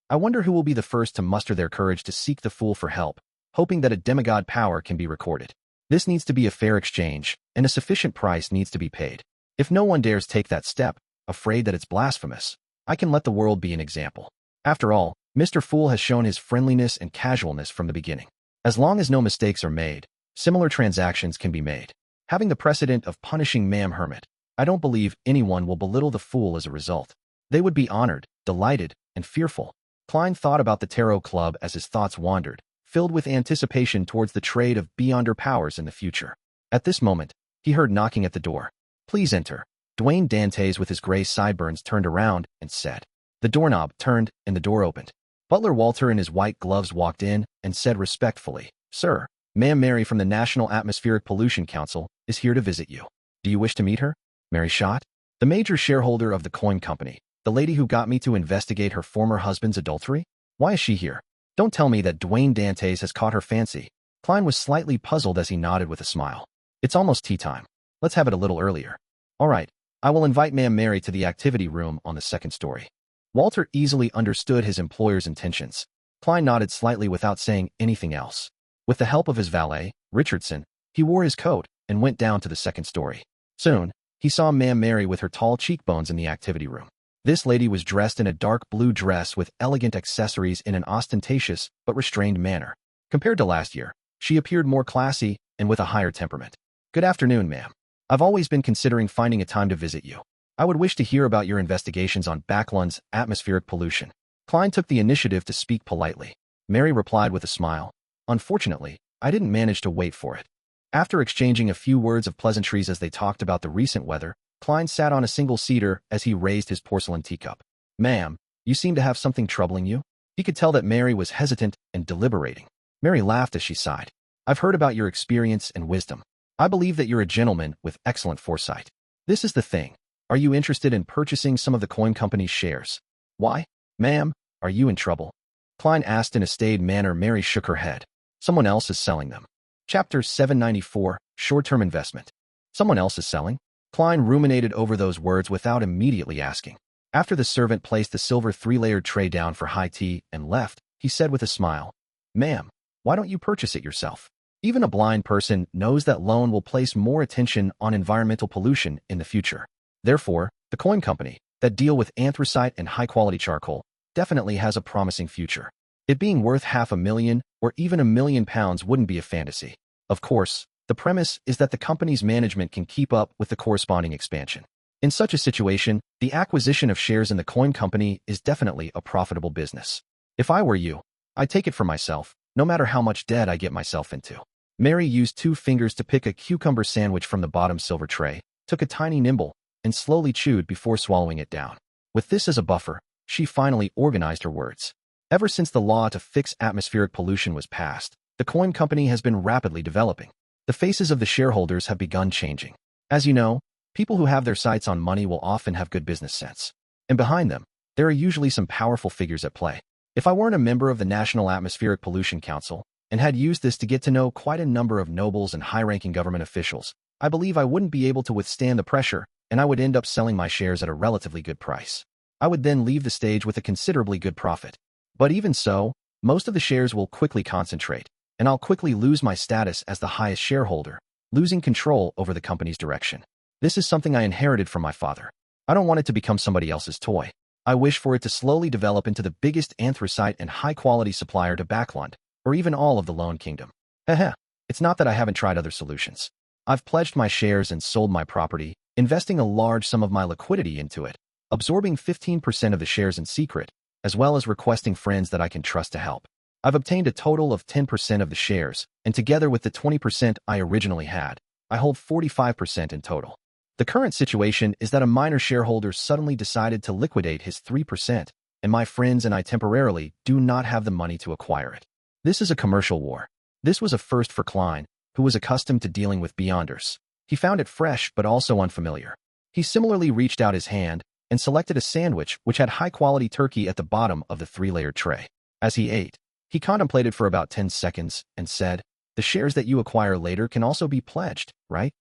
I wonder who will be the first to muster their courage to seek the Fool for help, hoping that a demigod power can be recorded. This needs to be a fair exchange, and a sufficient price needs to be paid. If no one dares take that step, afraid that it's blasphemous, I can let the world be an example. After all, Mr. Fool has shown his friendliness and casualness from the beginning. As long as no mistakes are made, similar transactions can be made. Having the precedent of punishing Ma'am Hermit, I don't believe anyone will belittle the Fool as a result. They would be honored, delighted, and fearful. Klein thought about the Tarot Club as his thoughts wandered, filled with anticipation towards the trade of Beyonder powers in the future. At this moment, he heard knocking at the door. "Please enter." Dwayne Dantes with his gray sideburns turned around and said. The doorknob turned and the door opened. Butler Walter in his white gloves walked in and said respectfully, "Sir, Ma'am Mary from the National Atmospheric Pollution Council is here to visit you. Do you wish to meet her?" Mary Schott, the major shareholder of the coin company, the lady who got me to investigate her former husband's adultery? Why is she here? Don't tell me that Dwayne Dantes has caught her fancy. Klein was slightly puzzled as he nodded with a smile. It's almost tea time. Let's have it a little earlier. All right, I will invite Ma'am Mary to the activity room on the second story. Walter easily understood his employer's intentions. Klein nodded slightly without saying anything else. With the help of his valet, Richardson, he wore his coat and went down to the second story. Soon, he saw Ma'am Mary with her tall cheekbones in the activity room. This lady was dressed in a dark blue dress with elegant accessories in an ostentatious but restrained manner. Compared to last year, she appeared more classy and with a higher temperament. "Good afternoon, ma'am. I've always been considering finding a time to visit you. I would wish to hear about your investigations on Backlund's atmospheric pollution." Klein took the initiative to speak politely. Mary replied with a smile. "Unfortunately, I didn't manage to wait for it." After exchanging a few words of pleasantries as they talked about the recent weather, Klein sat on a single-seater as he raised his porcelain teacup. "Ma'am, you seem to have something troubling you?" He could tell that Mary was hesitant and deliberating. Mary laughed as she sighed. "I've heard about your experience and wisdom. I believe that you're a gentleman with excellent foresight. This is the thing. Are you interested in purchasing some of the coin company's shares?" "Why? Ma'am, are you in trouble?" Klein asked in a staid manner. Mary shook her head. "Someone else is selling them." Chapter 794, Short-Term Investment. Someone else is selling? Klein ruminated over those words without immediately asking. After the servant placed the silver three-layered tray down for high tea and left, he said with a smile, "Ma'am, why don't you purchase it yourself? Even a blind person knows that loan will place more attention on environmental pollution in the future. Therefore, the coin company, that deal with anthracite and high-quality charcoal, definitely has a promising future. It being worth £500,000 or even £1 million wouldn't be a fantasy. Of course, the premise is that the company's management can keep up with the corresponding expansion. In such a situation, the acquisition of shares in the coin company is definitely a profitable business. If I were you, I'd take it for myself, no matter how much debt I get myself into." Mary used 2 fingers to pick a cucumber sandwich from the bottom silver tray, took a tiny nibble, and slowly chewed before swallowing it down. With this as a buffer, she finally organized her words. Ever since the law to fix atmospheric pollution was passed, the coin company has been rapidly developing. The faces of the shareholders have begun changing. As you know, people who have their sights on money will often have good business sense. And behind them, there are usually some powerful figures at play. If I weren't a member of the National Atmospheric Pollution Council, and had used this to get to know quite a number of nobles and high-ranking government officials, I believe I wouldn't be able to withstand the pressure, and I would end up selling my shares at a relatively good price. I would then leave the stage with a considerably good profit. But even so, most of the shares will quickly concentrate, and I'll quickly lose my status as the highest shareholder, losing control over the company's direction. This is something I inherited from my father. I don't want it to become somebody else's toy. I wish for it to slowly develop into the biggest anthracite and high-quality supplier to Backlund, or even all of the Lone Kingdom. It's not that I haven't tried other solutions. I've pledged my shares and sold my property, investing a large sum of my liquidity into it, absorbing 15% of the shares in secret, as well as requesting friends that I can trust to help. I've obtained a total of 10% of the shares, and together with the 20% I originally had, I hold 45% in total. The current situation is that a minor shareholder suddenly decided to liquidate his 3%, and my friends and I temporarily do not have the money to acquire it. This is a commercial war. This was a first for Klein, who was accustomed to dealing with beyonders. He found it fresh but also unfamiliar. He similarly reached out his hand and selected a sandwich which had high-quality turkey at the bottom of the 3-layered tray. As he ate, he contemplated for about 10 seconds and said, "The shares that you acquire later can also be pledged, right?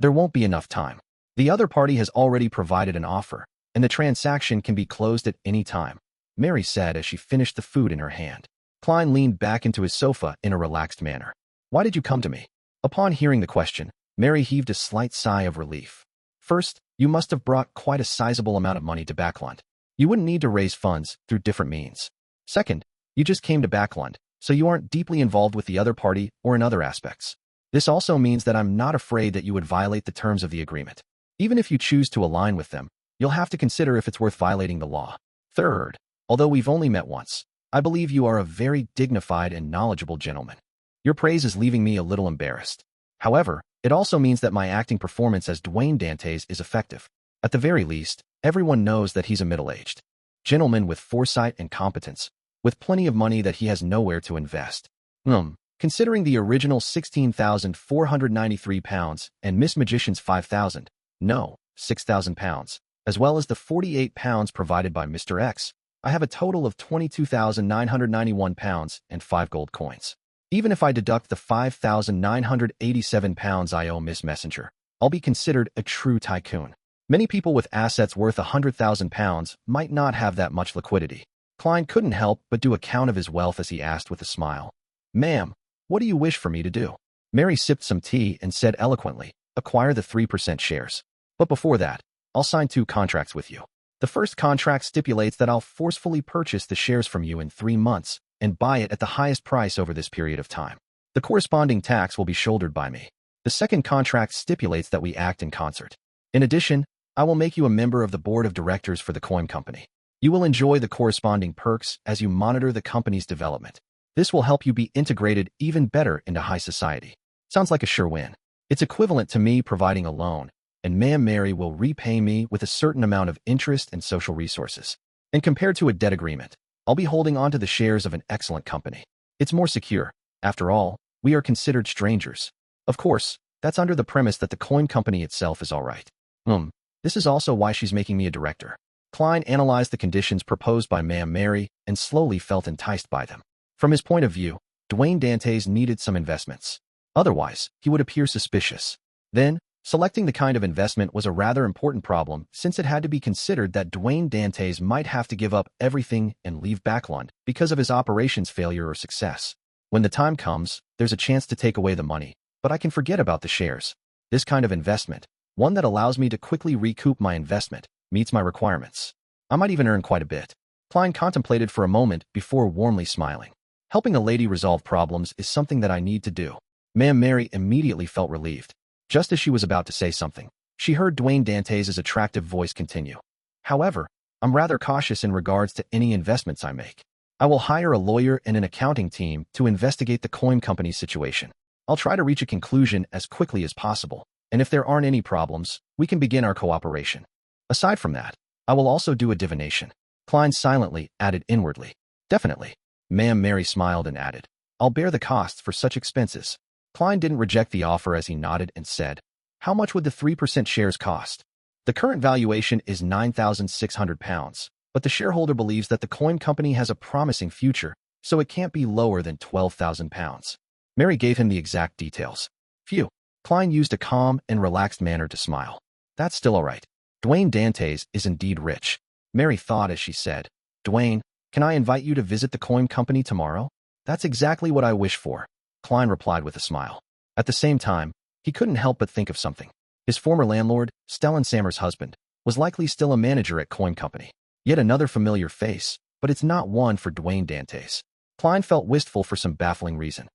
There won't be enough time. The other party has already provided an offer, and the transaction can be closed at any time," Mary said as she finished the food in her hand. Klein leaned back into his sofa in a relaxed manner. "Why did you come to me?" Upon hearing the question, Mary heaved a slight sigh of relief. "First, you must have brought quite a sizable amount of money to Backlund. You wouldn't need to raise funds through different means. Second, you just came to Backlund, so you aren't deeply involved with the other party or in other aspects. This also means that I'm not afraid that you would violate the terms of the agreement. Even if you choose to align with them, you'll have to consider if it's worth violating the law. Third, although we've only met once, I believe you are a very dignified and knowledgeable gentleman. Your praise is leaving me a little embarrassed. However, it also means that my acting performance as Dwayne Dantes is effective. At the very least, everyone knows that he's a middle-aged gentleman with foresight and competence, with plenty of money that he has nowhere to invest. Considering the original £16,493 and Miss Magician's £6,000, as well as the £48 provided by Mr. X, I have a total of £22,991 and 5 gold coins. Even if I deduct the £5,987 I owe Miss Messenger, I'll be considered a true tycoon. Many people with assets worth £100,000 might not have that much liquidity." Klein couldn't help but do a count of his wealth as he asked with a smile, "Ma'am, what do you wish for me to do?" Mary sipped some tea and said eloquently, "Acquire the 3% shares. But before that, I'll sign 2 contracts with you. The first contract stipulates that I'll forcefully purchase the shares from you in 3 months and buy it at the highest price over this period of time. The corresponding tax will be shouldered by me. The second contract stipulates that we act in concert. In addition, I will make you a member of the board of directors for the coin company. You will enjoy the corresponding perks as you monitor the company's development. This will help you be integrated even better into high society. Sounds like a sure win. It's equivalent to me providing a loan, and Ma'am Mary will repay me with a certain amount of interest and social resources. And compared to a debt agreement, I'll be holding on to the shares of an excellent company. It's more secure. After all, we are considered strangers. Of course, that's under the premise that the coin company itself is all right. This is also why she's making me a director." Klein analyzed the conditions proposed by Ma'am Mary and slowly felt enticed by them. From his point of view, Dwayne Dantes needed some investments. Otherwise, he would appear suspicious. Then, selecting the kind of investment was a rather important problem since it had to be considered that Dwayne Dantes might have to give up everything and leave Backlund because of his operation's failure or success. When the time comes, there's a chance to take away the money, but I can forget about the shares. This kind of investment, one that allows me to quickly recoup my investment, meets my requirements. I might even earn quite a bit." Klein contemplated for a moment before warmly smiling. "Helping a lady resolve problems is something that I need to do." Ma'am Mary immediately felt relieved. Just as she was about to say something, she heard Dwayne Dantes' attractive voice continue. "However, I'm rather cautious in regards to any investments I make. I will hire a lawyer and an accounting team to investigate the coin company's situation. I'll try to reach a conclusion as quickly as possible, and if there aren't any problems, we can begin our cooperation. Aside from that, I will also do a divination." Klein silently added inwardly, "Definitely." Ma'am Mary smiled and added, "I'll bear the costs for such expenses." Klein didn't reject the offer as he nodded and said, "How much would the 3% shares cost?" "The current valuation is £9,600, but the shareholder believes that the coin company has a promising future, so it can't be lower than £12,000. Mary gave him the exact details. "Phew." Klein used a calm and relaxed manner to smile. "That's still all right. Dwayne Dantes is indeed rich." Mary thought as she said, "Dwayne, can I invite you to visit the coin company tomorrow?" "That's exactly what I wish for," Klein replied with a smile. At the same time, he couldn't help but think of something. His former landlord, Stellan Sammer's husband, was likely still a manager at Coin Company. Yet another familiar face, but it's not one for Dwayne Dantes. Klein felt wistful for some baffling reason.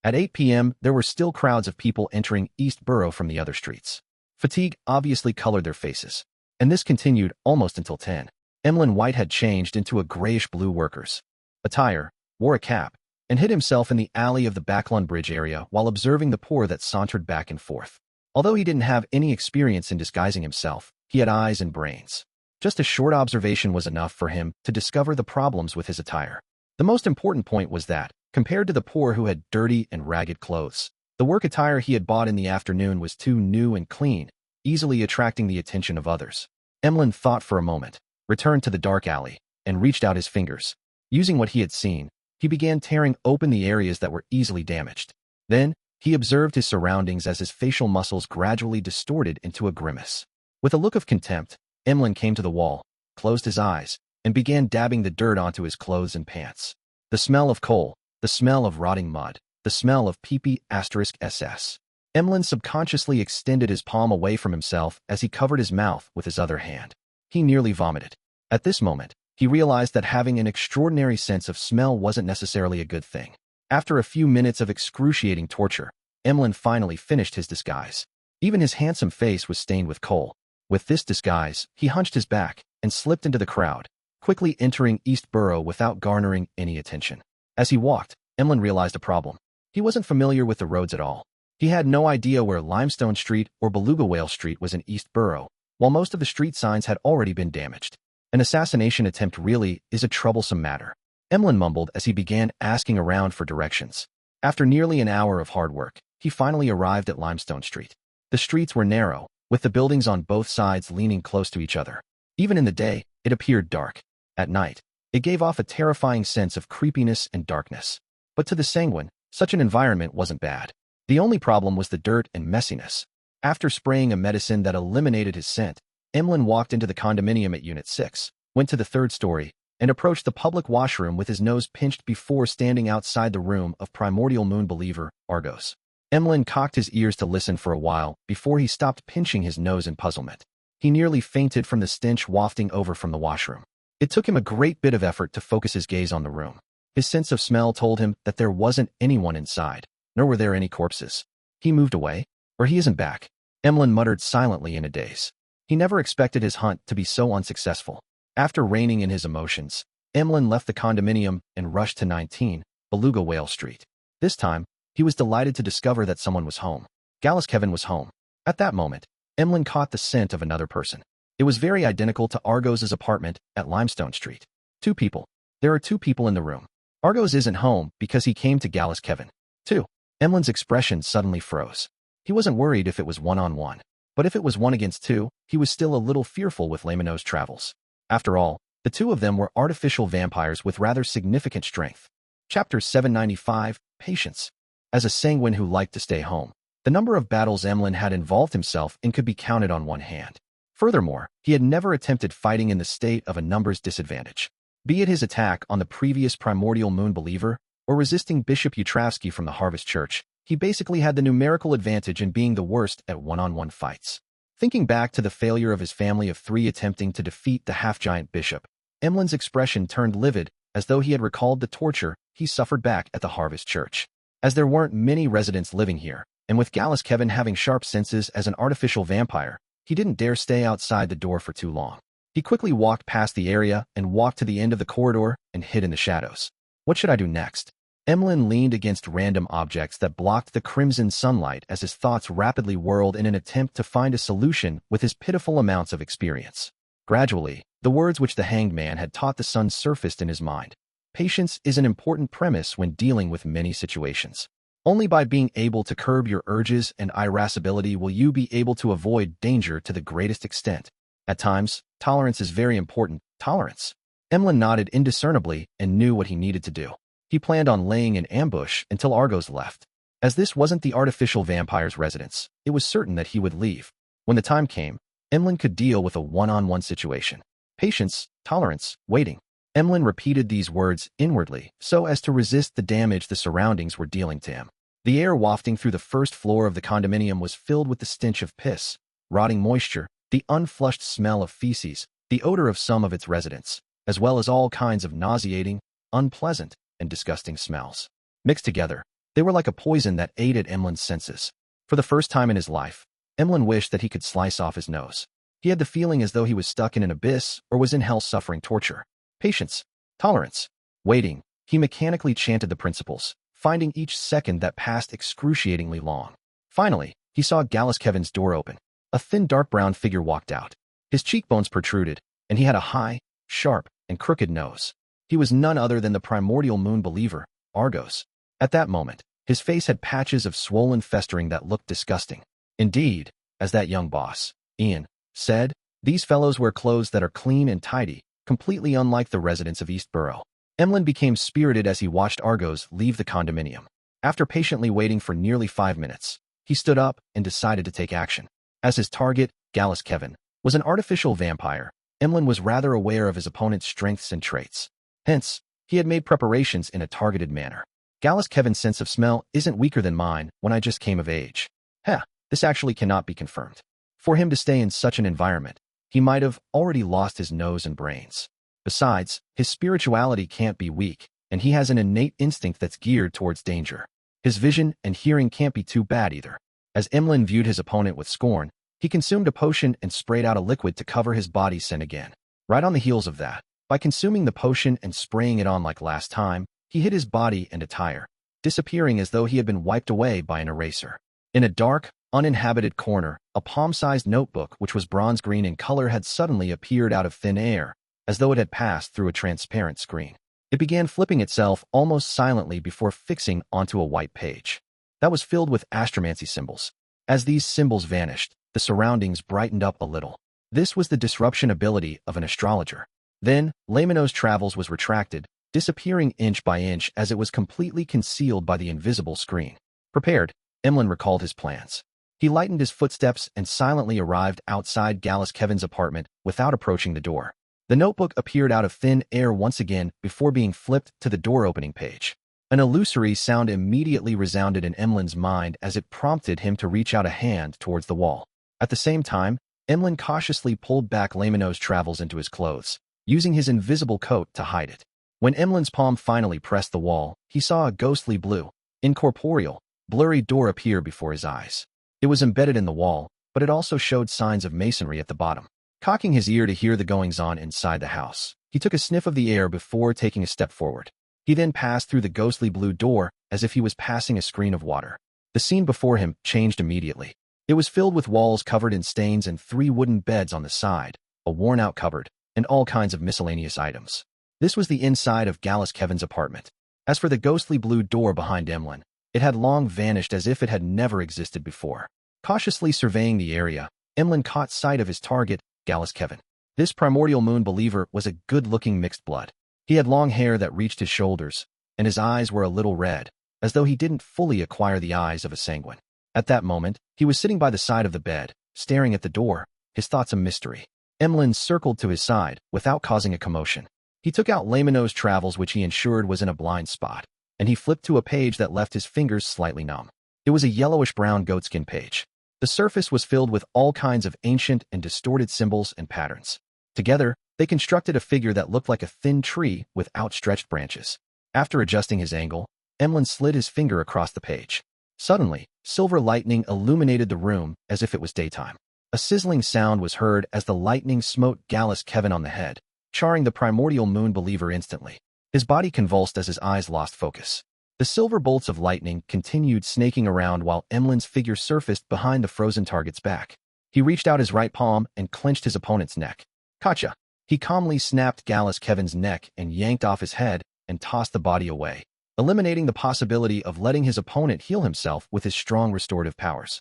At 8 p.m., there were still crowds of people entering East Borough from the other streets. Fatigue obviously colored their faces, and this continued almost until 10. Emlyn White had changed into a grayish-blue worker's attire, wore a cap, and hid himself in the alley of the Backlund Bridge area while observing the poor that sauntered back and forth. Although he didn't have any experience in disguising himself, he had eyes and brains. Just a short observation was enough for him to discover the problems with his attire. The most important point was that, compared to the poor who had dirty and ragged clothes, The work attire he had bought in the afternoon was too new and clean, easily attracting the attention of others. Emlyn thought for a moment, returned to the dark alley, and reached out his fingers. Using what he had seen, he began tearing open the areas that were easily damaged. Then, he observed his surroundings as his facial muscles gradually distorted into a grimace. With a look of contempt, Emlyn came to the wall, closed his eyes, and began dabbing the dirt onto his clothes and pants. The smell of coal, the smell of rotting mud, the smell of PP*SS. Emlyn subconsciously extended his palm away from himself as he covered his mouth with his other hand. He nearly vomited. At this moment, he realized that having an extraordinary sense of smell wasn't necessarily a good thing. After a few minutes of excruciating torture, Emlyn finally finished his disguise. Even his handsome face was stained with coal. With this disguise, he hunched his back and slipped into the crowd, quickly entering East Borough without garnering any attention. As he walked, Emlyn realized a problem. He wasn't familiar with the roads at all. He had no idea where Limestone Street or Beluga Whale Street was in East Borough, while most of the street signs had already been damaged. An assassination attempt really is a troublesome matter. Emlyn mumbled as he began asking around for directions. After nearly an hour of hard work, he finally arrived at Limestone Street. The streets were narrow, with the buildings on both sides leaning close to each other. Even in the day, it appeared dark. At night, it gave off a terrifying sense of creepiness and darkness. But to the sanguine, such an environment wasn't bad. The only problem was the dirt and messiness. After spraying a medicine that eliminated his scent, Emlyn walked into the condominium at Unit 6, went to the third story, and approached the public washroom with his nose pinched before standing outside the room of primordial moon believer, Argos. Emlyn cocked his ears to listen for a while before he stopped pinching his nose in puzzlement. He nearly fainted from the stench wafting over from the washroom. It took him a great bit of effort to focus his gaze on the room. His sense of smell told him that there wasn't anyone inside, nor were there any corpses. He moved away, or he isn't back. Emlyn muttered silently in a daze. He never expected his hunt to be so unsuccessful. After reining in his emotions, Emlyn left the condominium and rushed to 19, Beluga Whale Street. This time, he was delighted to discover that someone was home. Gallus Kevin was home. At that moment, Emlyn caught the scent of another person. It was very identical to Argos's apartment at Limestone Street. Two people. There are two people in the room. Argos isn't home because he came to Gallus Kevin. 2. Emlyn's expression suddenly froze. He wasn't worried if it was one-on-one. But if it was 1 against 2, he was still a little fearful with Lamino's travels. After all, the two of them were artificial vampires with rather significant strength. Chapter 795, Patience. As a sanguine who liked to stay home, the number of battles Emlyn had involved himself in could be counted on one hand. Furthermore, he had never attempted fighting in the state of a numbers disadvantage. Be it his attack on the previous primordial moon believer, or resisting Bishop Utravsky from the Harvest Church, he basically had the numerical advantage in being the worst at one-on-one fights. Thinking back to the failure of his family of 3 attempting to defeat the half-giant bishop, Emlyn's expression turned livid as though he had recalled the torture he suffered back at the Harvest Church. As there weren't many residents living here, and with Gallus Kevin having sharp senses as an artificial vampire, he didn't dare stay outside the door for too long. He quickly walked past the area and walked to the end of the corridor and hid in the shadows. What should I do next? Emlyn leaned against random objects that blocked the crimson sunlight as his thoughts rapidly whirled in an attempt to find a solution with his pitiful amounts of experience. Gradually, the words which the hanged man had taught the son surfaced in his mind. Patience is an important premise when dealing with many situations. Only by being able to curb your urges and irascibility will you be able to avoid danger to the greatest extent. At times, tolerance is very important. Tolerance. Emlyn nodded indiscernibly and knew what he needed to do. He planned on laying in ambush until Argos left. As this wasn't the artificial vampire's residence, it was certain that he would leave. When the time came, Emlyn could deal with a one-on-one situation. Patience, tolerance, waiting. Emlyn repeated these words inwardly so as to resist the damage the surroundings were dealing to him. The air wafting through the first floor of the condominium was filled with the stench of piss, rotting moisture, the unflushed smell of feces, the odor of some of its residents, as well as all kinds of nauseating, unpleasant, and disgusting smells. Mixed together, they were like a poison that ate at Emlyn's senses. For the first time in his life, Emlyn wished that he could slice off his nose. He had the feeling as though he was stuck in an abyss or was in hell suffering torture. Patience, tolerance, waiting. He mechanically chanted the principles, finding each second that passed excruciatingly long. Finally, he saw Gallus Kevin's door open. A thin dark brown figure walked out. His cheekbones protruded, and he had a high, sharp, and crooked nose. He was none other than the primordial moon believer, Argos. At that moment, His face had patches of swollen festering that looked disgusting. Indeed, as that young boss, Ian, said, these fellows wear clothes that are clean and tidy, completely unlike the residents of Eastborough. Emlyn became spirited as he watched Argos leave the condominium. After patiently waiting for nearly 5 minutes, he stood up and decided to take action. As his target, Gallus Kevin, was an artificial vampire, Emlyn was rather aware of his opponent's strengths and traits. Hence, he had made preparations in a targeted manner. Gallus Kevin's sense of smell isn't weaker than mine when I just came of age. This actually cannot be confirmed. For him to stay in such an environment, he might have already lost his nose and brains. Besides, his spirituality can't be weak, and he has an innate instinct that's geared towards danger. His vision and hearing can't be too bad either. As Emlyn viewed his opponent with scorn, he consumed a potion and sprayed out a liquid to cover his body's scent again. Right on the heels of that, by consuming the potion and spraying it on like last time, he hid his body and attire, disappearing as though he had been wiped away by an eraser. In a dark, uninhabited corner, a palm-sized notebook which was bronze green in color had suddenly appeared out of thin air, as though it had passed through a transparent screen. It began flipping itself almost silently before fixing onto a white page that was filled with astromancy symbols. As these symbols vanished, the surroundings brightened up a little. This was the disruption ability of an astrologer. Then, Laymanos Travels was retracted, disappearing inch by inch as it was completely concealed by the invisible screen. Prepared, Emlyn recalled his plans. He lightened his footsteps and silently arrived outside Gallus Kevin's apartment without approaching the door. The notebook appeared out of thin air once again before being flipped to the door-opening page. An illusory sound immediately resounded in Emlyn's mind as it prompted him to reach out a hand towards the wall. At the same time, Emlyn cautiously pulled back Laymanos Travels into his clothes, using his invisible coat to hide it. When Emlyn's palm finally pressed the wall, he saw a ghostly blue, incorporeal, blurry door appear before his eyes. It was embedded in the wall, but it also showed signs of masonry at the bottom. Cocking his ear to hear the goings-on inside the house, he took a sniff of the air before taking a step forward. He then passed through the ghostly blue door as if he was passing a screen of water. The scene before him changed immediately. It was filled with walls covered in stains and 3 wooden beds on the side, a worn-out cupboard, and all kinds of miscellaneous items. This was the inside of Gallus Kevin's apartment. As for the ghostly blue door behind Emlyn, it had long vanished as if it had never existed before. Cautiously surveying the area, Emlyn caught sight of his target, Gallus Kevin. This primordial moon believer was a good-looking mixed blood. He had long hair that reached his shoulders, and his eyes were a little red, as though he didn't fully acquire the eyes of a sanguine. At that moment, he was sitting by the side of the bed, staring at the door, his thoughts a mystery. Emlyn circled to his side, without causing a commotion. He took out Laymanos Travels, which he ensured was in a blind spot, and he flipped to a page that left his fingers slightly numb. It was a yellowish-brown goatskin page. The surface was filled with all kinds of ancient and distorted symbols and patterns. Together, they constructed a figure that looked like a thin tree with outstretched branches. After adjusting his angle, Emlyn slid his finger across the page. Suddenly, silver lightning illuminated the room as if it was daytime. A sizzling sound was heard as the lightning smote Gallus Kevin on the head, charring the primordial moon believer instantly. His body convulsed as his eyes lost focus. The silver bolts of lightning continued snaking around while Emlyn's figure surfaced behind the frozen target's back. He reached out his right palm and clenched his opponent's neck. Gotcha! He calmly snapped Gallus Kevin's neck and yanked off his head and tossed the body away, eliminating the possibility of letting his opponent heal himself with his strong restorative powers.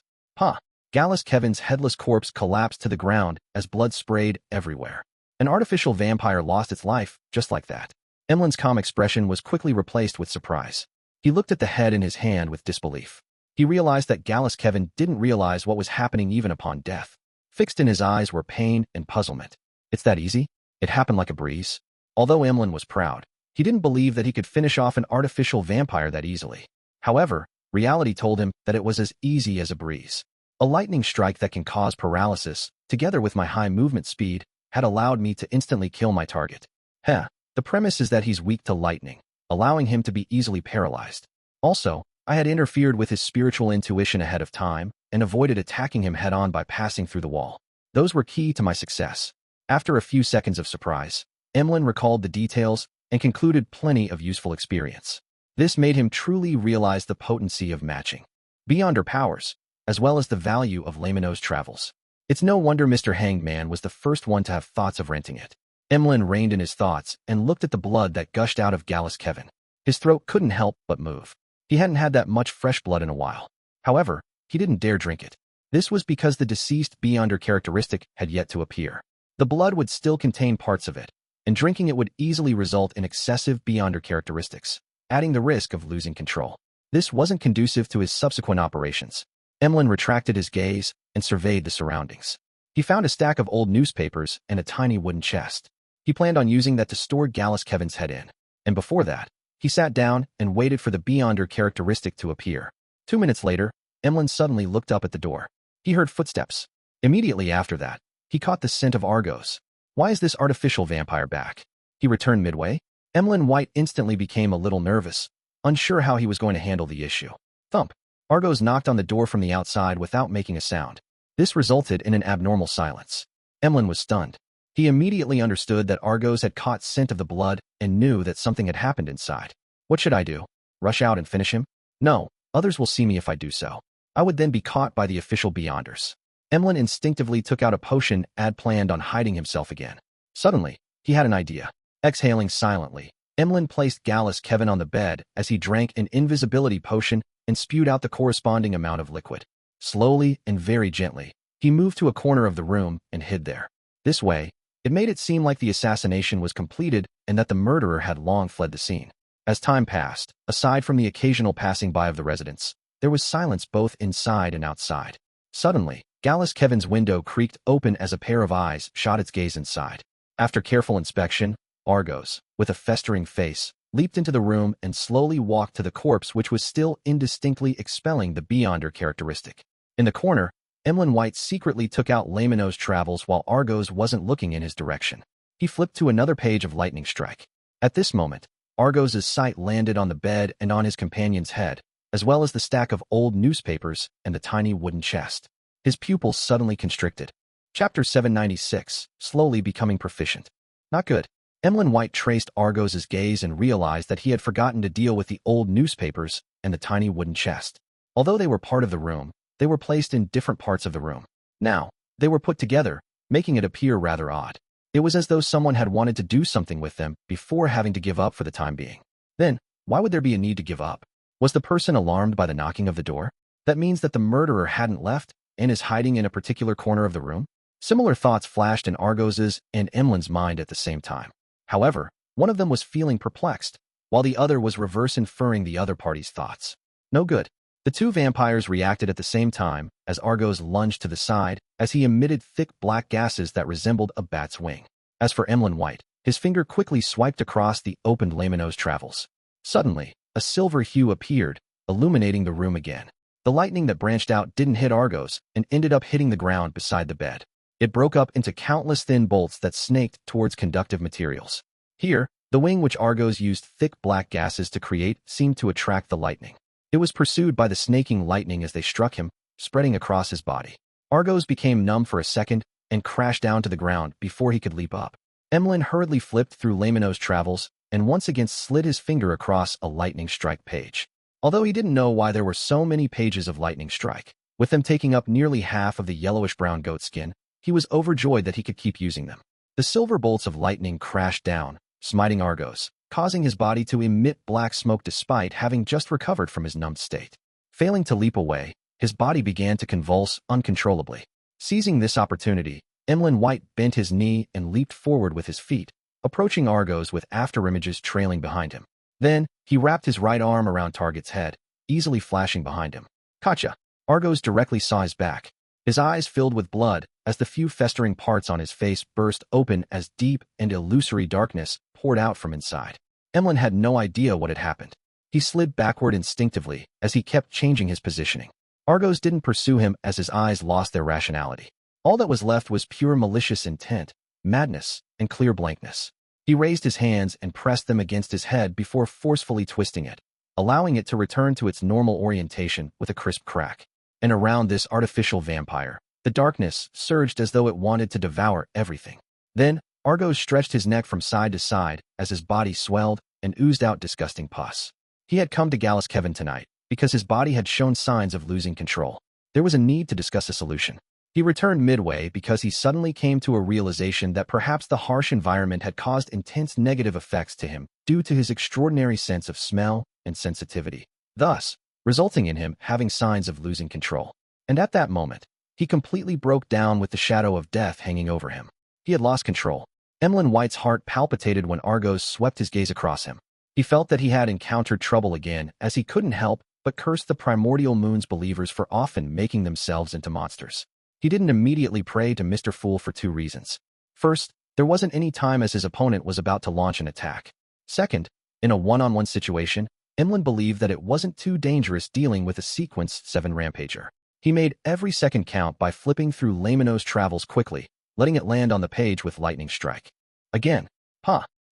Gallus Kevin's headless corpse collapsed to the ground as blood sprayed everywhere. An artificial vampire lost its life just like that. Emlyn's calm expression was quickly replaced with surprise. He looked at the head in his hand with disbelief. He realized that Gallus Kevin didn't realize what was happening even upon death. Fixed in his eyes were pain and puzzlement. It's that easy? It happened like a breeze. Although Emlyn was proud, he didn't believe that he could finish off an artificial vampire that easily. However, reality told him that it was as easy as a breeze. A lightning strike that can cause paralysis, together with my high movement speed, had allowed me to instantly kill my target. The premise is that he's weak to lightning, allowing him to be easily paralyzed. Also, I had interfered with his spiritual intuition ahead of time and avoided attacking him head-on by passing through the wall. Those were key to my success. After a few seconds of surprise, Emlyn recalled the details and concluded plenty of useful experience. This made him truly realize the potency of matching, beyond her powers, as well as the value of Laymanos Travels. It's no wonder Mr. Hanged Man was the first one to have thoughts of renting it. Emlyn reined in his thoughts and looked at the blood that gushed out of Gallus Kevin. His throat couldn't help but move. He hadn't had that much fresh blood in a while. However, he didn't dare drink it. This was because the deceased beyonder characteristic had yet to appear. The blood would still contain parts of it, and drinking it would easily result in excessive beyonder characteristics, adding the risk of losing control. This wasn't conducive to his subsequent operations. Emlyn retracted his gaze and surveyed the surroundings. He found a stack of old newspapers and a tiny wooden chest. He planned on using that to store Gallus Kevin's head in, and before that, he sat down and waited for the beyonder characteristic to appear. 2 minutes later, Emlyn suddenly looked up at the door. He heard footsteps. Immediately after that, he caught the scent of Argos. Why is this artificial vampire back? He returned midway. Emlyn White instantly became a little nervous, unsure how he was going to handle the issue. Thump. Argos knocked on the door from the outside without making a sound. This resulted in an abnormal silence. Emlyn was stunned. He immediately understood that Argos had caught scent of the blood and knew that something had happened inside. What should I do? Rush out and finish him? No, others will see me if I do so. I would then be caught by the official beyonders. Emlyn instinctively took out a potion and planned on hiding himself again. Suddenly, he had an idea. Exhaling silently, Emlyn placed Gallus Kevin on the bed as he drank an invisibility potion and spewed out the corresponding amount of liquid. Slowly and very gently, he moved to a corner of the room and hid there. This way, it made it seem like the assassination was completed and that the murderer had long fled the scene. As time passed, aside from the occasional passing by of the residents, there was silence both inside and outside. Suddenly, Gallus Kevin's window creaked open as a pair of eyes shot its gaze inside. After careful inspection, Argos, with a festering face, leaped into the room and slowly walked to the corpse which was still indistinctly expelling the beyonder characteristic. In the corner, Emlyn White secretly took out Lamino's travels while Argos wasn't looking in his direction. He flipped to another page of Lightning Strike. At this moment, Argos's sight landed on the bed and on his companion's head, as well as the stack of old newspapers and the tiny wooden chest. His pupils suddenly constricted. Chapter 796, Slowly Becoming Proficient. Not good. Emlyn White traced Argos's gaze and realized that he had forgotten to deal with the old newspapers and the tiny wooden chest. Although they were part of the room, they were placed in different parts of the room. Now, they were put together, making it appear rather odd. It was as though someone had wanted to do something with them before having to give up for the time being. Then, why would there be a need to give up? Was the person alarmed by the knocking of the door? That means that the murderer hadn't left and is hiding in a particular corner of the room? Similar thoughts flashed in Argos's and Emlyn's mind at the same time. However, one of them was feeling perplexed, while the other was reverse inferring the other party's thoughts. No good. The two vampires reacted at the same time as Argos lunged to the side as he emitted thick black gases that resembled a bat's wing. As for Emlyn White, his finger quickly swiped across the opened Lamino's travels. Suddenly, a silver hue appeared, illuminating the room again. The lightning that branched out didn't hit Argos and ended up hitting the ground beside the bed. It broke up into countless thin bolts that snaked towards conductive materials. Here, the wing which Argos used thick black gases to create seemed to attract the lightning. It was pursued by the snaking lightning as they struck him, spreading across his body. Argos became numb for a second and crashed down to the ground before he could leap up. Emlyn hurriedly flipped through Lamino's travels and once again slid his finger across a lightning strike page. Although he didn't know why there were so many pages of lightning strike, with them taking up nearly half of the yellowish-brown goat skin, he was overjoyed that he could keep using them. The silver bolts of lightning crashed down, smiting Argos, causing his body to emit black smoke despite having just recovered from his numbed state. Failing to leap away, his body began to convulse uncontrollably. Seizing this opportunity, Emlyn White bent his knee and leaped forward with his feet, approaching Argos with afterimages trailing behind him. Then, he wrapped his right arm around Target's head, easily flashing behind him. Gotcha! Argos directly saw his back. His eyes filled with blood as the few festering parts on his face burst open as deep and illusory darkness poured out from inside. Emlyn had no idea what had happened. He slid backward instinctively as he kept changing his positioning. Argos didn't pursue him as his eyes lost their rationality. All that was left was pure malicious intent, madness, and clear blankness. He raised his hands and pressed them against his head before forcefully twisting it, allowing it to return to its normal orientation with a crisp crack. And around this artificial vampire, the darkness surged as though it wanted to devour everything. Then, Argos stretched his neck from side to side as his body swelled and oozed out disgusting pus. He had come to Gallus Kevin tonight because his body had shown signs of losing control. There was a need to discuss a solution. He returned midway because he suddenly came to a realization that perhaps the harsh environment had caused intense negative effects to him due to his extraordinary sense of smell and sensitivity. thus resulting in him having signs of losing control. And at that moment, he completely broke down with the shadow of death hanging over him. He had lost control. Emlyn White's heart palpitated when Argos swept his gaze across him. He felt that he had encountered trouble again, as he couldn't help but curse the primordial moon's believers for often making themselves into monsters. He didn't immediately pray to Mr. Fool for two reasons. First, there wasn't any time as his opponent was about to launch an attack. Second, in a one-on-one situation, Emlyn believed that it wasn't too dangerous dealing with a sequenced 7 rampager. He made every second count by flipping through Lamino's travels quickly, letting it land on the page with lightning strike. Again,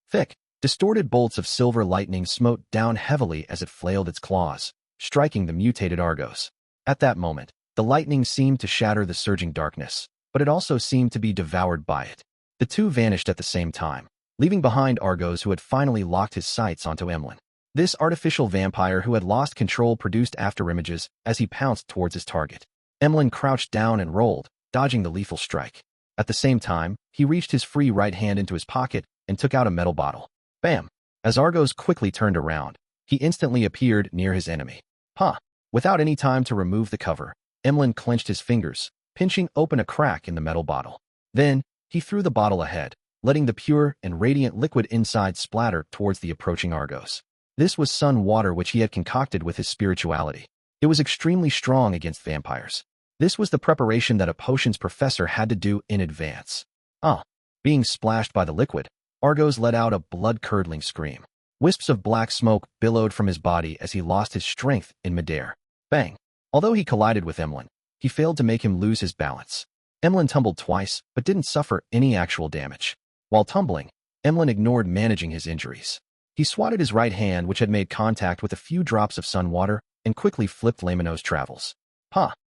thick, distorted bolts of silver lightning smote down heavily as it flailed its claws, striking the mutated Argos. At that moment, the lightning seemed to shatter the surging darkness, but it also seemed to be devoured by it. The two vanished at the same time, leaving behind Argos, who had finally locked his sights onto Emlyn. This artificial vampire who had lost control produced afterimages as he pounced towards his target. Emlyn crouched down and rolled, dodging the lethal strike. At the same time, he reached his free right hand into his pocket and took out a metal bottle. Bam! As Argos quickly turned around, he instantly appeared near his enemy. Without any time to remove the cover, Emlyn clenched his fingers, pinching open a crack in the metal bottle. Then, he threw the bottle ahead, letting the pure and radiant liquid inside splatter towards the approaching Argos. This was sun water which he had concocted with his spirituality. It was extremely strong against vampires. This was the preparation that a potions professor had to do in advance. Being splashed by the liquid, Argos let out a blood-curdling scream. Wisps of black smoke billowed from his body as he lost his strength in midair. Bang! Although he collided with Emlyn, he failed to make him lose his balance. Emlyn tumbled twice, but didn't suffer any actual damage. While tumbling, Emlyn ignored managing his injuries. He swatted his right hand, which had made contact with a few drops of sun water, and quickly flipped Lamino's travels.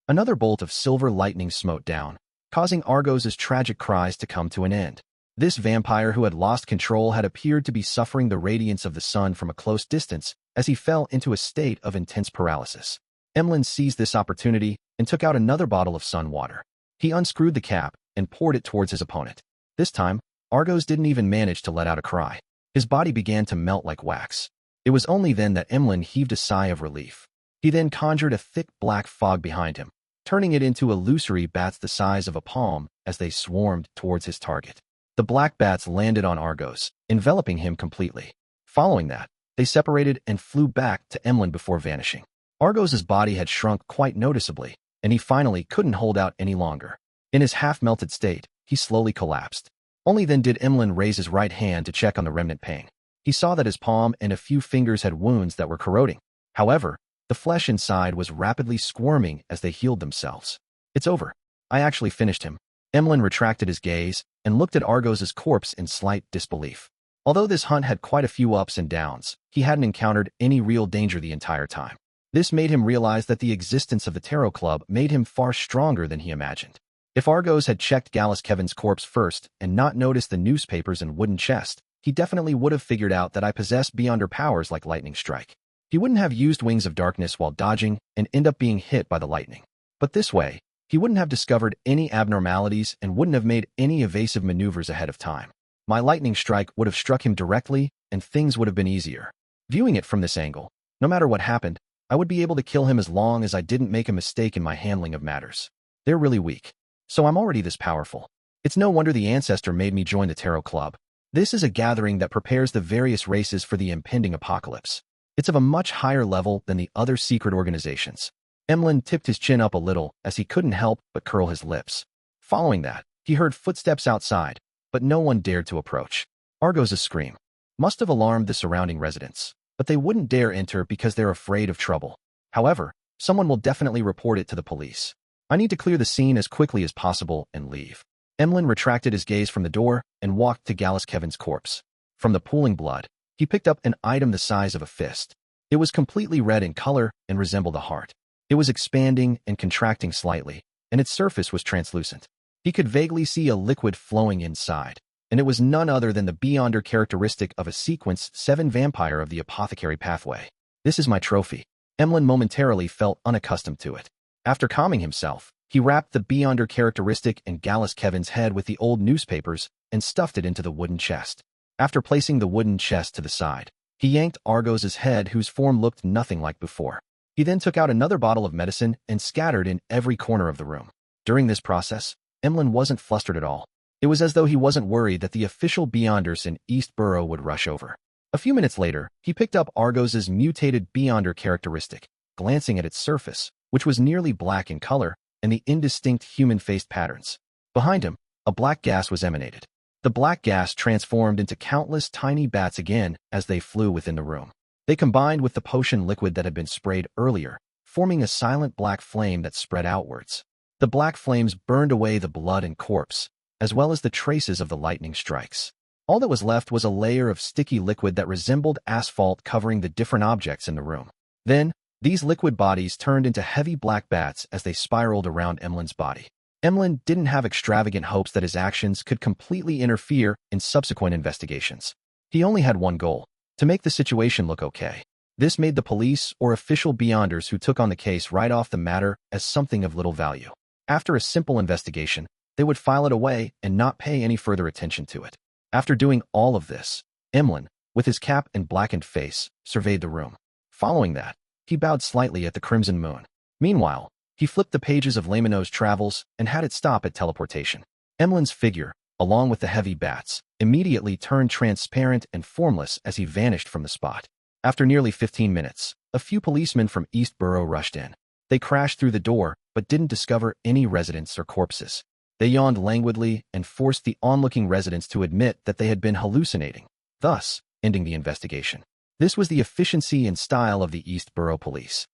Another bolt of silver lightning smote down, causing Argos's tragic cries to come to an end. This vampire who had lost control had appeared to be suffering the radiance of the sun from a close distance as he fell into a state of intense paralysis. Emlyn seized this opportunity and took out another bottle of sun water. He unscrewed the cap and poured it towards his opponent. This time, Argos didn't even manage to let out a cry. His body began to melt like wax. It was only then that Emlyn heaved a sigh of relief. He then conjured a thick black fog behind him, turning it into illusory bats the size of a palm as they swarmed towards his target. The black bats landed on Argos, enveloping him completely. Following that, they separated and flew back to Emlyn before vanishing. Argos's body had shrunk quite noticeably, and he finally couldn't hold out any longer. In his half-melted state, he slowly collapsed. Only then did Emlyn raise his right hand to check on the remnant pang. He saw that his palm and a few fingers had wounds that were corroding. However, the flesh inside was rapidly squirming as they healed themselves. It's over. I actually finished him. Emlyn retracted his gaze and looked at Argos's corpse in slight disbelief. Although this hunt had quite a few ups and downs, he hadn't encountered any real danger the entire time. This made him realize that the existence of the Tarot Club made him far stronger than he imagined. If Argos had checked Gallus Kevin's corpse first and not noticed the newspapers and wooden chest, he definitely would have figured out that I possessed beyonder powers like lightning strike. He wouldn't have used wings of darkness while dodging and end up being hit by the lightning. But this way, he wouldn't have discovered any abnormalities and wouldn't have made any evasive maneuvers ahead of time. My lightning strike would have struck him directly and things would have been easier. Viewing it from this angle, no matter what happened, I would be able to kill him as long as I didn't make a mistake in my handling of matters. They're really weak. So I'm already this powerful. It's no wonder the ancestor made me join the Tarot Club. This is a gathering that prepares the various races for the impending apocalypse. It's of a much higher level than the other secret organizations. Emlyn tipped his chin up a little as he couldn't help but curl his lips. Following that, he heard footsteps outside, but no one dared to approach. Argos's scream must have alarmed the surrounding residents, but they wouldn't dare enter because they're afraid of trouble. However, someone will definitely report it to the police. I need to clear the scene as quickly as possible and leave. Emlyn retracted his gaze from the door and walked to Gallus Kevin's corpse. From the pooling blood, he picked up an item the size of a fist. It was completely red in color and resembled a heart. It was expanding and contracting slightly, and its surface was translucent. He could vaguely see a liquid flowing inside, and it was none other than the beyonder characteristic of a sequenced 7 vampire of the apothecary pathway. This is my trophy. Emlyn momentarily felt unaccustomed to it. After calming himself, he wrapped the beyonder characteristic in Gallus Kevin's head with the old newspapers and stuffed it into the wooden chest. After placing the wooden chest to the side, He yanked Argos's head, whose form looked nothing like before. He then took out another bottle of medicine and scattered in every corner of the room. During this process, Emlyn wasn't flustered at all. It was as though he wasn't worried that the official Beyonders in East Borough would rush over. A few minutes later, he picked up Argos's mutated Beyonder characteristic, glancing at its surface, which was nearly black in color, and the indistinct human-faced patterns. Behind him, a black gas was emanated. The black gas transformed into countless tiny bats again as they flew within the room. They combined with the potion liquid that had been sprayed earlier, forming a silent black flame that spread outwards. The black flames burned away the blood and corpse, as well as the traces of the lightning strikes. All that was left was a layer of sticky liquid that resembled asphalt covering the different objects in the room. Then, these liquid bodies turned into heavy black bats as they spiraled around Emlyn's body. Emlyn didn't have extravagant hopes that his actions could completely interfere in subsequent investigations. He only had one goal: to make the situation look okay. This made the police or official Beyonders who took on the case write off the matter as something of little value. After a simple investigation, they would file it away and not pay any further attention to it. After doing all of this, Emlyn, with his cap and blackened face, surveyed the room. Following that, he bowed slightly at the crimson moon. Meanwhile, he flipped the pages of Lamino's travels and had it stop at teleportation. Emlyn's figure, along with the heavy bats, immediately turned transparent and formless as he vanished from the spot. After nearly 15 minutes, a few policemen from East Borough rushed in. They crashed through the door, but didn't discover any residents or corpses. They yawned languidly and forced the onlooking residents to admit that they had been hallucinating, thus ending the investigation. This was the efficiency and style of the East Borough police.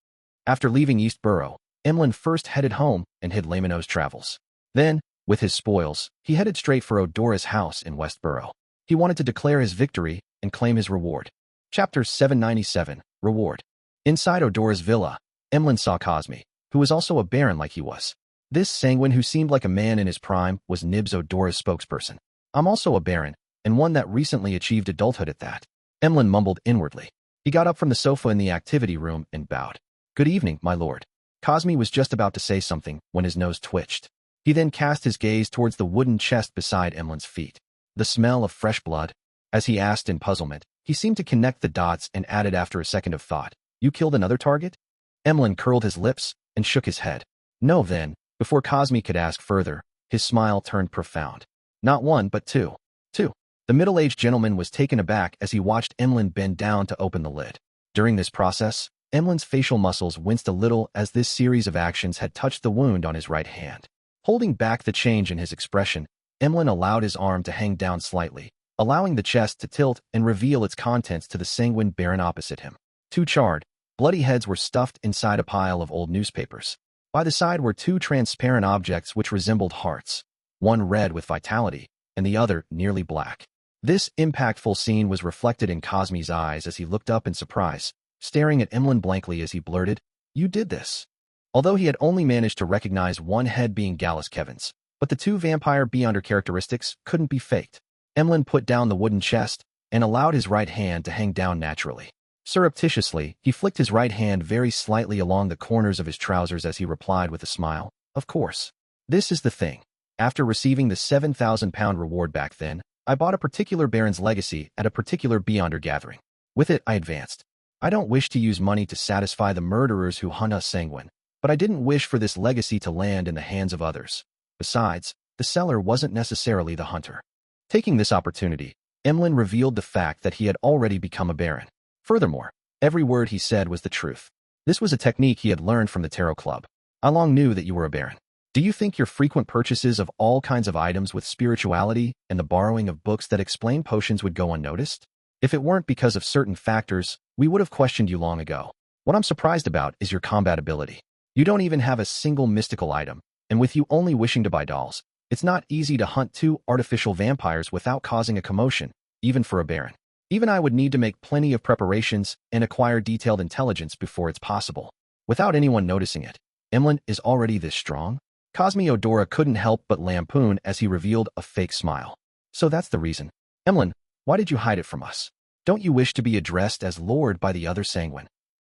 After leaving East Borough, Emlyn first headed home and hid Lamino's travels. Then, with his spoils, he headed straight for Odora's house in West Borough. He wanted to declare his victory and claim his reward. Chapter 797, Reward. Inside Odora's villa, Emlyn saw Cosme, who was also a baron like he was. This sanguine who seemed like a man in his prime was Nibs Odora's spokesperson. "I'm also a baron, and one that recently achieved adulthood at that," Emlyn mumbled inwardly. He got up from the sofa in the activity room and bowed. "Good evening, my lord." Cosme was just about to say something when his nose twitched. He then cast his gaze towards the wooden chest beside Emlyn's feet. The smell of fresh blood? As he asked in puzzlement, he seemed to connect the dots and added after a second of thought, "You killed another target?" Emlyn curled his lips and shook his head. "No, then." Before Cosme could ask further, his smile turned profound. "Not one, but two." "Two." The middle-aged gentleman was taken aback as he watched Emlyn bend down to open the lid. During this process, Emlyn's facial muscles winced a little as this series of actions had touched the wound on his right hand. Holding back the change in his expression, Emlyn allowed his arm to hang down slightly, allowing the chest to tilt and reveal its contents to the sanguine baron opposite him. Two charred, bloody heads were stuffed inside a pile of old newspapers. By the side were two transparent objects which resembled hearts, one red with vitality, and the other nearly black. This impactful scene was reflected in Cosme's eyes as he looked up in surprise, staring at Emlyn blankly as he blurted, "You did this." Although he had only managed to recognize one head being Gallus Kevin's, but the two vampire Beyonder characteristics couldn't be faked. Emlyn put down the wooden chest and allowed his right hand to hang down naturally. Surreptitiously, he flicked his right hand very slightly along the corners of his trousers as he replied with a smile, "Of course. This is the thing. After receiving the £7,000 reward back then, I bought a particular baron's legacy at a particular Beyonder gathering. With it, I advanced. I don't wish to use money to satisfy the murderers who hunt us sanguine, but I didn't wish for this legacy to land in the hands of others. Besides, the seller wasn't necessarily the hunter." Taking this opportunity, Emlyn revealed the fact that he had already become a baron. Furthermore, every word he said was the truth. This was a technique he had learned from the Tarot Club. "I long knew that you were a baron. Do you think your frequent purchases of all kinds of items with spirituality and the borrowing of books that explain potions would go unnoticed? If it weren't because of certain factors, we would have questioned you long ago. What I'm surprised about is your combat ability. You don't even have a single mystical item, and with you only wishing to buy dolls, it's not easy to hunt two artificial vampires without causing a commotion, even for a baron. Even I would need to make plenty of preparations and acquire detailed intelligence before it's possible. Without anyone noticing it, Emlyn is already this strong?" Cosme Odora couldn't help but lampoon as he revealed a fake smile. "So that's the reason. Emlyn, why did you hide it from us? Don't you wish to be addressed as Lord by the other sanguine?"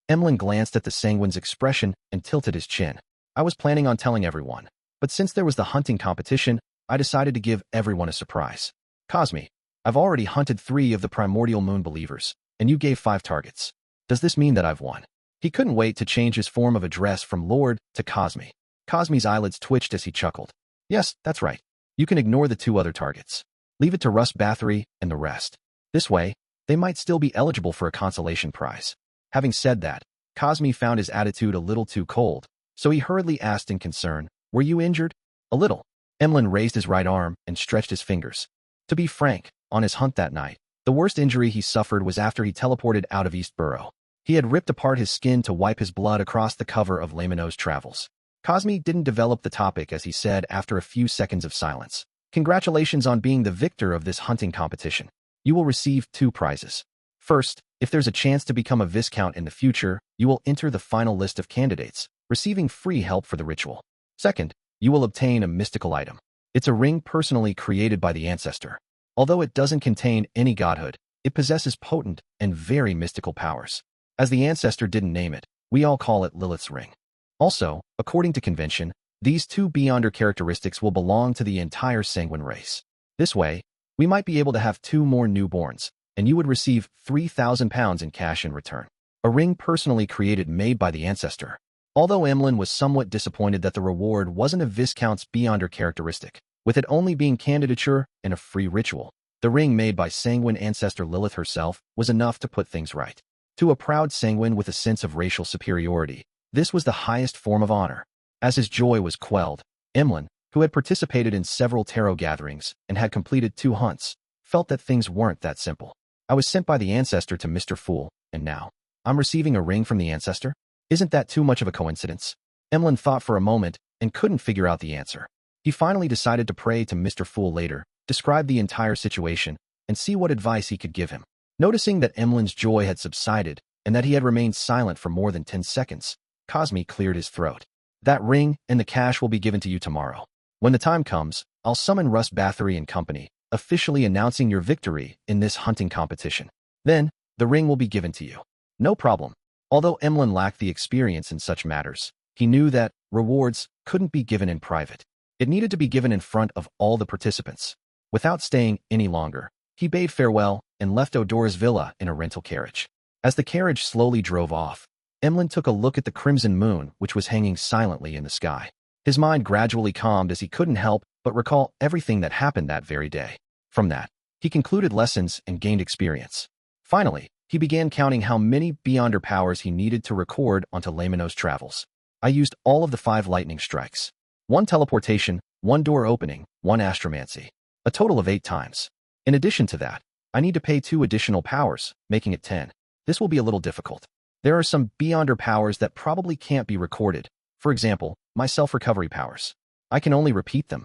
Emlyn glanced at the sanguine's expression and tilted his chin. "I was planning on telling everyone, but since there was the hunting competition, I decided to give everyone a surprise. Cosme, I've already hunted 3 of the primordial moon believers, and you gave 5 targets. Does this mean that I've won? He couldn't wait to change his form of address from Lord to Cosme. Cosme's eyelids twitched as he chuckled. Yes, that's right. You can ignore the 2 other targets. Leave it to Russ Bathory and the rest. This way, they might still be eligible for a consolation prize. Having said that, Cosme found his attitude a little too cold, so he hurriedly asked in concern, Were you injured? A little. Emlyn raised his right arm and stretched his fingers. To be frank, on his hunt that night, the worst injury he suffered was after he teleported out of Eastborough. He had ripped apart his skin to wipe his blood across the cover of Lamino's Travels. Cosme didn't develop the topic as he said after a few seconds of silence. Congratulations on being the victor of this hunting competition. You will receive 2 prizes. First, if there's a chance to become a Viscount in the future, you will enter the final list of candidates, receiving free help for the ritual. Second, you will obtain a mystical item. It's a ring personally created by the ancestor. Although it doesn't contain any godhood, it possesses potent and very mystical powers. As the ancestor didn't name it, we all call it Lilith's ring. Also, according to convention, these 2 Beyonder characteristics will belong to the entire Sanguine race. This way, we might be able to have 2 more newborns, and you would receive £3,000 in cash in return. A ring personally created made by the ancestor. Although Emlyn was somewhat disappointed that the reward wasn't a Viscount's Beyonder characteristic, with it only being candidature and a free ritual, the ring made by Sanguine ancestor Lilith herself was enough to put things right. To a proud Sanguine with a sense of racial superiority, this was the highest form of honor. As his joy was quelled, Emlyn, who had participated in several tarot gatherings and had completed 2 hunts, felt that things weren't that simple. I was sent by the ancestor to Mr. Fool, and now I'm receiving a ring from the ancestor? Isn't that too much of a coincidence? Emlyn thought for a moment and couldn't figure out the answer. He finally decided to pray to Mr. Fool later, describe the entire situation, and see what advice he could give him. Noticing that Emlyn's joy had subsided and that he had remained silent for more than 10 seconds, Cosme cleared his throat. That ring and the cash will be given to you tomorrow. When the time comes, I'll summon Russ Bathory and company, officially announcing your victory in this hunting competition. Then, the ring will be given to you. No problem. Although Emlyn lacked the experience in such matters, he knew that rewards couldn't be given in private. It needed to be given in front of all the participants. Without staying any longer, he bade farewell and left Odora's villa in a rental carriage. As the carriage slowly drove off, Emlyn took a look at the crimson moon which was hanging silently in the sky. His mind gradually calmed as he couldn't help but recall everything that happened that very day. From that, he concluded lessons and gained experience. Finally, he began counting how many Beyonder powers he needed to record onto Lamino's Travels. I used all of the 5 lightning strikes. 1 teleportation, 1 door opening, 1 astromancy. A total of 8 times. In addition to that, I need to pay 2 additional powers, making it 10. This will be a little difficult. There are some Beyonder powers that probably can't be recorded. For example, my self-recovery powers. I can only repeat them.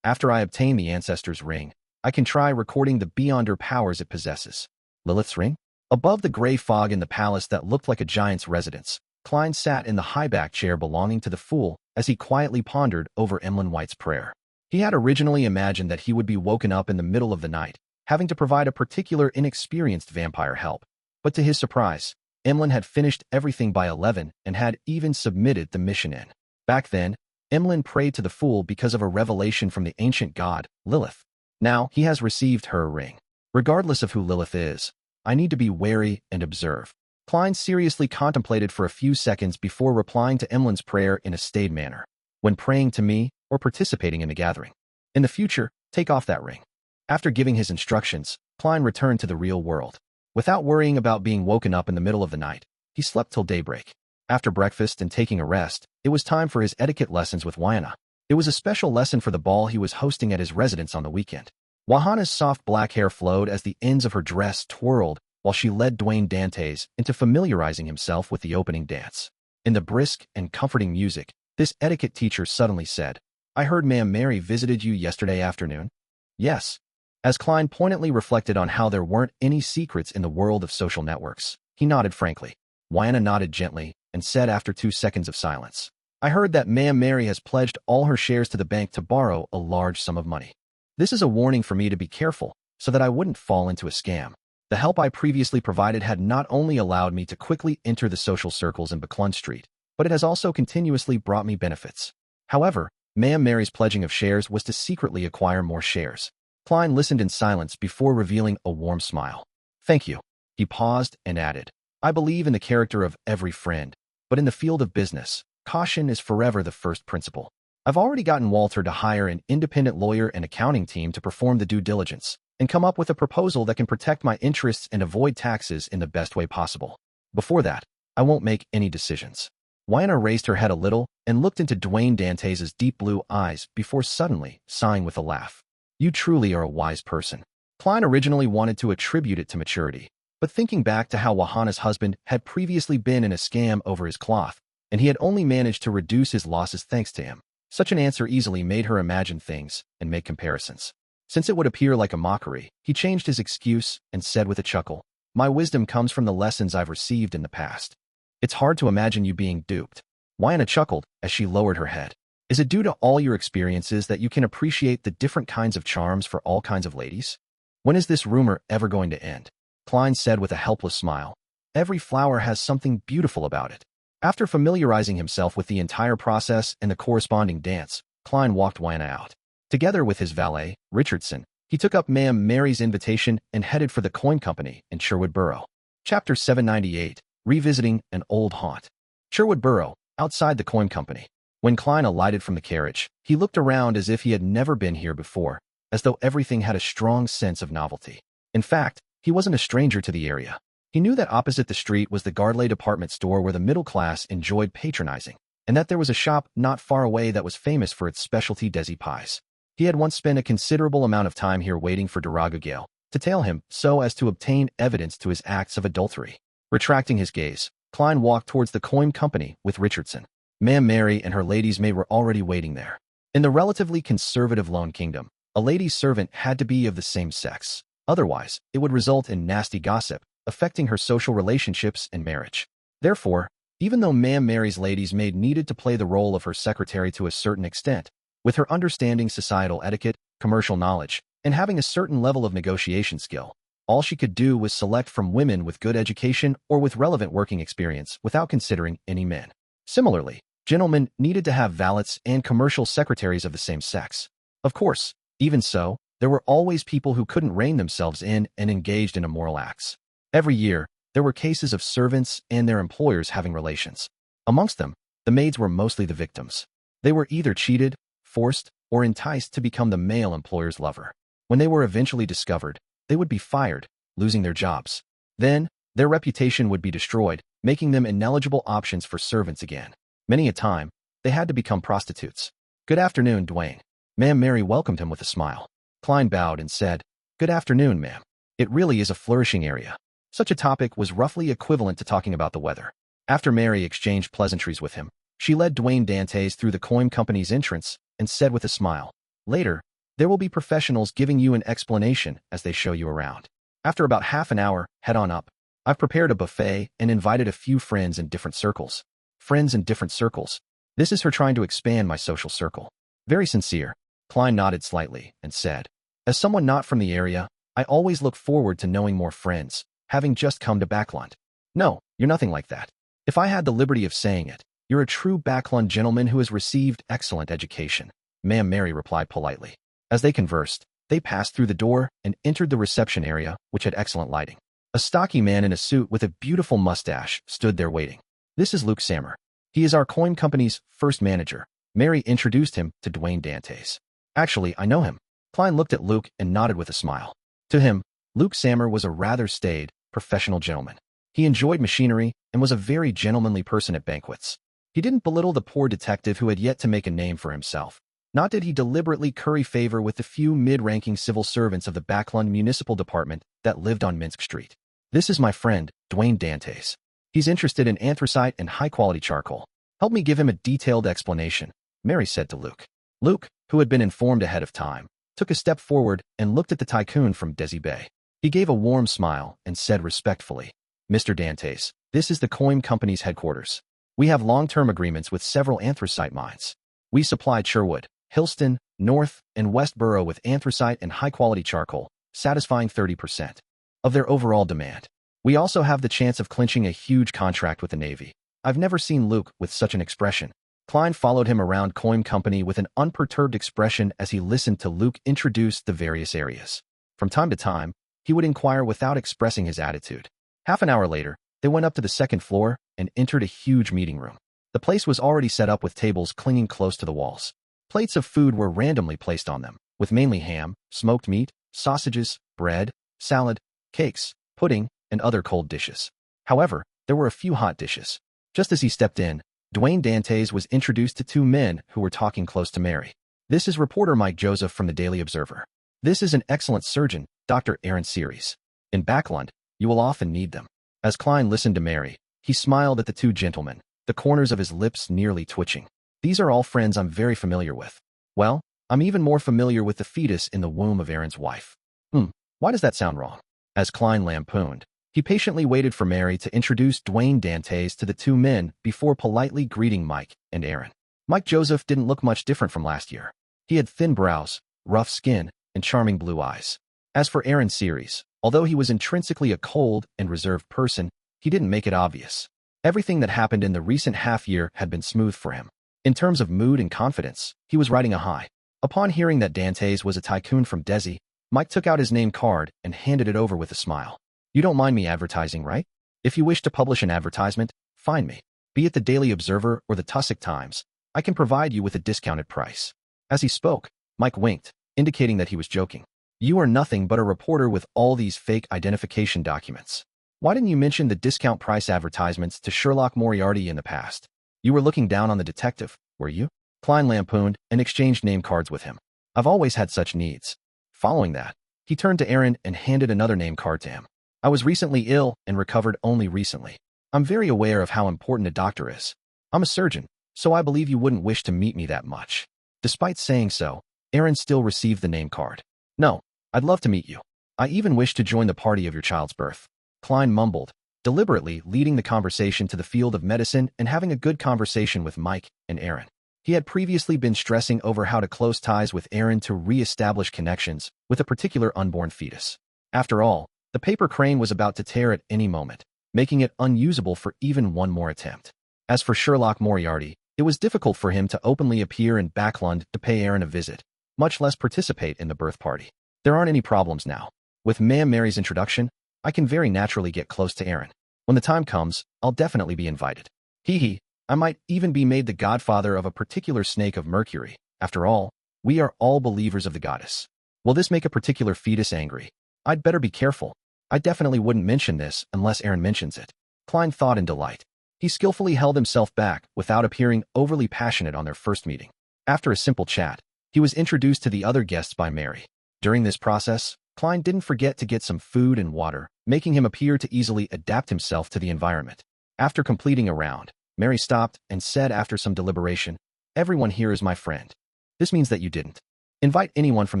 After I obtain the ancestor's ring, I can try recording the Beyonder powers it possesses. Lilith's ring? Above the gray fog in the palace that looked like a giant's residence, Klein sat in the high-back chair belonging to the fool as he quietly pondered over Emlyn White's prayer. He had originally imagined that he would be woken up in the middle of the night, having to provide a particular inexperienced vampire help. But to his surprise, Emlyn had finished everything by 11 and had even submitted the mission in. Back then, Emlyn prayed to the fool because of a revelation from the ancient god, Lilith. Now he has received her ring. Regardless of who Lilith is, I need to be wary and observe. Klein seriously contemplated for a few seconds before replying to Emlyn's prayer in a staid manner. When praying to me or participating in the gathering. In the future, take off that ring. After giving his instructions, Klein returned to the real world. Without worrying about being woken up in the middle of the night, he slept till daybreak. After breakfast and taking a rest, it was time for his etiquette lessons with Wayana. It was a special lesson for the ball he was hosting at his residence on the weekend. Wahana's soft black hair flowed as the ends of her dress twirled while she led Dwayne Dantes into familiarizing himself with the opening dance. In the brisk and comforting music, this etiquette teacher suddenly said, "I heard Ma'am Mary visited you yesterday afternoon?" "Yes." As Klein poignantly reflected on how there weren't any secrets in the world of social networks, he nodded frankly. Wayana nodded gently and said after 2 seconds of silence, "I heard that Ma'am Mary has pledged all her shares to the bank to borrow a large sum of money. This is a warning for me to be careful so that I wouldn't fall into a scam. The help I previously provided had not only allowed me to quickly enter the social circles in Buckland Street, but it has also continuously brought me benefits. However, Ma'am Mary's pledging of shares was to secretly acquire more shares." Klein listened in silence before revealing a warm smile. "Thank you." He paused and added, I believe in the character of every friend, but in the field of business, caution is forever the first principle. I've already gotten Walter to hire an independent lawyer and accounting team to perform the due diligence and come up with a proposal that can protect my interests and avoid taxes in the best way possible. Before that, I won't make any decisions. Wynna raised her head a little and looked into Dwayne Dantes' deep blue eyes before suddenly sighing with a laugh. You truly are a wise person. Klein originally wanted to attribute it to maturity, but thinking back to how Wahana's husband had previously been in a scam over his cloth, and he had only managed to reduce his losses thanks to him, such an answer easily made her imagine things and make comparisons. Since it would appear like a mockery, he changed his excuse and said with a chuckle, My wisdom comes from the lessons I've received in the past. It's hard to imagine you being duped. Wynna chuckled as she lowered her head. Is it due to all your experiences that you can appreciate the different kinds of charms for all kinds of ladies? When is this rumor ever going to end? Klein said with a helpless smile. Every flower has something beautiful about it. After familiarizing himself with the entire process and the corresponding dance, Klein walked Wynna out. Together with his valet, Richardson, he took up Ma'am Mary's invitation and headed for the coin company in Sherwood Borough. Chapter 798, Revisiting an Old Haunt. Sherwood Borough, outside the coin company. When Klein alighted from the carriage, he looked around as if he had never been here before, as though everything had a strong sense of novelty. In fact, he wasn't a stranger to the area. He knew that opposite the street was the Gardley department store where the middle class enjoyed patronizing, and that there was a shop not far away that was famous for its specialty desi pies. He had once spent a considerable amount of time here waiting for Duragagale to tail him so as to obtain evidence to his acts of adultery. Retracting his gaze, Klein walked towards the coin company with Richardson. Ma'am Mary and her lady's maid were already waiting there. In the relatively conservative Lone Kingdom, a lady's servant had to be of the same sex. Otherwise, it would result in nasty gossip, affecting her social relationships and marriage. Therefore, even though Ma'am Mary's lady's maid needed to play the role of her secretary to a certain extent, with her understanding societal etiquette, commercial knowledge, and having a certain level of negotiation skill, all she could do was select from women with good education or with relevant working experience without considering any men. Similarly, gentlemen needed to have valets and commercial secretaries of the same sex. Of course, even so, there were always people who couldn't rein themselves in and engaged in immoral acts. Every year, there were cases of servants and their employers having relations. Amongst them, the maids were mostly the victims. They were either cheated, forced, or enticed to become the male employer's lover. When they were eventually discovered, they would be fired, losing their jobs. Then, their reputation would be destroyed, making them ineligible options for servants again. Many a time, they had to become prostitutes. Good afternoon, Dwayne. Ma'am Mary welcomed him with a smile. Klein bowed and said, Good afternoon, ma'am. It really is a flourishing area. Such a topic was roughly equivalent to talking about the weather. After Mary exchanged pleasantries with him, she led Dwayne Dantes through the coin company's entrance and said with a smile, Later, there will be professionals giving you an explanation as they show you around. After about half an hour, head on up. I've prepared a buffet and invited a few friends in different circles. Friends in different circles. This is her trying to expand my social circle. Very sincere. Klein nodded slightly and said, As someone not from the area, I always look forward to knowing more friends, having just come to Backlund. No, you're nothing like that. If I had the liberty of saying it, you're a true Backlund gentleman who has received excellent education, Ma'am Mary replied politely. As they conversed, they passed through the door and entered the reception area, which had excellent lighting. A stocky man in a suit with a beautiful mustache stood there waiting. This is Luke Sammer. He is our coin company's first manager. Mary introduced him to Dwayne Dantes. Actually, I know him. Klein looked at Luke and nodded with a smile. To him, Luke Sammer was a rather staid, professional gentleman. He enjoyed machinery and was a very gentlemanly person at banquets. He didn't belittle the poor detective who had yet to make a name for himself. Not did he deliberately curry favor with the few mid-ranking civil servants of the Backlund Municipal Department that lived on Minsk Street. This is my friend, Dwayne Dantes. He's interested in anthracite and high-quality charcoal. Help me give him a detailed explanation, Mary said to Luke. Luke, who had been informed ahead of time, took a step forward and looked at the tycoon from Desi Bay. He gave a warm smile and said respectfully, Mr. Dantes, this is the coin company's headquarters. We have long-term agreements with several anthracite mines. We supply Sherwood, Hillston, North, and West Borough with anthracite and high-quality charcoal, satisfying 30% of their overall demand. We also have the chance of clinching a huge contract with the Navy. I've never seen Luke with such an expression. Klein followed him around coin company with an unperturbed expression as he listened to Luke introduce the various areas. From time to time, he would inquire without expressing his attitude. Half an hour later, they went up to the second floor and entered a huge meeting room. The place was already set up with tables clinging close to the walls. Plates of food were randomly placed on them, with mainly ham, smoked meat, sausages, bread, salad, cakes, pudding, and other cold dishes. However, there were a few hot dishes. Just as he stepped in, Dwayne Dantes was introduced to two men who were talking close to Mary. This is reporter Mike Joseph from the Daily Observer. This is an excellent surgeon, Dr. Aaron Series. In Backland, you will often need them. As Klein listened to Mary, he smiled at the two gentlemen, the corners of his lips nearly twitching. These are all friends I'm very familiar with. Well, I'm even more familiar with the fetus in the womb of Aaron's wife. Why does that sound wrong? As Klein lampooned, he patiently waited for Mary to introduce Dwayne Dantes to the two men before politely greeting Mike and Aaron. Mike Joseph didn't look much different from last year. He had thin brows, rough skin, and charming blue eyes. As for Aaron Series, although he was intrinsically a cold and reserved person, he didn't make it obvious. Everything that happened in the recent half-year had been smooth for him. In terms of mood and confidence, he was riding a high. Upon hearing that Dantes was a tycoon from Desi, Mike took out his name card and handed it over with a smile. You don't mind me advertising, right? If you wish to publish an advertisement, find me. Be it the Daily Observer or the Tussock Times, I can provide you with a discounted price. As he spoke, Mike winked, indicating that he was joking. You are nothing but a reporter with all these fake identification documents. Why didn't you mention the discount price advertisements to Sherlock Moriarty in the past? You were looking down on the detective, were you? Klein lampooned and exchanged name cards with him. I've always had such needs. Following that, he turned to Aaron and handed another name card to him. I was recently ill and recovered only recently. I'm very aware of how important a doctor is. I'm a surgeon, so I believe you wouldn't wish to meet me that much. Despite saying so, Aaron still received the name card. No, I'd love to meet you. I even wish to join the party of your child's birth. Klein mumbled, deliberately leading the conversation to the field of medicine and having a good conversation with Mike and Aaron. He had previously been stressing over how to close ties with Aaron to re-establish connections with a particular unborn fetus. After all, the paper crane was about to tear at any moment, making it unusable for even one more attempt. As for Sherlock Moriarty, it was difficult for him to openly appear in Backland to pay Aaron a visit, much less participate in the birth party. There aren't any problems now. With Ma'am Mary's introduction, I can very naturally get close to Aaron. When the time comes, I'll definitely be invited. Hee. I might even be made the godfather of a particular snake of Mercury. After all, we are all believers of the goddess. Will this make a particular fetus angry? I'd better be careful. I definitely wouldn't mention this unless Aaron mentions it. Klein thought in delight. He skillfully held himself back without appearing overly passionate on their first meeting. After a simple chat, he was introduced to the other guests by Mary. During this process, Klein didn't forget to get some food and water, making him appear to easily adapt himself to the environment. After completing a round, Mary stopped and said after some deliberation, "Everyone here is my friend. This means that you didn't invite anyone from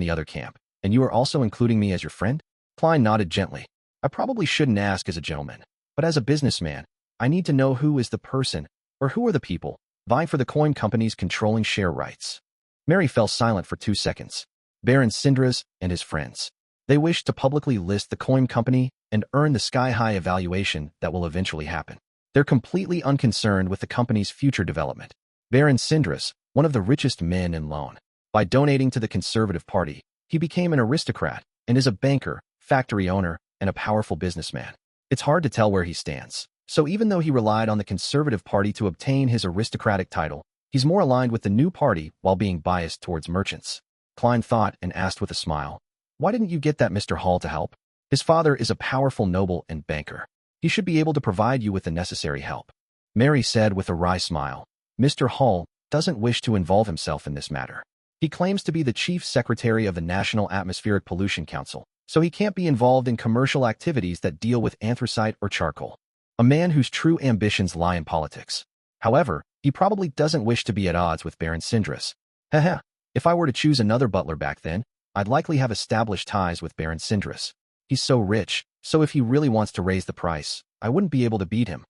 the other camp, and you are also including me as your friend?" Klein nodded gently. "I probably shouldn't ask as a gentleman, but as a businessman, I need to know who is the person, or who are the people, vying for the coin company's controlling share rights." Mary fell silent for 2 seconds. Baron Sindras and his friends. They wished to publicly list the coin company and earn the sky-high evaluation that will eventually happen. They're completely unconcerned with the company's future development. Baron Sindras, one of the richest men in Loan. By donating to the Conservative Party, he became an aristocrat and is a banker, factory owner, and a powerful businessman. It's hard to tell where he stands. So even though he relied on the Conservative Party to obtain his aristocratic title, he's more aligned with the new party while being biased towards merchants. Klein thought and asked with a smile, "Why didn't you get that Mr. Hall to help? His father is a powerful noble and banker. He should be able to provide you with the necessary help." Mary said with a wry smile, "Mr. Hall doesn't wish to involve himself in this matter. He claims to be the chief secretary of the National Atmospheric Pollution Council, so he can't be involved in commercial activities that deal with anthracite or charcoal. A man whose true ambitions lie in politics. However, he probably doesn't wish to be at odds with Baron Sindras. Haha, if I were to choose another butler back then, I'd likely have established ties with Baron Sindras. He's so rich, so if he really wants to raise the price, I wouldn't be able to beat him.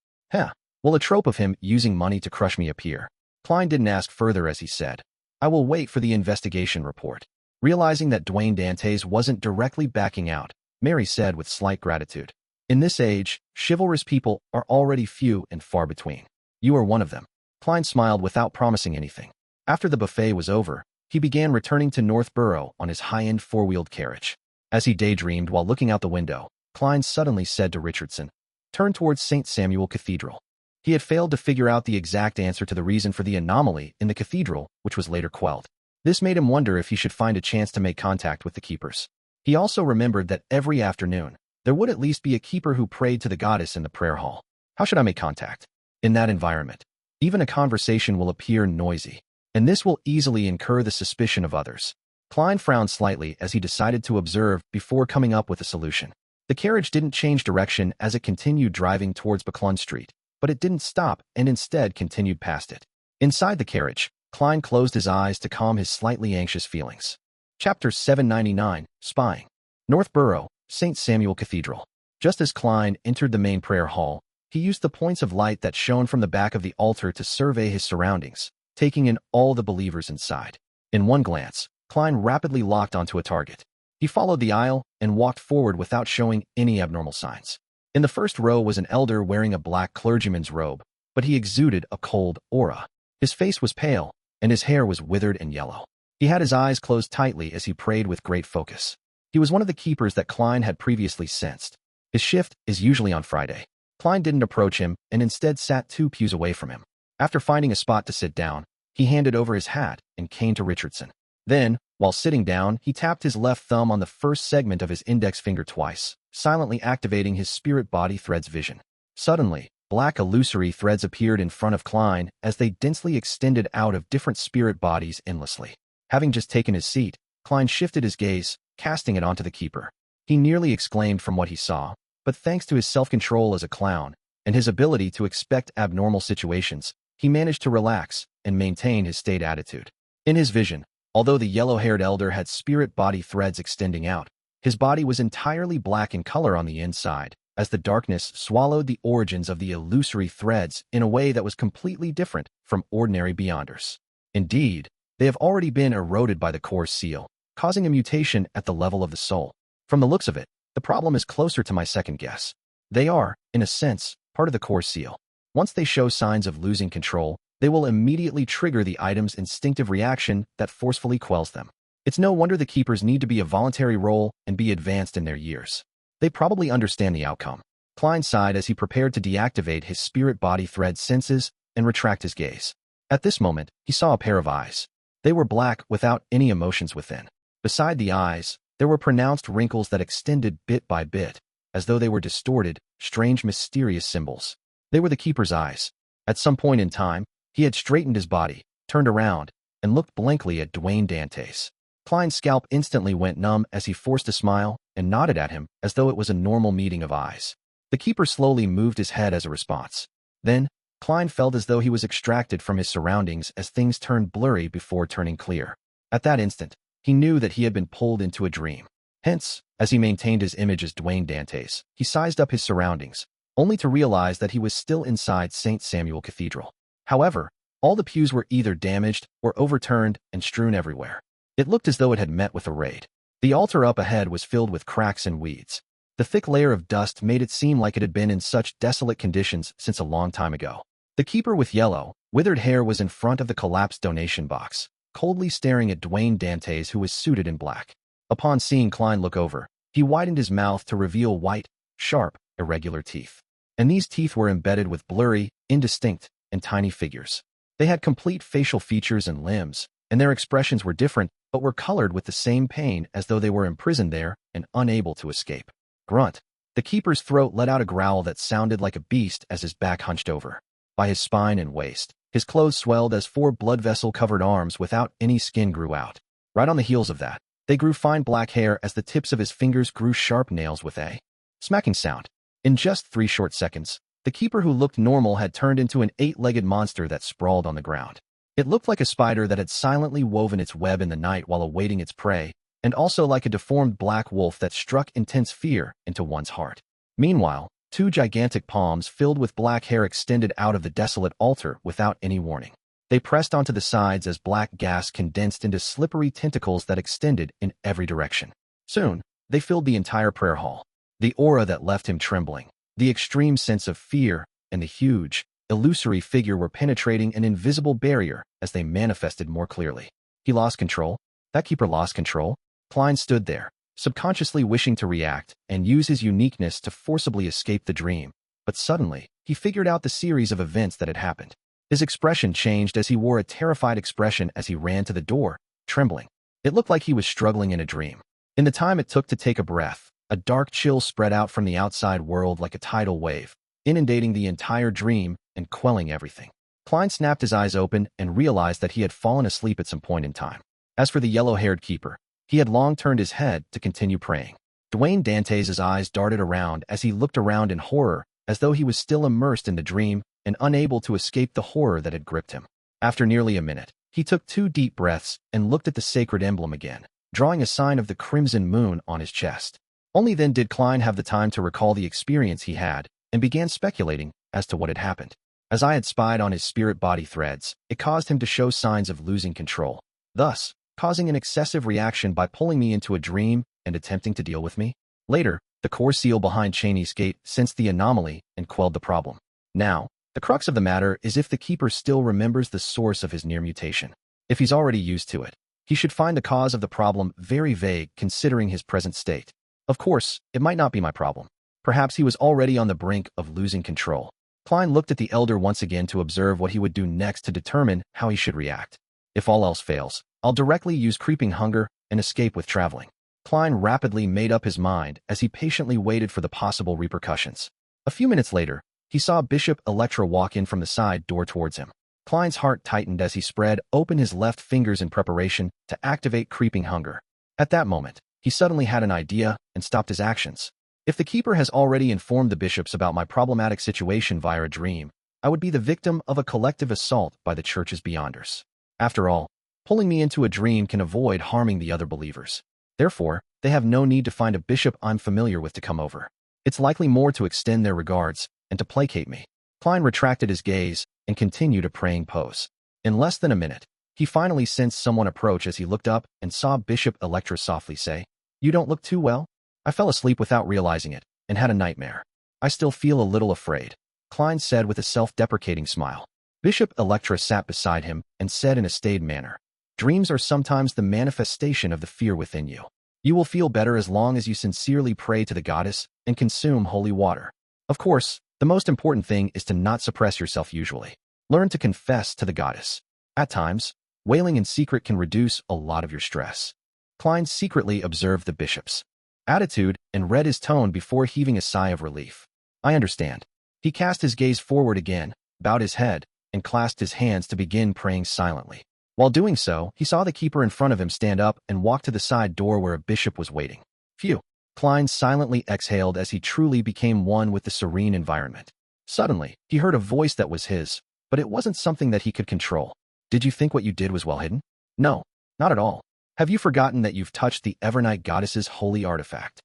Will a trope of him using money to crush me appear?" Klein didn't ask further as he said, "I will wait for the investigation report." Realizing that Dwayne Dantes wasn't directly backing out, Mary said with slight gratitude, "In this age, chivalrous people are already few and far between. You are one of them." Klein smiled without promising anything. After the buffet was over, he began returning to Northborough on his high-end four-wheeled carriage. As he daydreamed while looking out the window, Klein suddenly said to Richardson, turned towards St. Samuel Cathedral. He had failed to figure out the exact answer to the reason for the anomaly in the cathedral, which was later quelled. This made him wonder if he should find a chance to make contact with the keepers. He also remembered that every afternoon, there would at least be a keeper who prayed to the goddess in the prayer hall. How should I make contact? In that environment, even a conversation will appear noisy, and this will easily incur the suspicion of others. Klein frowned slightly as he decided to observe before coming up with a solution. The carriage didn't change direction as it continued driving towards Buckland Street, but it didn't stop and instead continued past it. Inside the carriage, Klein closed his eyes to calm his slightly anxious feelings. Chapter 799, Spying. North Borough, St. Samuel Cathedral. Just as Klein entered the main prayer hall, he used the points of light that shone from the back of the altar to survey his surroundings, taking in all the believers inside. In one glance, Klein rapidly locked onto a target. He followed the aisle and walked forward without showing any abnormal signs. In the first row was an elder wearing a black clergyman's robe, but he exuded a cold aura. His face was pale, and his hair was withered and yellow. He had his eyes closed tightly as he prayed with great focus. He was one of the keepers that Klein had previously sensed. His shift is usually on Friday. Klein didn't approach him and instead sat 2 pews away from him. After finding a spot to sit down, he handed over his hat and cane to Richardson. Then, while sitting down, he tapped his left thumb on the first segment of his index finger twice, silently activating his spirit-body thread's vision. Suddenly, black illusory threads appeared in front of Klein as they densely extended out of different spirit bodies endlessly. Having just taken his seat, Klein shifted his gaze, casting it onto the keeper. He nearly exclaimed from what he saw, but thanks to his self-control as a clown and his ability to expect abnormal situations, he managed to relax and maintain his staid attitude. In his vision, although the yellow-haired elder had spirit-body threads extending out, his body was entirely black in color on the inside, as the darkness swallowed the origins of the illusory threads in a way that was completely different from ordinary beyonders. Indeed, they have already been eroded by the core seal, causing a mutation at the level of the soul. From the looks of it, the problem is closer to my second guess. They are, in a sense, part of the core seal. Once they show signs of losing control, they will immediately trigger the item's instinctive reaction that forcefully quells them. It's no wonder the keepers need to be a voluntary role and be advanced in their years. They probably understand the outcome. Klein sighed as he prepared to deactivate his spirit-body thread senses and retract his gaze. At this moment, he saw a pair of eyes. They were black without any emotions within. Beside the eyes, there were pronounced wrinkles that extended bit by bit, as though they were distorted, strange, mysterious symbols. They were the keeper's eyes. At some point in time, he had straightened his body, turned around, and looked blankly at Dwayne Dantes. Klein's scalp instantly went numb as he forced a smile and nodded at him as though it was a normal meeting of eyes. The keeper slowly moved his head as a response. Then, Klein felt as though he was extracted from his surroundings as things turned blurry before turning clear. At that instant, he knew that he had been pulled into a dream. Hence, as he maintained his image as Dwayne Dantes, he sized up his surroundings, only to realize that he was still inside St. Samuel Cathedral. However, all the pews were either damaged or overturned and strewn everywhere. It looked as though it had met with a raid. The altar up ahead was filled with cracks and weeds. The thick layer of dust made it seem like it had been in such desolate conditions since a long time ago. The keeper with yellow, withered hair was in front of the collapsed donation box, coldly staring at Dwayne Dantes, who was suited in black. Upon seeing Klein look over, he widened his mouth to reveal white, sharp, irregular teeth. And these teeth were embedded with blurry, indistinct, and tiny figures. They had complete facial features and limbs, and their expressions were different, but were colored with the same pain as though they were imprisoned there and unable to escape. Grunt. The keeper's throat let out a growl that sounded like a beast as his back hunched over. By his spine and waist, his clothes swelled as 4 blood vessel-covered arms without any skin grew out. Right on the heels of that, they grew fine black hair as the tips of his fingers grew sharp nails with a smacking sound. In just 3 short seconds, the keeper who looked normal had turned into an 8-legged monster that sprawled on the ground. It looked like a spider that had silently woven its web in the night while awaiting its prey, and also like a deformed black wolf that struck intense fear into one's heart. Meanwhile, 2 gigantic palms filled with black hair extended out of the desolate altar without any warning. They pressed onto the sides as black gas condensed into slippery tentacles that extended in every direction. Soon, they filled the entire prayer hall. The aura that left him trembling, the extreme sense of fear, and the huge, illusory figure were penetrating an invisible barrier as they manifested more clearly. He lost control. That keeper lost control. Klein stood there, subconsciously wishing to react and use his uniqueness to forcibly escape the dream, but suddenly, he figured out the series of events that had happened. His expression changed as he wore a terrified expression as he ran to the door, trembling. It looked like he was struggling in a dream. In the time it took to take a breath, a dark chill spread out from the outside world like a tidal wave, inundating the entire dream and quelling everything. Klein snapped his eyes open and realized that he had fallen asleep at some point in time. As for the yellow-haired keeper, he had long turned his head to continue praying. Dwayne Dantes' eyes darted around as he looked around in horror, as though he was still immersed in the dream and unable to escape the horror that had gripped him. After nearly a minute, he took 2 deep breaths and looked at the sacred emblem again, drawing a sign of the crimson moon on his chest. Only then did Klein have the time to recall the experience he had and began speculating as to what had happened. As I had spied on his spirit-body threads, it caused him to show signs of losing control, thus causing an excessive reaction by pulling me into a dream and attempting to deal with me. Later, the core seal behind Cheney's gate sensed the anomaly and quelled the problem. Now, the crux of the matter is if the keeper still remembers the source of his near mutation. If he's already used to it, he should find the cause of the problem very vague considering his present state. Of course, it might not be my problem. Perhaps he was already on the brink of losing control. Klein looked at the elder once again to observe what he would do next to determine how he should react. If all else fails, I'll directly use creeping hunger and escape with traveling. Klein rapidly made up his mind as he patiently waited for the possible repercussions. A few minutes later, he saw Bishop Electra walk in from the side door towards him. Klein's heart tightened as he spread open his left fingers in preparation to activate creeping hunger. At that moment, he suddenly had an idea and stopped his actions. If the keeper has already informed the bishops about my problematic situation via a dream, I would be the victim of a collective assault by the church's beyonders. After all, pulling me into a dream can avoid harming the other believers. Therefore, they have no need to find a bishop I'm familiar with to come over. It's likely more to extend their regards and to placate me. Klein retracted his gaze and continued a praying pose. In less than a minute, he finally sensed someone approach as he looked up and saw Bishop Electra softly say, "You don't look too well?" I fell asleep without realizing it and had a nightmare. I still feel a little afraid, Klein said with a self-deprecating smile. Bishop Electra sat beside him and said in a staid manner, "Dreams are sometimes the manifestation of the fear within you. You will feel better as long as you sincerely pray to the goddess and consume holy water. Of course, the most important thing is to not suppress yourself usually. Learn to confess to the goddess. At times, wailing in secret can reduce a lot of your stress." Klein secretly observed the bishop's attitude and read his tone before heaving a sigh of relief. "I understand." He cast his gaze forward again, bowed his head, and clasped his hands to begin praying silently. While doing so, he saw the keeper in front of him stand up and walk to the side door where a bishop was waiting. Phew! Klein silently exhaled as he truly became one with the serene environment. Suddenly, he heard a voice that was his, but it wasn't something that he could control. "Did you think what you did was well hidden?" "No, not at all. Have you forgotten that you've touched the Evernight Goddess's holy artifact?"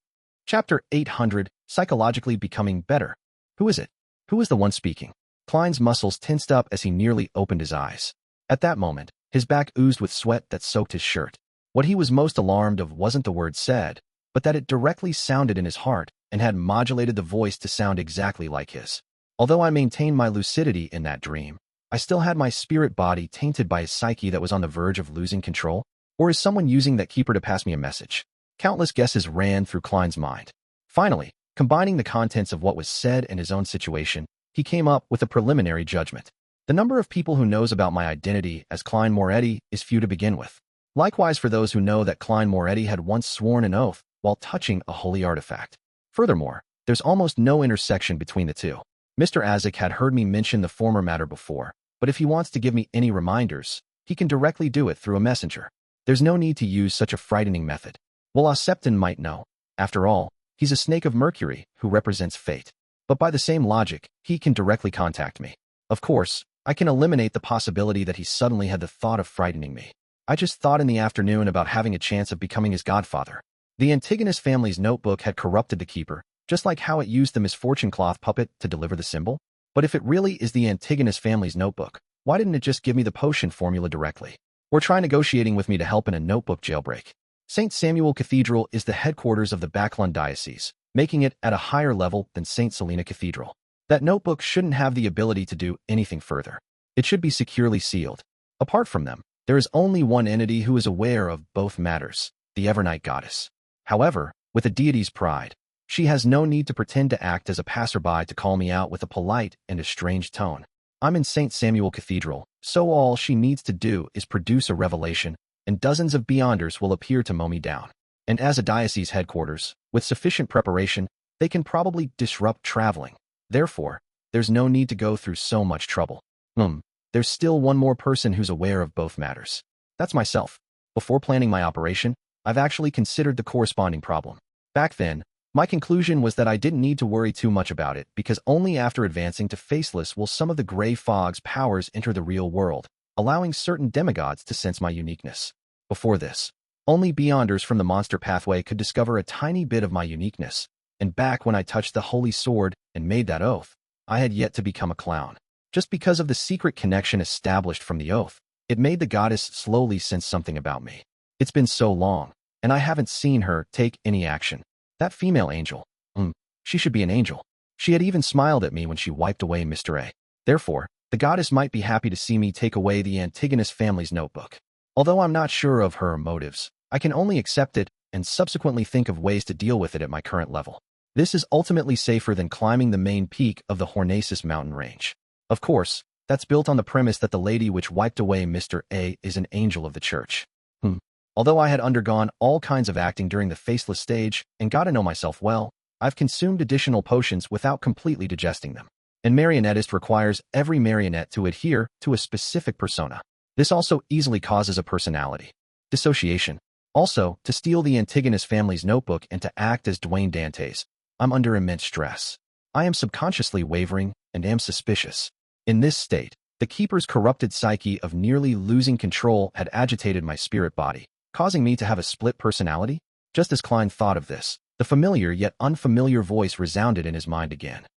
Chapter 800, Psychologically Becoming Better. Who is it? Who is the one speaking? Klein's muscles tensed up as he nearly opened his eyes. At that moment, his back oozed with sweat that soaked his shirt. What he was most alarmed of wasn't the word said, but that it directly sounded in his heart and had modulated the voice to sound exactly like his. Although I maintained my lucidity in that dream, I still had my spirit body tainted by a psyche that was on the verge of losing control. Or is someone using that keeper to pass me a message? Countless guesses ran through Klein's mind. Finally, combining the contents of what was said and his own situation, he came up with a preliminary judgment. The number of people who knows about my identity as Klein Moretti is few to begin with. Likewise for those who know that Klein Moretti had once sworn an oath while touching a holy artifact. Furthermore, there's almost no intersection between the two. Mr. Azek had heard me mention the former matter before, but if he wants to give me any reminders, he can directly do it through a messenger. There's no need to use such a frightening method. Well, Septon might know. After all, he's a snake of Mercury who represents fate. But by the same logic, he can directly contact me. Of course, I can eliminate the possibility that he suddenly had the thought of frightening me. I just thought in the afternoon about having a chance of becoming his godfather. The Antigonus family's notebook had corrupted the keeper, just like how it used the misfortune cloth puppet to deliver the symbol. But if it really is the Antigonus family's notebook, why didn't it just give me the potion formula directly? Or try negotiating with me to help in a notebook jailbreak? St. Samuel Cathedral is the headquarters of the Backlund Diocese, making it at a higher level than St. Selena Cathedral. That notebook shouldn't have the ability to do anything further. It should be securely sealed. Apart from them, there is only one entity who is aware of both matters, the Evernight Goddess. However, with a deity's pride, She has no need to pretend to act as a passerby to call me out with a polite and estranged tone. I'm in St. Samuel Cathedral, so all she needs to do is produce a revelation, and dozens of beyonders will appear to mow me down. And as a diocese headquarters, with sufficient preparation, they can probably disrupt traveling. Therefore, there's no need to go through so much trouble. There's still one more person who's aware of both matters. That's myself. Before planning my operation, I've actually considered the corresponding problem. Back then, my conclusion was that I didn't need to worry too much about it because only after advancing to faceless will some of the gray fog's powers enter the real world, allowing certain demigods to sense my uniqueness. Before this, only beyonders from the monster pathway could discover a tiny bit of my uniqueness, and back when I touched the holy sword and made that oath, I had yet to become a clown. Just because of the secret connection established from the oath, it made the goddess slowly sense something about me. It's been so long, and I haven't seen her take any action. That female angel. She should be an angel. She had even smiled at me when she wiped away Mr. A. Therefore, the goddess might be happy to see me take away the Antigonus family's notebook. Although I'm not sure of her motives, I can only accept it and subsequently think of ways to deal with it at my current level. This is ultimately safer than climbing the main peak of the Hornacis mountain range. Of course, that's built on the premise that the lady which wiped away Mr. A is an angel of the church. Although I had undergone all kinds of acting during the faceless stage and got to know myself well, I've consumed additional potions without completely digesting them. And marionettist requires every marionette to adhere to a specific persona. This also easily causes a personality dissociation. Also, to steal the Antigonus family's notebook and to act as Dwayne Dantes, I'm under immense stress. I am subconsciously wavering and am suspicious. In this state, the keeper's corrupted psyche of nearly losing control had agitated my spirit body, causing me to have a split personality? Just as Klein thought of this, the familiar yet unfamiliar voice resounded in his mind again.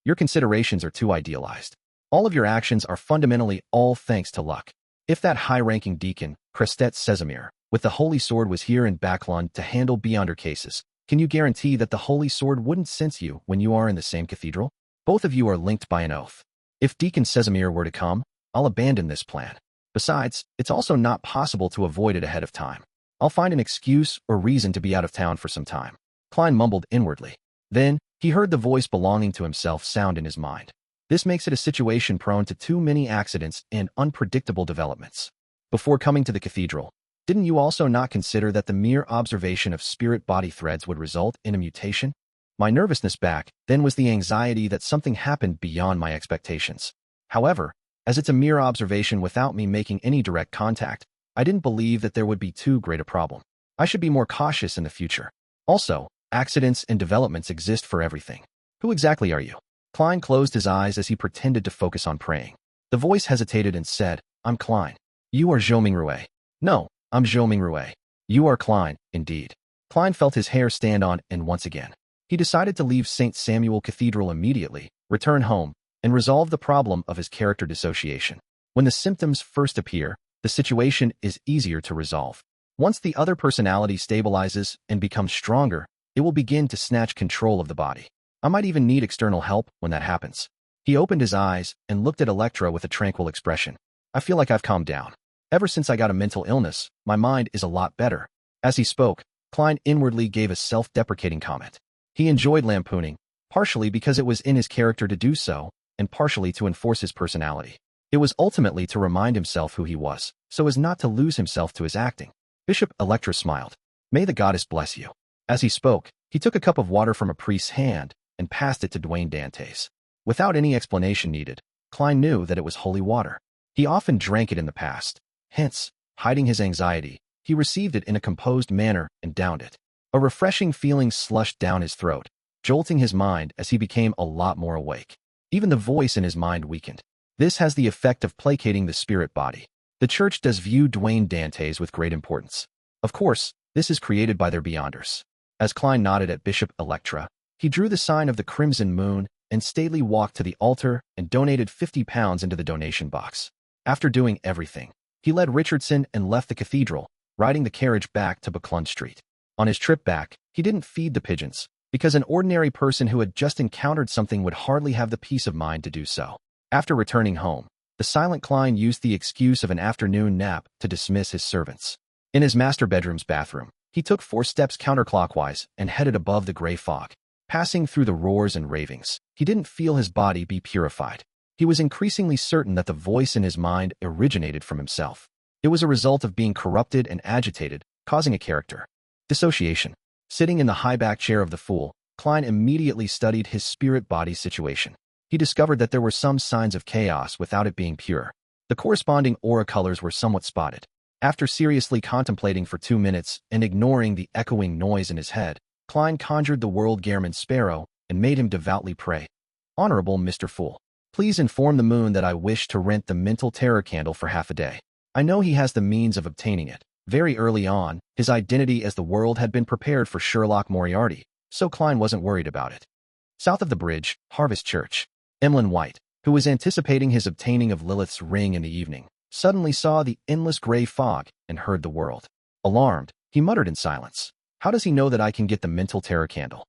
Your considerations are too idealized. All of your actions are fundamentally all thanks to luck. If that high-ranking deacon, Crestet Sesamir, with the Holy Sword was here in Backlund to handle beyonder cases, can you guarantee that the Holy Sword wouldn't sense you when you are in the same cathedral? Both of you are linked by an oath. If Deacon Sesamir were to come, I'll abandon this plan. Besides, it's also not possible to avoid it ahead of time. I'll find an excuse or reason to be out of town for some time. Klein mumbled inwardly. Then, he heard the voice belonging to himself sound in his mind. This makes it a situation prone to too many accidents and unpredictable developments. Before coming to the cathedral, didn't you also not consider that the mere observation of spirit-body threads would result in a mutation? My nervousness back then was the anxiety that something happened beyond my expectations. However, as it's a mere observation without me making any direct contact, I didn't believe that there would be too great a problem. I should be more cautious in the future. Also, accidents and developments exist for everything. Who exactly are you? Klein closed his eyes as he pretended to focus on praying. The voice hesitated and said, I'm Klein. You are Zhou Mingrui. No, I'm Zhou Mingrui. You are Klein, indeed. Klein felt his hair stand on end once again. He decided to leave St. Samuel Cathedral immediately, return home, and resolve the problem of his character dissociation. When the symptoms first appear, the situation is easier to resolve. Once the other personality stabilizes and becomes stronger, it will begin to snatch control of the body. I might even need external help when that happens. He opened his eyes and looked at Electra with a tranquil expression. I feel like I've calmed down. Ever since I got a mental illness, my mind is a lot better. As he spoke, Klein inwardly gave a self-deprecating comment. He enjoyed lampooning, partially because it was in his character to do so, and partially to enforce his personality. It was ultimately to remind himself who he was, so as not to lose himself to his acting. Bishop Electra smiled. May the goddess bless you. As he spoke, he took a cup of water from a priest's hand and passed it to Dwayne Dantes. Without any explanation needed, Klein knew that it was holy water. He often drank it in the past. Hence, hiding his anxiety, he received it in a composed manner and downed it. A refreshing feeling slushed down his throat, jolting his mind as he became a lot more awake. Even the voice in his mind weakened. This has the effect of placating the spirit body. The church does view Dwayne Dantes with great importance. Of course, this is created by their beyonders. As Klein nodded at Bishop Electra, he drew the sign of the crimson moon and stately walked to the altar and donated 50 pounds into the donation box. After doing everything, he led Richardson and left the cathedral, riding the carriage back to Backlund Street. On his trip back, he didn't feed the pigeons, because an ordinary person who had just encountered something would hardly have the peace of mind to do so. After returning home, the silent Klein used the excuse of an afternoon nap to dismiss his servants. In his master bedroom's bathroom, He took 4 steps counterclockwise and headed above the gray fog. Passing through the roars and ravings, he didn't feel his body be purified. He was increasingly certain that the voice in his mind originated from himself. It was a result of being corrupted and agitated, causing a character dissociation. Sitting in the high-back chair of the fool, Klein immediately studied his spirit-body situation. He discovered that there were some signs of chaos without it being pure. The corresponding aura colors were somewhat spotted. After seriously contemplating for 2 minutes and ignoring the echoing noise in his head, Klein conjured the world Gehrman Sparrow and made him devoutly pray. Honorable Mr. Fool, please inform the moon that I wish to rent the mental terror candle for half a day. I know he has the means of obtaining it. Very early on, his identity as the world had been prepared for Sherlock Moriarty, so Klein wasn't worried about it. South of the bridge, Harvest Church. Emlyn White, who was anticipating his obtaining of Lilith's ring in the evening, suddenly saw the endless gray fog and heard the world. Alarmed, he muttered in silence, "How does he know that I can get the mental terror candle?"